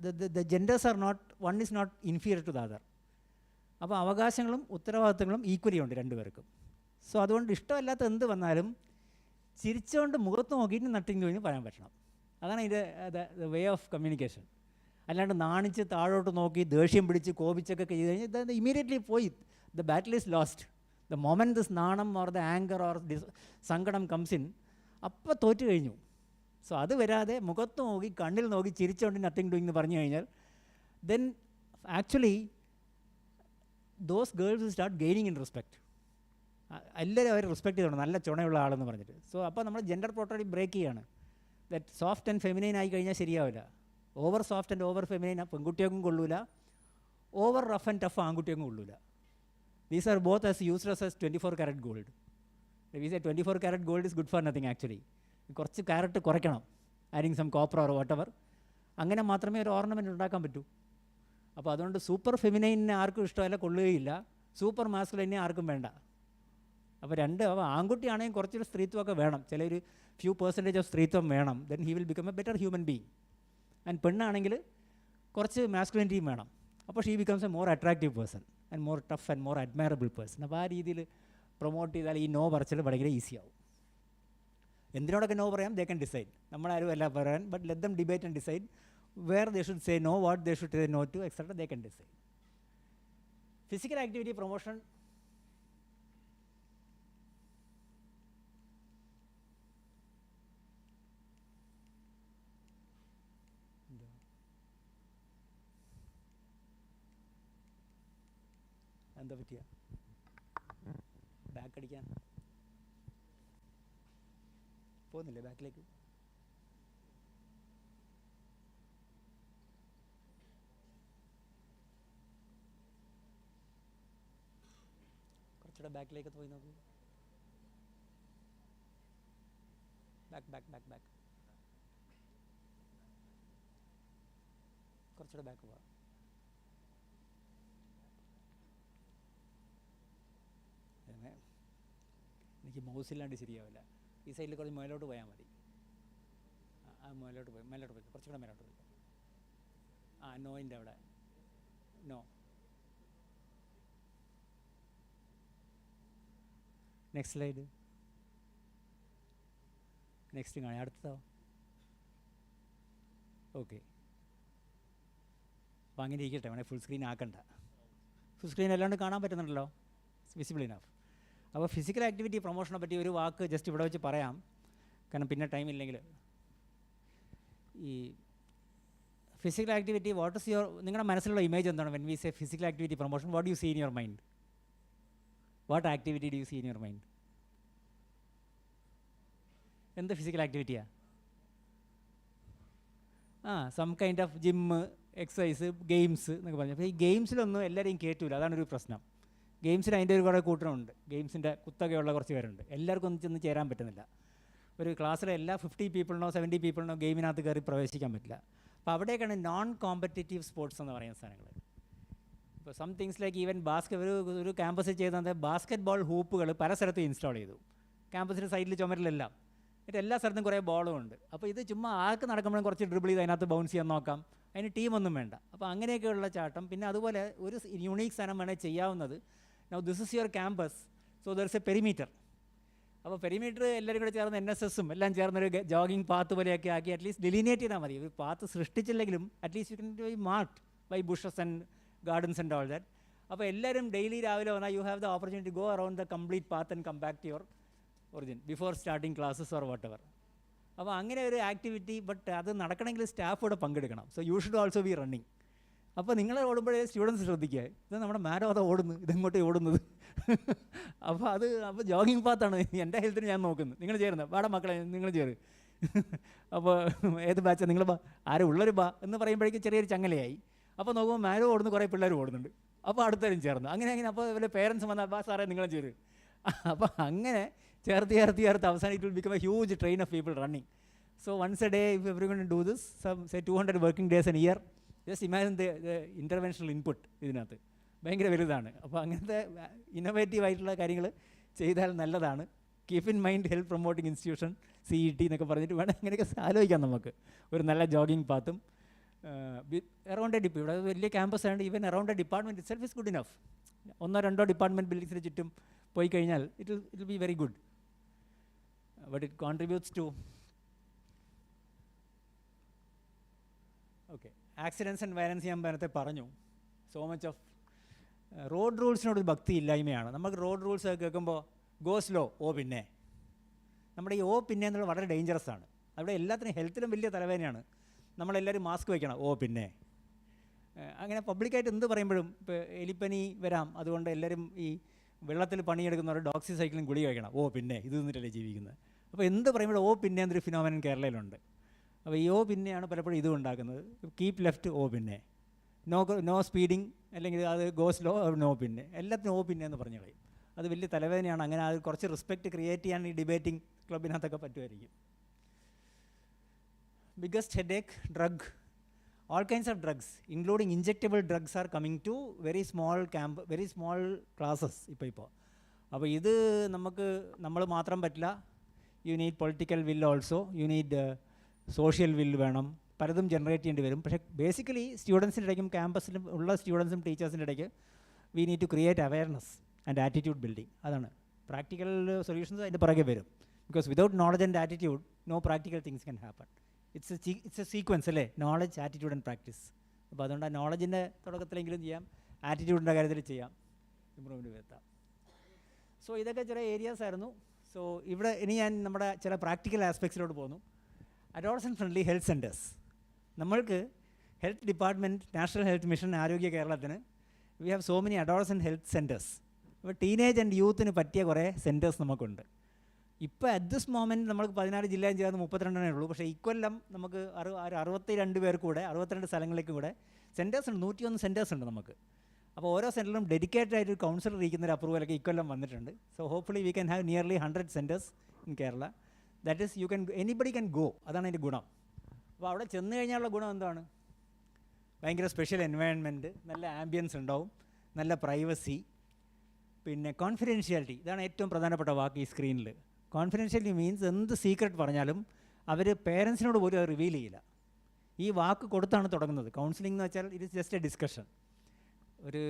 the genders are not, one is not inferior to the other. അപ്പോൾ അവകാശങ്ങളും ഉത്തരവാദിത്തങ്ങളും ഈക്വലി ഉണ്ട് രണ്ടുപേർക്കും. സോ അതുകൊണ്ട് ഇഷ്ടമല്ലാത്ത എന്ത് വന്നാലും ചിരിച്ചുകൊണ്ട് മുഖത്ത് നോക്കിയിട്ട് നട്ടിങ് കഴിഞ്ഞ് പറയാൻ പറ്റണം. അതാണ് ഇതിൻ്റെ വേ ഓഫ് കമ്മ്യൂണിക്കേഷൻ. അല്ലാണ്ട് നാണിച്ച് താഴോട്ട് നോക്കി ദേഷ്യം പിടിച്ച് കോപിച്ചൊക്കെ ചെയ്ത് കഴിഞ്ഞാൽ ഇമ്മീഡിയറ്റ്ലി പോയി, the battle is lost. The moment this നാണം ഓർ ദ ആങ്കർ ഓർ സങ്കടം കംസ് ഇൻ, അപ്പോൾ തോറ്റു കഴിഞ്ഞു. സോ അത് വരാതെ മുഖത്ത് നോക്കി കണ്ണിൽ നോക്കി ചിരിച്ചുകൊണ്ട് നത്തിങ് ഡൂയിങ് എന്ന് പറഞ്ഞു കഴിഞ്ഞാൽ then actually those girls start gaining in respect. എല്ലാവരും അവർ റെസ്പെക്ട് ചെയ്യണം, നല്ല ചുണയുള്ള ആളെന്ന് പറഞ്ഞിട്ട്. സോ അപ്പോൾ നമ്മൾ ജെൻഡർ പ്രോട്ടോടൈപ്പ് ബ്രേക്ക് ചെയ്യാണ്. ദറ്റ് സോഫ്റ്റ് ആൻഡ് ഫെമിനൈൻ ആയി കഴിഞ്ഞാൽ ശരിയാവില്ല. Over soft and over feminine പെൺകുട്ടികൾക്കും കൊള്ളൂല, ഓവർ റഫ് ആൻഡ് ടഫ് ആൺകുട്ടികൾക്കും കൊള്ളൂല. These are both as useless as 24 karat gold. We say 24 karat gold is good for nothing actually. കുറച്ച് karat കുറയ്ക്കണം, adding some copper or whatever. അങ്ങനെ മാത്രമേ ഒരു ornament ഉണ്ടാക്കാൻ പറ്റൂ. അപ്പോൾ അതുകൊണ്ട് സൂപ്പർ ഫെമിനൈനെ ആർക്കും ഇഷ്ടമല്ല, കൊള്ളുകയില്ല. സൂപ്പർ മാസ്കുലൈനെ ആർക്കും വേണ്ട. അപ്പോൾ അപ്പോൾ ആൺകുട്ടിയാണെങ്കിൽ കുറച്ചൊരു സ്ത്രീത്വമൊക്കെ വേണം, ചിലൊരു ഫ്യൂ പെർസെൻറ്റേജ് ഓഫ് സ്ത്രീത്വം വേണം. Then he will become a better human being. And പെണ്ണാണെങ്കിൽ കുറച്ച് മാസ്കുലിനിറ്റിയും വേണം. അപ്പോൾ she becomes a more attractive person and more tough and more admirable person. അപ്പോൾ ആ രീതിയിൽ പ്രൊമോട്ട് ചെയ്താൽ ഈ നോ പറച്ചിൽ ഭയങ്കര ഈസി ആവും. എന്തിനോടൊക്കെ നോ പറയാം, ദേ ക്യാൻ ഡിസൈഡ്. നമ്മളാരും അല്ല പറയാൻ, but let them debate and decide where they should say no, what they should say no to, etcetera. They can decide. Physical activity promotion. എന്താ പറ്റിയ ബാക്ക് അടിക്കാൻ പോകുന്നില്ലേ ബാക്കിലേക്ക്? കുറച്ചുകൂടെ ബാക്കിലേക്ക് പോയി നോക്കൂ. ബാക്ക് ബാക്ക് ബാക്ക് ബാക്ക് കുറച്ചുകൂടെ ബാക്ക് പോവാം. എനിക്ക് മൗസില്ലാണ്ട് ശരിയാവില്ല. ഈ സൈഡിൽ കുറച്ച് മേലോട്ട് പോയാൽ മതി. ആ മേലോട്ട് പോയി, കുറച്ചുകൂടെ മേലോട്ട് പോയി. ആ നോയിൻ്റെ അവിടെ നോ. Next slide. നെക്സ്റ്റ് കാണാം, അടുത്തതോ. ഓക്കെ, അപ്പോൾ അങ്ങനെ ഇരിക്കട്ടെ, വേണേൽ ഫുൾ സ്ക്രീൻ ആക്കണ്ട. ഫുൾ സ്ക്രീൻ അല്ലാണ്ട് കാണാൻ പറ്റുന്നുണ്ടല്ലോ, വിസിബിൾ ഇനഫ്. അപ്പോൾ ഫിസിക്കൽ ആക്ടിവിറ്റി പ്രൊമോഷനെ പറ്റി ഒരു വാക്ക് ജസ്റ്റ് ഇവിടെ വെച്ച് പറയാം, കാരണം പിന്നെ ടൈം ഇല്ലെങ്കിൽ. ഈ physical activity, what is your, നിങ്ങളുടെ മനസ്സിലുള്ള ഇമേജ് എന്താണ്? When we say physical activity promotion, what do you see in your mind? What activity do you see in your mind? എന്ത് ഫിസിക്കൽ ആക്ടിവിറ്റിയാണ്? Some kind of gym, exercise, games എന്നൊക്കെ പറഞ്ഞു. അപ്പോൾ ഈ ഗെയിംസിലൊന്നും എല്ലാവരെയും കയറ്റൂല, അതാണൊരു പ്രശ്നം. ഗെയിംസിന് അതിൻ്റെ ഒരു കുറേ കൂട്ടമുണ്ട്, ഗെയിംസിൻ്റെ കുത്തകയുള്ള കുറച്ച് പേരുണ്ട്. എല്ലാവർക്കും ഒന്നും ചെന്ന് ചേരാൻ പറ്റുന്നില്ല. ഒരു ക്ലാസ്സിലെ എല്ലാ 50 പീപ്പിളിനോ 70 പീപ്പിളിനോ ഗെയിമിനകത്ത് കയറി പ്രവേശിക്കാൻ പറ്റില്ല. അപ്പോൾ അവിടേക്കാണ് നോൺ കോമ്പറ്റേറ്റീവ് സ്പോർട്സ് എന്ന് പറയുന്ന സാധനങ്ങൾ. ഇപ്പോൾ സം തിങ്സ് ലൈക്ക് ഈവൻ ഒരു ക്യാമ്പസിൽ ചെയ്തത് ബാസ്ക്കറ്റ് ബോൾ ഹൂപ്പുകൾ പല സ്ഥലത്തും ഇൻസ്റ്റാൾ ചെയ്തു, ക്യാമ്പസിൻ്റെ സൈഡിൽ ചുമരിലെല്ലാം. എന്നിട്ട് എല്ലാ സ്ഥലത്തും കുറേ ബോളും ഉണ്ട്. അപ്പോൾ ഇത് ചുമ്മാ ആൾക്ക് നടക്കുമ്പോഴും കുറച്ച് ഡ്രിബിൾ ചെയ്ത് അതിനകത്ത് ബൗൺസ് ചെയ്യാൻ നോക്കാം, അതിന് ടീമൊന്നും വേണ്ട. അപ്പോൾ അങ്ങനെയൊക്കെയുള്ള ചാട്ടം. പിന്നെ അതുപോലെ ഒരു യുണീക്ക് സാധനം വേണേൽ ചെയ്യാവുന്നത്, now this is your campus, so there is a perimeter. അപ്പോൾ പെരിമീറ്റർ എല്ലാവരും കൂടെ ചേർന്ന് NSSും എല്ലാം ചേർന്നൊരു ജോഗിങ് പാത്ത് പോലെയൊക്കെ ആക്കി അറ്റ്ലീസ്റ്റ് ഡിലിനേറ്റ് ചെയ്താൽ മതി. ഒരു പാത്ത് സൃഷ്ടിച്ചില്ലെങ്കിലും at least you can be marked by bushes and gardens and all that. അപ്പോൾ എല്ലാവരും ഡെയിലി രാവിലെ വന്നാൽ you have the opportunity go around the complete path and come back to your origin before starting classes or whatever. അപ്പോൾ അങ്ങനെ ഒരു activity. But അത് നടക്കണമെങ്കിൽ staff കൂടെ പങ്കെടുക്കണം. So you should also be running. അപ്പോൾ നിങ്ങൾ ഓടുമ്പോഴേ സ്റ്റുഡൻസ് ശ്രദ്ധിക്കുക, ഇത് നമ്മുടെ മാരോ അതോ ഓടുന്നു, ഇതെങ്ങോട്ടേ ഓടുന്നത് അപ്പോൾ ജോഗിങ് പാത്താണ് എൻ്റെ ഹെൽത്തിന് ഞാൻ നോക്കുന്നത്. നിങ്ങൾ ചേരുന്നത് വാടാ മക്കളെ നിങ്ങൾ ചേര്. അപ്പോൾ ഏത് ബാച്ചാണ് നിങ്ങൾ ബാ, ആരും ഉള്ളൊരു ബാ എന്ന് പറയുമ്പോഴേക്കും ചെറിയൊരു ചങ്ങലയായി. അപ്പോൾ നോക്കുമ്പോൾ മാരും ഓടുന്നു, കുറേ പിള്ളേർ ഓടുന്നുണ്ട്. അപ്പോൾ അടുത്തവരും ചേർന്നു. അങ്ങനെ അപ്പോൾ ഇവരെ പേരൻസ് വന്നാൽ ബാ സാറേ നിങ്ങളും ചേര്. അപ്പോൾ അങ്ങനെ ചേർത്ത് അവസാനം it will become a huge train of people running. So once a day if everyone do this, say 200 working days an year, just imagine the interventional input ഇതിനകത്ത് ഭയങ്കര വലുതാണ്. അപ്പോൾ അങ്ങനത്തെ ഇന്നോവേറ്റീവ് ആയിട്ടുള്ള കാര്യങ്ങൾ ചെയ്താൽ നല്ലതാണ്. Keep in mind health promoting institution CET എന്നൊക്കെ പറഞ്ഞിട്ട് വേണം അങ്ങനെയൊക്കെ ആലോചിക്കാം നമുക്ക്. ഒരു നല്ല ജോഗിങ് പാത്തും അറൗണ്ട് എ ഇവിടെ വലിയ ക്യാമ്പസ് ആയതുകൊണ്ട് even around a department itself is good enough. 1-2 department ബിൽഡിങ്സിന് ചുറ്റും പോയി കഴിഞ്ഞാൽ it will be very good. But it contributes to okay accidents and violence. ഞാൻ നേരത്തെ പറഞ്ഞു സോ മച്ച് ഓഫ് റോഡ് റൂൾസിനോട് ഭക്തി ഇല്ലായ്മയാണ്. നമുക്ക് റോഡ് റൂൾസ് ഒക്കെ കേൾക്കുമ്പോൾ ഗോ സ്ലോ, പിന്നെ നമ്മുടെ ഈ പിന്നെ എന്നുള്ളത് വളരെ ഡേഞ്ചറസ് ആണ്. അവിടെ എല്ലാത്തിനും ഹെൽത്തിലും വലിയ തലവേദനയാണ്. നമ്മളെല്ലാവരും മാസ്ക് വയ്ക്കണം, പിന്നെ അങ്ങനെ പബ്ലിക്കായിട്ട് എന്ത് പറയുമ്പോഴും ഇപ്പോൾ എലിപ്പനി വരാം, അതുകൊണ്ട് എല്ലാവരും ഈ വെള്ളത്തിൽ പണിയെടുക്കുന്നവർ ഡോക്സിസൈക്ലിൻ ഗുളിക വയ്ക്കണം, പിന്നെ ഇത് നിന്നിട്ടല്ലേ ജീവിക്കുന്നത്. അപ്പോൾ എന്ത് പറയുമ്പോഴും പിന്നെ എന്നൊരു ഫിനോമിനൻ കേരളയിലുണ്ട്. അപ്പോൾ ഈ പിന്നെയാണ് പലപ്പോഴും ഇതും ഉണ്ടാക്കുന്നത്. കീപ്പ് ലെഫ്റ്റ്, പിന്നെ നോ സ്പീഡിങ്, അല്ലെങ്കിൽ അത് ഗോ സ്ലോ, പിന്നെ എല്ലാത്തിനും പിന്നെ എന്ന് പറഞ്ഞു കളയും. അത് വലിയ തലവേദനയാണ്. അങ്ങനെ അത് കുറച്ച് റെസ്പെക്റ്റ് ക്രിയേറ്റ് ചെയ്യാൻ ഈ ഡിബേറ്റിംഗ് ക്ലബിനകത്തൊക്കെ പറ്റുമായിരിക്കും. Biggest headache, drug, all kinds of drugs including injectable drugs are coming to very small classes ഇപ്പോൾ. അപ്പോൾ ഇത് നമ്മൾ മാത്രം പറ്റില്ല. You need political will also, you need social will വേണം, പലതും ജനറേറ്റ് ചെയ്യേണ്ടി വരും. പക്ഷേ ബേസിക്കലി സ്റ്റുഡൻസിൻ്റെ ഇടയ്ക്കും ക്യാമ്പസിലും ഉള്ള സ്റ്റുഡൻസും ടീച്ചേഴ്സിൻ്റെ ഇടയ്ക്ക് we need to create awareness and attitude building. അതാണ് പ്രാക്ടിക്കൽ സൊല്യൂഷൻസ് അതിൻ്റെ പുറകെ വരും. Because without knowledge and attitude no practical things can happen. It's a sequence അല്ലേ, നോളജ്, ആറ്റിറ്റ്യൂഡ് ആൻഡ് പ്രാക്ടീസ്. അപ്പോൾ അതുകൊണ്ട് ആ നോളജിൻ്റെ തുടക്കത്തിലെങ്കിലും ചെയ്യാം, ആറ്റിറ്റ്യൂഡിൻ്റെ കാര്യത്തിൽ ചെയ്യാം, ഇമ്പ്രൂവ്മെൻറ്റ് വരുത്താം. സോ ഇതൊക്കെ ചില ഏരിയാസ് ആയിരുന്നു. സോ ഇവിടെ ഇനി ഞാൻ നമ്മുടെ ചില പ്രാക്ടിക്കൽ ആസ്പെക്ട്സിലോട്ട് പോകുന്നു. Adolescent friendly health centres. നമ്മൾക്ക് health department, national health mission, ആരോഗ്യ കേരളത്തിന് we have so many adolescent health centres. ഇപ്പോൾ ടീനേജ് ആൻഡ് യൂത്തിന് പറ്റിയ കുറേ സെൻറ്റേഴ്സ് നമുക്കുണ്ട്. ഇപ്പോൾ അറ്റ് ദിസ് മോമെൻറ്റ് നമുക്ക് 14 ജില്ലയും ചേർന്ന് 32 ഉള്ളൂ. പക്ഷേ ഇക്കൊല്ലം നമുക്ക് 62 പേർക്ക് കൂടെ 62 സ്ഥലങ്ങളിലേക്ക് കൂടെ സെൻറ്റേഴ്സ് ഉണ്ട്. 101 സെൻറ്റേഴ്സ് ഉണ്ട് നമുക്ക്. അപ്പോൾ ഓരോ സെൻറ്ററിലും ഡെഡിക്കേറ്റഡ് ആയിട്ട് ഒരു കൗൺസിലർ ഇരിക്കുന്ന ഒരു അപ്രൂവലൊക്കെ ഇക്കൊല്ലം വന്നിട്ടുണ്ട്. So hopefully we can have nearly 100 centres in Kerala. That is anybody can go. അതാണ് അതിൻ്റെ ഗുണം. അപ്പോൾ അവിടെ ചെന്ന് കഴിഞ്ഞാലുള്ള ഗുണം എന്താണ്? ഭയങ്കര സ്പെഷ്യൽ എൻവയൺമെൻറ്റ്, നല്ല ആംബിയൻസ് ഉണ്ടാവും, നല്ല പ്രൈവസി, പിന്നെ കോൺഫിഡൻഷ്യാലിറ്റി. ഇതാണ് ഏറ്റവും പ്രധാനപ്പെട്ട വാക്ക് ഈ സ്ക്രീനിൽ. കോൺഫിഡൻഷ്യാലിറ്റി മീൻസ് എന്ത് സീക്രട്ട് പറഞ്ഞാലും അവർ പേരൻസിനോട് പോലും അത് റിവീൽ ചെയ്യില്ല. ഈ വാക്ക് കൊടുത്താണ് തുടങ്ങുന്നത്. കൗൺസിലിംഗ് എന്ന് വെച്ചാൽ it is just A discussion, ഒരു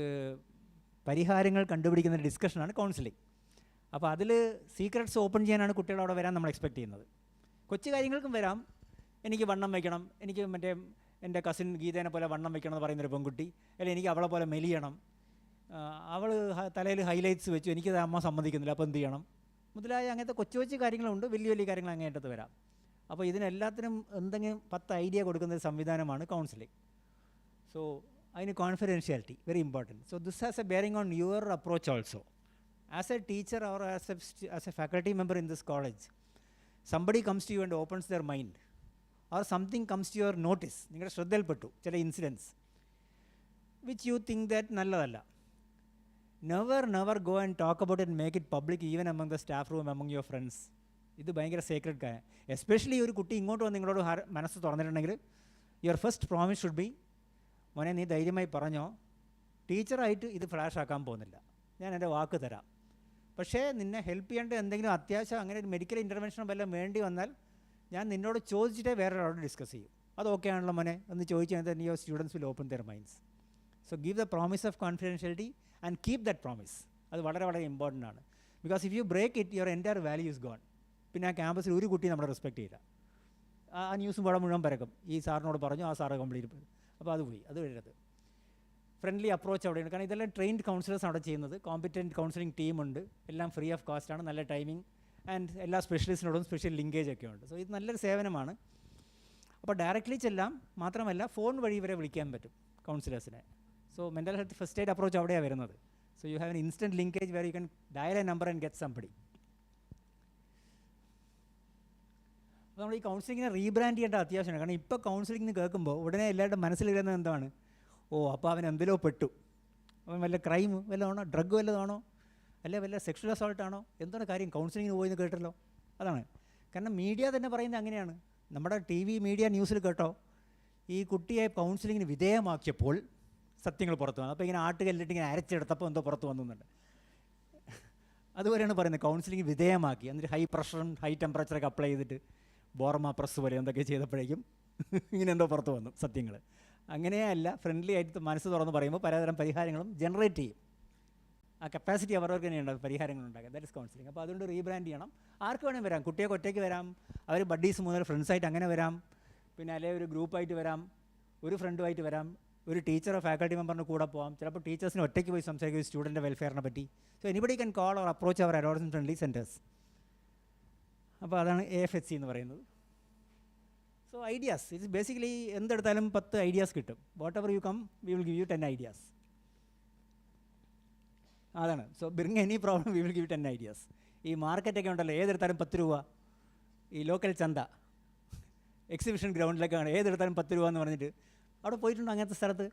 പരിഹാരങ്ങൾ കണ്ടുപിടിക്കുന്ന ഒരു ഡിസ്കഷനാണ് കൗൺസിലിംഗ്. അപ്പോൾ അതിൽ സീക്രട്സ് ഓപ്പൺ ചെയ്യാനാണ് കുട്ടികൾ അവിടെ വരാൻ നമ്മൾ എക്സ്പെക്റ്റ് ചെയ്യുന്നത്. കൊച്ചു കാര്യങ്ങൾക്കും വരാം. എനിക്ക് വണ്ണം വയ്ക്കണം, എനിക്ക് എൻ്റെ കസിൻ ഗീതേനെ പോലെ വണ്ണം വയ്ക്കണം എന്ന് പറയുന്നൊരു പെൺകുട്ടി, അല്ലെങ്കിൽ എനിക്ക് അവളെ പോലെ മെലിയണം, അവൾ തലയിൽ ഹൈലൈറ്റ്സ് വെച്ചു, എനിക്കത് അമ്മ സമ്മതിക്കുന്നില്ല, അപ്പോൾ എന്ത് ചെയ്യണം, മുതലായ അങ്ങനത്തെ കൊച്ചു കൊച്ചു കാര്യങ്ങളുണ്ട്. വലിയ വലിയ കാര്യങ്ങൾ അങ്ങേറ്റത്ത് വരാം. അപ്പോൾ ഇതിനെല്ലാത്തിനും എന്തെങ്കിലും 10 ഐഡിയ കൊടുക്കുന്ന ഒരു സംവിധാനമാണ് കൗൺസിലിംഗ്. സോ അതിന് confidentiality very important. So this has A bearing on your approach also. As A teacher or as A faculty member in this college, somebody comes to you and opens their mind, or something comes to your notice, നിങ്ങളുടെ ശ്രദ്ധയിൽപ്പെട്ടു ചില incidents which you think that നല്ലതല്ല, never go and talk about it, make it public even among the staff room, among your friends. ഇത് ഭയങ്കര secret കാര്യം. Especially ഒരു കുട്ടി ഇങ്ങോട്ട് വന്ന് നിങ്ങളോട് മനസ്സ് തുറന്നിട്ടുണ്ടെങ്കിൽ your first promise should be, മോനെ നീ ധൈര്യമായി പറഞ്ഞോ, ടീച്ചറായിട്ട് ഇത് ഫ്ലാഷ് ആക്കാൻ പോകുന്നില്ല, ഞാൻ എൻ്റെ വാക്ക് തരാം. പക്ഷേ നിന്നെ ഹെൽപ്പ് ചെയ്യേണ്ട എന്തെങ്കിലും അത്യാവശ്യം അങ്ങനെ ഒരു മെഡിക്കൽ ഇൻ്റർവെൻഷനോ വല്ലതും വേണ്ടി വന്നാൽ ഞാൻ നിന്നോട് ചോദിച്ചിട്ടേ വേറെ ഒരാളോട് ഡിസ്കസ് ചെയ്യും. അത് ഓക്കെ ആണല്ലോ മോനെ എന്ന് ചോദിച്ചു കഴിഞ്ഞാൽ your students will open their minds. So give the promise of confidentiality and keep that promise. അത് വളരെ വളരെ ഇമ്പോർട്ടൻ്റ് ആണ്. Because if you break it, your entire value is gone. പിന്നെ ആ ക്യാമ്പസിൽ ഒരു കുട്ടി നമ്മളെ റെസ്പെക്ട് ചെയ്യില്ല. ആ ന്യൂസും ഇവിടെ മുഴുവൻ പരക്കും, ഈ സാറിനോട് പറഞ്ഞു, ആ സാറ് കംപ്ലീറ്റ് ചെയ്തു, അപ്പോൾ അത് പോയി, അത് വരരുത്. ഫ്രണ്ട്ലി അപ്രോച്ച് അവിടെയാണ്. കാരണം ഇതെല്ലാം ട്രെയിൻഡ് കൗൺസിലേഴ്സ് അവിടെ ചെയ്യുന്നത്. കോമ്പിറ്റൻറ്റ് കൗൺസിലിംഗ് ടീമുണ്ട്, എല്ലാം ഫ്രീ ഓഫ് കോസ്റ്റാണ്, നല്ല ടൈമിംഗ്, ആൻഡ് എല്ലാ സ്പെഷ്യലിസ്റ്റിനോടും സ്പെഷ്യൽ ലിങ്കേജ് ഒക്കെ ഉണ്ട്. സോ ഇത് നല്ലൊരു സേവനമാണ്. അപ്പോൾ ഡയറക്റ്റ്ലി ചെല്ലാം, മാത്രമല്ല ഫോൺ വഴി ഇവരെ വിളിക്കാൻ പറ്റും കൗൺസിലേഴ്സിനെ. So mental health first aid approach അവിടെയാണ് വരുന്നത്. So you have an instant linkage where you can dial a number and get somebody. അപ്പോൾ നമ്മൾ ഈ കൗൺസിലിങ്ങിനെ റീബ്രാൻഡ് ചെയ്യേണ്ട അത്യാവശ്യമാണ്. കാരണം ഇപ്പോൾ കൗൺസിലിംഗ് കേൾക്കുമ്പോൾ ഉടനെ എല്ലാവരുടെ മനസ്സിൽ വരുന്നത് എന്താണ്? ഓ, അപ്പോൾ അവൻ എന്തിലോ പെട്ടു, അവൻ വല്ല ക്രൈം വല്ലതാണോ, ഡ്രഗ് വല്ലതാണോ, അല്ലെ വല്ല സെക്ഷൽ അസോൾട്ടാണോ, എന്താണ് കാര്യം, കൗൺസിലിങ്ങിന് പോയി എന്ന് കേട്ടല്ലോ. അതാണ് കാരണം മീഡിയ തന്നെ പറയുന്നത് അങ്ങനെയാണ്. നമ്മുടെ TV മീഡിയ ന്യൂസിൽ കേട്ടോ, ഈ കുട്ടിയെ കൗൺസിലിങ്ങിന് വിധേയമാക്കിയപ്പോൾ സത്യങ്ങൾ പുറത്തു വന്നു. അപ്പോൾ ഇങ്ങനെ ആട്ടുകല്ലിട്ട് ഇങ്ങനെ അരച്ചെടുത്തപ്പോൾ എന്തോ പുറത്ത് വന്നുന്നുണ്ട്. അതുപോലെയാണ് പറയുന്നത്, കൗൺസിലിംഗ് വിധേയമാക്കി, എന്നിട്ട് ഹൈ പ്രഷറും ഹൈ ടെമ്പറേച്ചറൊക്കെ അപ്ലൈ ചെയ്തിട്ട് ബോർമ പ്രസ് പോലെ എന്തൊക്കെ ചെയ്തപ്പോഴേക്കും ഇങ്ങനെ എന്തോ പുറത്ത് വന്നു സത്യങ്ങൾ. അങ്ങനെയല്ല, ഫ്രണ്ട്ലി ആയിട്ട് മനസ്സ് തുറന്ന് പറയുമ്പോൾ പലതരം പരിഹാരങ്ങളും ജനറേറ്റ് ചെയ്യും. ആ കപ്പാസിറ്റി അവരവർക്ക് തന്നെയുണ്ട് പരിഹാരങ്ങൾ ഉണ്ടാക്കുക. That is counselling. അപ്പോൾ അതുകൊണ്ട് റീബ്രാൻഡ് ചെയ്യണം. ആർക്ക് വേണമെങ്കിൽ വരാം, കുട്ടിയൊക്കെ ഒറ്റയ്ക്ക് വരാം, അവർ ബഡ്ഡീസ് മുതൽ ഫ്രണ്ട്സായിട്ട് അങ്ങനെ വരാം, പിന്നെ അല്ലെങ്കിൽ ഒരു ഗ്രൂപ്പായിട്ട് വരാം, ഒരു ഫ്രണ്ടുമായിട്ട് വരാം, ഒരു ടീച്ചറോ ഫാക്കൽറ്റി മെമ്പറിന് കൂടെ പോകാം. ചിലപ്പോൾ ടീച്ചേഴ്സിന് ഒറ്റയ്ക്ക് പോയി സംസാരിക്കും സ്റ്റുഡൻറ്റ് വെൽഫെയറിനെ പറ്റി. So anybody can call or approach our adolescent friendly centres. അപ്പോൾ അതാണ് AFHC എന്ന് പറയുന്നത്. സോ ഐഡിയാസ്, ഇറ്റ്സ് ബേസിക്കലി എന്തെടുത്താലും 10 ഐഡിയാസ് കിട്ടും. Whatever you come, we will give you 10 ideas. അതാണ്. So bring any problem, we will give 10 ideas. ഈ മാർക്കറ്റൊക്കെ ഉണ്ടല്ലോ, ഏതെടുത്താലും 10 രൂപ. ഈ ലോക്കൽ ചന്ത, എക്സിബിഷൻ ഗ്രൗണ്ടിലൊക്കെയാണ് ഏതെടുത്താലും 10 രൂപ എന്ന് പറഞ്ഞിട്ട്. അവിടെ പോയിട്ടുണ്ടോ അങ്ങനത്തെ സ്ഥലത്ത്?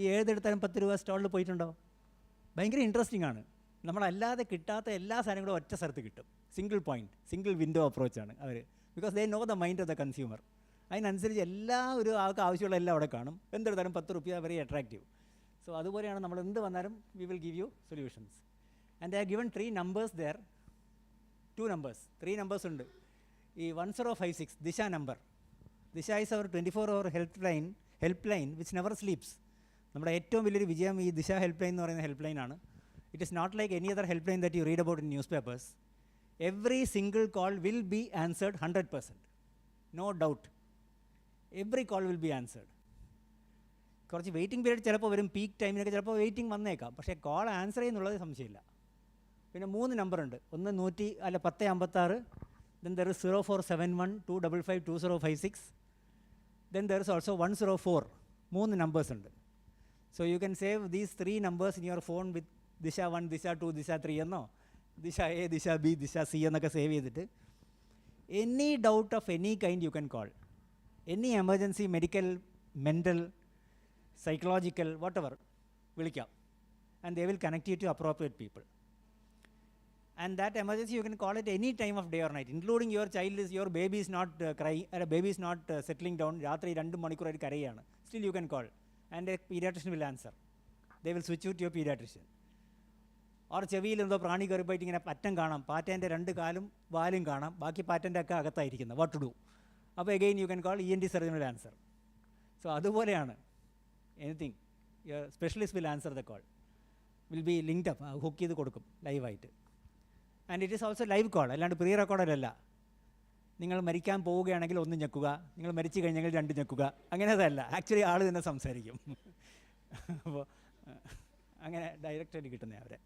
ഈ ഏതെടുത്താലും 10 രൂപ സ്റ്റോളിൽ പോയിട്ടുണ്ടോ? ഭയങ്കര ഇൻട്രസ്റ്റിംഗ് ആണ്. നമ്മളല്ലാതെ കിട്ടാത്ത എല്ലാ സാധനങ്ങളും ഒറ്റ സ്ഥലത്ത് കിട്ടും. സിംഗിൾ പോയിൻറ്റ്, സിംഗിൾ വിൻഡോ അപ്രോച്ചാണ് അവർ. Because they know the mind of the consumer. അതിനനുസരിച്ച് എല്ലാ ഒരു ആൾക്ക് ആവശ്യമുള്ള എല്ലാം അവിടെ കാണും. എന്തെടുത്താലും 10 രൂപ, വെരി അട്രാക്റ്റീവ്. സോ അതുപോലെയാണ് നമ്മൾ എന്ത് വന്നാലും V will give U solutions. And they are given 3 numbers there. 2 numbers, 3 numbers ഉണ്ട്. ഈ 1056 Disha number. Disha is our 24-hour helpline which never sleeps. നമ്മുടെ ഏറ്റവും വലിയൊരു വിജയം ഈ ദിശ ഹെൽപ്പ് ലൈൻ എന്ന് പറയുന്ന ഹെൽപ്പ് ലൈനാണ്. It is not like any other helpline that you read about in newspapers. Every single call will be answered 100%. No doubt, every call will be answered. കുറച്ച് waiting period ചിലപ്പോൾ വരും, peak ടൈമിനൊക്കെ ചിലപ്പോൾ waiting വന്നേക്കാം, പക്ഷേ call answer ചെയ്യുന്നുള്ളത് സംശയമില്ല. പിന്നെ 3 നമ്പറുണ്ട്. ഒന്ന് 1056, then there is 0471 255 2056, then there is also 104. 3 numbers ഉണ്ട്. So you can save these 3 numbers in your phone with Disha 1, Disha 2, Disha 3 എന്നോ Disha A, Disha B, Disha C എന്നൊക്കെ save ചെയ്തിട്ട് any doubt of any kind you can call. Any emergency, medical, mental, psychological, whatever, വിളിക്കാം. And they will connect you to appropriate people. And that emergency you can call it any time of day or night, including your baby is not crying, or baby is not settling down, രാത്രി 2 മണിക്കൂറായിട്ട് കരയാണ്, still you can call and a pediatrician will answer. They will switch you to your pediatrician. or ചെവിയിൽ എന്തോ പ്രാണി കയറിപ്പോയിട്ട് ഇങ്ങനെ പറ്റം കാണാം, പാറ്റേൻ്റെ 2 കാലും വാലും കാണാം, ബാക്കി പാറ്റൻ്റെ ഒക്കെ അകത്തായിരിക്കുന്നത്, വാട്ട് ടു ഡു. അപ്പോൾ again you can call ENT surgeon will answer. So അതുപോലെയാണ് anything, specialist will answer the call, will be linked up, hook ചെയ്ത് കൊടുക്കും ലൈവായിട്ട്. And it is also live call, അല്ലാണ്ട് പ്രീ റെക്കോർഡല്ല. നിങ്ങൾ മരിക്കാൻ പോവുകയാണെങ്കിൽ 1 ഞെക്കുക, നിങ്ങൾ മരിച്ചു കഴിഞ്ഞെങ്കിൽ 2 ഞെക്കുക, അങ്ങനെ അതല്ല. ആക്ച്വലി ആൾ തന്നെ സംസാരിക്കും. അപ്പോൾ അങ്ങനെ ഡയറക്റ്റായിട്ട് കിട്ടുന്നത് അവരെ.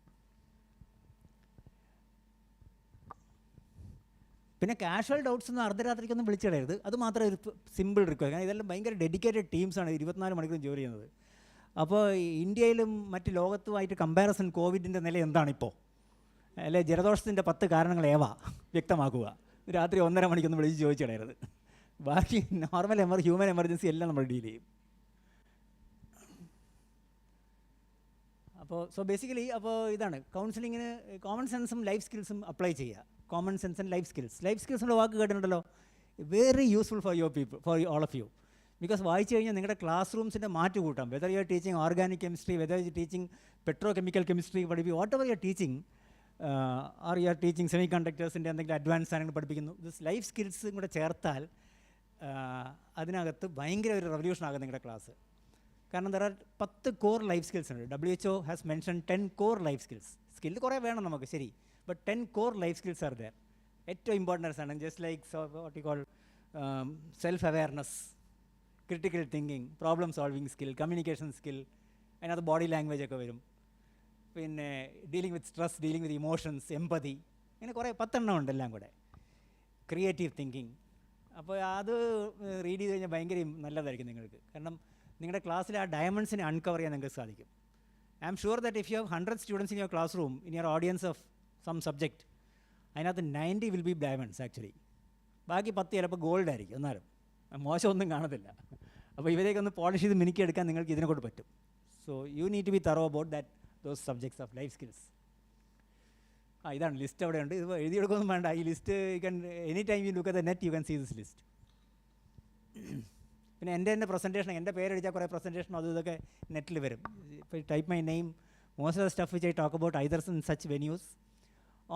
പിന്നെ കാഷ്വൽ ഡൗട്ട്സ് ഒന്നും അർദ്ധരാത്രിക്കൊന്നും വിളിച്ചിടരുത്, അത് മാത്രമേ ഒരു സിമ്പിൾ റിക്വസ്റ്റ്. കാരണം ഇതെല്ലാം ഭയങ്കര ഡെഡിക്കേറ്റഡ് ടീംസാണ്, 24 മണിക്കൂറും ജോലി ചെയ്യുന്നത്. അപ്പോൾ ഇന്ത്യയിലും മറ്റ് ലോകത്തുമായിട്ട് കമ്പാരിസൺ കോവിഡിൻ്റെ നില എന്താണിപ്പോൾ, അല്ലെ ജലദോഷത്തിൻ്റെ 10 കാരണങ്ങൾ വ്യക്തമാക്കുക. രാത്രി 1:30 മണിക്കൊന്നും വിളിച്ച് ചോദിച്ചിടരുത്. ബാക്കി നോർമൽ ഹ്യൂമൻ എമർജൻസി എല്ലാം നമ്മൾ ഡീൽ ചെയ്യും. അപ്പോൾ ബേസിക്കലി ഇതാണ് കൗൺസിലിങ്ങിന് കോമൺ സെൻസും ലൈഫ് സ്കിൽസും അപ്ലൈ ചെയ്യുക. Common sense and life skills. Life സ്കിൽസിൻ്റെ വാക്ക് കേട്ടിട്ടുണ്ടല്ലോ, very useful for your people, for all of you. Because വായിച്ചു കഴിഞ്ഞാൽ നിങ്ങളുടെ ക്ലാസ് റൂംസിൻ്റെ മാറ്റ് കൂട്ടാം. Whether you are teaching organic chemistry, whether you teaching petro chemical chemistry, whatever you are teaching, or you are teaching സെമി കണ്ടക്ടേഴ്സിൻ്റെ എന്തെങ്കിലും advance സാധനങ്ങൾ പഠിപ്പിക്കുന്നു. ദിസ് ലൈഫ് സ്കിൽസും കൂടെ ചേർത്താൽ അതിനകത്ത് ഭയങ്കര ഒരു റെവല്യൂഷൻ ആകും നിങ്ങളുടെ ക്ലാസ്. കാരണം there are 10 core life skills ഉണ്ട്. WHO has mentioned 10 core life skills. Skill കുറേ വേണം നമുക്ക്, ശരി, but 10 core life skills are there. ഏറ്റവും ഇമ്പോർട്ടൻസ് ആണ്. Just like what you call self awareness, critical thinking, problem solving skill, communication skill, അതിനകത്ത് body language ഒക്കെ വരും. പിന്നെ dealing with stress, dealing with emotions, empathy, ഇങ്ങനെ കുറേ 10 എണ്ണം ഉണ്ട് എല്ലാം കൂടെ. Creative thinking. അപ്പോൾ അത് റീഡ് ചെയ്ത് കഴിഞ്ഞാൽ ഭയങ്കര നല്ലതായിരിക്കും നിങ്ങൾക്ക്. കാരണം നിങ്ങളുടെ ക്ലാസ്സിൽ ആ ഡയമണ്ട്സിനെ അൺകവർ ചെയ്യാൻ നിങ്ങൾക്ക് സാധിക്കും. I'm sure that if you have 100 students in your classroom, in your audience of some subject, അതിനകത്ത് 90 will be diamonds actually. ബാക്കി 10 ചിലപ്പോൾ ഗോൾഡ് ആയിരിക്കും. എന്നാലും മോശമൊന്നും കാണത്തില്ല. അപ്പോൾ ഇവരെയൊക്കെ ഒന്ന് പോളിഷ് ചെയ്ത് മിനുക്കിയെടുക്കാൻ നിങ്ങൾക്ക് ഇതിനെ കൊണ്ട് പറ്റും. So you need to be thorough about that those subjects of life skills. ഇതാണ് ലിസ്റ്റ് അവിടെ ഉണ്ട്. ഇത് എഴുതിയെടുക്കൊന്നും വേണ്ട. ഈ list you can any time you look at the net you can see this list. പിന്നെ എൻ്റെ പ്രസൻറ്റേഷൻ, എൻ്റെ പേരടിച്ചാൽ കുറേ പ്രസൻറ്റേഷൻ അതും ഇതൊക്കെ നെറ്റിൽ വരും. ഇപ്പോൾ type my name, most of the stuff which I talk about either in such venues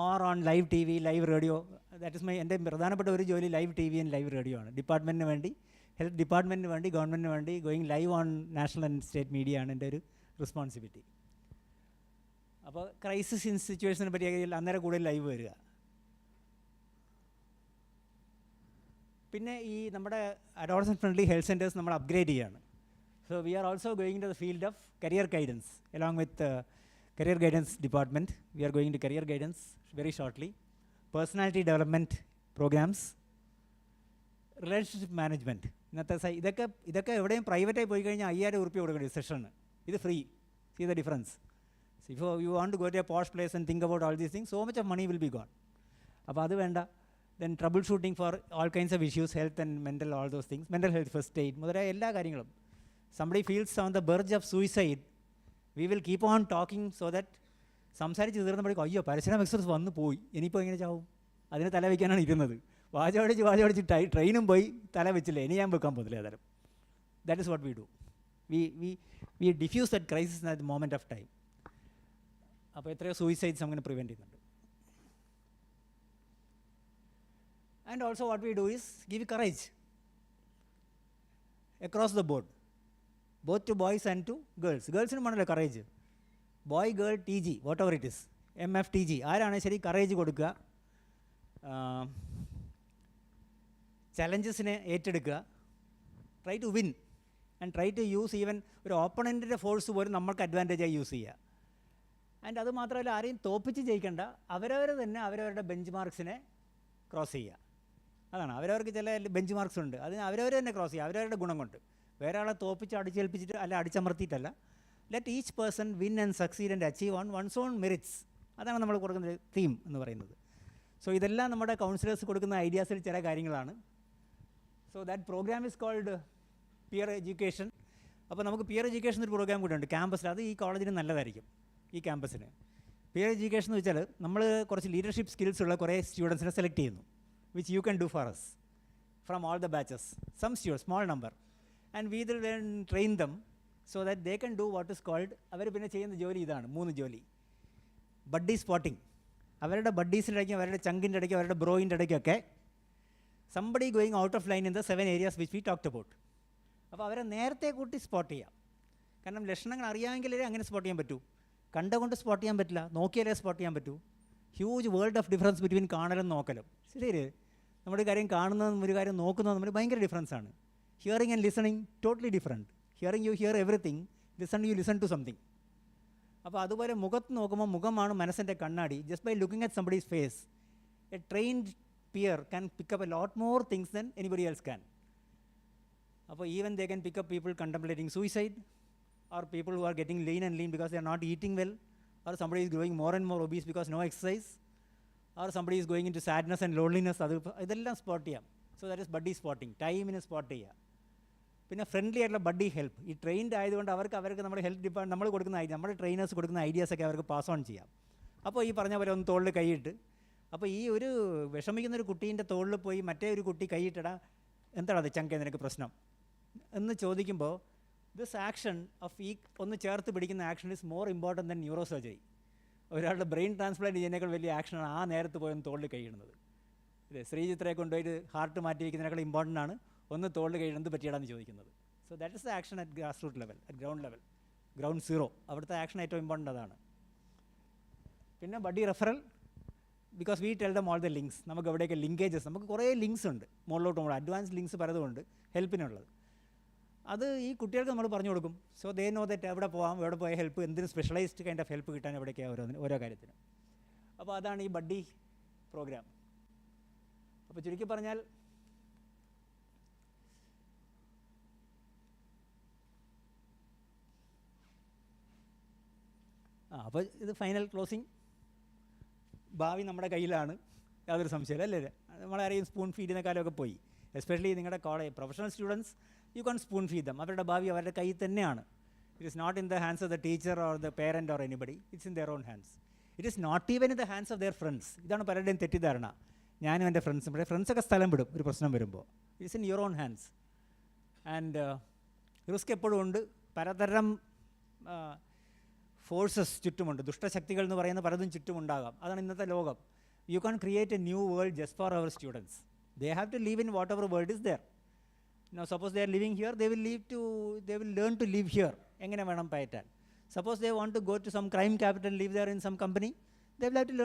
or on live T V, live radio. That is my, എൻ്റെ പ്രധാനപ്പെട്ട ഒരു ജോലി live T V and live radio ആണ്. ഡിപ്പാർട്ട്മെൻറ്റിന് വേണ്ടി, health ഡിപ്പാർട്ട്മെൻറ്റിന് വേണ്ടി, ഗവൺമെൻറ്റിന് വേണ്ടി going live on national and state media ആണ് എൻ്റെ ഒരു റെസ്പോൺസിബിലിറ്റി. അപ്പോൾ ക്രൈസിസ് സിറ്റുവേഷനെ പറ്റി അന്നേരം കൂടുതൽ ലൈവ് വരിക. പിന്നെ ഈ നമ്മുടെ അഡോളസെൻ്റ് ഫ്രണ്ട്ലി ഹെൽത്ത് സെൻറ്റേഴ്സ് നമ്മൾ അപ്ഗ്രേഡ് ചെയ്യുകയാണ്. So we are also going to the field of career guidance along with career guidance department. We are going to career guidance very shortly. Personality development programmes, relationship management. ഇന്നത്തെ ഇതൊക്കെ എവിടെയും പ്രൈവറ്റായി പോയി കഴിഞ്ഞാൽ 5000 ഉറുപ്പിക കൊടുക്കേണ്ടി സെഷന്. ഇത് free. See the difference. If you want to go to a posh place and think about all these things, so much of money will be gone. അപ്പോൾ അത് വേണ്ട. Then troubleshooting for all kinds of issues, health and mental, all those things, mental health first aid മുതലായ എല്ലാ കാര്യങ്ങളും. Somebody feels on the verge of suicide, we will keep on talking so that സംസാരിച്ച് തീർന്നപ്പോഴേക്കും അയ്യോ Parasuram express വന്നു പോയി, ഇനിയിപ്പോൾ എങ്ങനെ ചാവും, അതിന് തല വയ്ക്കാനാണ് ഇരുന്നത്. വാചോടിച്ച് ട്രെയിനും പോയി തല വെച്ചില്ല, ഇനി ഞാൻ വെക്കാൻ പോകുന്നില്ല ഏതായാലും. That is what we do. We diffuse that crisis at the moment of time. അപ്പോൾ എത്രയോ സൂയിസൈഡ്സ് അങ്ങനെ പ്രിവെൻറ്റ് ചെയ്യുന്നുണ്ട്. And also what we do is give courage across the board, both to boys and to girls. ഗേൾസിനും വേണമല്ലോ courage. Boy girl TG whatever it is, MFTG ആരാണ് ശരി, courage കൊടുക്കുക, ചലഞ്ചസിനെ ഏറ്റെടുക്കുക, try to win and try to use even ഒരു ഓപ്പണൻറ്റിൻ്റെ force പോലും നമ്മൾക്ക് അഡ്വാൻറ്റേജായി യൂസ് ചെയ്യുക. ആൻഡ് അത് മാത്രമല്ല, ആരെയും തോപ്പിച്ച് ജയിക്കേണ്ട, അവരവർ തന്നെ അവരവരുടെ ബെഞ്ച് മാർക്സിനെ ക്രോസ് ചെയ്യുക. അതാണ്, അവരവർക്ക് ചില ബെഞ്ച് മാർക്സ് ഉണ്ട്, അതിന് അവരവർ തന്നെ ക്രോസ് ചെയ്യുക അവരവരുടെ ഗുണം കൊണ്ട്. വേറെ ആളെ തോപ്പിച്ച് അടിച്ചേൽപ്പിച്ചിട്ട് അല്ല അടിച്ചമർത്തിയിട്ടല്ല. Let each person win and succeed and achieve on one's own merits. അതാണ് നമ്മൾ കൊടുക്കുന്ന തീം എന്ന് പറയുന്നത്. സോ ഇതെല്ലാം നമ്മുടെ കൗൺസിലേഴ്സ് കൊടുക്കുന്ന ഐഡിയാസിൽ ചില കാര്യങ്ങളാണ്. So that programme is called peer education. അപ്പോൾ നമുക്ക് പിയർ എഡ്യൂക്കേഷൻ ഒരു പ്രോഗ്രാം കൂടെ ഉണ്ട് ക്യാമ്പസിൽ. അത് ഈ കോളേജിന് നല്ലതായിരിക്കും, ഈ ക്യാമ്പസിന്. പിയർ എഡ്യൂക്കേഷൻ എന്ന് വെച്ചാൽ നമ്മൾ കുറച്ച് ലീഡർഷിപ്പ് സ്കിൽസ് ഉള്ള കുറേ സ്റ്റുഡൻസിനെ സെലക്ട് ചെയ്യുന്നു, which you can do for us from all the batches, some students small number, and we will then train them so that they can do what is called. അവർ പിന്നെ ചെയ്യുന്ന ജോലി ഇതാണ്, 3 ജോലി. ബഡ്ഡി സ്പോട്ടിങ്, അവരുടെ ബഡ്ഡീസിൻ്റെ ഇടയ്ക്കും അവരുടെ ചങ്കിൻ്റെ ഇടയ്ക്കും അവരുടെ ബ്രോയിൻ്റെ ഇടയ്ക്കൊക്കെ somebody going out of line in the 7 areas which we talked about. അപ്പോൾ അവരെ നേരത്തെ കൂട്ടി സ്പോട്ട് ചെയ്യാം. കാരണം ലക്ഷണങ്ങൾ അറിയാമെങ്കിലേ അങ്ങനെ സ്പോട്ട് ചെയ്യാൻ പറ്റൂ. കണ്ടുകൊണ്ട് സ്പോട്ട് ചെയ്യാൻ പറ്റില്ല, നോക്കിയാലേ സ്പോട്ട് ചെയ്യാൻ പറ്റൂ. Huge world of difference between കാണലും നോക്കലും. ശരി, നമ്മുടെ കാര്യം കാണുന്നതും ഒരു കാര്യം നോക്കുന്നതും തമ്മിൽ ഭയങ്കര ഡിഫറൻസ് ആണ്. Hearing and listening totally different. Hearing you hear everything, listen you listen to something. അപ്പോൾ അതുപോലെ മുഖത്ത് നോക്കുമ്പോൾ മുഖമാണ് മനസ്സിൻ്റെ കണ്ണാടി. Just by looking at somebody's face, a trained peer can pick up a lot more things than anybody else can. അപ്പോൾ even they can pick up people contemplating suicide, or people who are getting lean and lean because they are not eating well, or somebody is growing more and more obese because no exercise, or somebody is going into sadness and loneliness. അത് ഇതെല്ലാം spot ചെയ്യാം. So that is buddy spotting, ടൈമിന് spot ചെയ്യുക. പിന്നെ friendly ആയിട്ടുള്ള buddy help. ഈ trained ആയതുകൊണ്ട് അവർക്ക് നമ്മുടെ ഹെൽത്ത് ഡിപ്പാർട്ട്മെൻറ്റ് നമ്മൾ കൊടുക്കുന്ന നമ്മുടെ ട്രെയിനേഴ്സ് കൊടുക്കുന്ന ഐഡിയാസൊക്കെ അവർക്ക് പാസ് ഓൺ ചെയ്യാം. അപ്പോൾ ഈ പറഞ്ഞ പോലെ ഒന്ന് തോളിൽ കൈയിട്ട്, അപ്പോൾ ഈ ഒരു വിഷമിക്കുന്നൊരു കുട്ടീൻ്റെ തോളിൽ പോയി മറ്റേ ഒരു കുട്ടി കൈയിട്ടിടാ, എന്താണ് അത് ചങ്കേ നിനക്ക് പ്രശ്നം എന്ന് ചോദിക്കുമ്പോൾ ദിസ് ആക്ഷൻ ഓഫ് ഈ ഒന്ന് ചേർത്ത് പിടിക്കുന്ന action is more important then neuro surgery. ഒരാളുടെ ബ്രെയിൻ ട്രാൻസ്പ്ലാന്റ് ചെയ്യുന്നതിനേക്കാൾ വലിയ ആക്ഷനാണ് ആ നേരത്ത് പോയി ഒന്ന് തോളിൽ കൈയിടുന്നത്. ഇല്ലേ, ശ്രീചിത്രയെ കൊണ്ടുപോയിട്ട് ഹാർട്ട് മാറ്റി വയ്ക്കുന്നതിനേക്കാൾ ഇമ്പോർട്ടൻ്റ് ആണ് ഒന്ന് തോളിൽ കൈയിടുന്നത് പറ്റിയിടാന്ന് ചോദിക്കുന്നത്. So that is the action at grass root level, at ground level, ground zero. അവിടുത്തെ ആക്ഷൻ ഏറ്റവും ഇമ്പോർട്ടൻ്റ് അതാണ്. പിന്നെ buddy referral, because we tell them all the links. നമുക്ക് എവിടെയൊക്കെ ലിങ്കേജസ്, നമുക്ക് കുറേ ലിങ്ക്സ് ഉണ്ട് മുകളിലോട്ട് മുകളിൽ, അഡ്വാൻസ് ലിങ്ക്സ് പലതുമുണ്ട് ഹെൽപ്പിനുള്ളത്. അത് ഈ കുട്ടികൾക്ക് നമ്മൾ പറഞ്ഞു കൊടുക്കും. സോ ദേ നോ ദറ്റ് എവിടെ പോകാം, എവിടെ പോയ ഹെൽപ്പ്, എന്തിനും സ്പെഷ്യലൈസ്ഡ് കൈൻഡ് ഓഫ് ഹെൽപ്പ് കിട്ടാൻ എവിടേക്കാണ് ഓരോ കാര്യത്തിനും. അപ്പോൾ അതാണ് ഈ ബഡ്ഡി പ്രോഗ്രാം. അപ്പോൾ ചുരുക്കി പറഞ്ഞാൽ അപ്പോൾ ഇത് ഫൈനൽ ക്ലോസിങ് ഭാവി നമ്മുടെ കയ്യിലാണ്, യാതൊരു സംശയമില്ല അല്ലേ? നമ്മളാരെയും സ്പൂൺ ഫീഡ് ചെയ്യുന്ന കാലമൊക്കെ പോയി. എസ്പെഷ്യലി നിങ്ങളുടെ college professional students, you can't spoon feed them. അവരുടെ ഭാവി അവരുടെ കയ്യിൽ തന്നെയാണ്. It is not in the hands of the teacher or the parent or anybody. It's in their own hands. It is not even in the hands of their friends. ഇതാണ് പലരുടെയും തെറ്റിദ്ധാരണ. ഞാനും എൻ്റെ ഫ്രണ്ട്സും, ഇവിടെ ഫ്രണ്ട്സൊക്കെ സ്ഥലം വിടും ഒരു പ്രശ്നം വരുമ്പോൾ. It's in your own hands. And risk എപ്പോഴും ഉണ്ട്. പലതരം ഫോഴ്സസ് ചുറ്റുമുണ്ട്. ദുഷ്ടശക്തികൾ എന്ന് പറയുന്ന പലതും ചുറ്റുമുണ്ടാകാം. അതാണ് ഇന്നത്തെ ലോകം. You can't create a new world just for our students. They have to live in whatever world is there. Now suppose they are living here, they will learn to live here. എങ്ങനെ വേണം പയറ്റാൻ. Suppose they want to go to some crime capital, live there in some company, they will have to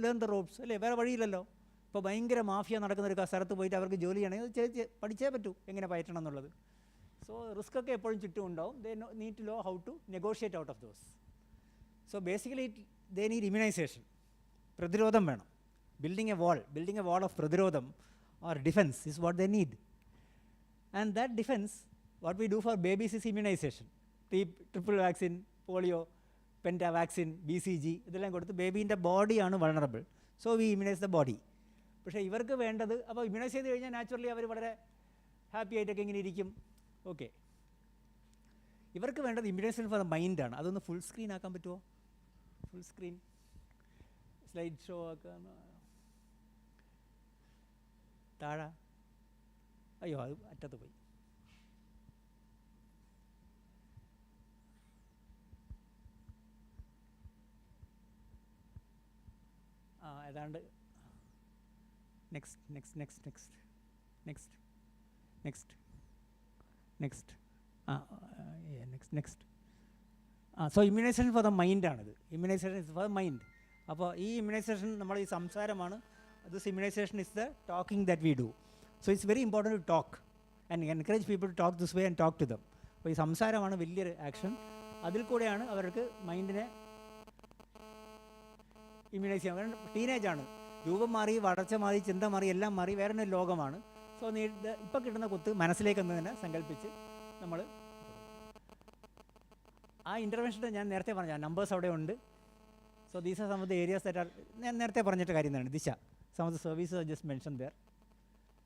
learn the ropes. അല്ലേ? വേറെ വഴിയില്ലല്ലോ. ഇപ്പോൾ ഭയങ്കര mafia നടക്കുന്ന ഒരു സ്ഥലത്ത് പോയിട്ട് അവർക്ക് ജോലി ചെയ്യണമെങ്കിൽ പഠിച്ചേ പറ്റൂ എങ്ങനെ പയറ്റണം എന്നുള്ളത്. സോ റിസ്ക് ഒക്കെ എപ്പോഴും ചുറ്റും ഉണ്ടാവും. They need to know how to negotiate out of those. So basically they need immunisation. പ്രതിരോധം വേണം. ബിൽഡിംഗ് എ വാൾ ഓഫ് പ്രതിരോധം or defense is what they need. And that defense, what we do for babies is immunization. Triple vaccine, polio, penta vaccine, BCG, ഇതെല്ലാം കൊടുത്ത് ബേബീൻ്റെ ബോഡിയാണ് vulnerable. So we immunise the body. പക്ഷേ ഇവർക്ക് വേണ്ടത്, അപ്പോൾ immunise ചെയ്ത് കഴിഞ്ഞാൽ നാച്ചുറലി അവർ വളരെ ഹാപ്പി ആയിട്ടൊക്കെ ഇങ്ങനെ ഇരിക്കും. ഓക്കെ. ഇവർക്ക് വേണ്ടത് ഇമ്മ്യൂണൈസേഷൻ ഫോർ ദ മൈൻഡാണ്. അതൊന്ന് ഫുൾ സ്ക്രീൻ ആക്കാൻ പറ്റുമോ? ഫുൾ സ്ക്രീൻ സ്ലൈഡ് ഷോ ആക്കാൻ. താഴെ അയ്യോ അത് അറ്റത്ത് പോയി. ഏതാണ്ട് next so immunisation for the മൈൻഡാണിത്. Immunisation is for the mind. അപ്പോൾ ഈ ഇമ്മ്യൂണൈസേഷൻ നമ്മൾ ഈ സംസാരമാണ്. This immunization is the talking that we do. So it's very important to talk and encourage people to talk this way and talk to them. അപ്പോൾ ഈ സംസാരമാണ് വലിയൊരു action. അതിൽ കൂടെയാണ് അവർക്ക് മൈൻഡിനെ ഇമ്മ്യൂണൈസ് ചെയ്യാൻ. കാരണം ടീനേജാണ്. രൂപം മാറി, വളർച്ച മാറി, ചിന്ത മാറി, എല്ലാം മാറി, വേറെ ഒരു ലോകമാണ്. സോ ഇപ്പോൾ കിട്ടുന്ന കുത്ത് മനസ്സിലേക്ക് തന്നെ സങ്കല്പിച്ച് നമ്മൾ ആ ഇൻ്റർവെൻഷൻ്റെ ഞാൻ നേരത്തെ പറഞ്ഞ നമ്പേഴ്സ് അവിടെ ഉണ്ട്. So these are some of the areas that are, ഞാൻ നേരത്തെ പറഞ്ഞിട്ട് കാര്യം തന്നെയാണ് ദിശ. Some of the services are just mentioned there.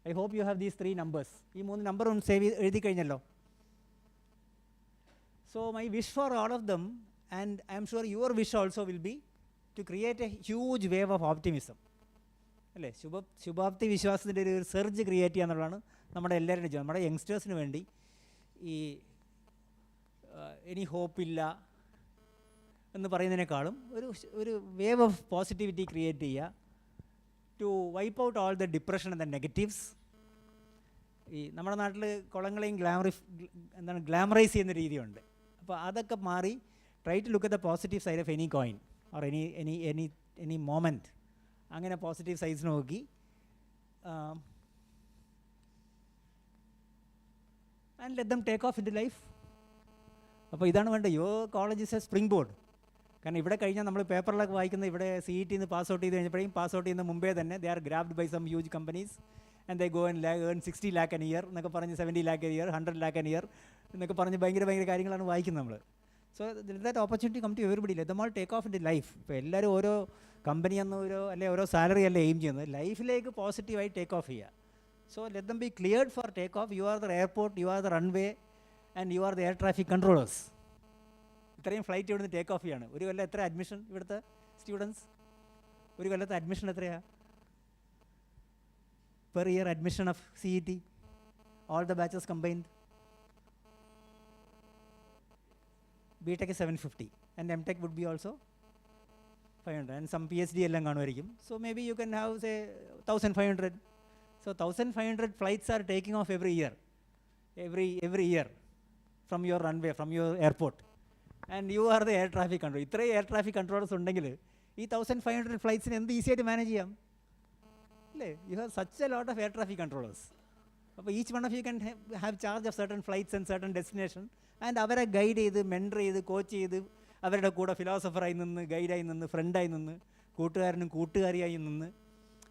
I hope you have these 3 numbers. ഈ 3 നമ്പർ ഒന്ന് സേവ് എഴുതി കഴിഞ്ഞല്ലോ. So my wish for all of them, and I am sure your wish also will be to create a huge wave of optimism. അല്ലേ? ശുഭാപ്തി വിശ്വാസത്തിൻ്റെ ഒരു surge create ചെയ്യുക എന്നുള്ളതാണ് നമ്മുടെ എല്ലാവരുടെയും ജീവിതം. നമ്മുടെ യങ്സ്റ്റേഴ്സിന് വേണ്ടി ഈ ഇനി ഹോപ്പില്ല എന്ന് പറയുന്നതിനേക്കാളും ഒരു വേവ് ഓഫ് പോസിറ്റിവിറ്റി ക്രിയേറ്റ് ചെയ്യുക. To wipe out all the depression and the negatives. ഈ നമ്മുടെ നാട്ടിൽ കുളങ്ങളെയും ഗ്ലാമറൈസ് ചെയ്യുന്ന രീതിയുണ്ട്. അപ്പോൾ അതൊക്കെ മാറി try to look at the positive side of any coin or any moment. അങ്ങനെ പോസിറ്റീവ് സൈഡ്സ് നോക്കി and let them take off in to life. അപ്പോൾ ഇതാണ് വേണ്ടത്. Your college is a springboard. കാരണം ഇവിടെ കഴിഞ്ഞാൽ നമ്മൾ പേപ്പറിലൊക്കെ വായിക്കുന്ന ഇവിടെ CET പാസ് ഔട്ട് ചെയ്ത് കഴിഞ്ഞപ്പോഴേക്കും പാസ് ഔട്ട് ചെയ്യുന്ന മുമ്പേ തന്നെ they are grabbed by some huge companies and they go and earn 60 lakh an year എന്നൊക്കെ പറഞ്ഞ് 70 lakh a year, 100 lakh an year എന്നൊക്കെ പറഞ്ഞ് ഭയങ്കര കാര്യങ്ങളാണ് വായിക്കുന്നത് നമ്മൾ. So that opportunity come to everybody. Let them all take off in the life. ഇപ്പോൾ എല്ലാവരും ഓരോ കമ്പനി അല്ലെ ഓരോ സാലറി അല്ലേ എയിം ചെയ്യുന്നത്. ലൈഫിലേക്ക് പോസിറ്റീവായി ടേക്ക് ഓഫ് ചെയ്യുക. So let them be cleared for take off. You are the airport, you are the runway and you are the air traffic controllers. ഇത്രയും ഫ്ലൈറ്റ് ഇവിടുന്ന് ടേക്ക് ഓഫ് ചെയ്യാണ്. ഒരു കൊല്ലം എത്ര അഡ്മിഷൻ ഇവിടുത്തെ സ്റ്റുഡൻസ്? ഒരു കൊല്ലത്തെ അഡ്മിഷൻ എത്രയാണ്? Per year admission of CET, all the batches combined? BTech is 750 and MTech would be also 500 and some PhD എല്ലാം കാണുമായിരിക്കും. So maybe you can have say 1500. So 1500 flights are taking off every year from your runway, from your airport, and you are the air traffic controller. ഇത്രയും air traffic controllers ഉണ്ടെങ്കിൽ ഈ 1500 ഫ്ലൈറ്റ്സിന് എന്ത് easy ആയിട്ട് manage ചെയ്യാം അല്ലേ? You have such a lot of air traffic controllers. അപ്പോൾ each one of you can have charge of certain flights and certain destination ആൻഡ് അവരെ ഗൈഡ് ചെയ്ത് മെൻറ്റർ ചെയ്ത് കോച്ച് ചെയ്ത് അവരുടെ കൂടെ ഫിലോസഫറായി നിന്ന്, ഗൈഡായി നിന്ന്, ഫ്രണ്ടായി നിന്ന്, കൂട്ടുകാരനും കൂട്ടുകാരിയായി നിന്ന്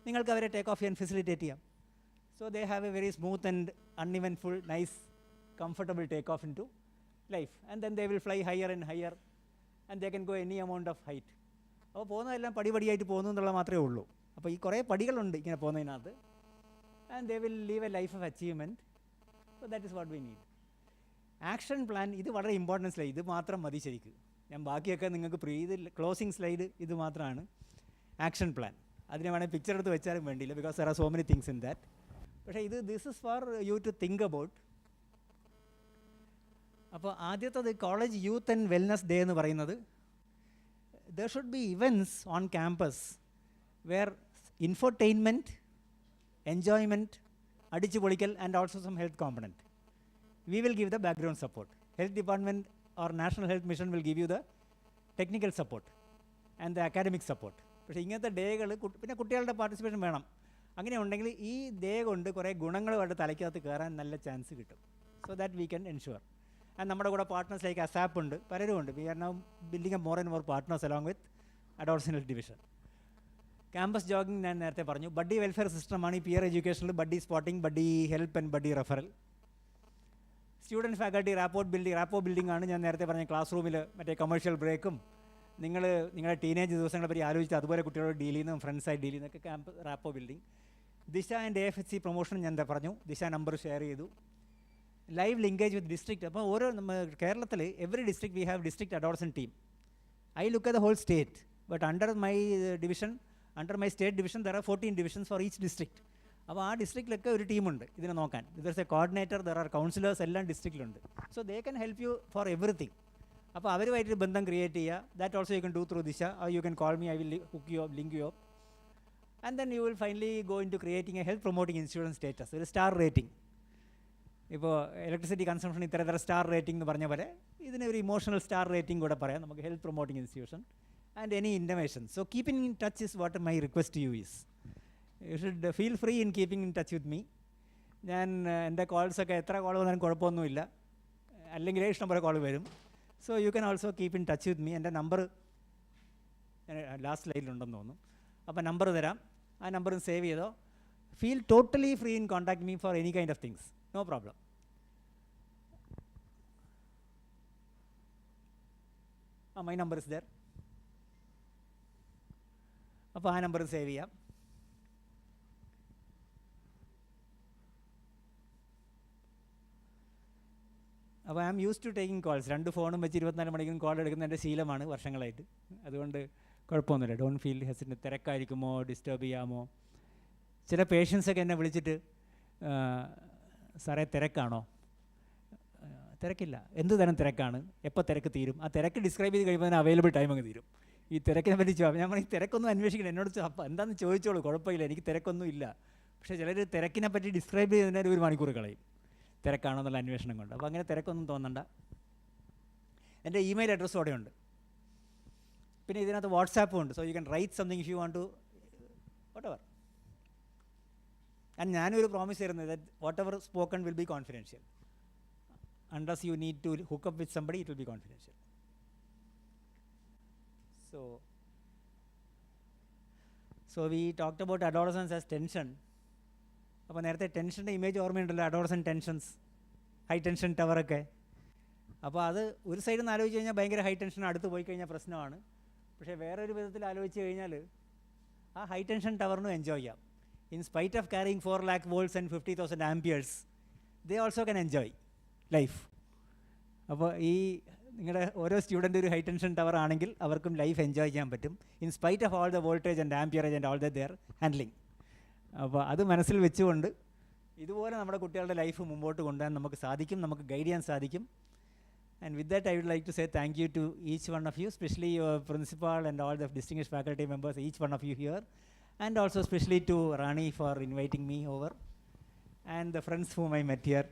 നിങ്ങൾക്ക് അവരെ ടേക്ക് ഓഫ് ചെയ്യാൻ ഫെസിലിറ്റേറ്റ് ചെയ്യാം. So they have a very smooth and uneventful nice comfortable take off into life, and then they will fly higher and higher and they can go any amount of height. അപ്പോൾ പോകുന്നതെല്ലാം പടിപടിയായിട്ട് പോകുന്നു എന്നുള്ളത് മാത്രമേ ഉള്ളൂ. അപ്പോൾ ഈ കുറേ പടികളുണ്ട് ഇങ്ങനെ പോകുന്നതിനകത്ത്, and they will live a life of achievement. So that is what we need. Action plan, ഇത് വളരെ ഇമ്പോർട്ടൻറ്റ് സ്ലൈഡ്, ഇത് മാത്രം മതി ശരിക്കും. ഞാൻ ബാക്കിയൊക്കെ നിങ്ങൾക്ക് ഇത് ക്ലോസിങ് സ്ലൈഡ് ഇത് മാത്രമാണ് ആക്ഷൻ പ്ലാൻ. അതിനെ വേണമെങ്കിൽ പിക്ചർ എടുത്ത് വെച്ചാലും വേണ്ടിയില്ല, because there are so many things in that. പക്ഷേ this is for you to think about. അപ്പോൾ ആദ്യത്തത് college youth and wellness day എന്ന് പറയുന്നത്, there should be events on campus where infotainment, enjoyment, adichu polikal, and also some health component. We will give the background support. Health department or National Health Mission will give you the technical support and the academic support. പക്ഷേ ഇങ്ങനത്തെ ഡേകൾ പിന്നെ കുട്ടികളുടെ participation വേണം. അങ്ങനെ ഉണ്ടെങ്കിൽ ഈ day കൊണ്ട് കുറേ ഗുണങ്ങളുമായിട്ട് തലയ്ക്കകത്ത് കയറാൻ നല്ല ചാൻസ് കിട്ടും. So that we can ensure. And നമ്മുടെ കൂടെ പാർട്ട്നേഴ്സ് ലൈക്ക് അസാപ്പ് ഉണ്ട്, പലരും ഉണ്ട്. We are now building a more and more partners along with adolescent health division. Campus jogging ഞാൻ നേരത്തെ പറഞ്ഞു. ബഡ്ഡി വെൽഫെയർ സിസ്റ്റമാണ് ഈ പിയർ എഡ്യൂക്കേഷനിൽ. Buddy spotting, buddy help and buddy referral. Student faculty rapport building ആണ് ഞാൻ നേരത്തെ പറഞ്ഞ ക്ലാസ് റൂമിൽ മറ്റേ കമേഴ്ഷ്യൽ ബ്രേക്കും നിങ്ങളുടെ ടീനേജ് ദിവസങ്ങളെ പറ്റി ആലോചിച്ച് അതുപോലെ കുട്ടികളോട് ഡീൽ ചെയ്യുന്നതും ഫ്രണ്ട്സായി ഡീൽ ചെയ്യുന്നതൊക്കെ rapport building. Disha and AFHC promotion ഞാൻ എന്താ പറഞ്ഞു, ദിശ നമ്പർ ഷെയർ ചെയ്തു. Live linkage with district. അപ്പോൾ ഓരോ കേരളത്തിൽ every district we have district adolescent team. I look at the whole state, but under my state division there are 14 divisions for each district. അപ്പോൾ ആ ഡിസ്ട്രിക്റ്റിലൊക്കെ ഒരു ടീമുണ്ട് ഇതിനെ നോക്കാൻ. There is a coordinator, there are counsellors, എല്ലാം ഡിസ്ട്രിക്റ്റിലുണ്ട്. So they can help you for everything. അപ്പോൾ അവരുമായിട്ട് ബന്ധം ക്രിയേറ്റ് ചെയ്യുക. That also you can do through Disha, or you can call me, I will hook you up, link you up. And then you will finally go in to creating a health promoting insurance status, ഒരു star rating. ഇപ്പോൾ electricity consumption ഇത്ര star rating എന്ന് പറഞ്ഞ പോലെ ഇതിന് ഒരു emotional star rating കൂടെ പറയാം നമുക്ക്, health promoting institution and any information. So keeping in touch is what my request to you is. You should feel free in keeping in touch with me. ഞാൻ എൻ്റെ കോൾസൊക്കെ എത്ര കോൾ വന്നാലും കുഴപ്പമൊന്നുമില്ല, അല്ലെങ്കിൽ ഇഷ്ടം പോലെ കോൾ വരും. So you can also keep in touch with me. എൻ്റെ നമ്പർ ലാസ്റ്റ് സ്ലൈഡിലുണ്ടെന്ന് തോന്നുന്നു. അപ്പോൾ നമ്പർ തരാം, ആ നമ്പർ സേവ് ചെയ്തോ. Feel totally free in contact me for any kind of things, no problem. My number is there. അപ്പോൾ ആ number save ചെയ്യാം. അപ്പോൾ I am use to taking calls. 2 ഫോണും വെച്ച് 24 മണിക്കൂർ കോൾ എടുക്കുന്ന എൻ്റെ ശീലമാണ് വർഷങ്ങളായിട്ട്. അതുകൊണ്ട് കുഴപ്പമൊന്നുമില്ല. Don't feel hesitant. തിരക്കായിരിക്കുമോ, ഡിസ്റ്റർബ് ചെയ്യാമോ? ചില പേഷ്യൻസൊക്കെ എന്നെ വിളിച്ചിട്ട്, സാറേ തിരക്കാണോ? തിരക്കില്ല. എന്ത് തരം തിരക്കാണ്, എപ്പോൾ തിരക്ക് തീരും? ആ തിരക്ക് ഡിസ്ക്രൈബ് ചെയ്ത് കഴിയുമ്പോൾ അതിന് അവൈലബിൾ ടൈം അങ്ങ് തീരും. ഈ തിരക്കിനെ പറ്റി ഞാൻ ഈ തിരക്കൊന്നും അന്വേഷിക്കണം, എന്നോട് അപ്പം എന്താണെന്ന് ചോദിച്ചോളൂ, കുഴപ്പമില്ല, എനിക്ക് തിരക്കൊന്നും ഇല്ല. പക്ഷേ ചിലർ തിരക്കിനെ പറ്റി ഡിസ്ക്രൈബ് ചെയ്തതിന് 1 മണിക്കൂർ കളയും തിരക്കാണോ എന്നുള്ള അന്വേഷണം കൊണ്ട്. അപ്പോൾ അങ്ങനെ തിരക്കൊന്നും തോന്നണ്ട. എൻ്റെ ഇമെയിൽ അഡ്രസ്സും അവിടെ ഉണ്ട്. പിന്നെ ഇതിനകത്ത് വാട്സാപ്പും ഉണ്ട്. So you can write something if you want to whatever. And ഞാനൊരു പ്രോമിസ് തരുന്നത്, that whatever spoken will be confidential. Unless you need to hook up with somebody, it will be confidential. So we talked about adolescence as tension. അപ്പോൾ നേരത്തെ ടെൻഷൻ്റെ image ഓർമ്മയുണ്ടല്ലോ, adolescent tensions, high tension ടവറൊക്കെ. അപ്പോൾ അത് ഒരു സൈഡിൽ നിന്ന് ആലോചിച്ച് കഴിഞ്ഞാൽ ഭയങ്കര ഹൈ ടെൻഷൻ, അടുത്ത് പോയി കഴിഞ്ഞാൽ പ്രശ്നമാണ്. പക്ഷേ വേറൊരു വിധത്തിൽ ആലോചിച്ച് കഴിഞ്ഞാൽ ആ ഹൈ ടെൻഷൻ ടവറിനും എൻജോയ് ചെയ്യാം. In spite of carrying 4 lakh volts and 50,000 amperes, they also can enjoy life. അപ്പോൾ ഈ നിങ്ങളുടെ ഓരോ സ്റ്റുഡൻ്റ് ഒരു ഹൈ ടെൻഷൻ ടവർ ആണെങ്കിൽ അവർക്കും ലൈഫ് എൻജോയ് ചെയ്യാൻ പറ്റും, in spite of all the voltage and amperage and all the their handling. അപ്പോൾ അത് മനസ്സിൽ വെച്ചുകൊണ്ട് ഇതുപോലെ നമ്മുടെ കുട്ടികളുടെ ലൈഫ് മുമ്പോട്ട് കൊണ്ടുപോകാൻ നമുക്ക് സാധിക്കും, നമുക്ക് ഗൈഡ് ചെയ്യാൻ സാധിക്കും. And with that I would like to say thank you to each one of you, specially your principal and all the distinguished faculty members, each one of you here, and also specially to Rani for inviting me over, and the friends whom I met here,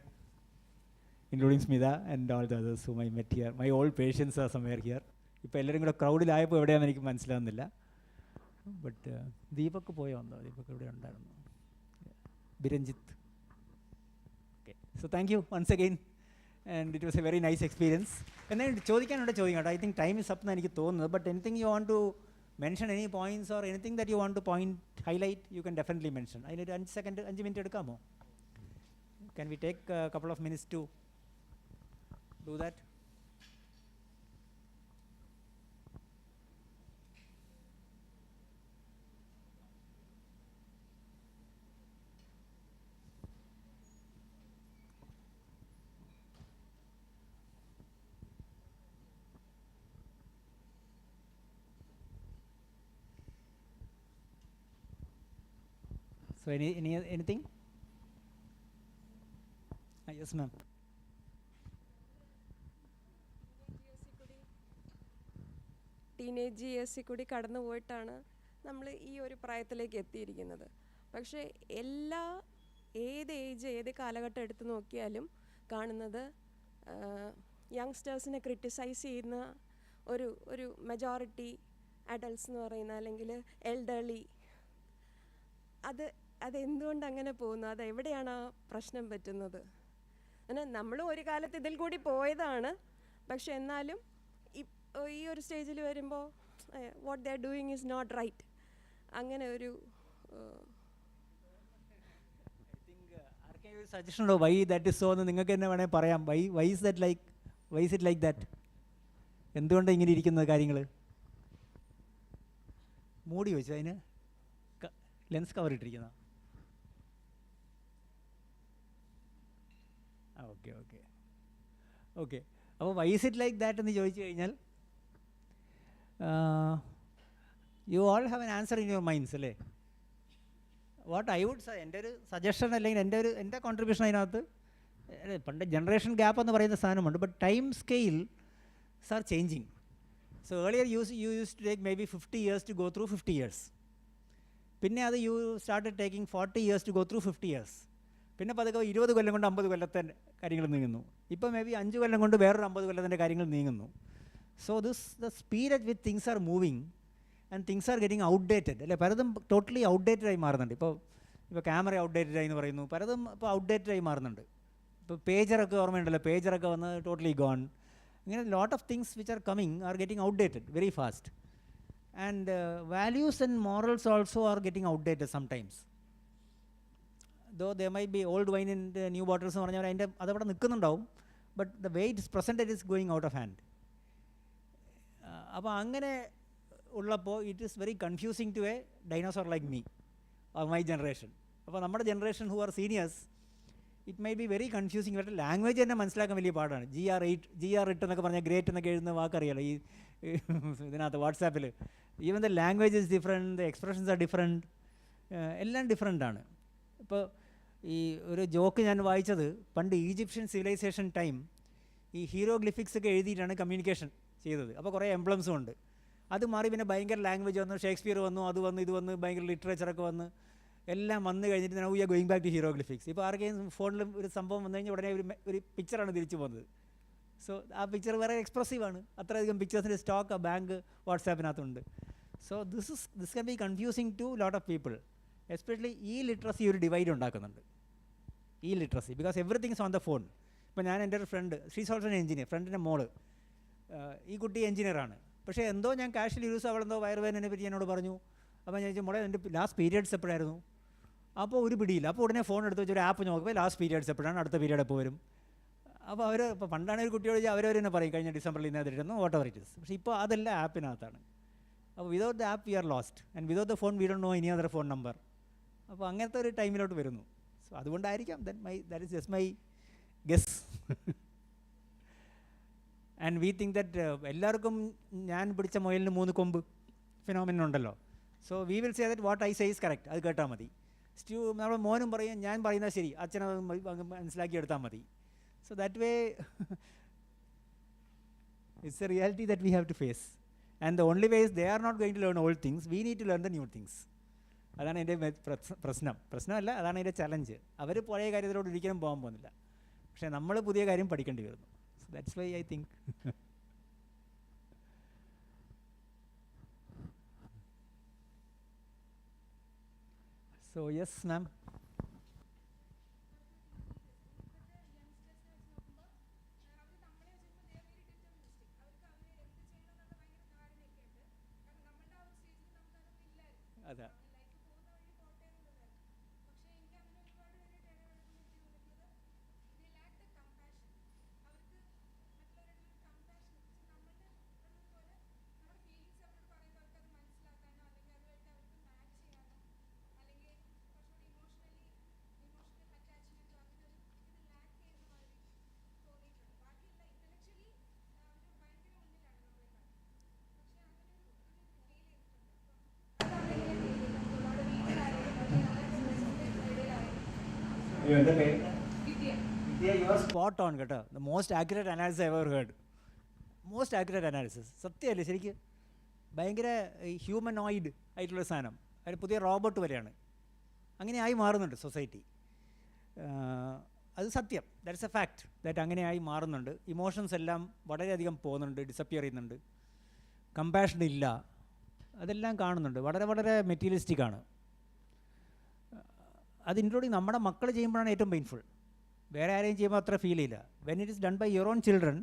including Smita and all the others whom I met here. My old patients are somewhere here. ഇപ്പോൾ എല്ലാവരും കൂടെ ക്രൗഡിലായപ്പോൾ എവിടെയാണെന്ന് എനിക്ക് മനസ്സിലാവുന്നില്ല. But Deepak പോയോ എന്തോ, ദീപക് ഇവിടെ ഉണ്ടായിരുന്നു, Biranjith. Okay, so thank you once again, and it was a very nice experience. എന്തെങ്കിലും ചോദിക്കാനുണ്ട് ചോദിക്കാം കേട്ടോ. I think time is up എന്ന് എനിക്ക് തോന്നുന്നത്. But anything you want to mention any points or anything that you want to point highlight, you can definitely mention. അതിനൊരു 5 minute എടുക്കാമോ? Can we take a couple of minutes to do that? So anything? Yes, ma'am. Teenage ഇയേഴ്സിൽ കൂടി കടന്നു പോയിട്ടാണ് നമ്മൾ ഈ ഒരു പ്രായത്തിലേക്ക് എത്തിയിരിക്കുന്നത്. പക്ഷേ ഏത് ഏജ് ഏത് കാലഘട്ടം എടുത്തു നോക്കിയാലും കാണുന്നത് യങ്സ്റ്റേഴ്സിനെ ക്രിട്ടിസൈസ് ചെയ്യുന്ന ഒരു മെജോറിറ്റി അഡൾട്ട്സ് എന്ന് പറയുന്ന, അല്ലെങ്കിൽ എൽഡർലി. അതെന്തുകൊണ്ട് അങ്ങനെ പോകുന്നു? അതെവിടെയാണ് ആ പ്രശ്നം പറ്റുന്നത്? അങ്ങനെ നമ്മളും ഒരു കാലത്ത് ഇതിൽ കൂടി പോയതാണ്. പക്ഷെ എന്നാലും ഈ ഒരു സ്റ്റേജിൽ വരുമ്പോൾ what they are doing is not right. അങ്ങനെ ഒരു സജഷൻ ഉണ്ടോ വൈ ദാറ്റ് ഇസ് സോ എന്ന് നിങ്ങൾക്ക് തന്നെ വേണമെങ്കിൽ പറയാം. Why is it like that? എന്തുകൊണ്ടാണ് ഇങ്ങനെ ഇരിക്കുന്നത് കാര്യങ്ങൾ? മൂടി വെച്ചു അതിന് ലെൻസ് കവർ ഇട്ടിരിക്കുന്ന. ഓക്കെ അപ്പോൾ why is it like that എന്ന് ചോദിച്ചു കഴിഞ്ഞാൽ you all have an answer in your minds അല്ലേ? വാട്ട് ഐ വുഡ് സേ, എൻ്റെ ഒരു സജഷൻ അല്ലെങ്കിൽ എൻ്റെ കോൺട്രിബ്യൂഷൻ അതിനകത്ത്, പണ്ട് ജനറേഷൻ ഗ്യാപ്പ് എന്ന് പറയുന്ന സാധനമുണ്ട്. But time scales are changing. So earlier you use to take maybe 50 years to go through 50 years. പിന്നെ അത് you started taking 40 years to go through 50 years. പിന്നെ പതുക്കെ 20 കൊല്ലം കൊണ്ട് 50 കൊല്ലത്തെ കാര്യങ്ങൾ നീങ്ങുന്നു. ഇപ്പോൾ മേ ബി 5 കൊല്ലം കൊണ്ട് വേറൊരു 50 കൊല്ലത്തിൻ്റെ കാര്യങ്ങൾ നീങ്ങുന്നു. So the speed at with things are moving and things are getting outdated അല്ലേ? പലതും ടോട്ടലി ഔട്ട്ഡേറ്റഡ് ആയി മാറുന്നുണ്ട്. ഇപ്പോൾ ക്യാമറ ഔട്ട്ഡേറ്റഡ് ആയി എന്ന് പറയുന്നു, പലതും ഇപ്പോൾ ഔട്ട്ഡേറ്റഡ് ആയി മാറുന്നുണ്ട്. ഇപ്പോൾ പേജറൊക്കെ ഓർമ്മയുണ്ടല്ലോ, പേജറൊക്കെ വന്ന് ടോട്ടലി ഗോൺ. ഇങ്ങനെ lot of things which are coming are getting outdated very fast. And values and morals also are getting outdated sometimes. Though they may be old wine in new bottles എന്ന് പറഞ്ഞാൽ അതവിടെ നിൽക്കുന്നുണ്ടാവും. But the way it is presented is going out of hand. അപ്പോൾ അങ്ങനെ ഉള്ളപ്പോൾ it is very confusing to a dinosaur like me or my generation. അപ്പോൾ നമ്മുടെ generation who are seniors, it my be very confusing. പക്ഷേ language തന്നെ മനസ്സിലാക്കാൻ വലിയ പാടാണ്. GR8 എന്നൊക്കെ പറഞ്ഞാൽ ഗ്രേറ്റ് എന്നൊക്കെ എഴുതുന്ന വാക്കറിയാലോ ഈ ഇതിനകത്ത് വാട്സാപ്പിൽ. Even the language is different, the expressions are different, എല്ലാം ഡിഫറെൻ്റാണ്. ഇപ്പോൾ ഈ ഒരു ജോക്ക് ഞാൻ വായിച്ചത്, പണ്ട് ഈജിപ്ഷ്യൻ സിവിലൈസേഷൻ ടൈം ഈ ഹീറോഗ്ലിഫിക്സ് ഒക്കെ എഴുതിയിട്ടാണ് കമ്മ്യൂണിക്കേഷൻ ചെയ്തത്. അപ്പോൾ കുറേ എംബ്ലംസും ഉണ്ട്. അത് മാറി പിന്നെ ഭയങ്കര ലാംഗ്വേജ് വന്നു, ഷേക്സ്പിയർ വന്നു, അത് വന്നു, ഇത് വന്ന്, ഭയങ്കര ലിറ്ററേച്ചറൊക്കെ വന്ന്, എല്ലാം വന്ന് കഴിഞ്ഞിട്ട് now we are going back to hieroglyphics. ഇപ്പോൾ ആർക്കെങ്കിലും ഫോണിൽ ഒരു സംഭവം വന്നു കഴിഞ്ഞാൽ ഉടനെ ഒരു പിക്ചറാണ് തിരിച്ചു പോകുന്നത്. സോ ആ പിക്ചർ വേറെ എക്സ്പ്രസീവാണ്. അത്രയധികം പിക്ചേഴ്സിൻ്റെ സ്റ്റോക്ക് ബാങ്ക് വാട്സാപ്പിനകത്തുണ്ട്. So this can be confusing to lot of people. Especially ഈ ലിറ്ററസി ഒരു ഡിവൈഡ് ഉണ്ടാക്കുന്നുണ്ട്. ഈ literacy because everything is on the phone. ഇപ്പോൾ ഞാൻ എൻ്റെ ഒരു friend, she's also an engineer, ഫ്രണ്ടിൻ്റെ മോള്, ഈ കുട്ടി എഞ്ചിനീയറാണ്. പക്ഷേ എന്തോ ഞാൻ കാഷ്വൽ യൂസ് അവളെന്തോ വയറുവേദനയെ പറ്റി എന്നോട് പറഞ്ഞു. അപ്പോൾ ഞാൻ ചോദിച്ചു, മോളെ എൻ്റെ ലാസ്റ്റ് പീരിയഡ്സ് എപ്പോഴായിരുന്നു? അപ്പോൾ ഒരു പിടിയില്ല. അപ്പോൾ ഉടനെ ഫോൺ എടുത്ത് വെച്ച് ഒരു ആപ്പ് നോക്കുമ്പോൾ ലാസ്റ്റ് പീരിയഡ്സ് എപ്പോഴാണ്, അടുത്ത പീരിയഡ് എപ്പോൾ വരും. അപ്പോൾ ഇപ്പോൾ പണ്ടാണ് ഒരു കുട്ടിയോട് അവരവർ തന്നെ പറയും കഴിഞ്ഞ ഡിസംബറിൽ ഇന്ന് അതിരുന്നു വാട്ട് എവർ ഇറ്റ് ഇസ്. പക്ഷേ ഇപ്പോൾ അതെല്ലാം ആപ്പിനകത്താണ്. അപ്പോൾ without the app we are lost and without the phone we don't know any other phone number. അപ്പോൾ അങ്ങനത്തെ ഒരു ടൈമിലോട്ട് വരുന്നു. സോ അതുകൊണ്ടായിരിക്കാം that is just my guess. And we think that എല്ലാവർക്കും ഞാൻ പിടിച്ച മുയലിന് 3 കൊമ്പ് ഫിനോമിനൻ ഉണ്ടല്ലോ. So we will say that what I say is correct, അത് കേട്ടാൽ മതി. നമ്മുടെ മോനും പറയും ഞാൻ പറയുന്നത് ശരി, അച്ഛനത് മനസ്സിലാക്കി എടുത്താൽ മതി. So that way it's a reality that we have to face. And the only way is they are not going to learn old things, we need to learn the new things. അതാണ് എൻ്റെ പ്രശ്നമല്ല, അതാണ് എൻ്റെ challenge. അവർ പഴയ കാര്യത്തിലോട്ട് ഒരിക്കലും പോകാൻ പോകുന്നില്ല, പക്ഷേ നമ്മൾ പുതിയ കാര്യം പഠിക്കേണ്ടി വരുന്നു. So that's why I think. So yes, ma'am. അതെ. You are spot on, കേട്ടോ. The most accurate analysis I ever heard. Most accurate analysis. സത്യമല്ലേ ശരിക്കും? ഭയങ്കര ഹ്യൂമനോയിഡ് ആയിട്ടുള്ള സാധനം. അതിന് പുതിയ റോബോട്ട് വരെയാണ്. അങ്ങനെ ആയി മാറുന്നുണ്ട് സൊസൈറ്റി. അത് സത്യം. ദാറ്റ്സ് എ ഫാക്ട് ദാറ്റ് അങ്ങനെയായി മാറുന്നുണ്ട്. ഇമോഷൻസ് എല്ലാം വളരെയധികം പോകുന്നുണ്ട്, ഡിസപ്പിയർ ചെയ്യുന്നുണ്ട്. കമ്പാഷൻ ഇല്ല, അതെല്ലാം കാണുന്നുണ്ട്. വളരെ വളരെ മെറ്റീരിയലിസ്റ്റിക് ആണ്. അത് ഇൻക്ലൂഡിങ് നമ്മുടെ മക്കൾ ചെയ്യുമ്പോഴാണ് ഏറ്റവും പെയിൻഫുൾ. വേറെ ആരെയും ചെയ്യുമ്പോൾ അത്ര ഫീൽ ചെയ്യില്ല. When it is done by your own children,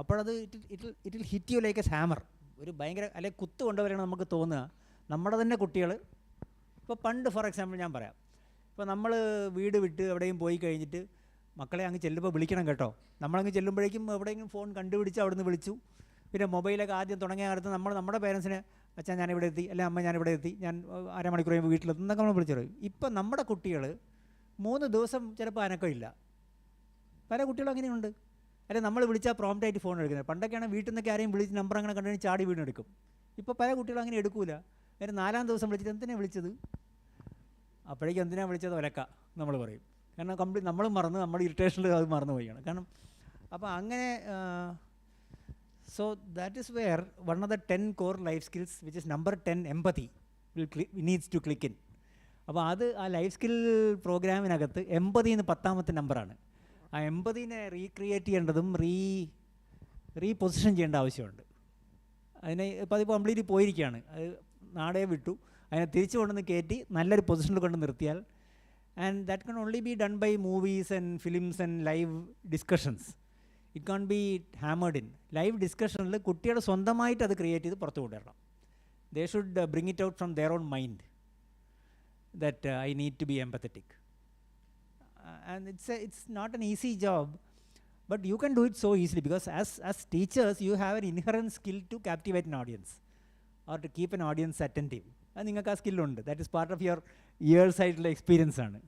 അപ്പോഴത് it will hit you like a hammer. ഒരു ഭയങ്കര അല്ലെങ്കിൽ കുത്ത് കൊണ്ടുവരണം നമുക്ക് തോന്നുക. നമ്മുടെ തന്നെ കുട്ടികൾ ഇപ്പോൾ പണ്ട് ഫോർ എക്സാമ്പിൾ ഞാൻ പറയാം, ഇപ്പോൾ നമ്മൾ വീട് വിട്ട് എവിടെയും പോയി കഴിഞ്ഞിട്ട് മക്കളെ അങ്ങ് ചെല്ലുമ്പോൾ വിളിക്കണം കേട്ടോ. നമ്മളങ്ങ് ചെല്ലുമ്പോഴേക്കും എവിടെയെങ്കിലും ഫോൺ കണ്ടുപിടിച്ച് അവിടെ നിന്ന് വിളിച്ചു. പിന്നെ മൊബൈലൊക്കെ ആദ്യം തുടങ്ങിയ കാലത്ത് നമ്മുടെ പേരൻസിനെ അച്ഛാ ഞാനിവിടെ എത്തി, അല്ലെ അമ്മ ഞാനിവിടെ എത്തി, ഞാൻ അരമണിക്കൂർ കഴിയുമ്പോൾ വീട്ടിലെത്തും എന്നൊക്കെ നമ്മൾ വിളിച്ചു പറയും. ഇപ്പം നമ്മുടെ കുട്ടികൾ 3 ദിവസം ചിലപ്പോൾ അനക്കമില്ല. പല കുട്ടികളും അങ്ങനെയുണ്ട്. അല്ലെ നമ്മൾ വിളിച്ചാൽ പ്രോംപ്റ്റായിട്ട് ഫോൺ എടുക്കുന്നത്. പണ്ടൊക്കെയാണ് വീട്ടിൽ നിന്നൊക്കെ ആരെയും വിളിച്ച് നമ്പർ അങ്ങനെ കണ്ടു ചാടി വീണെടുക്കും. ഇപ്പോൾ പല കുട്ടികളും അങ്ങനെ എടുക്കൂല. അതിന് 4-ാം ദിവസം വിളിച്ചിട്ട് എന്തിനാണ് വിളിച്ചത്, അപ്പോഴേക്കും എന്തിനാണ് വിളിച്ചത് ഒലക്ക നമ്മൾ പറയും. കാരണം കംപ്ലീറ്റ് നമ്മളും മറന്ന് നമ്മുടെ ഇറിറ്റേഷനിൽ അത് മറന്നു പോവുകയാണ്. കാരണം അപ്പോൾ അങ്ങനെ so that is where one of the 10 core life skills, which is number 10, empathy, needs to click in. അപ്പോൾ അത് ആ ലൈഫ് സ്കിൽ പ്രോഗ്രാമിനകത്ത് എമ്പതി എന്ന് 10ാമത്തെ നമ്പറാണ്. ആ എമ്പതിനെ റീക്രിയേറ്റ് ചെയ്യേണ്ടതും റീപൊസിഷൻ ചെയ്യേണ്ട ആവശ്യമുണ്ട്. അതിനെ ഇപ്പോൾ അതിപ്പോൾ കംപ്ലീറ്റ് പോയിരിക്കുകയാണ്. അത് നാടേ വിട്ടു. അതിനെ തിരിച്ചു കൊണ്ടുവന്ന് കയറ്റി നല്ലൊരു പൊസിഷനിൽ കൊണ്ട് നിർത്തിയാൽ, and that can only be done by movies and films and live discussions. It can be hammered in live ഡിസ്കഷനിൽ കുട്ടികൾ സ്വന്തമായിട്ട് അത് ക്രിയേറ്റ് ചെയ്ത് പുറത്തു കൊണ്ടുവരണം. They should bring it out from their own mind that I need to be empathetic. And it's not an easy job, but you can do it so easily because as teachers you have an inherent skill to captivate an audience or to keep an audience attentive. അത് നിങ്ങൾക്ക് ആ സ്കില്ലുണ്ട്. That is part of your years ആയിട്ടുള്ള experience ആണ്,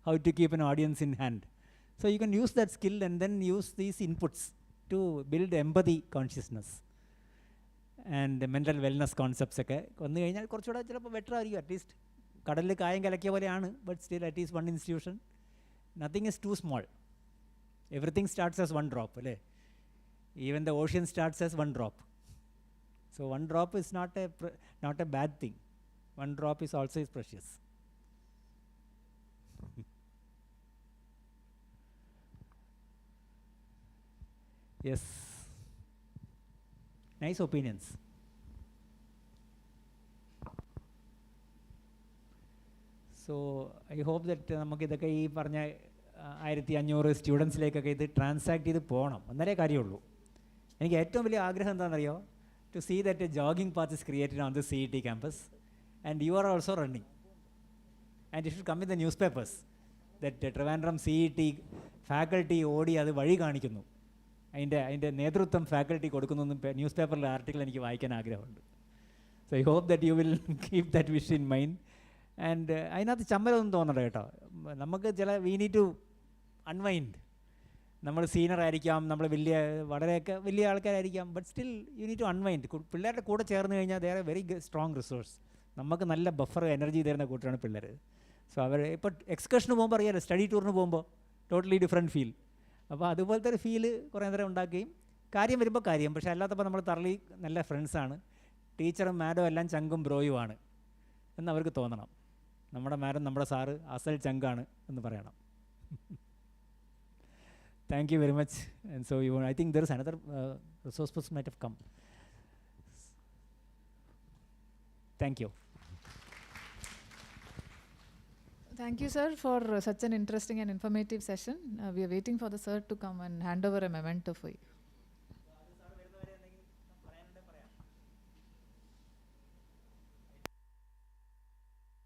how to keep an audience in hand. So you can use that skill and then use these inputs to build empathy consciousness and mental wellness concepts ഒക്കെ വന്നു കഴിഞ്ഞാൽ കുറച്ചുകൂടെ ചിലപ്പോൾ better ആയിരിക്കും. At least കടലിൽ കായം കലക്കിയ പോലെയാണ്, but still it is one institution. Nothing is too small. Everything starts as one drop, അല്ലേ? Even the ocean starts as one drop. So one drop is not a bad thing. One drop is also is precious. Yes, nice opinions. So I hope that നമുക്കിതൊക്കെ ഈ പറഞ്ഞ 1500 സ്റ്റുഡൻസിലേക്കൊക്കെ ഇത് transact ചെയ്ത് പോകണം, എന്നാലേ കാര്യമുള്ളൂ. എനിക്ക് ഏറ്റവും വലിയ ആഗ്രഹം എന്താണെന്നറിയോ? To see that a jogging path is created on the CET campus and you are also running, and it should come in the newspapers that Trivandrum CET faculty ഓടി അത് വഴി കാണിക്കുന്നു, അതിൻ്റെ നേതൃത്വം ഫാക്കൽറ്റി കൊടുക്കുന്നു. ന്യൂസ് പേപ്പറിലെ ആർട്ടിക്കിൾ എനിക്ക് വായിക്കാൻ ആഗ്രഹമുണ്ട്. So I hope that you will keep that wish in mind. And അതിനകത്ത് ചമ്മലൊന്നും തോന്നണ്ട കേട്ടോ. നമുക്ക് വി നീഡ് ടു അൺവൈൻഡ്. നമ്മൾ സീനിയർ ആയിരിക്കാം, നമ്മൾ വളരെയൊക്കെ വലിയ ആൾക്കാരായിരിക്കാം, but still you need to unwind. പിള്ളേരുടെ കൂടെ ചേർന്ന് കഴിഞ്ഞാൽ they are a very strong resource. നമുക്ക് നല്ല ബഫർ എനർജി തരുന്ന കൂട്ടരാണ് പിള്ളേർ. സോ അവർ ഇപ്പോൾ എക്സ്കർഷന് പോകുമ്പോൾ അറിയാലോ, സ്റ്റഡി ടൂറിന് പോകുമ്പോൾ ടോട്ടലി ഡിഫറെൻറ്റ് ഫീൽ. അപ്പോൾ അതുപോലത്തെ ഒരു ഫീല് കുറേ നേരം ഉണ്ടാക്കുകയും കാര്യം വരുമ്പോൾ കാര്യം, പക്ഷേ അല്ലാത്തപ്പോൾ നമ്മൾ തറളി നല്ല ഫ്രണ്ട്സാണ്, ടീച്ചറും മാഡം എല്ലാം ചങ്കും ബ്രോയുമാണ് എന്ന് അവർക്ക് തോന്നണം. നമ്മുടെ മാഡം നമ്മുടെ സാറ് അസൽ ചങ്കാണ് എന്ന് പറയണം. Thank you very much. And so I think there is another resource person might have come. Thank you. Thank you, sir, for such an interesting and informative session. We are waiting for the sir to come and hand over a memento for you.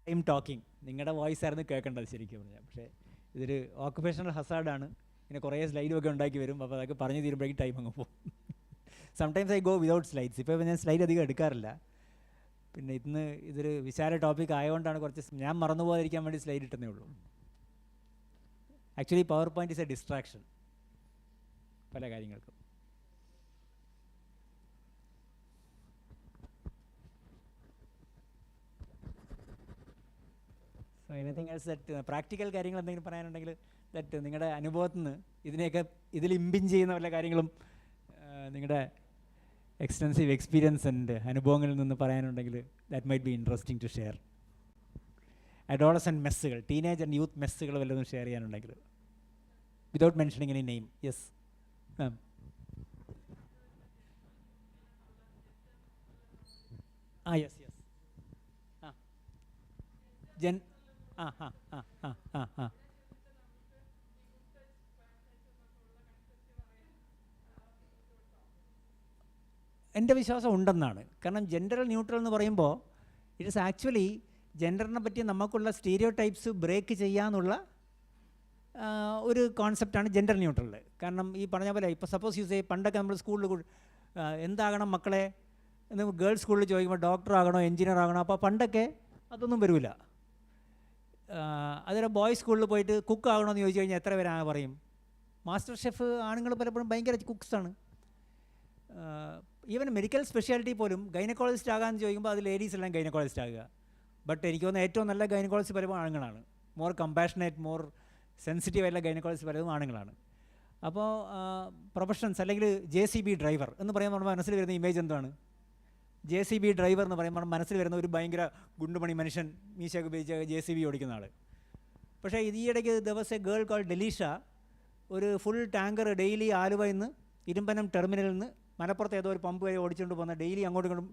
I'm talking. നിങ്ങളുടെ voice ആയിരുന്നു കേൾക്കേണ്ടത് ശരിക്കും പറഞ്ഞാൽ. പക്ഷേ ഇതൊരു occupational ഹസാർഡാണ്. ഇങ്ങനെ കുറേ സ്ലൈഡും ഒക്കെ ഉണ്ടാക്കി വരും. അപ്പോൾ അതൊക്കെ പറഞ്ഞു തീരുമ്പോഴേക്കും ടൈം അങ്ങ് പോകും. Sometimes I go without slides. ഇപ്പോൾ ഞാൻ സ്ലൈഡ് അധികം എടുക്കാറില്ല. പിന്നെ ഇന്ന് ഇതൊരു വിശാല ടോപ്പിക് ആയതുകൊണ്ടാണ് കുറച്ച് ഞാൻ മറന്നു പോകാതിരിക്കാൻ വേണ്ടി സ്ലൈഡ് ഇട്ടെന്നേ ഉള്ളൂ. Actually power point is A distraction പല കാര്യങ്ങൾക്കും. So anything else that practical കാര്യങ്ങൾ എന്തെങ്കിലും പറയാനുണ്ടെങ്കിൽ ദാറ്റ് നിങ്ങളുടെ അനുഭവത്തിൽ നിന്ന് ഇതിൽ ഇമ്പിൻ ചെയ്യുന്ന വല്ല കാര്യങ്ങളും നിങ്ങളുടെ എക്സ്റ്റെൻസീവ് എക്സ്പീരിയൻസ് ആൻഡ് അനുഭവങ്ങളിൽ നിന്ന് പറയാനുണ്ടെങ്കിൽ that might be interesting to share. Adolescent മെസ്സുകൾ, ടീനേജ് ആൻഡ് യൂത്ത് മെസ്സുകൾ വല്ലതും ഷെയർ ചെയ്യാനുണ്ടെങ്കിൽ without mentioning any name. Yes ma'am. Yes എൻ്റെ വിശ്വാസം ഉണ്ടെന്നാണ്. കാരണം ജെൻഡർ ന്യൂട്രൽ എന്ന് പറയുമ്പോൾ ഇറ്റ് ഇസ് ആക്ച്വലി ജെൻഡറിനെ പറ്റി നമുക്കുള്ള സ്റ്റീരിയോ ടൈപ്സ് ബ്രേക്ക് ചെയ്യാനുള്ള ഒരു കോൺസെപ്റ്റാണ് ജെൻഡർ ന്യൂട്രൽ. കാരണം ഈ പറഞ്ഞ പോലെ ഇപ്പോൾ സപ്പോസ് യൂസ് പണ്ടൊക്കെ നമ്മൾ സ്കൂളിൽ എന്താകണം മക്കളെ എന്ന് ഗേൾസ് സ്കൂളിൽ ചോദിക്കുമ്പോൾ ഡോക്ടർ ആകണോ എഞ്ചിനീയർ ആകണോ, അപ്പോൾ പണ്ടൊക്കെ അതൊന്നും വരില്ല. അതുപോലെ ബോയ്സ് സ്കൂളിൽ പോയിട്ട് കുക്ക് ആകണോ എന്ന് ചോദിച്ചു കഴിഞ്ഞാൽ എത്ര പേര് പറയും? മാസ്റ്റർ ഷെഫ് ആണുങ്ങൾ പലപ്പോഴും ഭയങ്കര കുക്സാണ്. ഈവൻ മെഡിക്കൽ സ്പെഷ്യാലിറ്റി പോലും ഗൈനക്കോളജിസ്റ്റ് ആകാമെന്ന് ചോദിക്കുമ്പോൾ അത് ലേഡീസ് എല്ലാം ഗൈനക്കോളജിസ്റ്റ് ആകുക. ബട്ട് എനിക്ക് തോന്നുന്നു ഏറ്റവും നല്ല ഗൈനക്കോളജിസ്റ്റ് പലപ്പോൾ ആണുങ്ങളാണ്. മോർ കമ്പാഷനേറ്റ്, മോർ സെൻസിറ്റീവ് ആയിട്ടുള്ള ഗൈനക്കോളജിസ്റ്റ് പലതും ആണുങ്ങളാണ്. അപ്പോൾ പ്രൊഫഷൻസ് അല്ലെങ്കിൽ JCB ഡ്രൈവർ എന്ന് പറയുമ്പോൾ നമ്മുടെ മനസ്സിൽ വരുന്ന ഇമേജ് എന്താണ്? JCB ഡ്രൈവർ എന്ന് പറയുമ്പോൾ മനസ്സിൽ വരുന്ന ഒരു ഭയങ്കര ഗുണ്ടുമണി മനുഷ്യൻ, മീശയൊക്കെ ഉപയോഗിച്ച് JCB ഓടിക്കുന്ന ആൾ. പക്ഷേ ഈയിടയ്ക്ക് ദിവസം ഗേൾ കോൾ ഡെലീഷ ഒരു ഫുൾ ടാങ്കർ ഡെയിലി ആലുവയിൽ നിന്ന് ഇരുമ്പനം ടെർമിനലിൽ നിന്ന് മലപ്പുറത്ത് ഏതോ ഒരു പമ്പ് വരെ ഓടിച്ചുകൊണ്ട് പോകുന്ന ഡെയിലി അങ്ങോട്ടും ഇങ്ങോട്ടും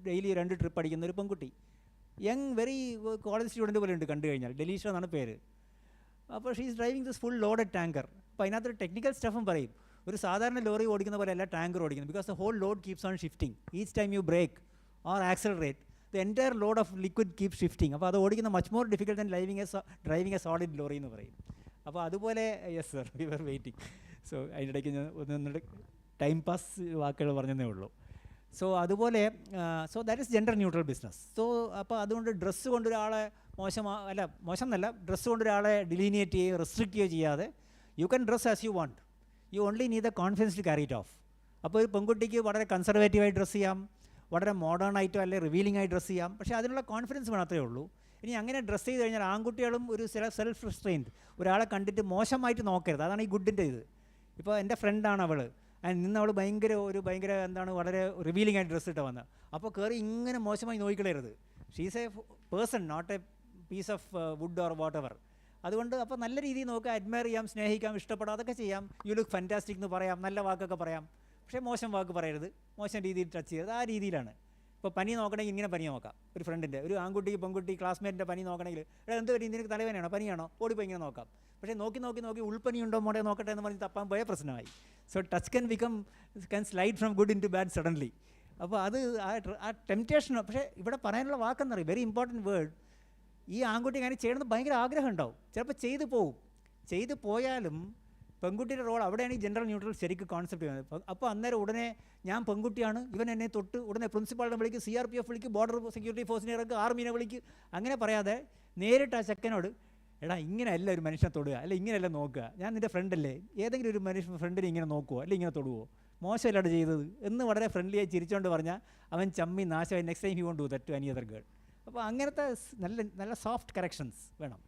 ഡെയിലി 2 ട്രിപ്പ് അടിക്കുന്ന ഒരു പെൺകുട്ടി, യങ് വെരി കോളേജ് സ്റ്റുഡൻറ്റ് പോലെ ഉണ്ട് കണ്ടു കഴിഞ്ഞാൽ. ഡെലീഷ എന്നാണ് പേര്. അപ്പോൾ she is driving this full loaded tanker. അപ്പോൾ അതിനകത്തൊരു ടെക്നിക്കൽ സ്റ്റഫും പറയും, ഒരു സാധാരണ ലോറി ഓടിക്കുന്ന പോലെ അല്ല ടാങ്കർ ഓടിക്കുന്നത്. Because the whole load keeps on shifting. Each time you brake or accelerate the entire load of liquid keep shifting. അപ്പോൾ അത് ഓടിക്കുന്ന much more difficult than driving a solid lorry എന്ന് പറയും. അപ്പോൾ അതുപോലെ yes sir, we were waiting. So അതിനിടയ്ക്ക് ഞാൻ ഒന്നിട്ട് ടൈം പാസ് വാക്കുകൾ പറഞ്ഞതേ ഉള്ളൂ. സോ അതുപോലെ so that is gender neutral business. So അപ്പോൾ അതുകൊണ്ട് ഡ്രസ്സ് കൊണ്ടൊരാളെ മോശം എന്നല്ല, ഡ്രസ്സ് കൊണ്ടൊരാളെ ഡിലീനിയേറ്റ് ചെയ്യുകയോ റെസ്ട്രിക്റ്റ് ചെയ്യുകയോ ചെയ്യാതെ you can dress as you want. You only need the confidence to carry it off. അപ്പോൾ ഒരു പെൺകുട്ടിക്ക് വളരെ കൺസർവേറ്റീവായി ഡ്രസ്സ് ചെയ്യാം, വളരെ മോഡേൺ ആയിട്ടോ അല്ലെങ്കിൽ റിവീലിംഗ് ആയി ഡ്രസ്സ് ചെയ്യാം. പക്ഷേ അതിനുള്ള കോൺഫിഡൻസ് മാത്രമേ ഉള്ളൂ. ഇനി അങ്ങനെ ഡ്രസ്സ് ചെയ്ത് കഴിഞ്ഞാൽ ആൺകുട്ടികളും ഒരു സെൽഫ് റിസ്ട്രെയിൻറ്റ്, ഒരാളെ കണ്ടിട്ട് മോശമായിട്ട് നോക്കരുത്. അതാണ് ഈ ഗുഡിൻ്റെ ഇത്. ഇപ്പോൾ എൻ്റെ ഫ്രണ്ടാണ് അവൾ, നിന്ന് അവൾ ഭയങ്കര എന്താണ് വളരെ റിവീലിംഗ് ആയിട്ട് ഡ്രസ്സ് ഇട്ട് വന്നത്. അപ്പോൾ കയറി ഇങ്ങനെ മോശമായി നോക്കിക്കളയരുത്. She's a person, not a piece of wood or whatever. അതുകൊണ്ട് അപ്പോൾ നല്ല രീതിയിൽ നോക്കുക, അഡ്മയർ ചെയ്യാം, സ്നേഹിക്കാം, ഇഷ്ടപ്പെടാം, അതൊക്കെ ചെയ്യാം. യു ലുക്ക് ഫാൻറ്റാസ്റ്റിക് എന്ന് പറയാം, നല്ല വാക്കൊക്കെ പറയാം. പക്ഷേ മോശം വാക്ക് പറയരുത്, മോശം രീതിയിൽ ടച്ച് ചെയ്യരുത്. ആ രീതിയിലാണ്. ഇപ്പോൾ പനി നോക്കണമെങ്കിൽ ഇങ്ങനെ പനി നോക്കാം. ഒരു ഫ്രണ്ടിൻ്റെ, ഒരു ആൺകുട്ടി പെൺകുട്ടി ക്ലാസ്മേറ്റിൻ്റെ പനി നോക്കണമെങ്കിൽ എന്ത് പനി, നിനക്ക് തലവേനയാണോ പനിയാണോ ഓടിപ്പോൾ ഇങ്ങനെ നോക്കാം. പക്ഷേ നോക്കി ഉൾപ്പനിയുണ്ടോ മോടെ നോക്കട്ടെ എന്ന് പറഞ്ഞ് തപ്പാൻ പോയ പ്രശ്നമായി. So touch can slide from good into bad suddenly. അപ്പോൾ അത് ആ ടെംപ്റ്റേഷൻ. പക്ഷേ ഇവിടെ പറയാനുള്ള വാക്കെന്നറിയും, വെരി ഇമ്പോർട്ടൻറ്റ് വേർഡ്. ഈ ആൺകുട്ടി അങ്ങനെ ചെയ്യണമെന്ന് ഭയങ്കര ആഗ്രഹം ഉണ്ടാവും, ചിലപ്പോൾ ചെയ്തു പോവും. ചെയ്തു പോയാലും പെൺകുട്ടിയുടെ റോൾ അവിടെയാണ് ഈ ജെൻഡർ ന്യൂട്രൽ ശരിക്കും കോൺസെപ്റ്റ് ചെയ്യുന്നത്. അപ്പോൾ അന്നേരം ഉടനെ ഞാൻ പെൺകുട്ടിയാണ്, ഇവൻ എന്നെ തൊട്ട് ഉടനെ പ്രിൻസിപ്പാളിനെ വിളിക്കും, CRPF വിളിക്കും, ബോർഡർ സെക്യൂരിറ്റി ഫോഴ്സിനെ ഇറക്കും, ആർമീനെ വിളിക്കും. അങ്ങനെ പറയാതെ നേരിട്ട് ആ ചെക്കനോട്, എടാ ഇങ്ങനെയല്ല ഒരു മനുഷ്യനെ തൊടുക, അല്ലെ ഇങ്ങനെയല്ല നോക്കുക, ഞാൻ നിൻ്റെ ഫ്രണ്ടല്ലേ, ഏതെങ്കിലും ഒരു ഫ്രണ്ടിനെ ഇങ്ങനെ നോക്കുമോ അല്ലെ ഇങ്ങനെ തൊടുവോ, മോശമല്ലാണ്ട് ചെയ്തത് എന്ന് വളരെ ഫ്രണ്ട്ലിയായി ചിരിച്ചുകൊണ്ട് പറഞ്ഞാൽ അവൻ ചമ്മി നാശമായി. Next time he won't do that to any other girl. അപ്പോൾ അങ്ങനത്തെ നല്ല സോഫ്റ്റ് കറക്ഷൻസ് വേണം.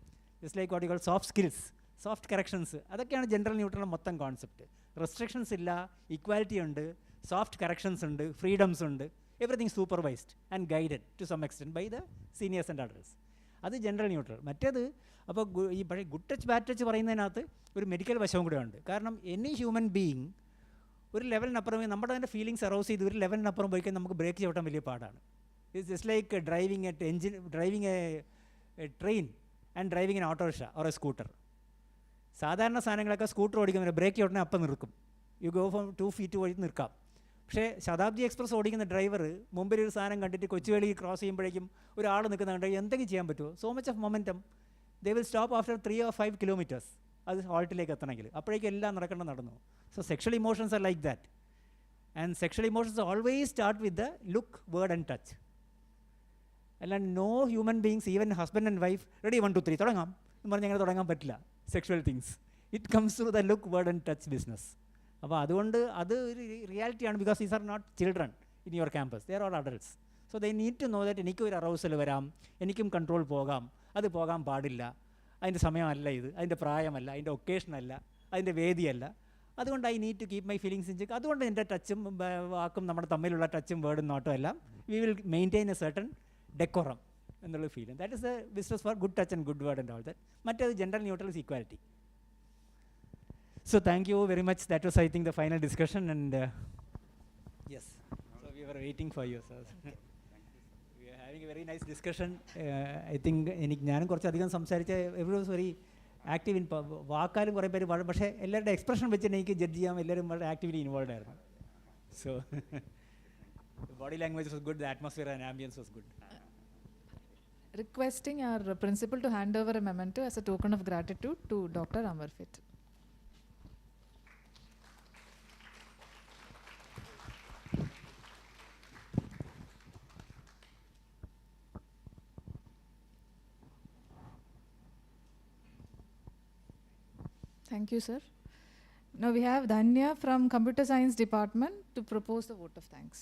Just like what you call soft skills, soft corrections. അതൊക്കെയാണ് ജെൻഡർ ന്യൂട്രൽ മൊത്തം കോൺസെപ്റ്റ്. റെസ്ട്രിക്ഷൻസ് ഇല്ല, ഇക്വാലിറ്റി ഉണ്ട്, സോഫ്റ്റ് കറക്ഷൻസ് ഉണ്ട്, ഫ്രീഡംസ് ഉണ്ട്, everything supervised and guided to some extent by the seniors and adults. അത് gender neutral. മറ്റേത് അപ്പോൾ ഈ പഴയ ഗുഡ് ടച്ച് ബാഡ് ടച്ച് പറയുന്നതിനകത്ത് ഒരു മെഡിക്കൽ വശവും കൂടെ ഉണ്ട്. കാരണം എനി ഹ്യൂമൻ ബീയിങ് ഒരു ലെവലിനപ്പുറം നമ്മുടെ തന്നെ ഫീലിങ്സ് അറൗസ് ചെയ്ത് ഒരു ലെവലിനപ്പുറം പോയി കഴിഞ്ഞാൽ നമുക്ക് ബ്രേക്ക് ചവിട്ടാൻ വലിയ പാടാണ്. It's just like driving a train and driving an autorickshaw or a scooter. സാധാരണ സാധനങ്ങളൊക്കെ സ്കൂട്ടർ ഓടിക്കുന്നില്ല, ബ്രേക്ക് ചവിട്ടണേ അപ്പം നിൽക്കും. യു ഗോ ഫ്രം 2 feet വഴി നിൽക്കാം. പക്ഷേ ശതാബ്ദി എക്സ്പ്രസ് ഓടിക്കുന്ന ഡ്രൈവർ മുമ്പിൽ ഒരു സാധനം കണ്ടിട്ട് കൊച്ചുവേളി ക്രോസ് ചെയ്യുമ്പോഴേക്കും ഒരാൾ നിൽക്കുന്ന കണ്ടെങ്കിൽ എന്തെങ്കിലും ചെയ്യാൻ പറ്റുമോ? So much of momentum, they will stop after 3 or 5 kilometers അത് ഹോൾട്ടിലേക്ക് എത്തണമെങ്കിൽ. അപ്പോഴേക്കും എല്ലാം നടന്നു. So sexual emotions are like that. And sexual emotions always start with the look, word and touch. അല്ലാണ്ട് no human beings, even husband and wife, ready 1 2 3 തുടങ്ങാം എന്ന് പറഞ്ഞ് അങ്ങനെ തുടങ്ങാൻ പറ്റില്ല. Sexual things it comes through the look, word and touch business. അപ്പോൾ അതുകൊണ്ട് അത് ഒരു റിയാലിറ്റിയാണ്. Because these are not children in your campus, they are all adults. So they need to know that എനിക്കും ഒരു അറൗസൽ വരാം, എനിക്കും കൺട്രോൾ പോകാം, അത് പോകാൻ പാടില്ല. അതിൻ്റെ സമയമല്ല ഇത്, അതിൻ്റെ പ്രായമല്ല, അതിൻ്റെ ഒക്കേഷനല്ല, അതിൻ്റെ വേദിയല്ല. അതുകൊണ്ട് I need to keep my feelings in check. അതുകൊണ്ട് എൻ്റെ ടച്ചും വാക്കും നമ്മുടെ തമ്മിലുള്ള ടച്ചും വേർഡും നോട്ടും എല്ലാം we will maintain a certain decorum എന്നുള്ള feeling. That is a business for good touch and good word and all that. മറ്റേത് gender neutral is equality. So thank you very much. That was, I think, the final discussion, and yes, so we were waiting for you, sir. We are having a very nice discussion. I think ഞാനും കുറച്ചധികം സംസാരിച്ച every was very active in വാക്കാലും കുറേ പേര് പക്ഷേ എല്ലാവരുടെ expression വെച്ചിട്ട് എനിക്ക് ജഡ്ജ് ചെയ്യാൻ എല്ലാവരും വളരെ ആക്റ്റീവ്ലി ഇൻവോൾവ് ആയിരുന്നു. So body language was good, the atmosphere and ambience was good. Requesting our principal to hand over a memento as a token of gratitude to Dr. Amarfit. Thank you, sir. Now we have Dhanya from Computer Science Department to propose the vote of thanks.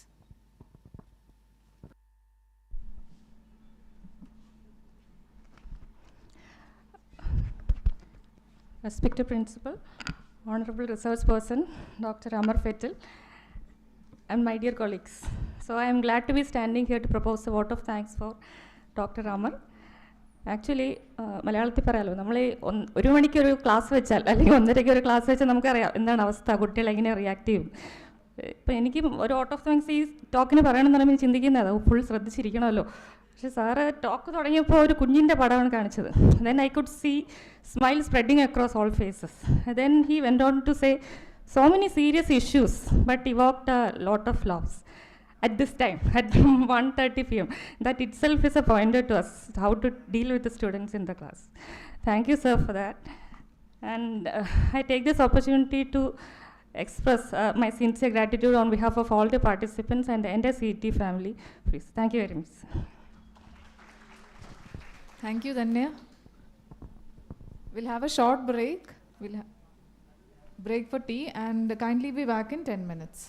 Respected Principal, Honorable Research Person, Dr. Amar Fettil, and my dear colleagues. So I am glad to be standing here to propose a vote of thanks for Dr. Amar. Actually മലയാളത്തിൽ പറയാമല്ലോ, നമ്മൾ ഒരു മണിക്കൊരു class വെച്ചാൽ അല്ലെങ്കിൽ 1:30 ഒരു class വെച്ചാൽ നമുക്കറിയാം എന്താണ് അവസ്ഥ, കുട്ടികൾ എങ്ങനെ റിയാക്ട് ചെയ്യും. ഇപ്പം എനിക്ക് ഒരു ഔട്ട് ഓഫ് താങ്ക്സ് ഈ ടോക്കിന് പറയണമെന്ന് പറയുമ്പോൾ ചിന്തിക്കുന്നത് ഫുൾ ശ്രദ്ധിച്ചിരിക്കണമല്ലോ. പക്ഷേ സാറ് ടോക്ക് തുടങ്ങിയപ്പോൾ ഒരു കുഞ്ഞിൻ്റെ പടമാണ് കാണിച്ചത്. Then I could see smile spreading across all faces. Then he went on to say so many serious issues but evoked a lot of laughs at this time at 1:30 p.m. That itself is a pointer to us how to deal with the students in the class. Thank you, sir, for that. And I take this opportunity to express my sincere gratitude on behalf of all the participants and the entire CET family. Please, thank you very much. Thank you, Dhanya. We'll have a short break. We'll break for tea and kindly be back in 10 minutes.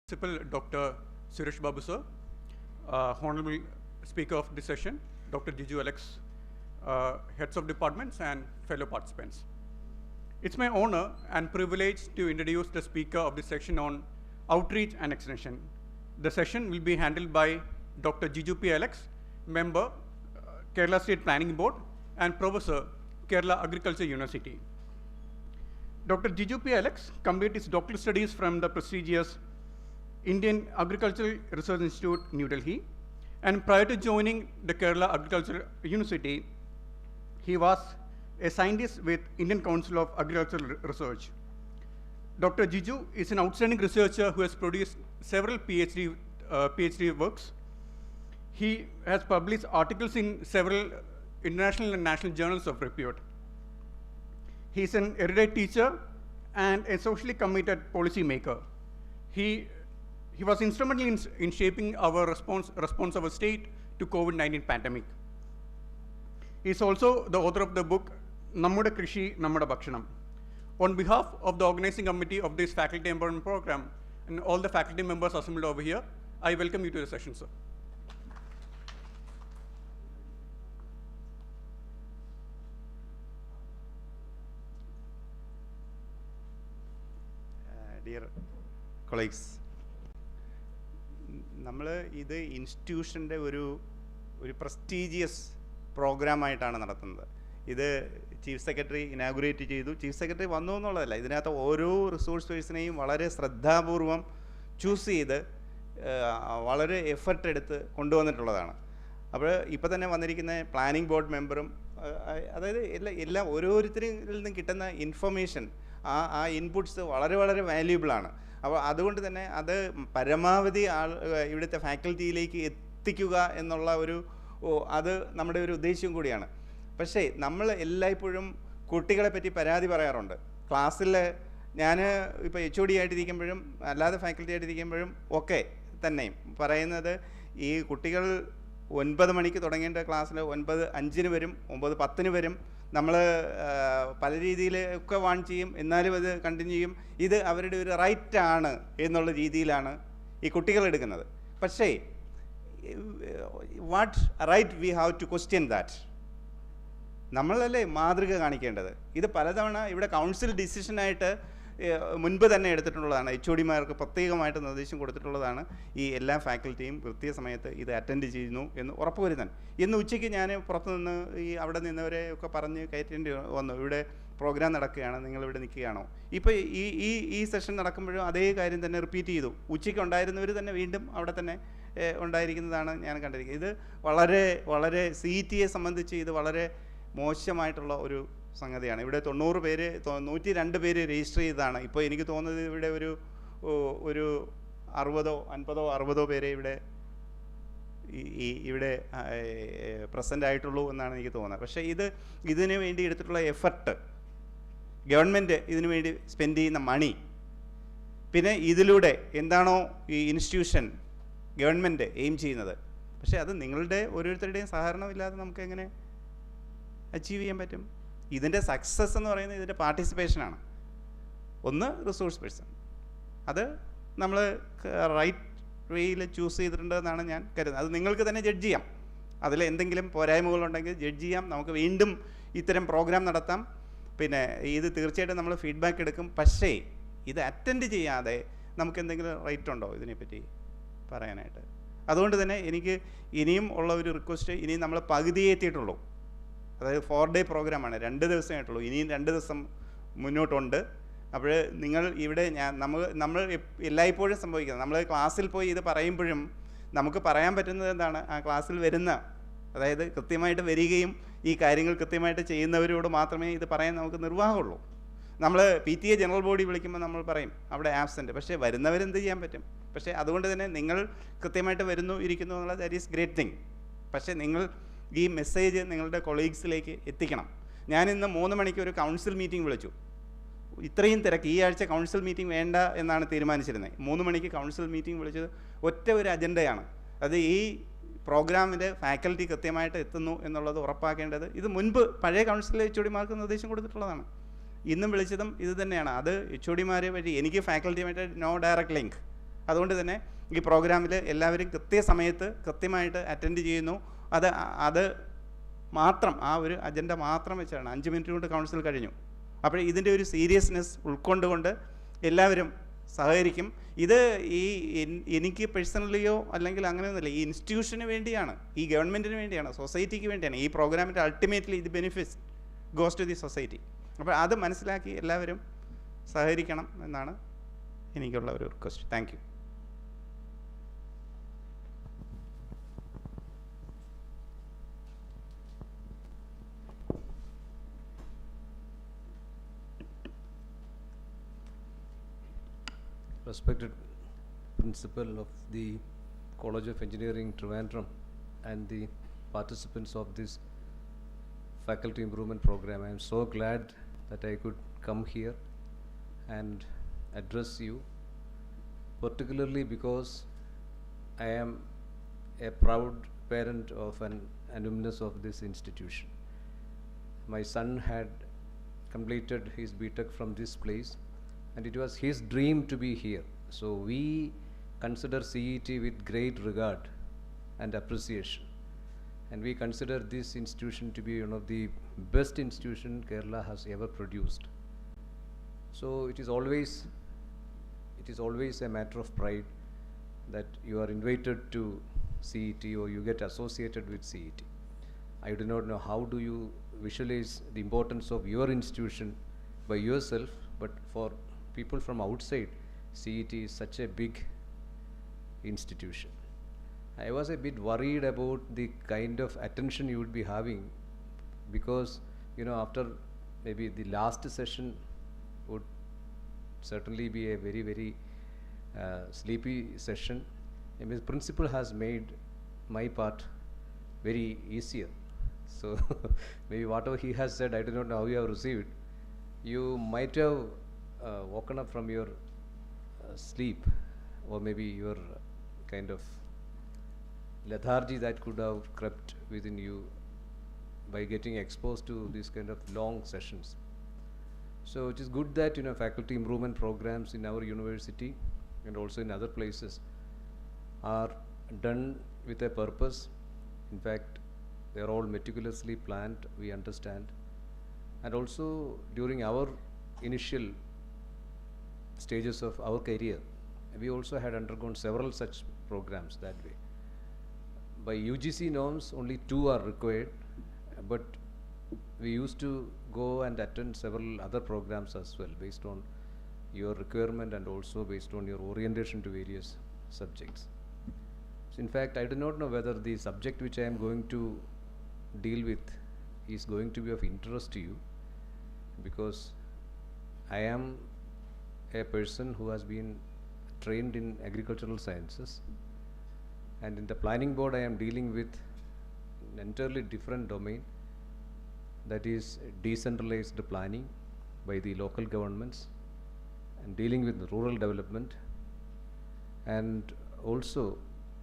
Principal Dr. Suresh Babu sir, Honorable Speaker of this session, Dr. Jiju Alex, heads of departments and fellow participants. It's my honor and privilege to introduce the speaker of this section on outreach and extension. The session will be handled by Dr. Jiju P. Alex, member, Kerala State Planning Board, and professor, Kerala Agriculture University. Dr. Jiju P. Alex completed his doctoral studies from the prestigious Indian Agricultural Research Institute, New Delhi, and prior to joining the Kerala Agriculture University, he was a scientist with Indian Council of Agricultural Research. Dr. Jiju is an outstanding researcher who has produced several PhD works. He has published articles in several international and national journals of repute. He is an erudite teacher and a socially committed policy maker. He was instrumental in shaping our response of our state to COVID-19 pandemic. He is also the author of the book, Nammude Krishi, Nammude Bhakshanam. On behalf of the organizing committee of this faculty empowerment program and all the faculty members assembled over here, I welcome you to the session, sir. Dear colleagues, നമ്മൾ ഇത് ഇൻസ്റ്റിറ്റ്യൂഷൻ്റെ ഒരു prestigious പ്രോഗ്രാമായിട്ടാണ് നടത്തുന്നത്. ഇത് chief secretary inaugurate ചെയ്തു. Chief secretary വന്നു എന്നുള്ളതല്ല, ഇതിനകത്ത് ഓരോ റിസോഴ്സ് പേഴ്സണെയും വളരെ ശ്രദ്ധാപൂർവം ചൂസ് ചെയ്ത് വളരെ എഫർട്ട് എടുത്ത് കൊണ്ടുവന്നിട്ടുള്ളതാണ്. അപ്പോൾ ഇപ്പോൾ തന്നെ വന്നിരിക്കുന്ന പ്ലാനിംഗ് ബോർഡ് മെമ്പറും, അതായത് എല്ലാം ഓരോരുത്തരിൽ നിന്നും കിട്ടുന്ന ഇൻഫർമേഷൻ, ആ ഇൻപുട്സ് വളരെ വാല്യുബിളാണ്. അപ്പോൾ അതുകൊണ്ട് തന്നെ അത് പരമാവധി ഇവിടുത്തെ ഫാക്കൽറ്റിയിലേക്ക് എത്തിക്കുക എന്നുള്ള അത് നമ്മുടെ ഒരു ഉദ്ദേശ്യം കൂടിയാണ്. പക്ഷേ നമ്മൾ എല്ലായ്പ്പോഴും കുട്ടികളെ പറ്റി പരാതി പറയാറുണ്ട്. ക്ലാസ്സിൽ ഞാൻ ഇപ്പോൾ HOD ആയിട്ടിരിക്കുമ്പോഴും അല്ലാതെ ഫാക്കൽറ്റി ആയിട്ടിരിക്കുമ്പോഴും ഒക്കെ തന്നെയും പറയുന്നത്, ഈ കുട്ടികൾ 9 മണിക്ക് തുടങ്ങേണ്ട ക്ലാസ്സിൽ 9:05 വരും, 9:10 വരും. നമ്മൾ പല രീതിയിലൊക്കെ വാൺ ചെയ്യും, എന്നാലും അത് കണ്ടിന്യൂ ചെയ്യും. ഇത് അവരുടെ ഒരു റൈറ്റാണ് എന്നുള്ള രീതിയിലാണ് ഈ കുട്ടികൾ എടുക്കുന്നത്. പക്ഷേ what right we have to question that. നമ്മളല്ലേ മാതൃക കാണിക്കേണ്ടത്. ഇത് പലതവണ ഇവിടെ കൗൺസിൽ ഡിസിഷനായിട്ട് മുൻപ് തന്നെ എടുത്തിട്ടുള്ളതാണ്. HOD-മാർക്ക് പ്രത്യേകമായിട്ട് നിർദ്ദേശം കൊടുത്തിട്ടുള്ളതാണ്. ഈ എല്ലാ ഫാക്കൽറ്റിയും കൃത്യസമയത്ത് ഇത് അറ്റൻഡ് ചെയ്യുന്നു എന്ന് ഉറപ്പുവരുത്താൻ. ഇന്ന് ഉച്ചയ്ക്ക് ഞാൻ പുറത്തുനിന്ന് അവിടെ നിന്നവരെ ഒക്കെ പറഞ്ഞ് കയറ്റേണ്ടി വന്നു. ഇവിടെ പ്രോഗ്രാം നടക്കുകയാണ്, നിങ്ങളിവിടെ നിൽക്കുകയാണോ. ഇപ്പോൾ ഈ സെഷൻ നടക്കുമ്പോഴും അതേ കാര്യം തന്നെ റിപ്പീറ്റ് ചെയ്തു. ഉച്ചയ്ക്ക് ഉണ്ടായിരുന്നവർ തന്നെ വീണ്ടും അവിടെ തന്നെ ഉണ്ടായിരിക്കുന്നതാണ് ഞാൻ കണ്ടിരിക്കുന്നത്. ഇത് വളരെ CETയെ സംബന്ധിച്ച് ഇത് വളരെ മോശമായിട്ടുള്ള ഒരു സംഗതിയാണ്. ഇവിടെ 90 പേര് 102 പേര് രജിസ്റ്റർ ചെയ്തതാണ്. ഇപ്പോൾ എനിക്ക് തോന്നുന്നത് ഇവിടെ ഒരു 50-60 പേരെ ഇവിടെ പ്രസൻ്റ് ആയിട്ടുള്ളൂ എന്നാണ് എനിക്ക് തോന്നുന്നത്. പക്ഷേ ഇതിന് വേണ്ടി എടുത്തിട്ടുള്ള എഫർട്ട്, ഗവൺമെൻറ് ഇതിനു വേണ്ടി സ്പെൻഡ് ചെയ്യുന്ന മണി, പിന്നെ ഇതിലൂടെ എന്താണോ ഈ ഇൻസ്റ്റിറ്റ്യൂഷൻ ഗവൺമെൻറ് എയിം ചെയ്യുന്നത്, പക്ഷേ അത് നിങ്ങളുടെ ഓരോരുത്തരുടെയും സഹകരണമില്ലാതെ നമുക്ക് എങ്ങനെ അച്ചീവ് ചെയ്യാൻ പറ്റും? ഇതിൻ്റെ സക്സസ് എന്ന് പറയുന്നത് ഇതിൻ്റെ പാർട്ടിസിപ്പേഷനാണ്. ഒന്ന് റിസോഴ്സ് പേഴ്സൺ, അത് നമ്മൾ റൈറ്റ് വേയിൽ ചൂസ് ചെയ്തിട്ടുണ്ടെന്നാണ് ഞാൻ കരുതുന്നത്. അത് നിങ്ങൾക്ക് തന്നെ ജഡ്ജ് ചെയ്യാം. അതിൽ എന്തെങ്കിലും പോരായ്മകളുണ്ടെങ്കിൽ ജഡ്ജ് ചെയ്യാം. നമുക്ക് വീണ്ടും ഇത്തരം പ്രോഗ്രാം നടത്താം. പിന്നെ ഇത് തീർച്ചയായിട്ടും നമ്മൾ ഫീഡ്ബാക്ക് എടുക്കും. പക്ഷേ ഇത് അറ്റൻഡ് ചെയ്യാതെ നമുക്ക് എന്തെങ്കിലും റൈറ്റ് ഉണ്ടോ ഇതിനെപ്പറ്റി പറയാനായിട്ട്? അതുകൊണ്ട് തന്നെ എനിക്ക് ഇനിയും ഉള്ള ഒരു റിക്വസ്റ്റ്, ഇനിയും നമ്മൾ പകുതിയെ എത്തിയിട്ടുള്ളൂ. അതായത് 4-day പ്രോഗ്രാമാണ്, 2 ദിവസമായിട്ടുള്ളൂ. ഇനിയും 2 ദിവസം മുന്നോട്ടുണ്ട്. അപ്പോൾ നിങ്ങൾ ഇവിടെ നമ്മൾ എല്ലായ്പ്പോഴും സംഭവിക്കുന്നത്, നമ്മൾ ക്ലാസ്സിൽ പോയി ഇത് പറയുമ്പോഴും നമുക്ക് പറയാൻ പറ്റുന്നത് എന്താണ്, ആ ക്ലാസ്സിൽ വരുന്ന, അതായത് കൃത്യമായിട്ട് വരികയും ഈ കാര്യങ്ങൾ കൃത്യമായിട്ട് ചെയ്യുന്നവരോട് മാത്രമേ ഇത് പറയാൻ നമുക്ക് നിർവാഹമുള്ളൂ. നമ്മൾ PTA ജനറൽ ബോഡി വിളിക്കുമ്പോൾ നമ്മൾ പറയും അവിടെ ആബ്സെൻറ്റ്, പക്ഷേ വരുന്നവരെന്ത് ചെയ്യാൻ പറ്റും? പക്ഷേ അതുകൊണ്ട് തന്നെ നിങ്ങൾ കൃത്യമായിട്ട് ഇരിക്കുന്നു എന്നുള്ളത് ദാറ്റ് ഈസ് ഗ്രേറ്റ് തിങ്. പക്ഷേ നിങ്ങൾ ഈ മെസ്സേജ് നിങ്ങളുടെ കൊളീഗ്സിലേക്ക് എത്തിക്കണം. ഞാനിന്ന് 3 മണിക്ക് ഒരു കൗൺസിൽ മീറ്റിംഗ് വിളിച്ചു. ഇത്രയും തിരക്ക്, ഈ ആഴ്ച കൗൺസിൽ മീറ്റിംഗ് വേണ്ട എന്നാണ് തീരുമാനിച്ചിരുന്നത്. 3 മണിക്ക് കൗൺസിൽ മീറ്റിംഗ് വിളിച്ചത് ഒറ്റ ഒരു അജണ്ടയാണ്. അത് ഈ പ്രോഗ്രാമിൻ്റെ ഫാക്കൽറ്റി കൃത്യമായിട്ട് എത്തുന്നു എന്നുള്ളത് ഉറപ്പാക്കേണ്ടത്. ഇത് മുൻപ് പഴയ കൗൺസിലിലെ HOD-മാർക്ക് നിർദ്ദേശം കൊടുത്തിട്ടുള്ളതാണ്. ഇന്നും വിളിച്ചതും ഇത് തന്നെയാണ്. അത് HOD-മാരെ വഴി എനിക്ക് ഫാക്കൽറ്റിയുമായിട്ട് നോ ഡയറക്റ്റ് ലിങ്ക്. അതുകൊണ്ട് തന്നെ ഈ പ്രോഗ്രാമിൽ എല്ലാവരും കൃത്യസമയത്ത് കൃത്യമായിട്ട് അറ്റൻഡ് ചെയ്യുന്നു. അത് മാത്രം, ആ ഒരു അജണ്ട മാത്രം വെച്ചാണ് 5 മിനിറ്റ് കൊണ്ട് കൗൺസിൽ കഴിഞ്ഞു. അപ്പോൾ ഇതിൻ്റെ ഒരു സീരിയസ്നെസ് ഉൾക്കൊണ്ടുകൊണ്ട് എല്ലാവരും സഹകരിക്കും. ഇത് എനിക്ക് പേഴ്സണലിയോ അല്ലെങ്കിൽ അങ്ങനെയൊന്നുമില്ല, ഈ ഇൻസ്റ്റിറ്റ്യൂഷന് വേണ്ടിയാണ്, ഈ ഗവൺമെൻറ്റിന് വേണ്ടിയാണ്, സൊസൈറ്റിക്ക് വേണ്ടിയാണ്. ഈ പ്രോഗ്രാമിൻ്റെ അൾട്ടിമേറ്റ്ലി ഇത് benefits goes to the society. അപ്പോൾ അത് മനസ്സിലാക്കി എല്ലാവരും സഹകരിക്കണം എന്നാണ് എനിക്കുള്ള ഒരു request. Thank you. Respected Principal of the College of Engineering, Trivandrum, and the participants of this faculty improvement program, I am so glad that I could come here and address you, particularly because I am a proud parent of an alumnus of this institution. My son had completed his BTech from this place, and it was his dream to be here. So we consider CET with great regard and appreciation, and we consider this institution to be one of the best institution Kerala has ever produced. So it is always a matter of pride that you are invited to CET or you get associated with CET. I do not know how do you visualize the importance of your institution by yourself, but for people from outside, CET is such a big institution. I was a bit worried about the kind of attention you would be having, because after maybe the last session would certainly be a very, very sleepy session. And the principal has made my part very easier. So maybe whatever he has said, I do not know how you have received. You might have woken up from your sleep, or maybe your kind of lethargy that could have crept within you by getting exposed to these kind of long sessions. So it is good that faculty improvement programs in our university and also in other places are done with a purpose. In fact, they are all meticulously planned, we understand. And also during our initial stages of our career, we also had undergone several such programs that way. By UGC norms, only 2 are required, but we used to go and attend several other programs as well, based on your requirement and also based on your orientation to various subjects. So in fact, I do not know whether the subject which I am going to deal with is going to be of interest to you, because I am a person who has been trained in agricultural sciences, and in the planning board I am dealing with an entirely different domain, that is decentralized planning by the local governments, and dealing with rural development, and also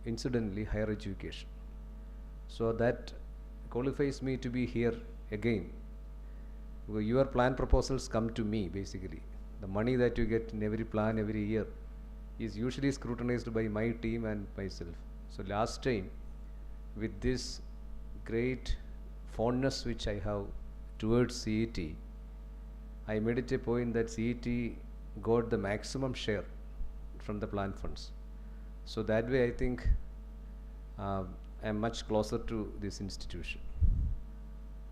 incidentally higher education. So that qualifies me to be here again. Your plan proposals come to me basically. The money that you get in every plan every year is usually scrutinized by my team and myself. So last time, with this great fondness which I have towards CET, I made it a point that CET got the maximum share from the plan funds. So that way I think I am much closer to this institution.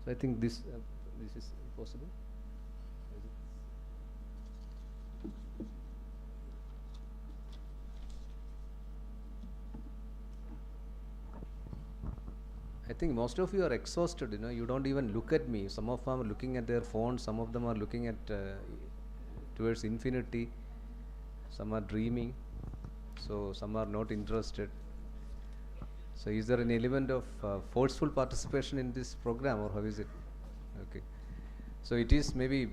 So I think this is possible. I think most of you are exhausted, you don't even look at me. Some of them are looking at their phones, some of them are looking at towards infinity, some are dreaming, so some are not interested. So is there an element of forceful participation in this program, or how is it? Okay. So it is maybe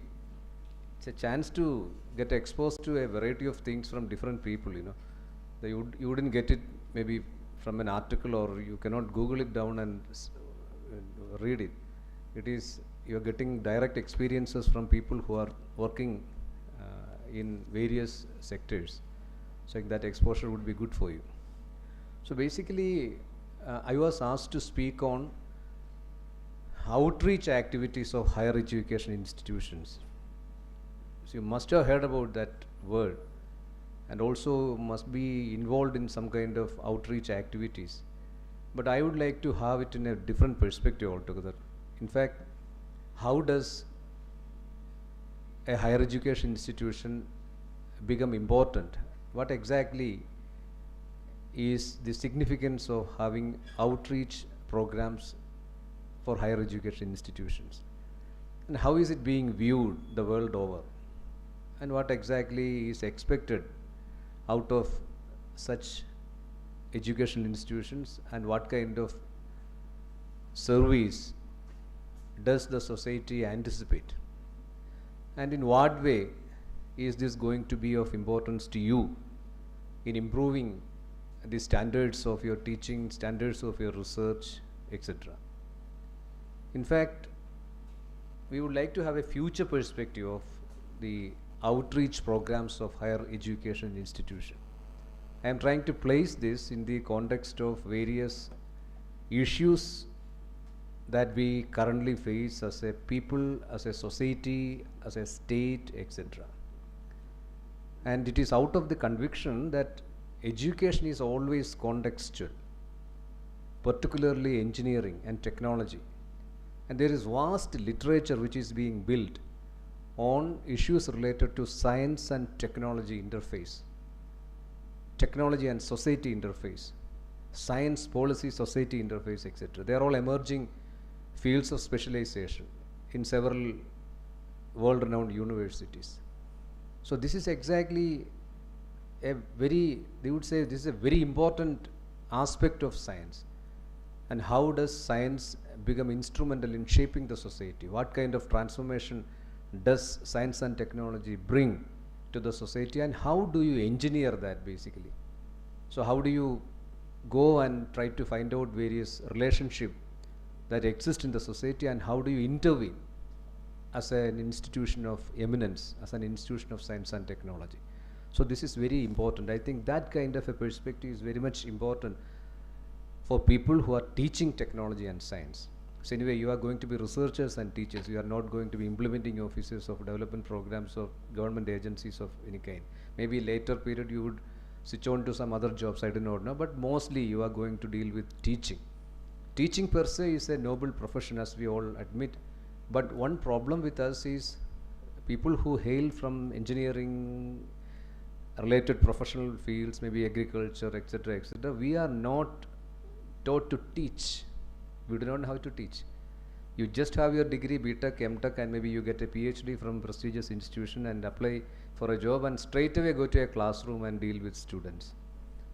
it's a chance to get exposed to a variety of things from different people, You wouldn't get it maybe from an article, or you cannot Google it down and read it. It is, you're getting direct experiences from people who are working in various sectors. So that exposure would be good for you. So basically, I was asked to speak on outreach activities of higher education institutions. So you must have heard about that word, and also must be involved in some kind of outreach activities. But I would like to have it in a different perspective altogether. In fact, how does a higher education institution become important? What exactly is the significance of having outreach programs for higher education institutions? And how is it being viewed the world over? And what exactly is expected out of such educational institutions, and what kind of service does the society anticipate? And in what way is this going to be of importance to you in improving the standards of your teaching, standards of your research, etc.? In fact, we would like to have a future perspective of the outreach programs of higher education institution. I am trying to place this in the context of various issues that we currently face as a people, as a society, as a state, etc. And it is out of the conviction that education is always contextual, particularly engineering and technology. And there is vast literature which is being built on issues related to science and technology interface, technology and society interface, science, policy, society interface, etc. They are all emerging fields of specialization in several world-renowned universities. So this is exactly a very, they would say this is a very important aspect of science. And how does science become instrumental in shaping the society? What kind of transformation does science and technology bring to the society, and how do you engineer that basically? So how do you go and try to find out various relationships that exist in the society, and how do you intervene as an institution of eminence, as an institution of science and technology? So this is very important. I think that kind of a perspective is very much important for people who are teaching technology and science. So anyway, you are going to be researchers and teachers. You are not going to be implementing officers of development programs of government agencies of any kind. Maybe later period you would switch on to some other jobs, I do not know, but mostly you are going to deal with teaching. Teaching per se is a noble profession, as we all admit, but one problem with us is people who hail from engineering related professional fields, maybe agriculture, etc., etc., we are not taught to teach. We do not know how to teach. You just have your degree, BTech, MTech, and maybe you get a PhD from prestigious institution and apply for a job and straight away go to a classroom and deal with students.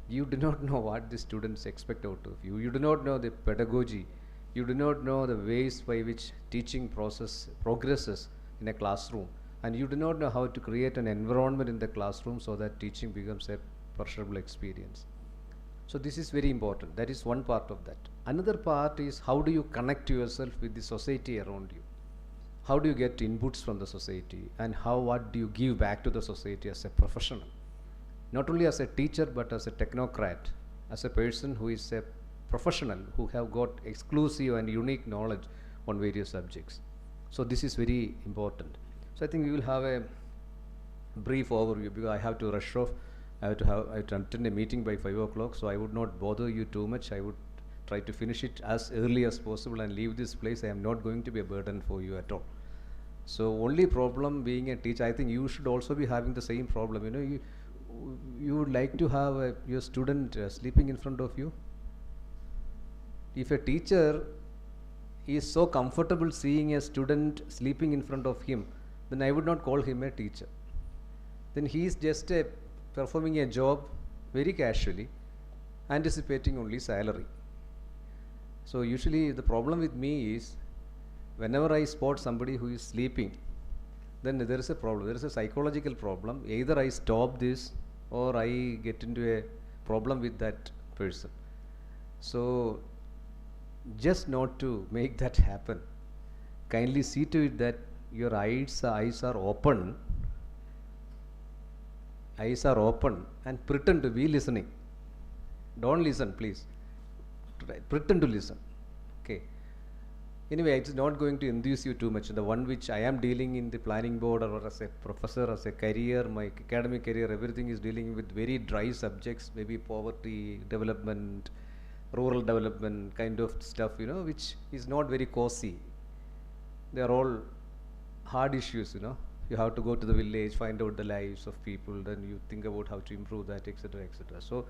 You do not know what the students expect out of you. You do not know the pedagogy. You do not know the ways by which teaching process progresses in a classroom. And you do not know how to create an environment in the classroom so that teaching becomes a pleasurable experience. So this is very important. That is one part of that. Another part is how do you connect yourself with the society around you? How do you get inputs from the society, and what do you give back to the society as a professional? Not only as a teacher, but as a technocrat, as a person who is a professional, who have got exclusive and unique knowledge on various subjects. So this is very important. So I think we will have a brief overview because I have to rush off. I have to attend a meeting by 5 o'clock, so I would not bother you too much. I would try to finish it as early as possible and leave this place. I am not going to be a burden for you at all. So only problem being a teacher, I think you should also be having the same problem. You know, you would like to have your student sleeping in front of you. If a teacher is so comfortable seeing a student sleeping in front of him, then I would not call him a teacher. Then he is just performing a job very casually, anticipating only salary. So usually the problem with me is, whenever I spot somebody who is sleeping, then there is a problem. There is a psychological problem. Either I stop this or I get into a problem with that person. So just not to make that happen, kindly see to it that your eyes are open eyes are open and pretend to be listening. Don't listen, please. Pretend to listen. Okay. Anyway, it's not going to enthuse you too much. The one which I am dealing in the planning board or as a professor, as a career, my academic career, everything is dealing with very dry subjects, maybe poverty, development, rural development kind of stuff, you know, which is not very cozy. They are all hard issues, you know. You have to go to the village, find out the lives of people, then you think about how to improve that, etc., etc. So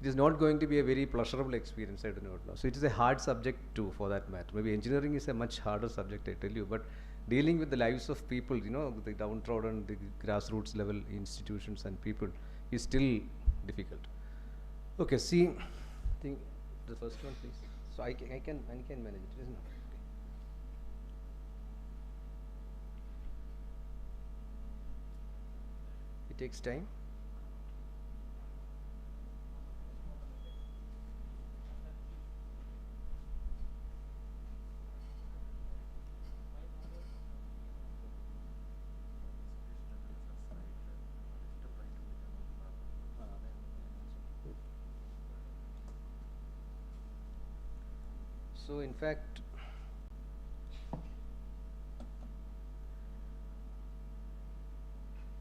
it is not going to be a very pleasurable experience, I do not know. So it is a hard subject too, for that matter. Maybe engineering is a much harder subject, I tell you, but dealing with the lives of people, you know, the downtrodden, the grassroots level institutions and people is still difficult. Okay, see, I think the first one, please. So I can manage it, isn't it? It takes time. So in fact,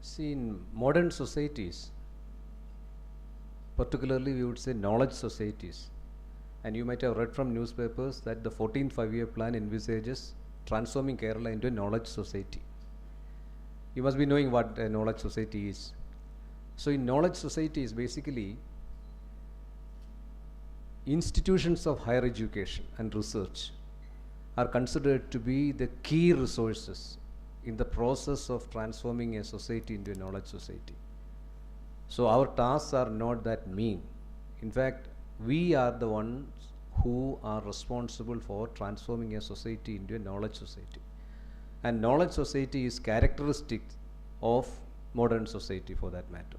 see, in modern societies, particularly we would say knowledge societies, and you might have read from newspapers that the 14th five-year plan envisages transforming Kerala into a knowledge society. You must be knowing what a knowledge society is. So in knowledge societies, basically institutions of higher education and research are considered to be the key resources in the process of transforming a society into a knowledge society. So our tasks are not that mean. In fact, we are the ones who are responsible for transforming a society into a knowledge society. And knowledge society is characteristic of modern society, for that matter.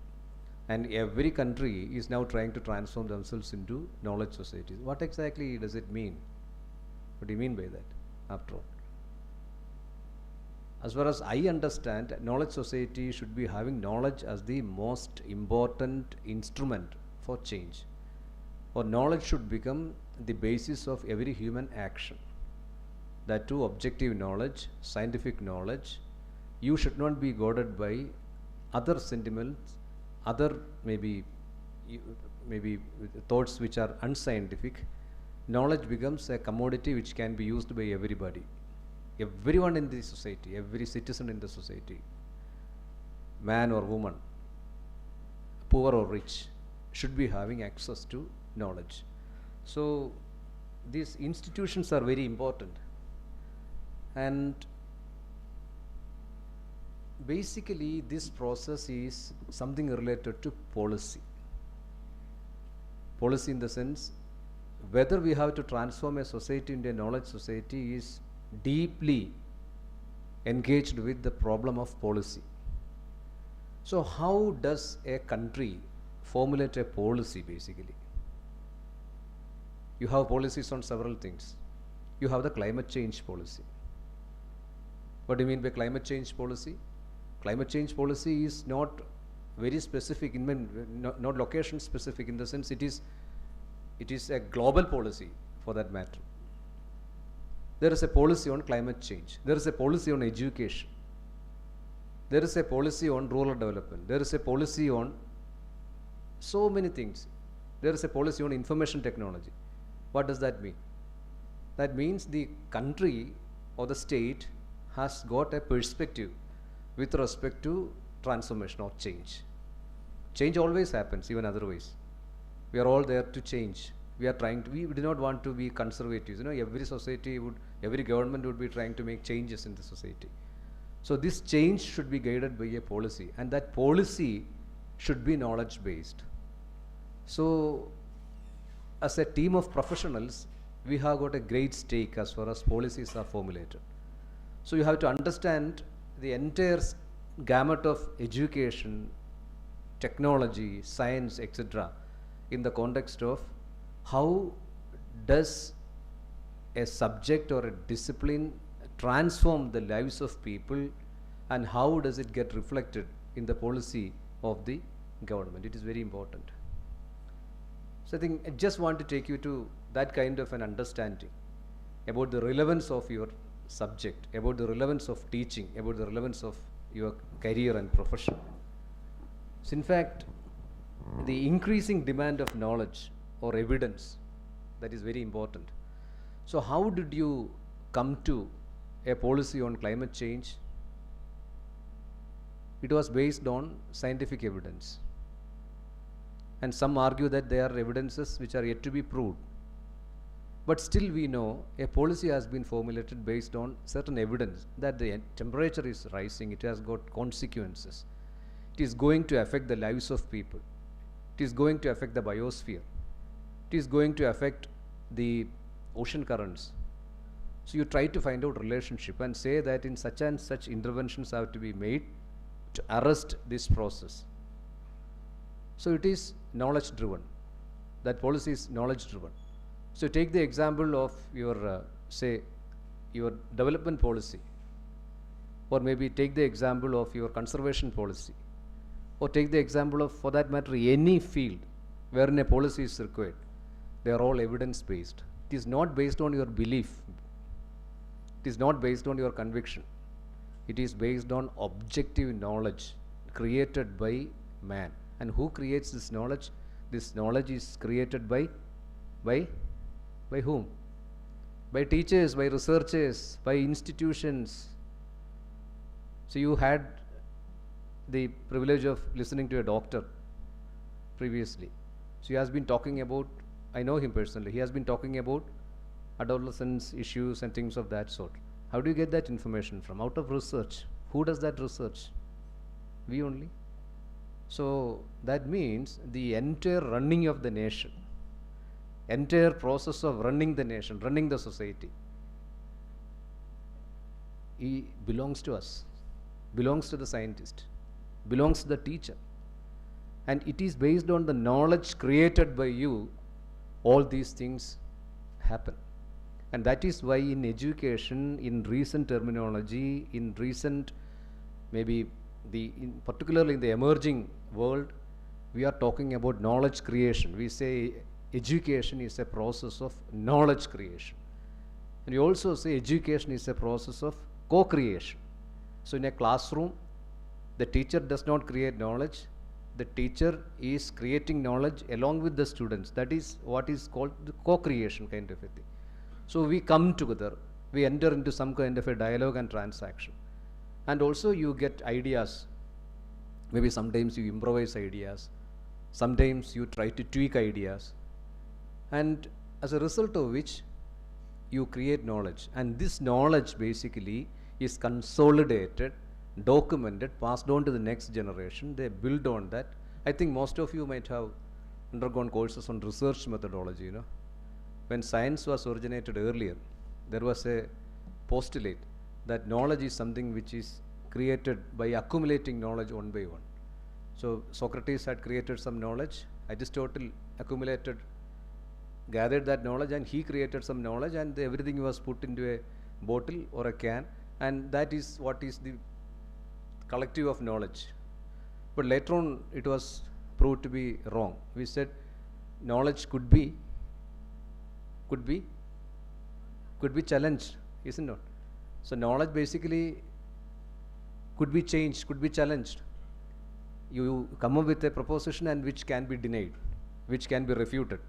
And every country is now trying to transform themselves into knowledge societies. What exactly does it mean? What do you mean by that, after all? As far as I understand, knowledge society should be having knowledge as the most important instrument for change. Or knowledge should become the basis of every human action. That too, objective knowledge, scientific knowledge. You should not be guided by other sentiments, other maybe thoughts which are unscientific. Knowledge becomes a commodity which can be used by everybody. Everyone in the society, every citizen in the society, man or woman, poor or rich, should be having access to knowledge. So these institutions are very important. And basically this process is something related to policy. Policy in the sense, whether we have to transform a society into a knowledge society is deeply engaged with the problem of policy. So how does a country formulate a policy basically? You have policies on several things. You have the climate change policy. What do you mean by climate change policy? Climate change policy is not very specific, not location specific, in the sense it is a global policy, for that matter. There is a policy on climate change. There is a policy on education. There is a policy on rural development. There is a policy on so many things. There is a policy on information technology. What does that mean? That means the country or the state has got a perspective with respect to transformation or change. Change always happens, even otherwise. We are all there to change. We are trying to, we do not want to be conservatives. You know, every society would, every government would be trying to make changes in the society. So this change should be guided by a policy, and that policy should be knowledge based. So as a team of professionals, we have got a great stake as far as policies are formulated. So you have to understand the entire gamut of education, technology, science, etc. in the context of how does a subject or a discipline transform the lives of people, and how does it get reflected in the policy of the government. It is very important. So I think I just want to take you to that kind of an understanding about the relevance of your subject, about the relevance of teaching, about the relevance of your career and profession. So in fact, the increasing demand of knowledge or evidence, that is very important. So how did you come to a policy on climate change? It was based on scientific evidence. And some argue that there are evidences which are yet to be proved. But still we know a policy has been formulated based on certain evidence that the temperature is rising, it has got consequences. It is going to affect the lives of people. It is going to affect the biosphere. It is going to affect the ocean currents. So you try to find out relationship and say that in such and such interventions have to be made to arrest this process. So it is knowledge driven. That policy is knowledge driven. So take the example of your, say, your development policy, or maybe take the example of your conservation policy, or take the example of, for that matter, any field wherein a policy is required. They are all evidence based. It is not based on your belief. It is not based on your conviction. It is based on objective knowledge created by man. And who creates this knowledge? This knowledge is created by whom? By teachers, by researchers, by institutions. So you had the privilege of listening to a doctor previously. So he has been talking about, I know him personally, he has been talking about adolescence issues and things of that sort. How do you get that information from? Out of research. Who does that research? We only. So that means the entire running of the nation, entire process of running the nation, running the society, it belongs to us, belongs to the scientist, belongs to the teacher. And it is based on the knowledge created by you, all these things happen. And that is why in education, in recent terminology, in recent, maybe particularly in the emerging world, we are talking about knowledge creation. We say education is a process of knowledge creation. And we also say education is a process of co-creation. So in a classroom, the teacher does not create knowledge. The teacher is creating knowledge along with the students. That is what is called the co-creation kind of a thing. So we come together, we enter into some kind of a dialogue and transaction. And also you get ideas. Maybe sometimes you improvise ideas. Sometimes you try to tweak ideas. And as a result of which, you create knowledge. And this knowledge basically is consolidated, documented, passed on to the next generation. They build on that. I think most of you might have undergone courses on research methodology, you know. When science was originated earlier, there was a postulate that knowledge is something which is created by accumulating knowledge one by one. So Socrates had created some knowledge, Aristotle gathered that knowledge, and he created some knowledge, and everything was put into a bottle or a can, and that is what is the collective of knowledge. But later on it was proved to be wrong. We said knowledge could be challenged, isn't it? So knowledge basically could be changed, could be challenged. You come up with a proposition and which can be denied, which can be refuted.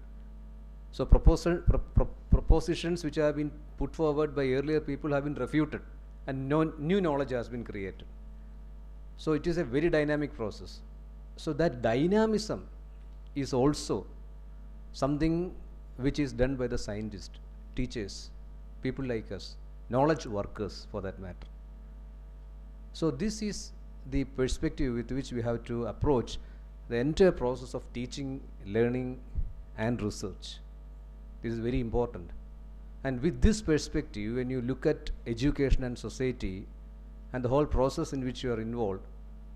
So propositions which have been put forward by earlier people have been refuted, and new knowledge has been created. So it is a very dynamic process. So that dynamism is also something which is done by the scientists, teachers, people like us, knowledge workers for that matter. So this is the perspective with which we have to approach the entire process of teaching, learning and research. This is very important. And with this perspective, when you look at education and society and the whole process in which you are involved,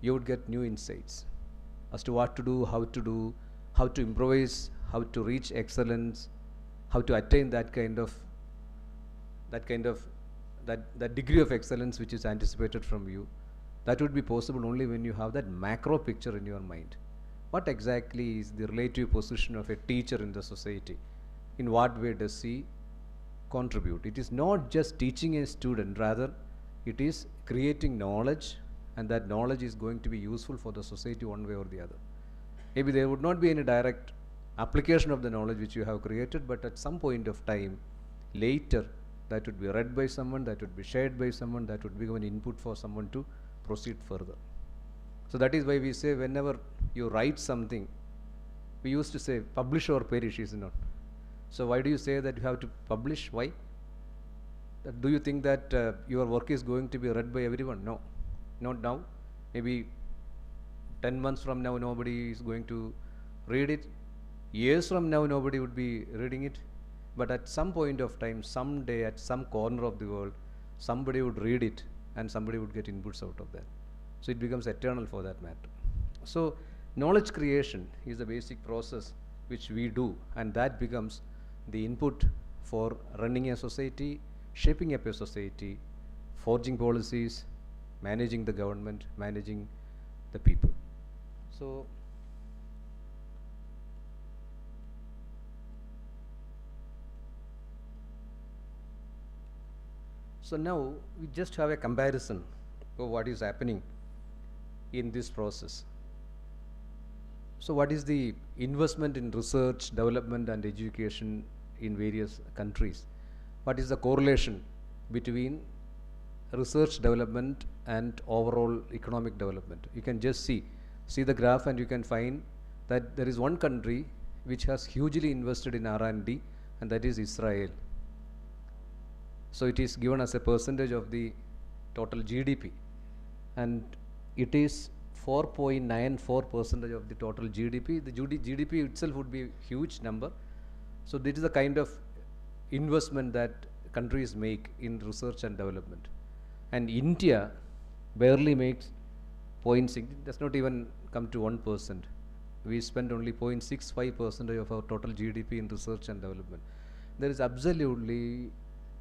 you would get new insights as to what to do, how to improvise, how to reach excellence, how to attain that degree of excellence which is anticipated from you. That would be possible only when you have that macro picture in your mind. what exactly is the relative position of a teacher in the society? In what way does he contribute? It is not just teaching a student, rather it is creating knowledge, and that knowledge is going to be useful for the society one way or the other. Maybe there would not be any direct application of the knowledge which you have created, but at some point of time later that would be read by someone, that would be shared by someone, that would become an input for someone to proceed further. So that is why we say whenever you write something, we used to say publish or perish, is it not? So why do you say that you have to publish? Why? Do you think that your work is going to be read by everyone? No, not now. Maybe 10 months from now nobody is going to read it. Years from now nobody would be reading it. But at some point of time, someday, at some corner of the world, somebody would read it and somebody would get inputs out of that. So it becomes eternal for that matter. So knowledge creation is the basic process which we do, and that becomes the input for running a society, shaping up a society, forging policies, managing the government, managing the people. So now we just have a comparison of what is happening in this process. So what is the investment in research, development and education in various countries? What is the correlation between research development and overall economic development? You can just see the graph and you can find that there is one country which has hugely invested in R&D, and that is Israel. So it is given as a percentage of the total GDP, and it is 4.94% of the total GDP. The GDP itself would be a huge number. So this is the kind of investment that countries make in research and development. And India barely makes 0.6, it does not even come to 1%. We spend only 0.65% of our total GDP in research and development. There is absolutely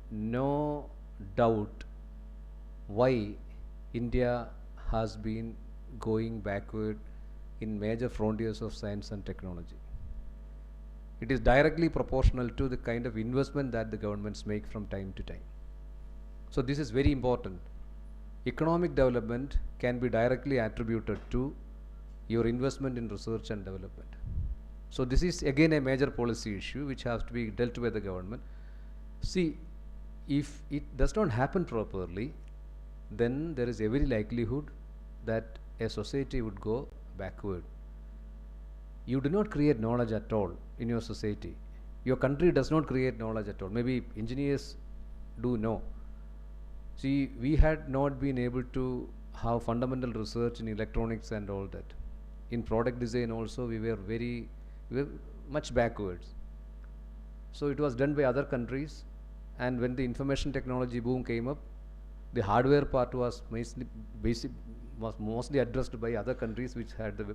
no doubt why India has been going backward in major frontiers of science and technology. It is directly proportional to the kind of investment that the governments make from time to time. So this is very important. Economic development can be directly attributed to your investment in research and development. So this is again a major policy issue which has to be dealt with the government. See, if it does not happen properly, then there is every likelihood that a society would go backward. You do not create knowledge at all in your society. Your country does not create knowledge at all. Maybe engineers do know. See, we had not been able to have fundamental research in electronics and all that. In product design also we were much backwards. So it was done by other countries, and when the information technology boom came up, the hardware part was mostly addressed by other countries which had the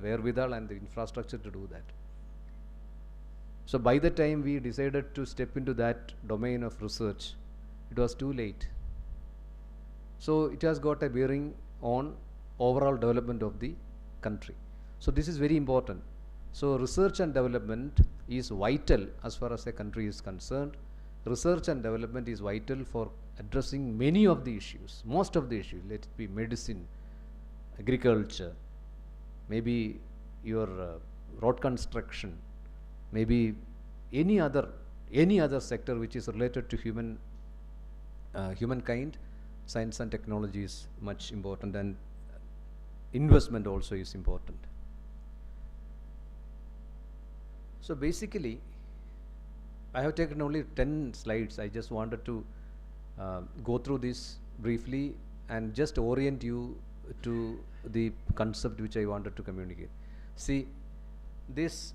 wherewithal and the infrastructure to do that. So by the time we decided to step into that domain of research, it was too late. So it has got a bearing on overall development of the country. So this is very important. So research and development is vital as far as a country is concerned. Research and development is vital for addressing many of the issues, most of the issues. Let it be medicine, agriculture, maybe your road construction, maybe any other sector which is related to humankind. Science and technology is much important, and investment also is important. So basically, I have taken only 10 slides. I just wanted to go through this briefly and just orient you to the concept which I wanted to communicate. See, this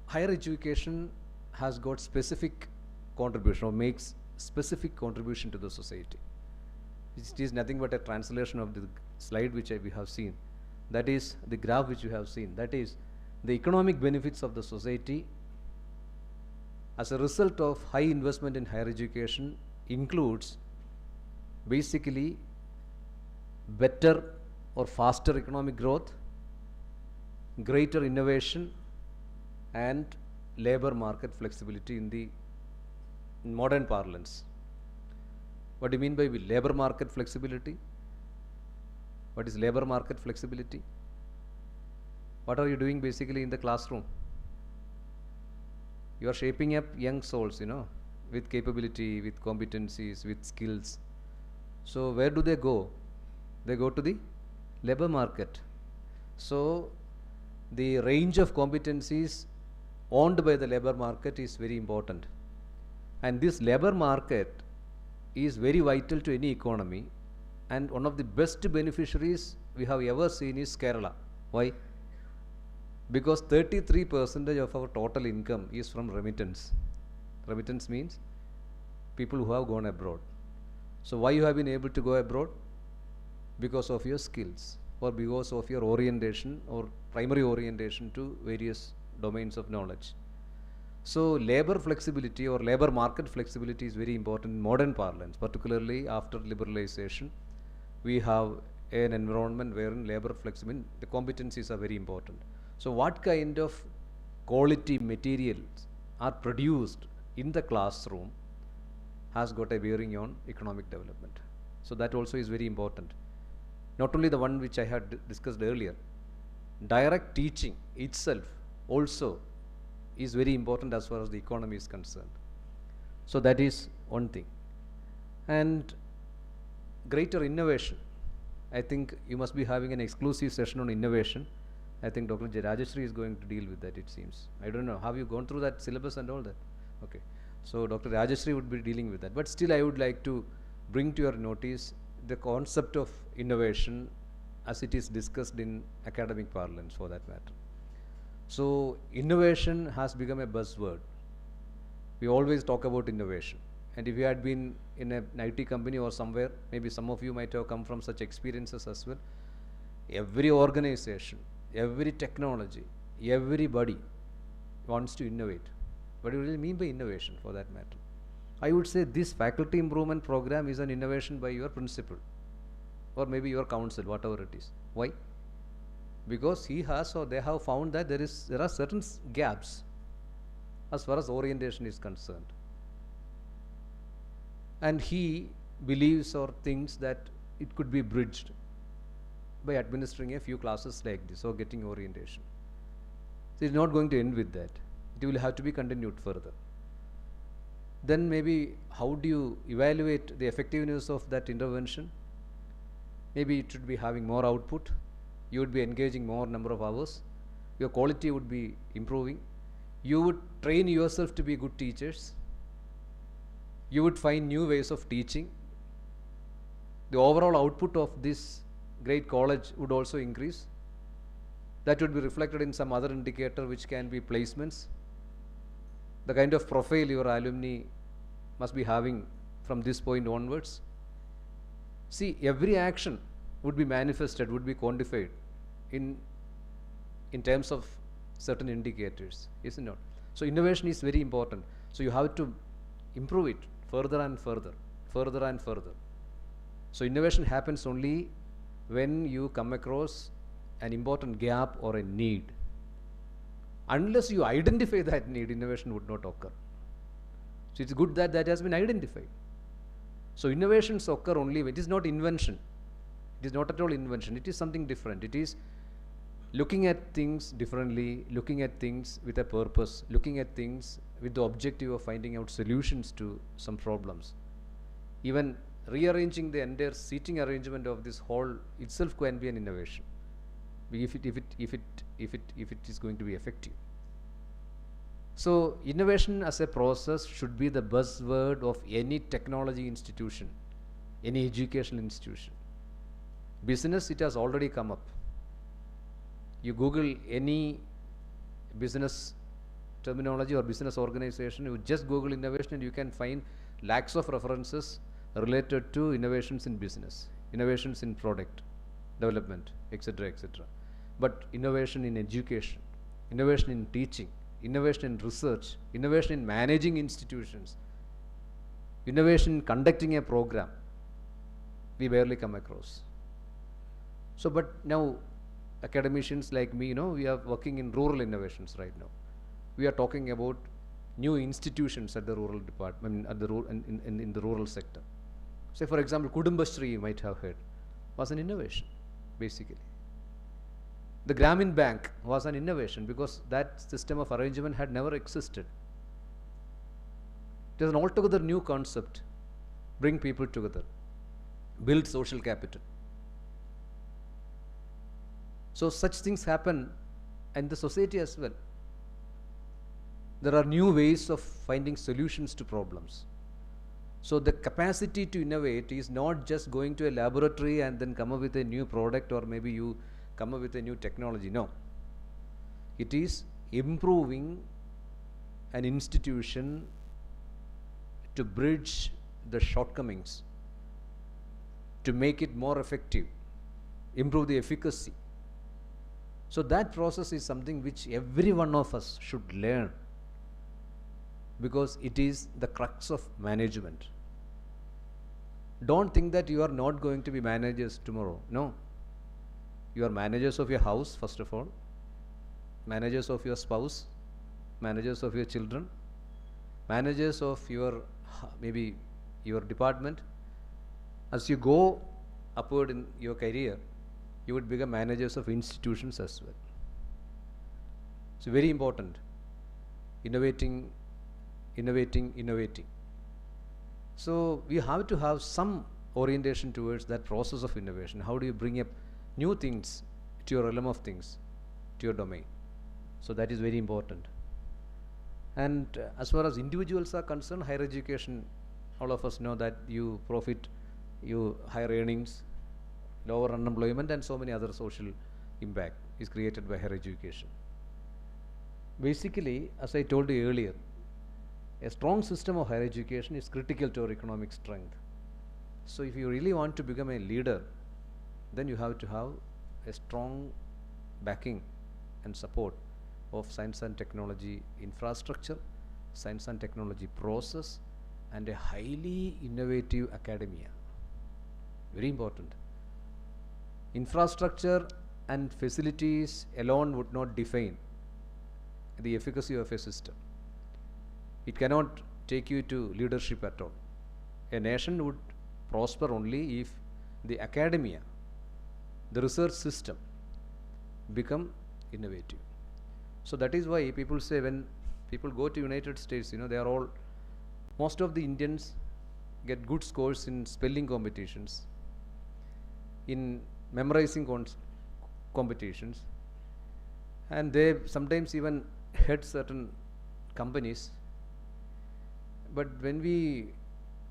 higher education has got specific contribution, or makes specific contribution to the society. It is nothing but a translation of the slide which we have seen. That is the graph which you have seen. That is the economic benefits of the society as a result of high investment in higher education includes basically better or faster economic growth, greater innovation and labor market flexibility in the modern parlance. What do you mean by labor market flexibility? What is labor market flexibility? What are you doing basically in the classroom? You are shaping up young souls, with capability, with competencies, with skills. So where do they go? They go to the labor market. So the range of competencies owned by the labor market is very important. And this labor market is very vital to any economy, and one of the best beneficiaries we have ever seen is Kerala. Why? Because 33% of our total income is from remittance. Remittance means people who have gone abroad. So why you have been able to go abroad? Because of your skills, or because of your orientation or primary orientation to various domains of knowledge. So labor flexibility or labor market flexibility is very important in modern parlance, particularly after liberalization. We have an environment wherein labor flexibility, the competencies are very important. So what kind of quality materials are produced in the classroom has got a bearing on economic development. So that also is very important. Not only the one which I had discussed earlier, direct teaching itself also is very important as far as the economy is concerned. So that is one thing. And greater innovation. I think you must be having an exclusive session on innovation. I think Dr. Rajeshri is going to deal with that, it seems. I don't know. Have you gone through that syllabus and all that? Okay. So Dr. Rajeshri would be dealing with that. But still I would like to bring to your notice the concept of innovation as it is discussed in academic parlance, for that matter. So innovation has become a buzzword. We always talk about innovation. And if you had been in an IT company or somewhere, maybe some of you might have come from such experiences as well. Every organization, every technology, everybody wants to innovate. What do you really mean by innovation, for that matter? I would say this faculty improvement program is an innovation by your principal or maybe your council, whatever it is. Why? Because he has or they have found that there are certain gaps as far as orientation is concerned. And he believes or thinks that it could be bridged by administering a few classes like this or getting orientation. So it's not going to end with that. It will have to be continued further. Then maybe how do you evaluate the effectiveness of that intervention? Maybe it should be having more output. You would be engaging more number of hours. Your quality would be improving. You would train yourself to be good teachers. You would find new ways of teaching. The overall output of this great college would also increase. That would be reflected in some other indicator, which can be placements. The kind of profile your alumni must be having from this point onwards. See, every action would be manifested, would be quantified in terms of certain indicators, is it not? So innovation is very important. So you have to improve it further and further, further and further. So innovation happens only when you come across an important gap or a need. Unless you identify that need, innovation would not occur. So it's good that that has been identified. So innovations occur only when it is not invention. It is not at all invention. It is something different. It is looking at things differently, looking at things with a purpose, looking at things with the objective of finding out solutions to some problems. Even rearranging the entire seating arrangement of this hall itself can be an innovation, if it is going to be effective. So innovation as a process should be the buzzword of any technology institution, any educational institution. Business, it has already come up. You Google any business terminology or business organization, you just Google innovation and you can find lakhs of references related to innovations in business, innovations in product development, etc., etc. But innovation in education, innovation in teaching, innovation in research, innovation in managing institutions, innovation in conducting a program, we barely come across. So, but now academicians like me, we are working in rural innovations right now. We are talking about new institutions at the rural department, at the in the rural sector. Say, for example, Kudumbashree, you might have heard, was an innovation, basically. The Grameen Bank was an innovation because that system of arrangement had never existed. It is an altogether new concept. Bring people together, build social capital. So such things happen in the society as well. There are new ways of finding solutions to problems. So the capacity to innovate is not just going to a laboratory and then come up with a new product, or maybe you come up with a new technology. No. It is improving an institution to bridge the shortcomings, to make it more effective, improve the efficacy. So that process is something which every one of us should learn, because it is the crux of management. Don't think that you are not going to be managers tomorrow. No. You are managers of your house, first of all, managers of your spouse, managers of your children, managers of your, maybe your department. As you go upward in your career, you would become managers of institutions as well. So very important. Innovating. So we have to have some orientation towards that process of innovation. How do you bring up new things to your realm of things, to your domain? So that is very important. And as far as individuals are concerned, higher education, all of us know that you profit, you higher earnings, lower unemployment, and so many other social impact is created by higher education. Basically, as I told you earlier, a strong system of higher education is critical to our economic strength. So if you really want to become a leader, then you have to have a strong backing and support of science and technology infrastructure, science and technology process, and a highly innovative academia. Very important. Infrastructure and facilities alone would not define the efficacy of a system. It cannot take you to leadership at all. A nation would prosper only if the academia, the research system, become innovative. So that is why people say, when people go to United States, they are all, most of the Indians get good scores in spelling competitions, in memorizing competitions, and they sometimes even head certain companies. But when we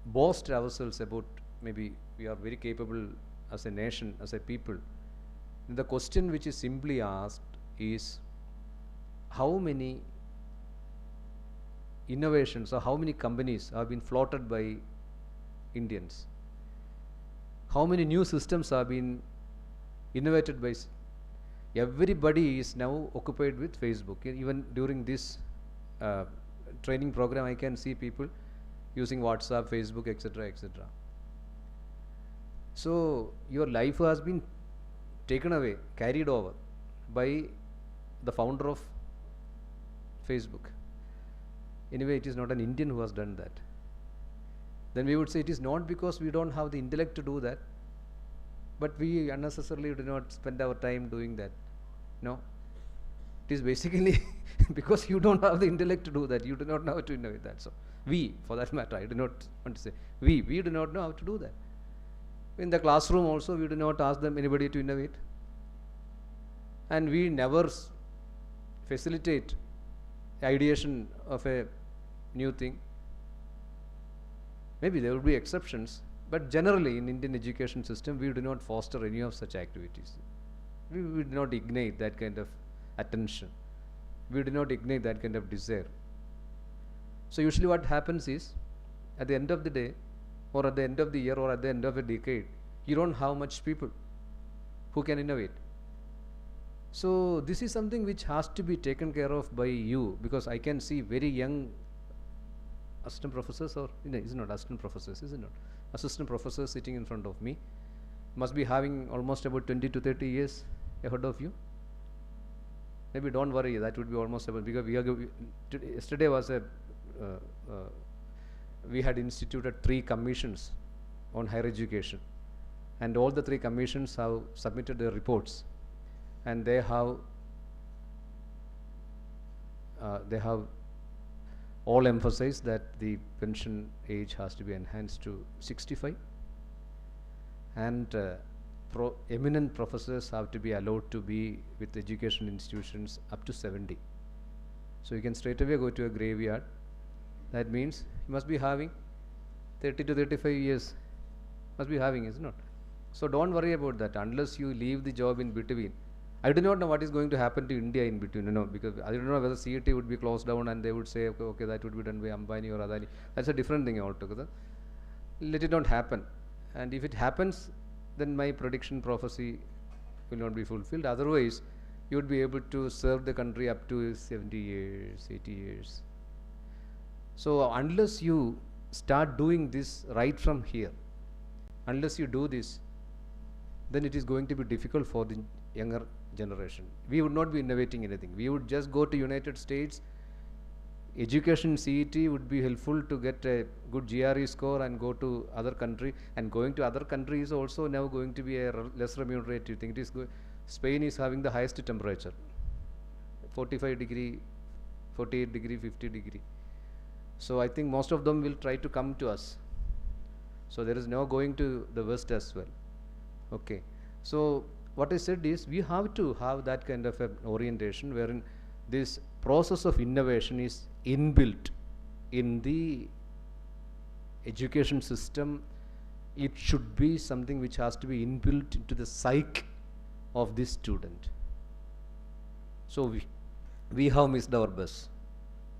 boast ourselves about maybe we are very capable as a nation, as a people, the question which is simply asked is, how many innovations or how many companies have been floated by Indians? How many new systems have been innovated by? Everybody is now occupied with Facebook. Even during this training program, I can see people using WhatsApp, Facebook, etc., etc. So your life has been taken away, carried over by the founder of Facebook. Anyway, it is not an Indian who has done that. Then we would say it is not because we don't have the intellect to do that, but we unnecessarily do not spend our time doing that. No. It is basically because you don't have the intellect to do that. You do not know how to innovate that. So we, for that matter, I do not want to say we do not know how to do that. In the classroom also, we do not ask them anybody to innovate, and we never facilitate ideation of a new thing. Maybe there will be exceptions, but generally in Indian education system, we do not foster any of such activities. We do not ignite that kind of attention. We do not ignite that kind of desire. So usually what happens is, at the end of the day, or at the end of the year, or at the end of a decade, you don't have much people who can innovate. So this is something which has to be taken care of by you, because I can see very young assistant professors, or it's not assistant professors, is it not? Assistant professors sitting in front of me, must be having almost about 20 to 30 years ahead of you. maybe don't worry, that would be almost able, because yesterday was we had instituted 3 commissions on higher education, and all the 3 commissions have submitted their reports, and they have all emphasized that the pension age has to be enhanced to 65, and eminent professors have to be allowed to be with education institutions up to 70. So you can straight away go to a graveyard. That means you must be having 30 to 35 years, must be having, is it not? So don't worry about that unless you leave the job in between. I do not know what is going to happen to India in between, because I don't know whether CET would be closed down and they would say, okay, that would be done by Ambani or Adani. That's a different thing altogether. Let it not happen. And if it happens, then my prediction prophecy will not be fulfilled. Otherwise, you would be able to serve the country up to 70 years, 80 years. So unless you start doing this right from here, unless you do this, then it is going to be difficult for the younger generation. We would not be innovating anything. We would just go to United States. Education CET would be helpful to get a good GRE score and go to other country. And going to other country is also now going to be a less remunerative thing. It is Spain is having the highest temperature, 45 degree, 48 degree, 50 degree. So I think most of them will try to come to us. So there is no going to the West as well. Okay. So what I said is we have to have that kind of an orientation wherein this process of innovation is inbuilt in the education system. It should be something which has to be inbuilt into the psyche of this student. So we have missed our bus.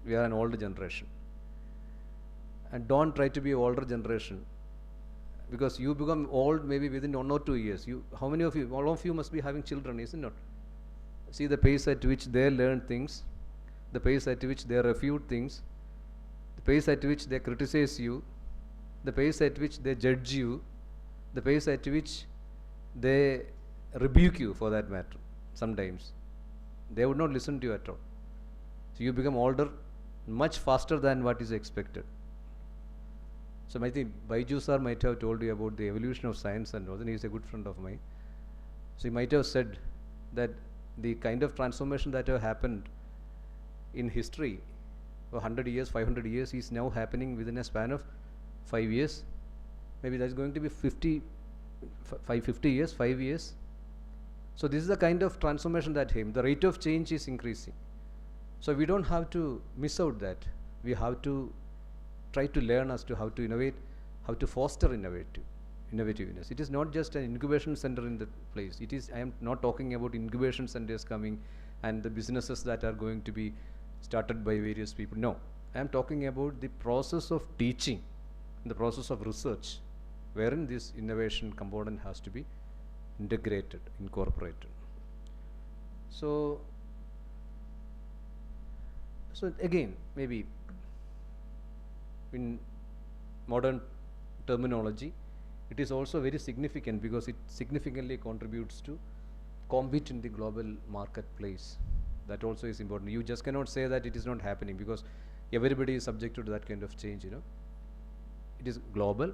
We are an older generation. And don't try to be an older generation, because you become old maybe within 1 or 2 years. How many of you, all of you must be having children, isn't it? See the pace at which they learn things, the pace at which they refute things, the pace at which they criticize you, the pace at which they judge you, the pace at which they rebuke you, for that matter. Sometimes they would not listen to you at all. So you become older much faster than what is expected. So I think Baiju sir might have told you about the evolution of science, and he is a good friend of mine. So he might have said that the kind of transformation that have happened in history for 100 years, 500 years is now happening within a span of 5 years. Maybe that's going to be 50 years, 5 years. So this is the kind of transformation that came. The rate of change is increasing. So we don't have to miss out that. We have to try to learn as to how to innovate, how to foster innovativeness. It is not just an incubation center in the place. It is, I am not talking about incubation centers coming and the businesses that are going to be started by various people. No, I am talking about the process of teaching, the process of research, wherein this innovation component has to be integrated, incorporated. So again, maybe in modern terminology, it is also very significant because it significantly contributes to compete in the global marketplace. That also is important. You just cannot say that it is not happening, because everybody is subjected to that kind of change, It is global.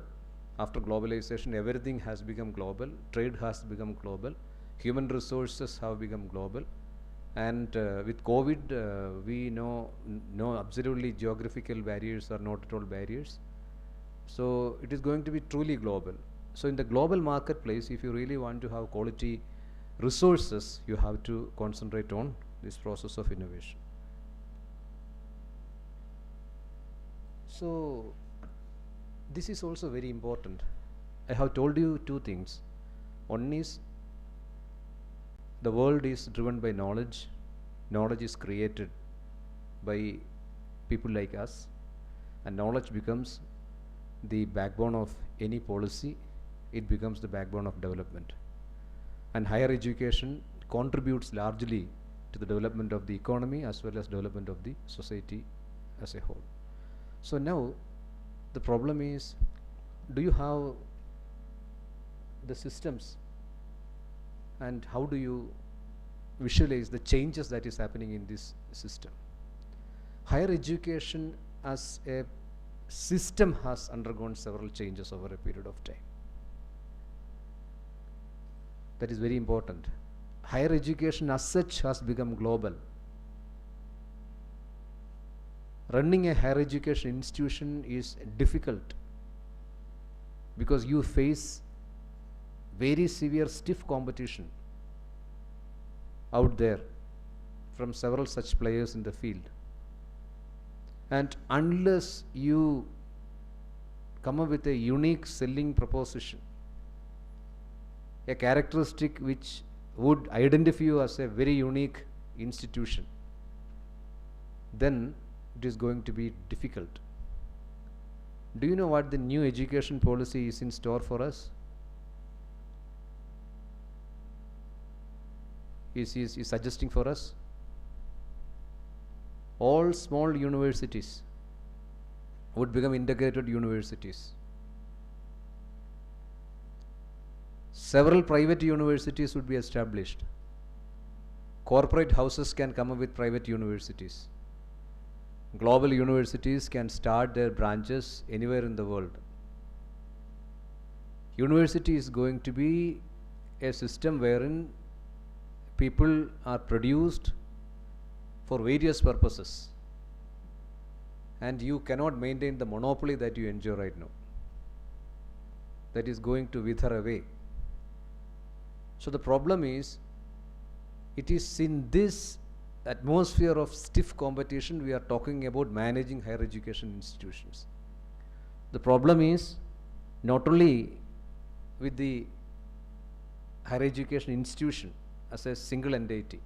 After globalization, everything has become global. Trade has become global. Human resources have become global. And with COVID, we know absolutely geographical barriers are not at all barriers. So it is going to be truly global. So in the global marketplace, if you really want to have quality resources, you have to concentrate on this process of innovation. So this is also very important. I have told you 2 things. One is, the world is driven by knowledge. Knowledge is created by people like us, and knowledge becomes the backbone of any policy. It becomes the backbone of development. And higher education contributes largely to the development of the economy as well as development of the society as a whole. So now the problem is, do you have the systems, and how do you visualize the changes that is happening in this system. Higher education as a system has undergone several changes over a period of time. That is very important. Higher education as such has become global. Running a higher education institution is difficult because you face very severe stiff competition out there from several such players in the field. And unless you come up with a unique selling proposition, a characteristic which would identify you as a very unique institution, then it is going to be difficult. Do you know what the new education policy is in store for us? Is suggesting for us? All small universities would become integrated universities. Several private universities would be established. Corporate houses can come up with private universities. Global universities can start their branches anywhere in the world. University is going to be a system wherein people are produced for various purposes, and you cannot maintain the monopoly that you enjoy right now. That is going to wither away. So the problem is, it is in this atmosphere of stiff competition we are talking about managing higher education institutions. The problem is not only with the higher education institution as a single entity.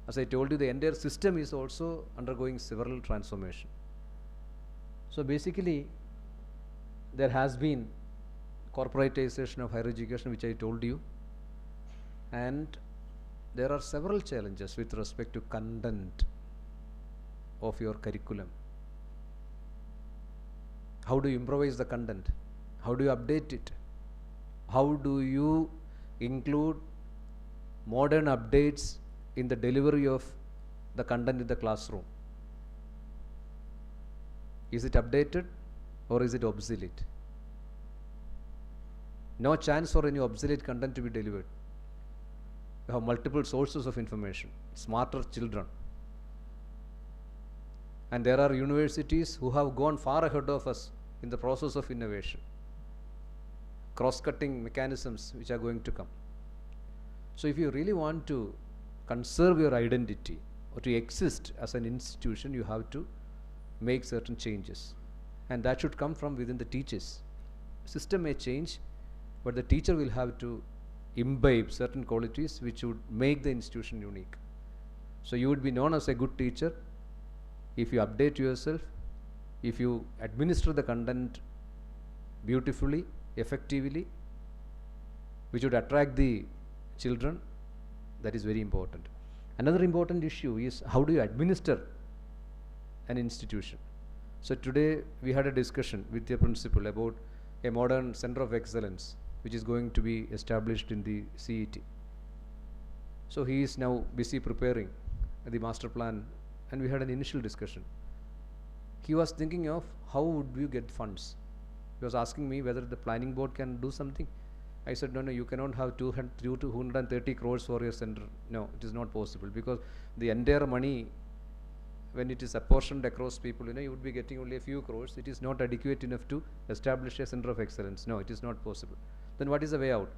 As I told you, the entire system is also undergoing several transformation. So basically, there has been corporatization of higher education, which I told you, and there are several challenges with respect to content of your curriculum. How do you improvise the content? How do you update it? How do you include modern updates in the delivery of the content in the classroom? Is it updated or is it obsolete? No chance for any obsolete content to be delivered. We have multiple sources of information, smarter children. And there are universities who have gone far ahead of us in the process of innovation. Cross-cutting mechanisms which are going to come. So if you really want to conserve your identity or to exist as an institution, you have to make certain changes. And that should come from within the teachers. System may change, but the teacher will have to imbibe certain qualities which would make the institution unique. So you would be known as a good teacher if you update yourself, if you administer the content beautifully, effectively, which would attract the children. That is very important. Another important issue is how do you administer an institution. So today we had a discussion with the principal about a modern center of excellence which is going to be established in the CET. So he is now busy preparing the master plan, and we had an initial discussion. He was thinking of how would you get funds. He was asking me whether the planning board can do something. I said, no, you cannot have 230 crores for your center. No, it is not possible, because the entire money, when it is apportioned across people, you would be getting only a few crores. It is not adequate enough to establish a center of excellence. No, it is not possible. Then what is the way out?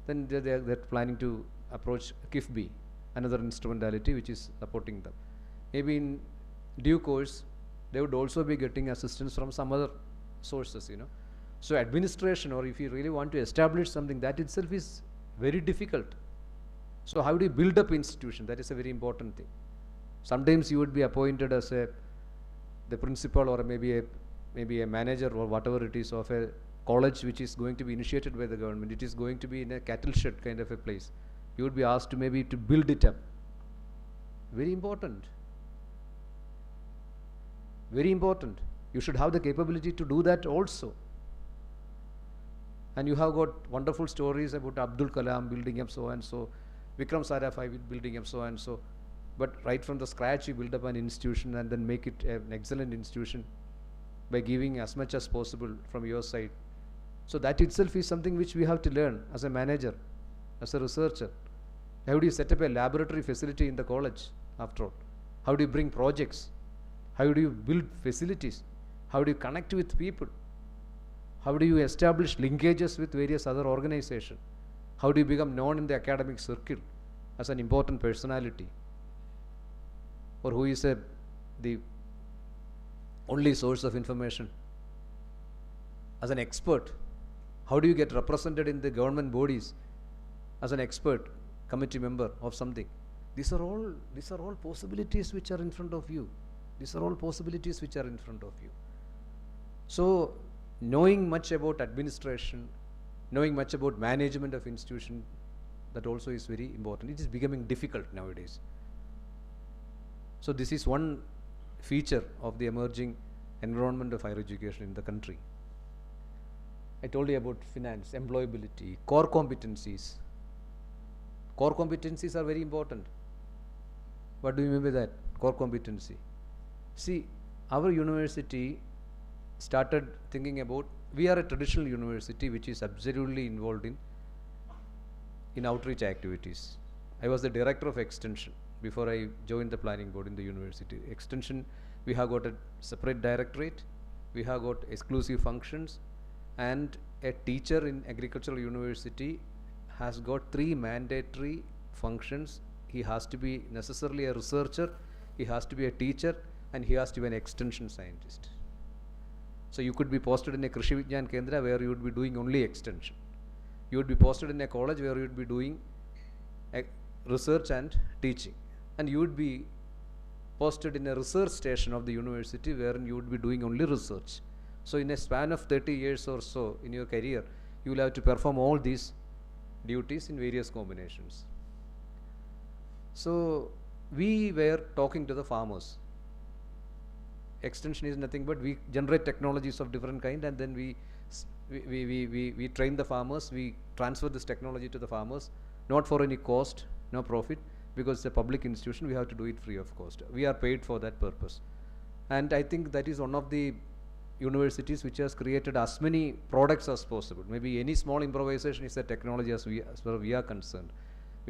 Then they're planning to approach KIFBI, another instrumentality which is supporting them. Maybe in due course, they would also be getting assistance from some other sources, So administration, or if you really want to establish something, that itself is very difficult. So how do you build up institution? That is a very important thing. Sometimes you would be appointed as the principal, or maybe a manager, or whatever it is, of a college which is going to be initiated by the government. It is going to be in a cattle shed kind of a place. You would be asked to maybe to build it up. Very important. Very important. You should have the capability to do that also. And you have got wonderful stories about Abdul Kalam building up so and so Vikram Sarabhai building up so and so. But right from the scratch, you build up an institution and then make it an excellent institution by giving as much as possible from your side. So that itself is something which we have to learn as a manager, as a researcher. How do you set up a laboratory facility in the college, after all? How do you bring projects? How do you build facilities? How do you connect with people? How do you establish linkages with various other organizations? How do you become known in the academic circle as an important personality? Or who is the only source of information? As an expert, how do you get represented in the government bodies as an expert, committee member of something? These are all possibilities which are in front of you. These are all possibilities which are in front of you. So, knowing much about administration, knowing much about management of institution, that also is very important. It is becoming difficult nowadays. So, this is one feature of the emerging environment of higher education in the country. I told you about finance, employability, core competencies. Core competencies are very important. What do you mean by that? Core competency. See, our university started thinking about, we are a traditional university which is absolutely involved in outreach activities. I was the director of extension before I joined the planning board in the university. Extension, we have got a separate directorate, we have got exclusive functions, and a teacher in agricultural university has got 3 mandatory functions. He has to be necessarily a researcher, he has to be a teacher, and he has to be an extension scientist. So you could be posted in a Krishi Vigyan Kendra where you would be doing only extension. You would be posted in a college where you would be doing research and teaching. And you would be posted in a research station of the university wherein you would be doing only research. So in a span of 30 years or so in your career, you will have to perform all these duties in various combinations. So we were talking to the farmers. Extension is nothing but we generate technologies of different kind, and then we train the farmers, we transfer this technology to the farmers, not for any cost, no profit, because it's a public institution, we have to do it free of cost. We are paid for that purpose. And I think that is one of the universities which has created as many products as possible. Maybe any small improvisation is a technology as far as we are concerned.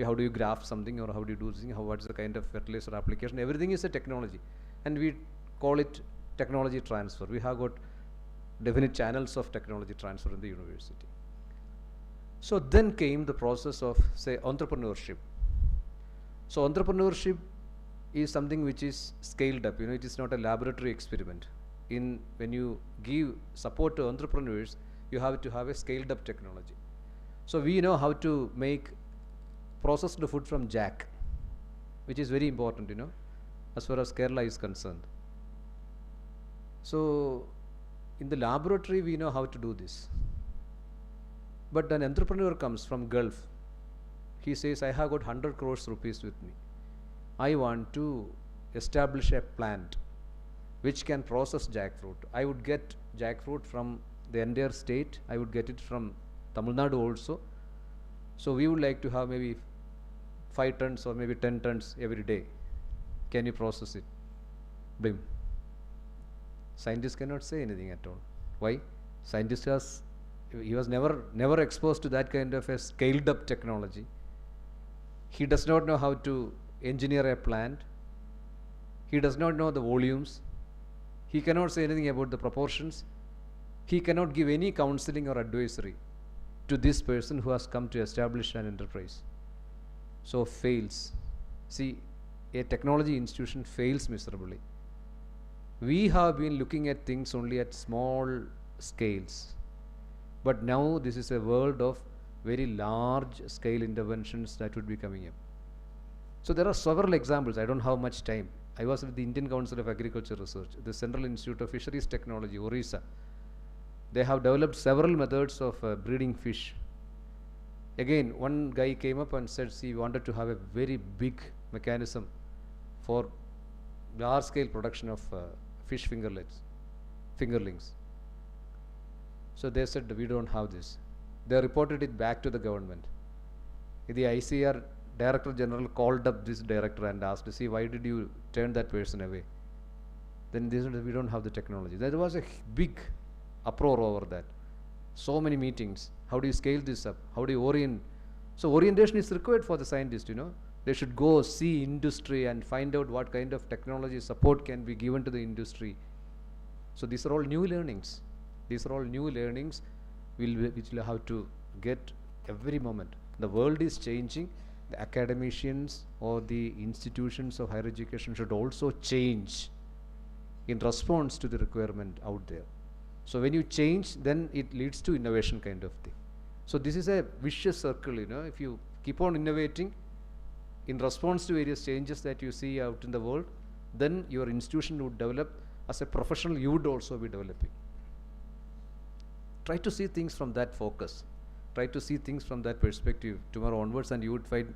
How do you graph something, or how do you do something, what is the kind of fertilizer application, everything is a technology. And we call it technology transfer. We have got definite channels of technology transfer in the university. So then came the process of, say, entrepreneurship. So entrepreneurship is something which is scaled up. It is not a laboratory experiment. When you give support to entrepreneurs, you have to have a scaled up technology. So we know how to make processed food from jack, which is very important, as far as Kerala is concerned. So in the laboratory, we know how to do this. But an entrepreneur comes from Gulf. He says, I have got 100 crores rupees with me. I want to establish a plant which can process jackfruit. I would get jackfruit from the entire state. I would get it from Tamil Nadu also. So we would like to have maybe 5 tons or maybe 10 tons every day. Can you process it? Blim. Scientists cannot say anything at all. Why? He was never exposed to that kind of a scaled up technology. He does not know how to engineer a plant. He does not know the volumes. He cannot say anything about the proportions. He cannot give any counseling or advisory to this person who has come to establish an enterprise. So fails. See, a technology institution fails miserably. We have been looking at things only at small scales. But now this is a world of very large scale interventions that would be coming up. So there are several examples. I don't have much time. I was with the Indian Council of Agriculture Research, the Central Institute of Fisheries Technology, Orissa. They have developed several methods of breeding fish. Again, one guy came up and said, he wanted to have a very big mechanism for large scale production of fish fingerlings. So they said, we don't have this. They reported it back to the government. The ICR director general called up this director and asked, see, why did you turn that person away? Then they said, we don't have the technology. There was a big uproar over that. So many meetings. How do you scale this up? How do you orient? So orientation is required for the scientist, you know. They should go see industry and find out what kind of technology support can be given to the industry. So these are all new learnings. These are all new learnings which will have to get every moment. The world is changing. The academicians or the institutions of higher education should also change in response to the requirement out there. So when you change, then it leads to innovation kind of thing. So this is a vicious circle, you know. If you keep on innovating in response to various changes that you see out in the world, then your institution would develop. As a professional, you would also be developing. Try to see things from that focus. Try to see things from that perspective tomorrow onwards, and you would find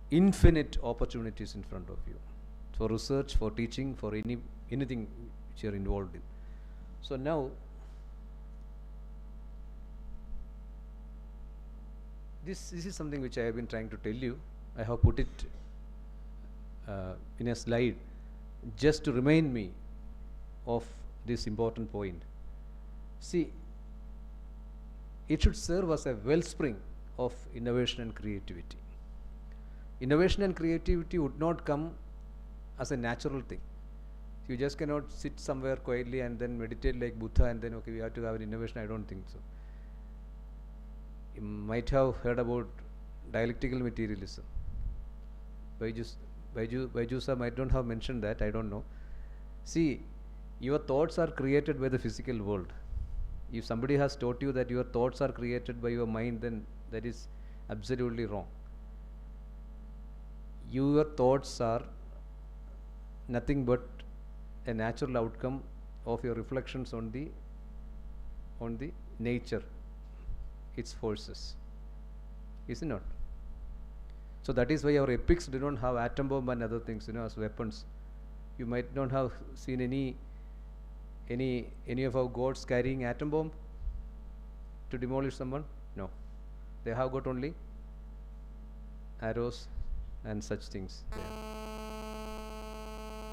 infinite opportunities in front of you for research, for teaching, for anything which you are involved in. So now, this is something which I have been trying to tell you. I have put it in a slide just to remind me of this important point. See, it should serve as a wellspring of innovation and creativity. Innovation and creativity would not come as a natural thing. You just cannot sit somewhere quietly and then meditate like Buddha and then, okay, we have to have an innovation. I don't think so. You might have heard about dialectical materialism. Baiju sir might not have mentioned that, I don't know. See, your thoughts are created by the physical world. If somebody has taught you that your thoughts are created by your mind, then that is absolutely wrong. Your thoughts are nothing but a natural outcome of your reflections on the nature, its forces. Is it not? So that is why our epics do not have atom bomb and other things, you know, as weapons. You might not have seen any of our gods carrying atom bomb to demolish someone. No, they have got only arrows and such things there.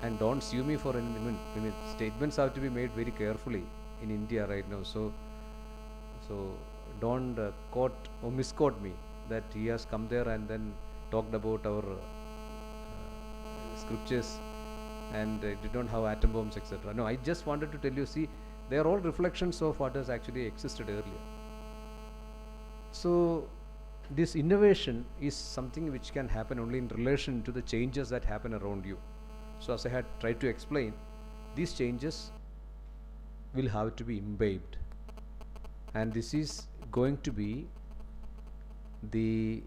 And don't sue me for any, I mean, statements have to be made very carefully in India right now. So don't quote or misquote me that he has come there and then talked about our scriptures and did not have atom bombs, etc. No, I just wanted to tell you, see, they are all reflections of what has actually existed earlier. So this innovation is something which can happen only in relation to the changes that happen around you. So as I had tried to explain, these changes will have to be imbibed, and this is going to be the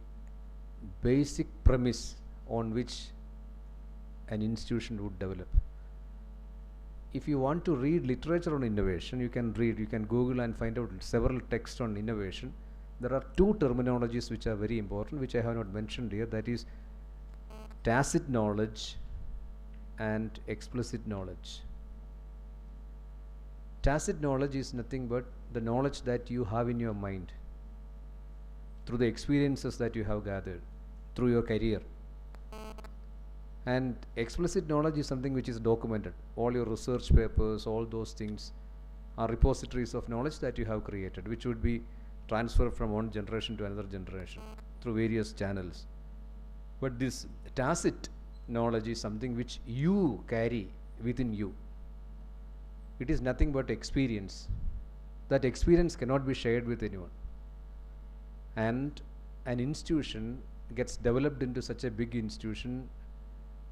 basic premise on which an institution would develop. If you want to read literature on innovation, you can Google and find out several texts on innovation. There are two terminologies which are very important, which I have not mentioned here, that is tacit knowledge and explicit knowledge. Tacit knowledge is nothing but the knowledge that you have in your mind through the experiences that you have gathered through your career. And explicit knowledge is something which is documented. All your research papers, all those things are repositories of knowledge that you have created, which would be transferred from one generation to another generation through various channels. But this tacit knowledge is something which you carry within you. It is nothing but experience. That experience cannot be shared with anyone. And an institution gets developed into such a big institution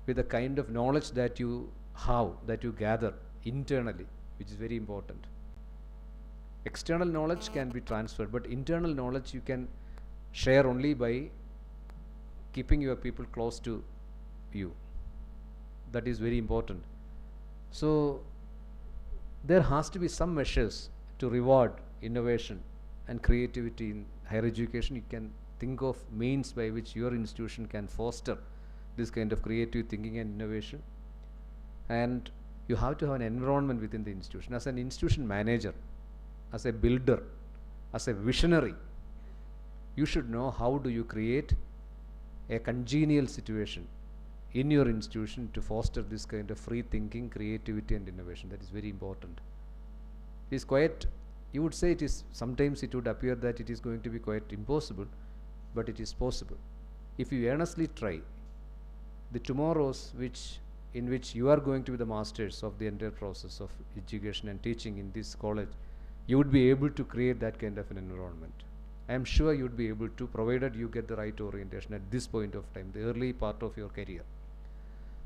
with the kind of knowledge that you have, that you gather internally, which is very important. External knowledge can be transferred, but internal knowledge you can share only by keeping your people close to you. That is very important. So there has to be some measures to reward innovation and creativity in higher education. You can think of means by which your institution can foster this kind of creative thinking and innovation. And you have to have an environment within the institution. As an institution manager, as a builder, as a visionary, you should know how do you create a congenial situation in your institution to foster this kind of free thinking, creativity and innovation. That is very important. It is quite, you would say it is, sometimes it would appear that it is going to be quite impossible, but it is possible. If you earnestly try, the tomorrows in which you are going to be the masters of the entire process of education and teaching in this college, you would be able to create that kind of an environment. I am sure you would be able to, provided you get the right orientation at this point of time, the early part of your career.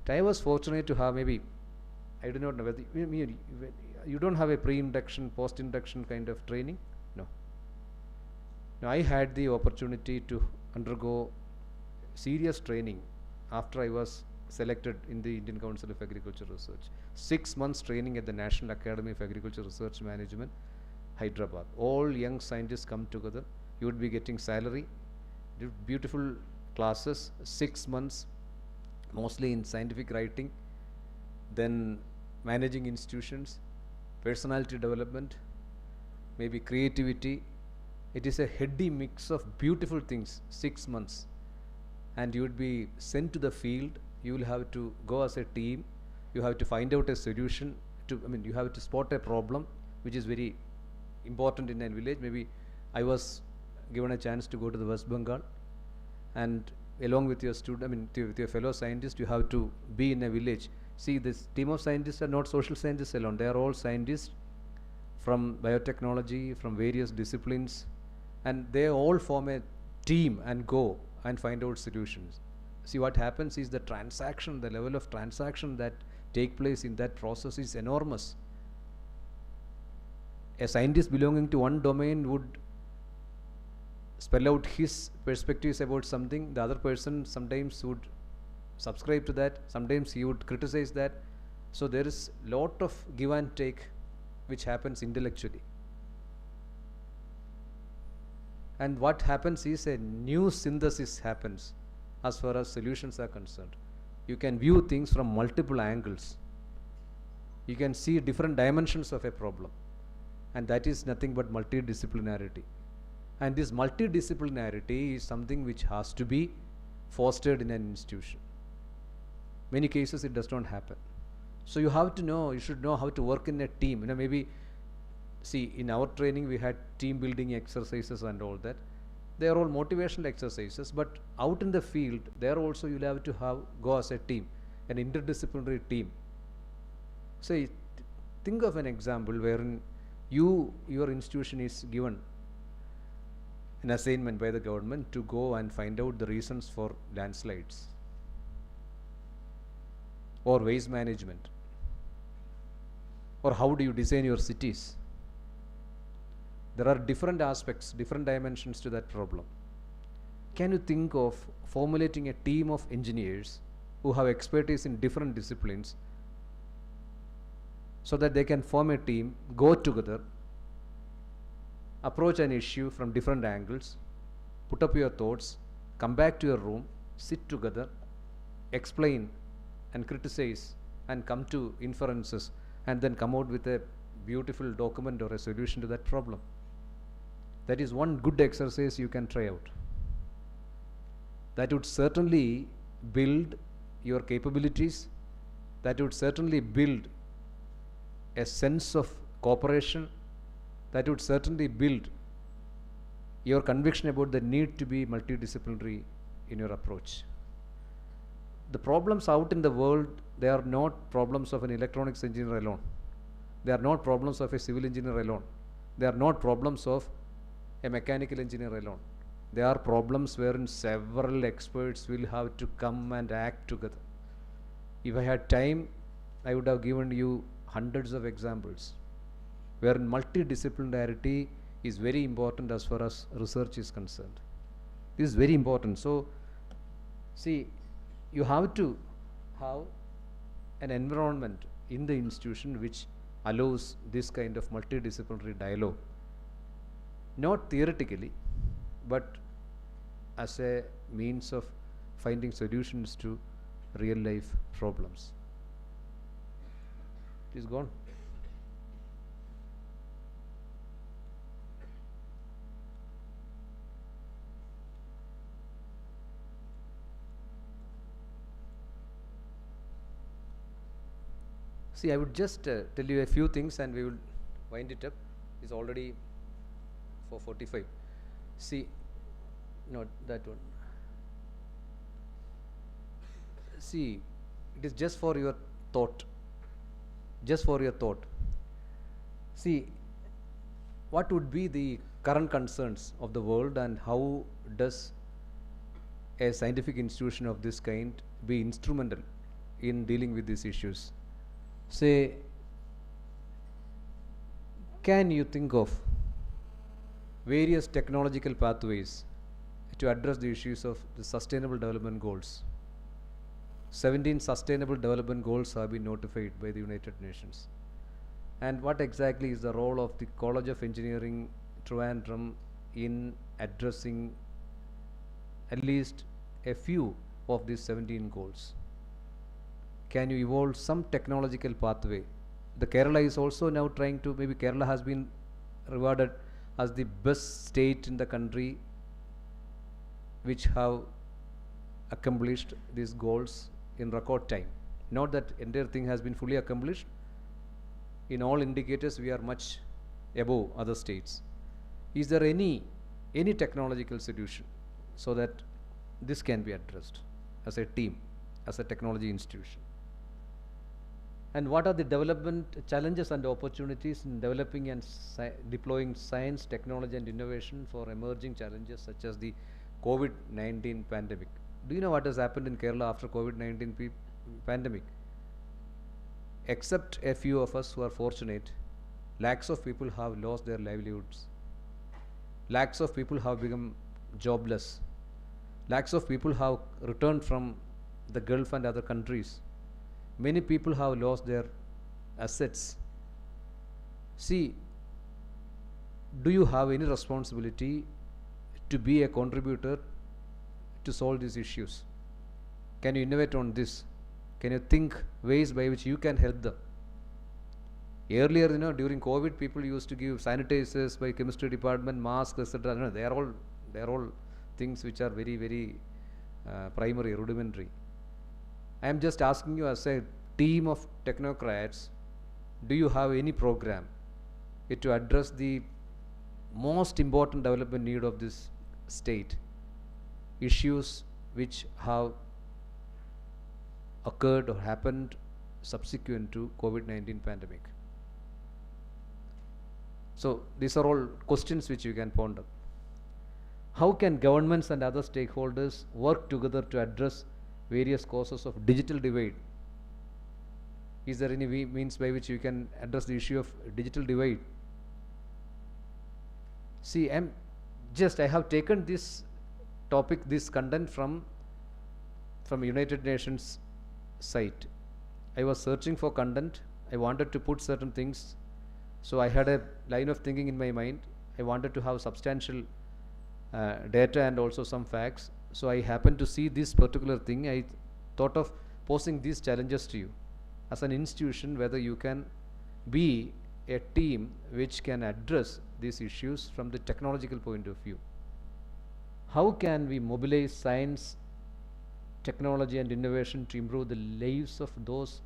I was fortunate to have, maybe, I do not know whether you don't have a pre-induction, post-induction kind of training? No. Now, I had the opportunity to undergo serious training after I was selected in the Indian Council of Agriculture Research. 6 months training at the National Academy of Agriculture Research Management, Hyderabad. All young scientists come together. You would be getting salary, beautiful classes, 6 months, mostly in scientific writing, then managing institutions, personality development, maybe creativity. It is a heady mix of beautiful things, 6 months. And you would be sent to the field. You will have to go as a team. You have to find out a solution. You have to spot a problem, which is very important in a village. Maybe I was given a chance to go to the West Bengal, and along with your with your fellow scientists, you have to be in a village. See, this team of scientists are not social scientists alone. They are all scientists from biotechnology, from various disciplines, and they all form a team and go and find out solutions. See, what happens is the transaction, the level of transaction that take place in that process is enormous. A scientist belonging to one domain would spell out his perspectives about something. The other person sometimes would subscribe to that, sometimes he would criticize that. So there is lot of give and take which happens intellectually. And what happens is a new synthesis happens as far as solutions are concerned. You can view things from multiple angles. You can see different dimensions of a problem. And that is nothing but multidisciplinarity. And this multidisciplinarity is something which has to be fostered in an institution. Many cases it does not happen. So you have to know, you should know how to work in a team. Maybe, see, in our training we had team building exercises and all that. They are all motivational exercises, but out in the field, there also you'll have to go as a team, an interdisciplinary team. Say, think of an example wherein your institution is given an assignment by the government to go and find out the reasons for landslides or waste management, or how do you design your cities. There are different aspects, different dimensions to that problem. Can you think of formulating a team of engineers who have expertise in different disciplines so that they can form a team, go together, approach an issue from different angles, put up your thoughts, come back to your room, sit together, explain and criticize and come to inferences, and then come out with a beautiful document or a solution to that problem? That is one good exercise you can try out. That would certainly build your capabilities. That would certainly build a sense of cooperation. That would certainly build your conviction about the need to be multidisciplinary in your approach. The problems out in the world, they are not problems of an electronics engineer alone. They are not problems of a civil engineer alone. They are not problems of a mechanical engineer alone. There are problems wherein several experts will have to come and act together. If I had time, I would have given you hundreds of examples wherein multidisciplinarity is very important as far as research is concerned. This is very important. So, see, you have to have an environment in the institution which allows this kind of multidisciplinary dialogue. Not theoretically, but as a means of finding solutions to real life problems. It is gone. See, I would just tell you a few things and we will wind it up. It's already 4:45. See, not that one. See, it is just for your thought. Just for your thought. See, what would be the current concerns of the world and how does a scientific institution of this kind be instrumental in dealing with these issues? Say, can you think of various technological pathways to address the issues of the Sustainable Development Goals? 17 Sustainable Development Goals have been notified by the United Nations. And what exactly is the role of the College of Engineering Trivandrum in addressing at least a few of these 17 goals? Can you evolve some technological pathway? The Kerala is also now trying to, maybe Kerala has been rewarded as the best state in the country which have accomplished these goals in record time. Not that entire thing has been fully accomplished. In all indicators, we are much above other states. Is there any technological solution so that this can be addressed as a team, as a technology institution? And what are the development challenges and opportunities in developing and deploying science, technology and innovation for emerging challenges such as the COVID-19 pandemic? Do you know what has happened in Kerala after COVID-19 pandemic? Except a few of us who are fortunate, lakhs of people have lost their livelihoods. Lakhs of people have become jobless. Lakhs of people have returned from the Gulf and other countries. Many people have lost their assets. See, do you have any responsibility to be a contributor to solve these issues? Can you innovate on this? Can you think ways by which you can help them? Earlier, during COVID, people used to give sanitizers by chemistry department, masks, etc. They are all things which are very, very primary, rudimentary. I am just asking you as a team of technocrats, do you have any program to address the most important development need of this state? Issues which have occurred or happened subsequent to COVID-19 pandemic. So these are all questions which you can ponder. How can governments and other stakeholders work together to address various causes of digital divide? Is there any means by which you can address the issue of digital divide? See, I have taken this topic, this content from United Nations site. I was searching for content. I wanted to put certain things. So I had a line of thinking in my mind. I wanted to have substantial data and also some facts. So I happened to see this particular thing. I thought of posing these challenges to you as an institution, whether you can be a team which can address these issues from the technological point of view. How can we mobilize science, technology and innovation to improve the lives of those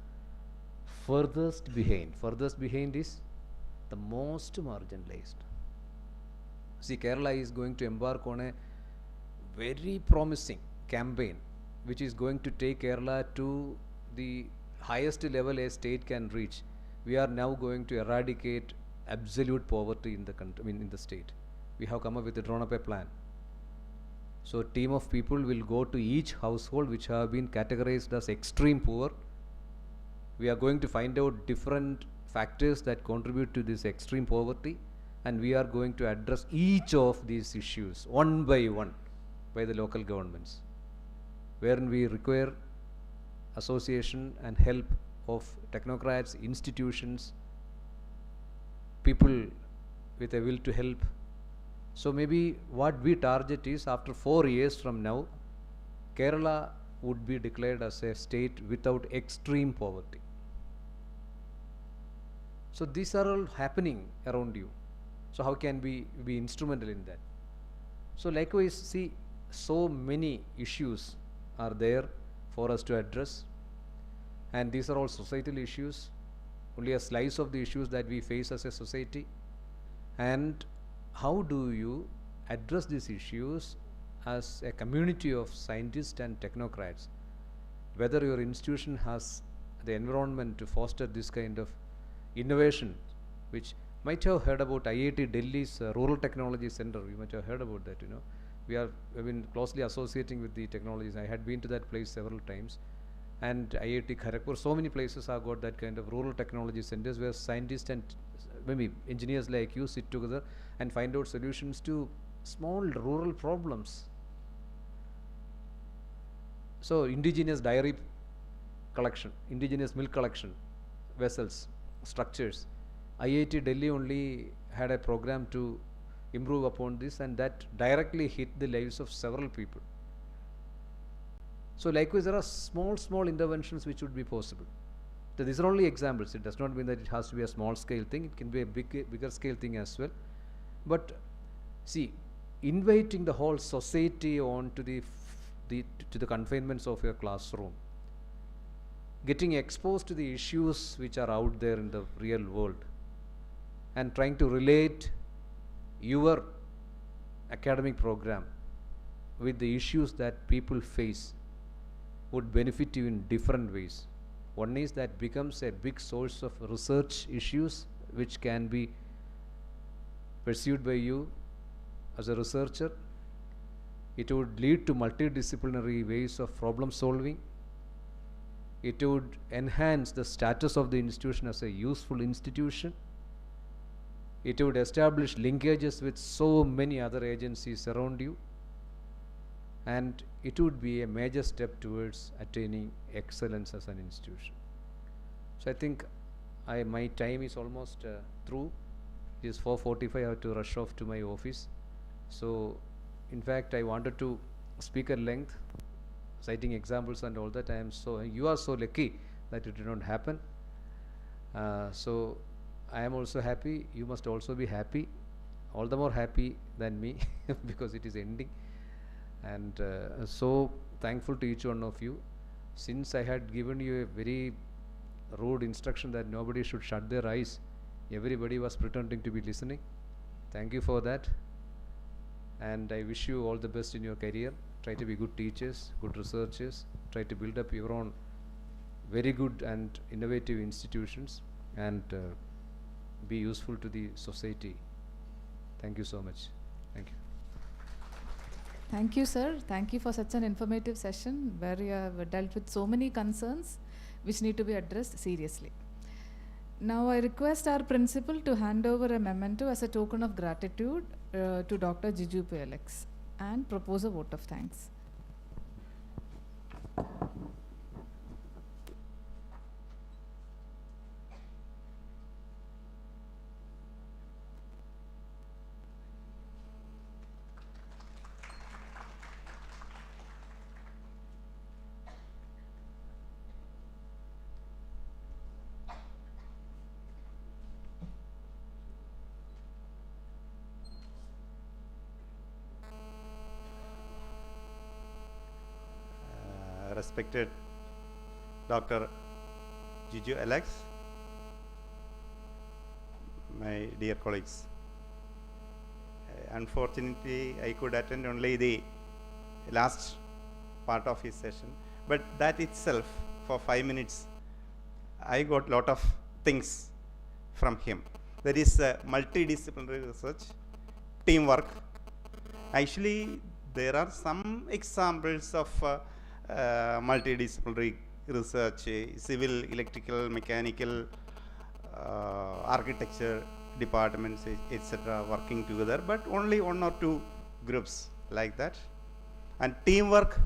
furthest behind? Furthest behind is the most marginalized. See, Kerala is going to embark on a very promising campaign which is going to take Kerala to the highest level a state can reach. We are now going to eradicate absolute poverty in the country, in the state. We have come up with a drawn up a plan. So a team of people will go to each household which have been categorized as extreme poor. We are going to find out different factors that contribute to this extreme poverty, and we are going to address each of these issues one by one by the local governments, wherein we require association and help of technocrats, institutions, people with a will to help. So maybe what we target is, after 4 years from now, Kerala would be declared as a state without extreme poverty. So these are all happening around you. So how can we be instrumental in that? So likewise, see, so many issues are there for us to address, and these are all societal issues. only a slice of the issues that we face as a society, and how do you address these issues as a community of scientists and technocrats, whether your institution has the environment to foster this kind of innovation, which might have heard about IIT Delhi's Rural Technology Center. You might have heard about that, we've been closely associating with the technologies. I had been to that place several times, and IIT Kharagpur, so many places have got that kind of rural technology centers where scientists and maybe engineers like you sit together and find out solutions to small rural problems. So indigenous dairy collection, indigenous milk collection, vessels, structures. IIT Delhi only had a program to improve upon this, and that directly hit the lives of several people. So likewise, there are small interventions which would be possible. So these are only examples. It does not mean that it has to be a small scale thing. It can be a bigger scale thing as well. But see, inviting the whole society on to the confinements of your classroom, getting exposed to the issues which are out there in the real world, and trying to relate your academic program with the issues that people face would benefit you in different ways. One is that becomes a big source of research issues which can be pursued by you as a researcher. It would lead to multidisciplinary ways of problem solving. It would enhance the status of the institution as a useful institution. It would establish linkages with so many other agencies around you, and it would be a major step towards attaining excellence as an institution. So I think my time is almost through. It is 4:45. I have to rush off to my office. So in fact, I wanted to speak at length, citing examples and all that. You are so lucky that it did not happen. So I am also happy. You must also be happy, all the more happy than me because it is ending. And so thankful to each one of you. Since I had given you a very rude instruction that nobody should shut their eyes, everybody was pretending to be listening. Thank you for that. And I wish you all the best in your career. Try to be good teachers, good researchers. Try to build up your own very good and innovative institutions, and be useful to the society. Thank you so much. Thank you. Thank you, sir. Thank you for such an informative session where you have dealt with so many concerns which need to be addressed seriously. Now I request our principal to hand over a memento as a token of gratitude to Dr. Jiju PLX and propose a vote of thanks. Respected Dr. Jiju Alex, my dear colleagues, unfortunately I could attend only the last part of his session, but that itself for 5 minutes I got lot of things from him. That is multidisciplinary research, teamwork. Actually there are some examples of multidisciplinary research, civil, electrical, mechanical, architecture departments, etc. working together, but only 1 or 2 groups like that. And teamwork,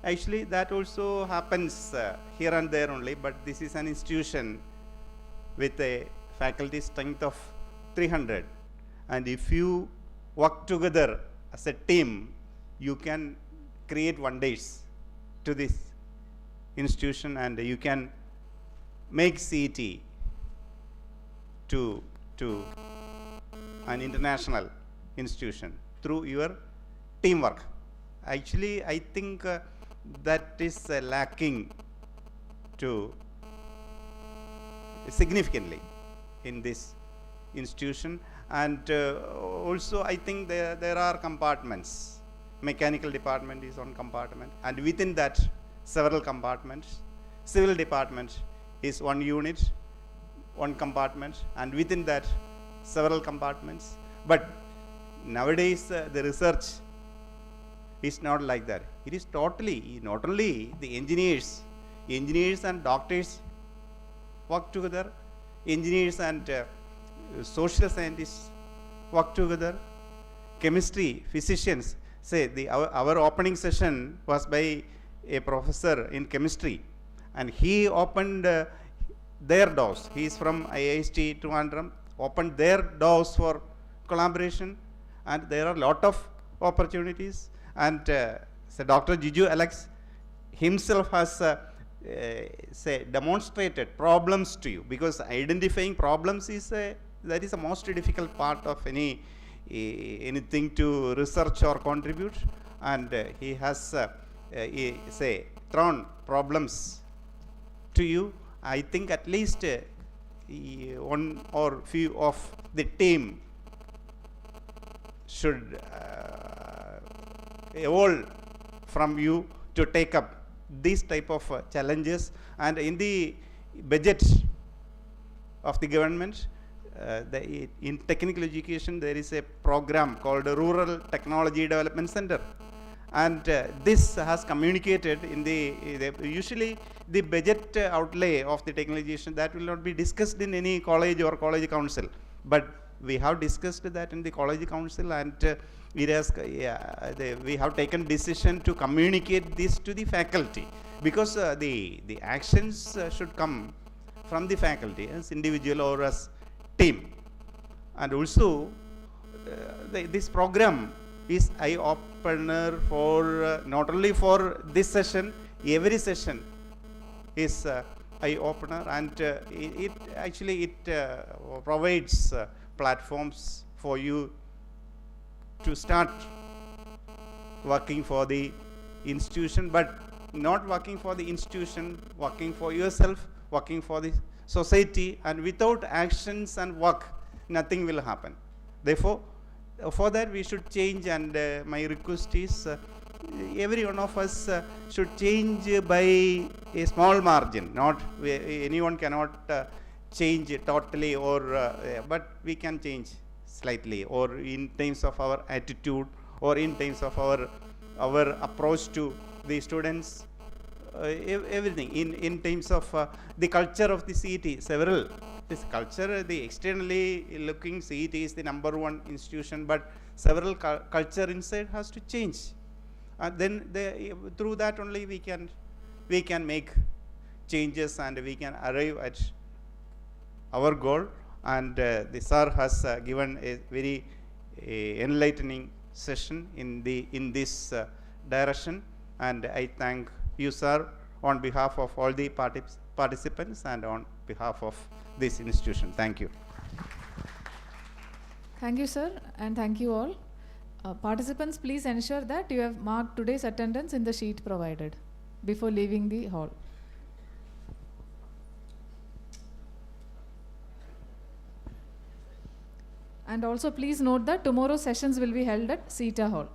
actually that also happens here and there only, but this is an institution with a faculty strength of 300, and if you work together as a team, you can create wonders to this institution, and you can make CET to an international institution through your teamwork. Actually, I think that is lacking to significantly in this institution. And also I think there are compartments. Mechanical department is one compartment, and within that several compartments. Civil department is one unit, one compartment, and within that several compartments. But nowadays the research is not like that. It is totally, not only the engineers and doctors work together, engineers and social scientists work together, chemistry, physicians. Say our opening session was by a professor in chemistry, and he opened their doors. He is from IIST Trivandrum, opened their doors for collaboration, and there are a lot of opportunities. And so Dr. Jiju Alex himself has demonstrated problems to you, because identifying problems is that is the most difficult part of anything to research or contribute. And he has thrown problems to you. I think at least one or few of the team should evolve from you to take up these type of challenges. And in the budget of the government, in technical education there is a program called Rural Technology Development Center, and this has communicated in the usually the budget outlay of the technical education that will not be discussed in any college or college council, but we have discussed that in the college council, and it has we have taken decision to communicate this to the faculty, because the actions should come from the faculty as individual or as team. And also this program is eye opener for not only for this session, every session is eye opener, and it actually provides platforms for you to start working for the institution, but not working for the institution, working for yourself, working for the society. And without actions and work, nothing will happen. Therefore, for that we should change, and my request is every one of us should change by a small margin. Not anyone cannot change totally, or but we can change slightly, or in terms of our attitude, or in terms of our approach to the students, everything in terms of the culture of the CET. This culture, the externally looking CET is the #1 institution, but several culture inside has to change, and then through that only we can make changes, and we can arrive at our goal. And the sir has given a very enlightening session in this direction, and I thank you, sir, on behalf of all the participants and on behalf of this institution. Thank you. Thank you, sir, and thank you all. Participants, please ensure that you have marked today's attendance in the sheet provided before leaving the hall. And also please note that tomorrow's sessions will be held at CETA Hall.